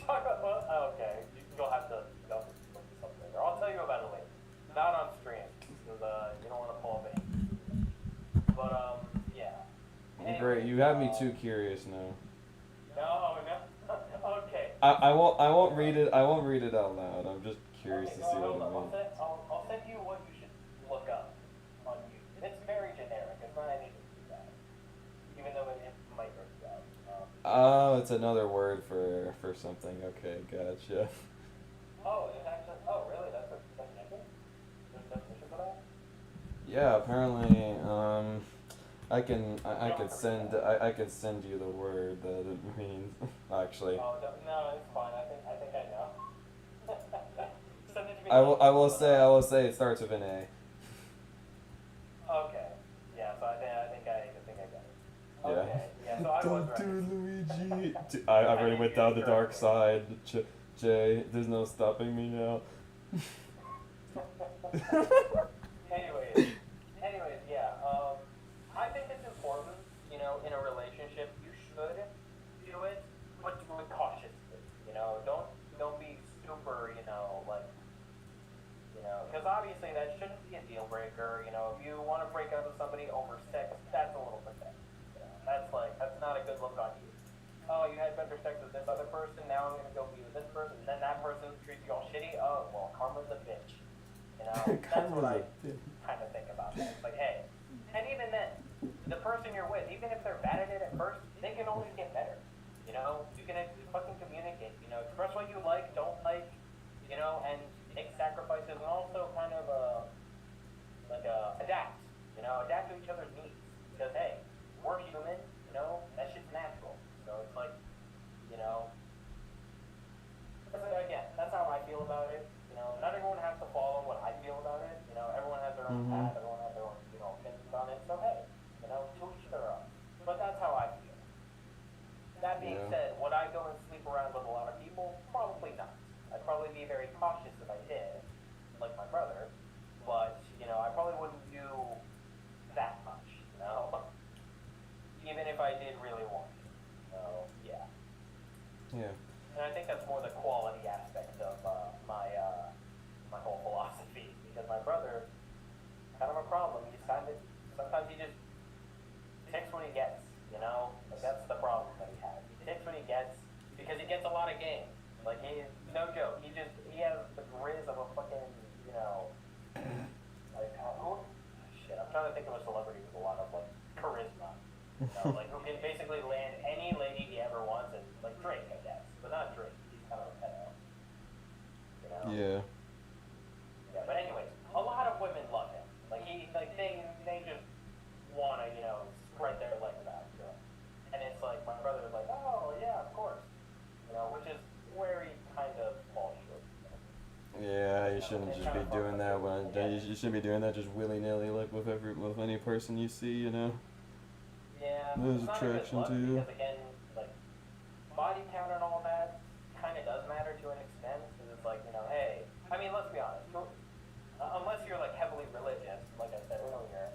C: Chocolate, well, okay, you'll have to look this up later. I'll tell you about it later. Not on stream, because you don't want to pull a vein. But, yeah.
D: Great, you have me too curious now.
C: No, okay.
D: I won't read it. I won't read it out loud. I'm just curious to see what it means.
C: I'll send you what you should look up on YouTube. It's very generic. It's not anything too bad. Even though it might work out.
D: Oh, it's another word for something. Okay, gotcha.
C: Oh, it's actually. Oh, really? That's a definition? There's a definition for that?
D: Yeah, apparently, I could I could send you the word that it means, actually.
C: Oh, no, it's fine. I think I know. Send it to me
D: I
C: later,
D: will
C: but,
D: say, I will say it starts with an A.
C: okay. Yeah, so I think I got it.
D: Yeah.
C: Okay, yeah, so I was
D: Don't
C: right.
D: do Luigi. I already went down the dark side. Jay, there's no stopping me now.
C: anyways, yeah, I think it's important, in a relationship, you should do it, but do it cautiously, don't be super, like, because obviously that shouldn't be a deal breaker, if you want to break up with somebody over sex, that's a little pathetic, that's not a good look on you. Oh, you had better sex with this other person, now I'm gonna go be with this person, and then that person treats you all shitty, oh, well, karma's a bitch. That's what I kind of think about that. It's like, hey, and even then, the person you're with, even if they're bad at it at first, they can always get better. You can fucking communicate. Express what you like, don't like, and make sacrifices, and also kind of adapt. Adapt to each other's needs. Because hey, we're human. That shit's natural. So it's like, you know, again, that's how I feel about it. Not everyone has to follow what I feel about it. Everyone has their own path, everyone has their own, opinions on it. So hey, to each their own. But that's how I feel. That being said, would I go and sleep around with a lot of people? Probably not. I'd probably be very cautious if I did, like my brother. But, I probably wouldn't do that much, even if I did really want to. So, yeah.
D: Yeah.
C: And I think that's more the quality aspect of my whole philosophy. Because my brother, kind of a problem. Sometimes he just takes what he gets, Like that's the problem that he has. He takes what he gets because he gets a lot of games. Like no joke. He has the grizz of a fucking, like shit. I'm trying to think of a celebrity with a lot of like charisma. Like who can basically land any lady he ever wants, and like Drake, I guess, but not Drake. He's kind of a pedo.
D: Yeah.
C: Yeah, but anyways, a lot of women love him. Like they just wanna, spread their legs out to him. And it's like my brother's like, oh yeah, of course. Which is where he kind of falls short.
D: Yeah, you shouldn't just be doing that you shouldn't be doing that just willy nilly like with any person you see,
C: Yeah,
D: There's
C: it's not
D: attraction
C: a good look
D: to you.
C: because again, like body count and all that kind of does matter to an extent because it's like, hey, I mean, let's be honest, unless you're like heavily religious, like I said earlier,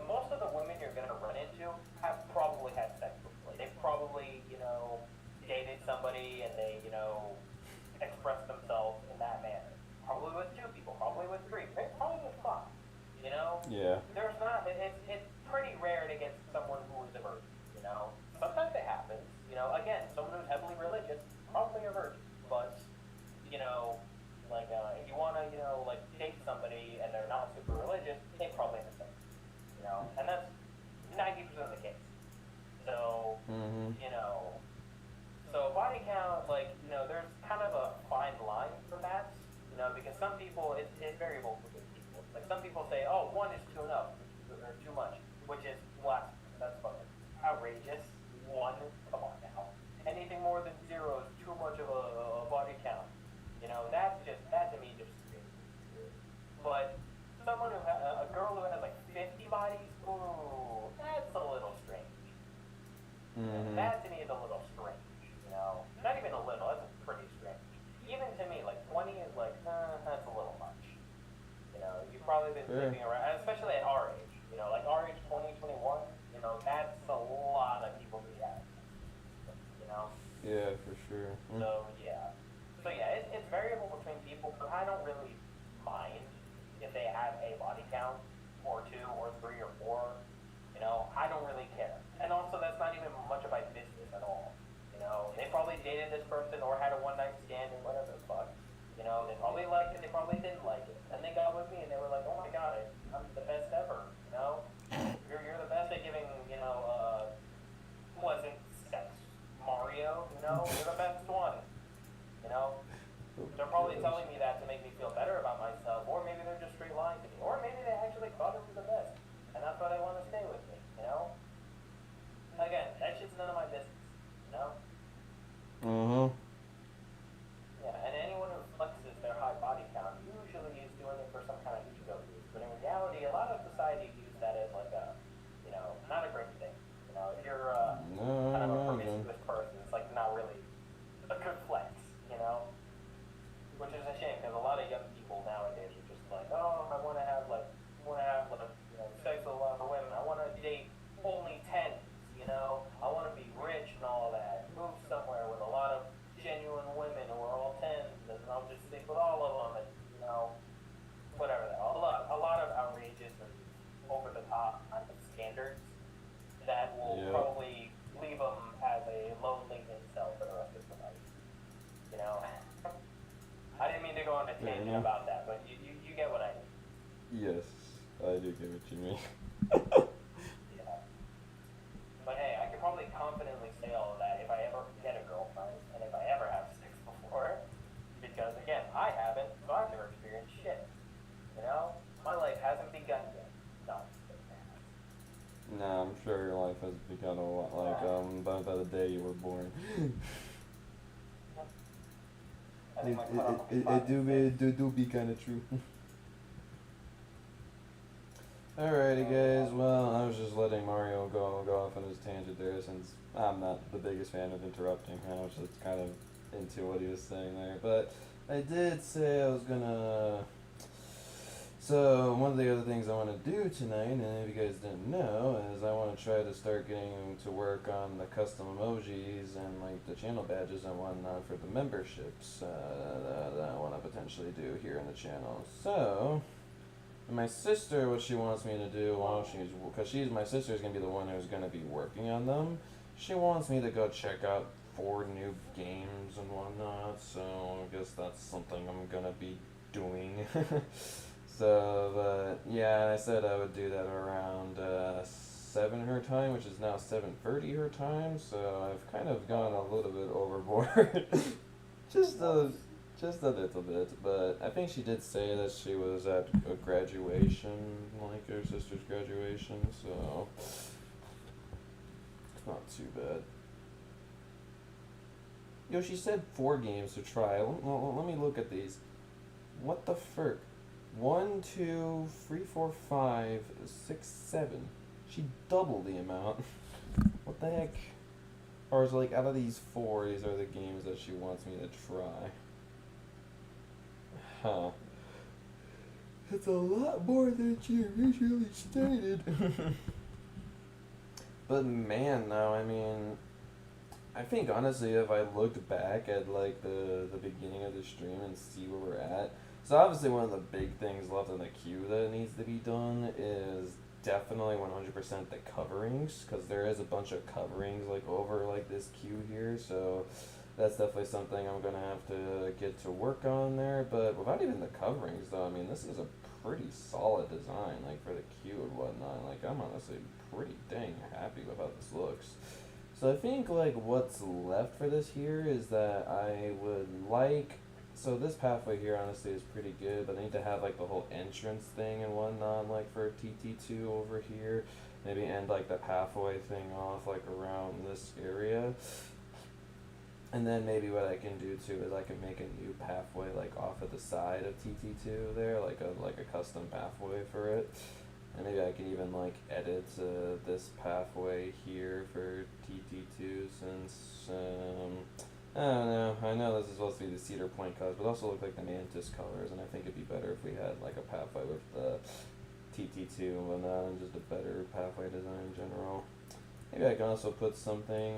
C: most of the women you're gonna run into have probably had sex before. They've probably, dated somebody and they, express themselves in that manner. Probably with 2 people, probably with 3, maybe probably with 5.
D: Yeah.
C: There's not. It's pretty rare to get someone who is a virgin. Sometimes it happens. Again, someone who's heavily religious, probably a virgin. But like if you want to, like date somebody and they're not super religious, they probably have sex. And that's 90% of the case. So so body count, like there's kind of a fine line for that. Because some people it's variable for good people. Like some people say, oh, 1 is too enough or too much, which is blasphemous. That's fucking outrageous. 1, come on now. Anything more than 0 is too much of a body count. That to me just screams. But someone a girl who has like 50 bodies, ooh, that's a little strange. That to me is a little strange. Not even a little. That's pretty strange. Even to me, like 20 is like, that's a little much. You've probably been sleeping around, especially at our age. Like our age, 20, 21. That's a lot of people who have.
D: Yeah, for sure.
C: So yeah, it's variable between people, but I don't really mind if they have a body count or 2 or 3 or 4. I don't really care. And also, that's not even much of my business at all. They probably dated this person or had a one-night stand or whatever the fuck. They probably liked it, they probably didn't like it. And they got with me and they were like, oh my god, I'm the best ever. You're the best at giving, pleasant sex. Mario, you're the best one. They're probably telling me that to make me feel better about myself, or maybe they're just
B: Fair
C: tangent
B: enough.
C: about that, but you get what I mean.
B: Yes, I do get what you mean.
C: Yeah. But hey, I can probably confidently say all of that if I ever get a girlfriend, and if I ever have sex before, because again, I haven't, so I've never experienced shit. You know, my life hasn't begun yet. No.
B: Nah, I'm sure your life has become a lot like by the day you were born.
C: I think my
B: It
C: cutoff will be
B: do be kind of true. Alrighty guys, well I was just letting Mario go off on his tangent there since I'm not the biggest fan of interrupting him. I was just kind of into what he was saying there, but I did say I was gonna. So one of the other things I want to do tonight, and if you guys didn't know, is I want to try to start getting to work on the custom emojis and like the channel badges and whatnot for the memberships that I want to potentially do here in the channel. So my sister, what she wants me to do, because my sister is gonna be the one who's gonna be working on them. She wants me to go check out 4 new games and whatnot. So I guess that's something I'm gonna be doing. So, but yeah, I said I would do that around 7 her time, which is now 7:30 her time. So I've kind of gone a little bit overboard, just a little bit. But I think she did say that she was at a graduation, like her sister's graduation. So it's not too bad. Yo, she said 4 games to try. Let me look at these. What the frick? 1, 2, 3, 4, 5, 6, 7. She doubled the amount. What the heck? Or is like out of these 4, these are the games that she wants me to try. Huh. It's a lot more than she originally stated. But man, though, I mean, I think honestly, if I looked back at like the beginning of the stream and see where we're at. So obviously one of the big things left in the queue that needs to be done is definitely 100% the coverings, because there is a bunch of coverings like over like this queue here, so that's definitely something I'm gonna have to get to work on there. But without even the coverings though, I mean this is a pretty solid design like for the queue and whatnot. Like I'm honestly pretty dang happy with how this looks. So I think like what's left for this here is that I would like, so this pathway here honestly is pretty good, but I need to have like the whole entrance thing and whatnot like for TT2 over here. Maybe end like the pathway thing off like around this area. And then maybe what I can do too is I can make a new pathway like off of the side of TT2 there, like a custom pathway for it. And maybe I can even like edit this pathway here for TT2 since I don't know. I know this is supposed to be the Cedar Point colors, but also look like the Mantis colors, and I think it'd be better if we had like a pathway with the TT2 and whatnot, and just a better pathway design in general. Maybe I can also put something.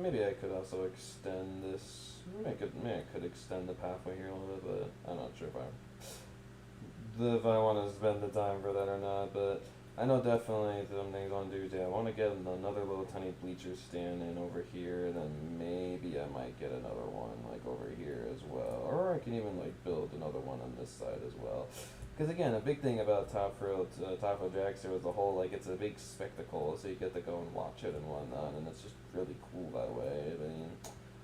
B: Maybe I could also extend this. Maybe I could extend the pathway here a little bit, but I'm not sure if I want to spend the time for that or not. But I know definitely some things I want to do today. I want to get another little tiny bleacher stand in over here, and then maybe I might get another one like over here as well, or I can even like build another one on this side as well. Because again, a big thing about Top Thrill Jackster was the whole like it's a big spectacle, so you get to go and watch it and whatnot, and it's just really cool that way. I mean,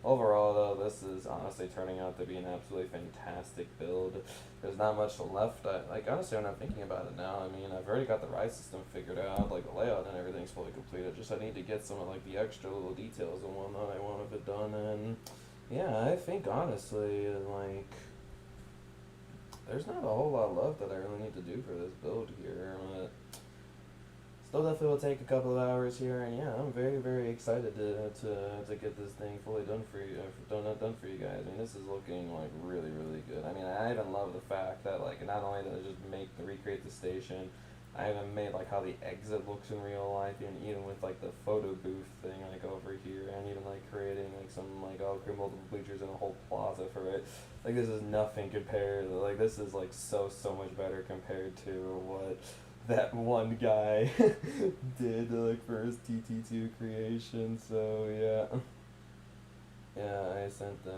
B: overall though, this is honestly turning out to be an absolutely fantastic build. There's not much left. Like honestly, when I'm thinking about it now, I mean, I've already got the ride system figured out, like the layout and everything's fully completed. Just I need to get some of like the extra little details and whatnot I want of it done, and yeah, I think honestly like. There's not a whole lot left that I really need to do for this build here, but still definitely will take a couple of hours here, and yeah, I'm very, very excited to get this thing fully done for you, done for you guys. I mean, this is looking like really, really good. I mean, I even love the fact that like not only did I just recreate the station, I even made like how the exit looks in real life, and even with like the photo booth thing like over here, and even like creating like some like create multiple bleachers and a whole plaza for it. Like this is nothing compared. Like this is like so much better compared to what that one guy did like for his TT2 creation. So yeah. Yeah, I sent the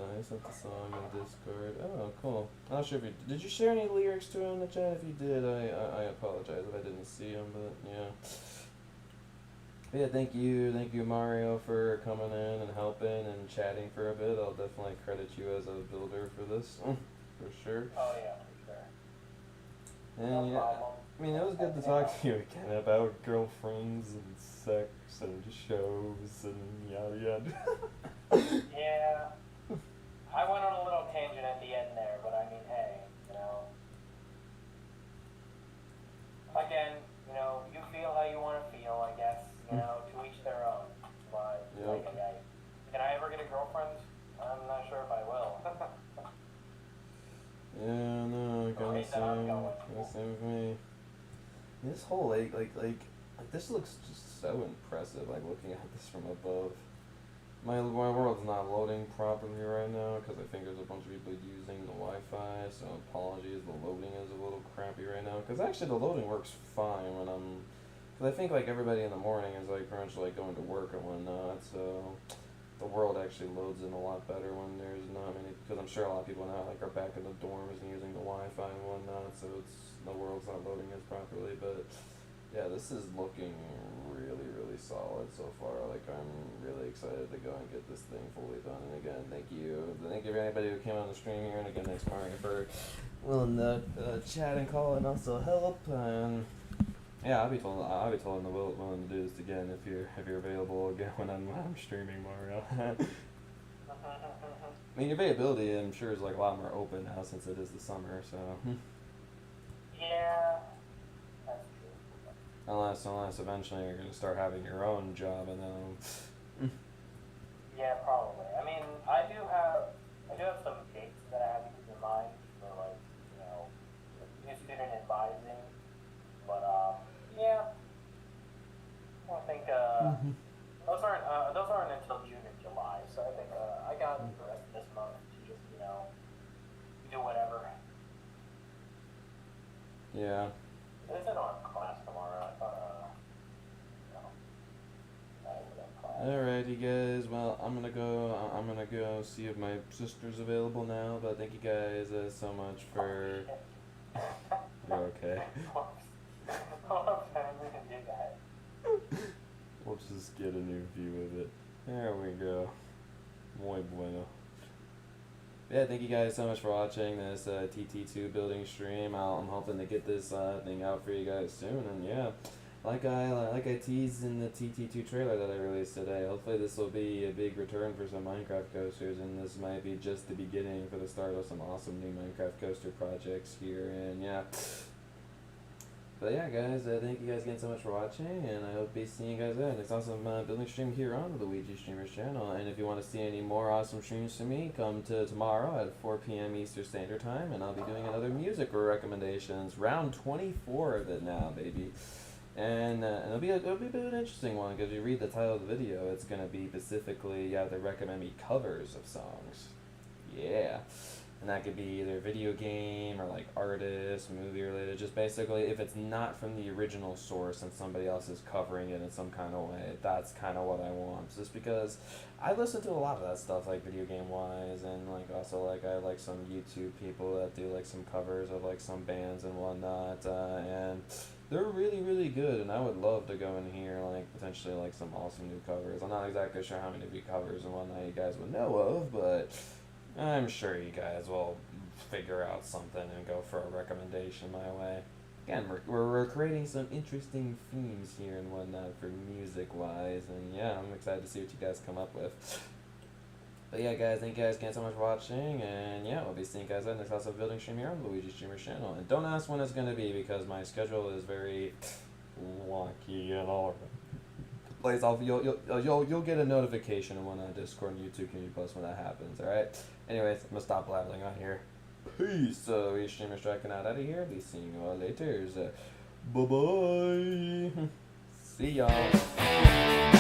B: song in Discord. Oh, cool. I'm not sure if you did you share any lyrics to it in the chat. If you did, I apologize if I didn't see them, but yeah. Yeah, thank you Mario for coming in and helping and chatting for a bit. I'll definitely credit you as a builder for this, for sure.
C: Oh yeah, for sure.
B: And
C: No
B: yeah,
C: problem.
B: I mean, it was good to talk to you again about girlfriends and sex and shows and yada yada.
C: Yeah. I went on a little tangent at the end there, but I mean, hey, you know. Again, you know, you feel how you want to feel, I guess. You know, to each their own. But like, can I ever get a girlfriend? I'm not sure if I will.
B: Yeah, no, kind of same with me. This whole like this looks just so impressive. Like looking at this from above. My world's not loading properly right now because I think there's a bunch of people using the Wi-Fi. So apologies, the loading is a little crappy right now. Because actually the loading works fine when I'm. Because I think like everybody in the morning is like pretty much like going to work and whatnot. So the world actually loads in a lot better when there's not many. Because I'm sure a lot of people now like are back in the dorms and using the Wi-Fi and whatnot. So the world's not loading as properly, but. Yeah, this is looking really solid so far. Like, I'm really excited to go and get this thing fully done. And again, thank you for anybody who came on the stream here. And again, thanks Mario for willing to chat and call and also help. And yeah, I'll be willing to do this again if you're available again when I'm streaming, Mario. I mean, your availability, I'm sure, is like a lot more open now since it is the summer. So.
C: Yeah.
B: Unless eventually you're gonna start having your own job and then.
C: Yeah, probably. I mean, I do have some dates that I have to keep in mind for like, you know, new student advising. But yeah, I think those aren't until June and July. So I think I got the rest of this month to just, you know, do whatever.
B: Yeah.
C: There's an art class tomorrow. I thought, I would have class.
B: Alrighty, guys. Well, I'm gonna go see if my sister's available now. But thank you guys so much for. You're okay. We'll just get a new view of it. There we go. Muy bueno. Yeah, thank you guys so much for watching this TT2 building stream. I'm hoping to get this thing out for you guys soon. And yeah, like I teased in the TT2 trailer that I released today, hopefully this will be a big return for some Minecraft coasters, and this might be just the beginning for the start of some awesome new Minecraft coaster projects here. And yeah. But yeah, guys, thank you guys again so much for watching, and I hope to be seeing you guys at next awesome building stream here on the Luigi Streamers channel. And if you want to see any more awesome streams from me, come to tomorrow at 4 p.m. Eastern Standard Time, and I'll be doing another music recommendations, round 24 of it now, baby. And it'll be a bit of an interesting one, because if you read the title of the video, it's going to be specifically, they recommend me covers of songs. Yeah. And that could be either video game or like artist, movie related. Just basically, if it's not from the original source and somebody else is covering it in some kind of way, that's kind of what I want. Just because I listen to a lot of that stuff, like video game wise, and like also like I like some YouTube people that do like some covers of like some bands and whatnot, and they're really good. And I would love to go in here like potentially like some awesome new covers. I'm not exactly sure how many new covers and whatnot you guys would know of, but I'm sure you guys will figure out something and go for a recommendation my way. Again, we're creating some interesting themes here and whatnot for music-wise, and yeah, I'm excited to see what you guys come up with. But yeah, guys, thank you guys again so much for watching, and yeah, we'll be seeing you guys at the next awesome building stream here on the Luigi Streamers channel. And don't ask when it's going to be, because my schedule is very wonky and all place. You'll get a notification when Discord and YouTube Community Post when that happens. All right. Anyways, I'm gonna stop blabbling on here. Peace. We streamers striking out of here. Be seeing you all later. Bye bye. See y'all.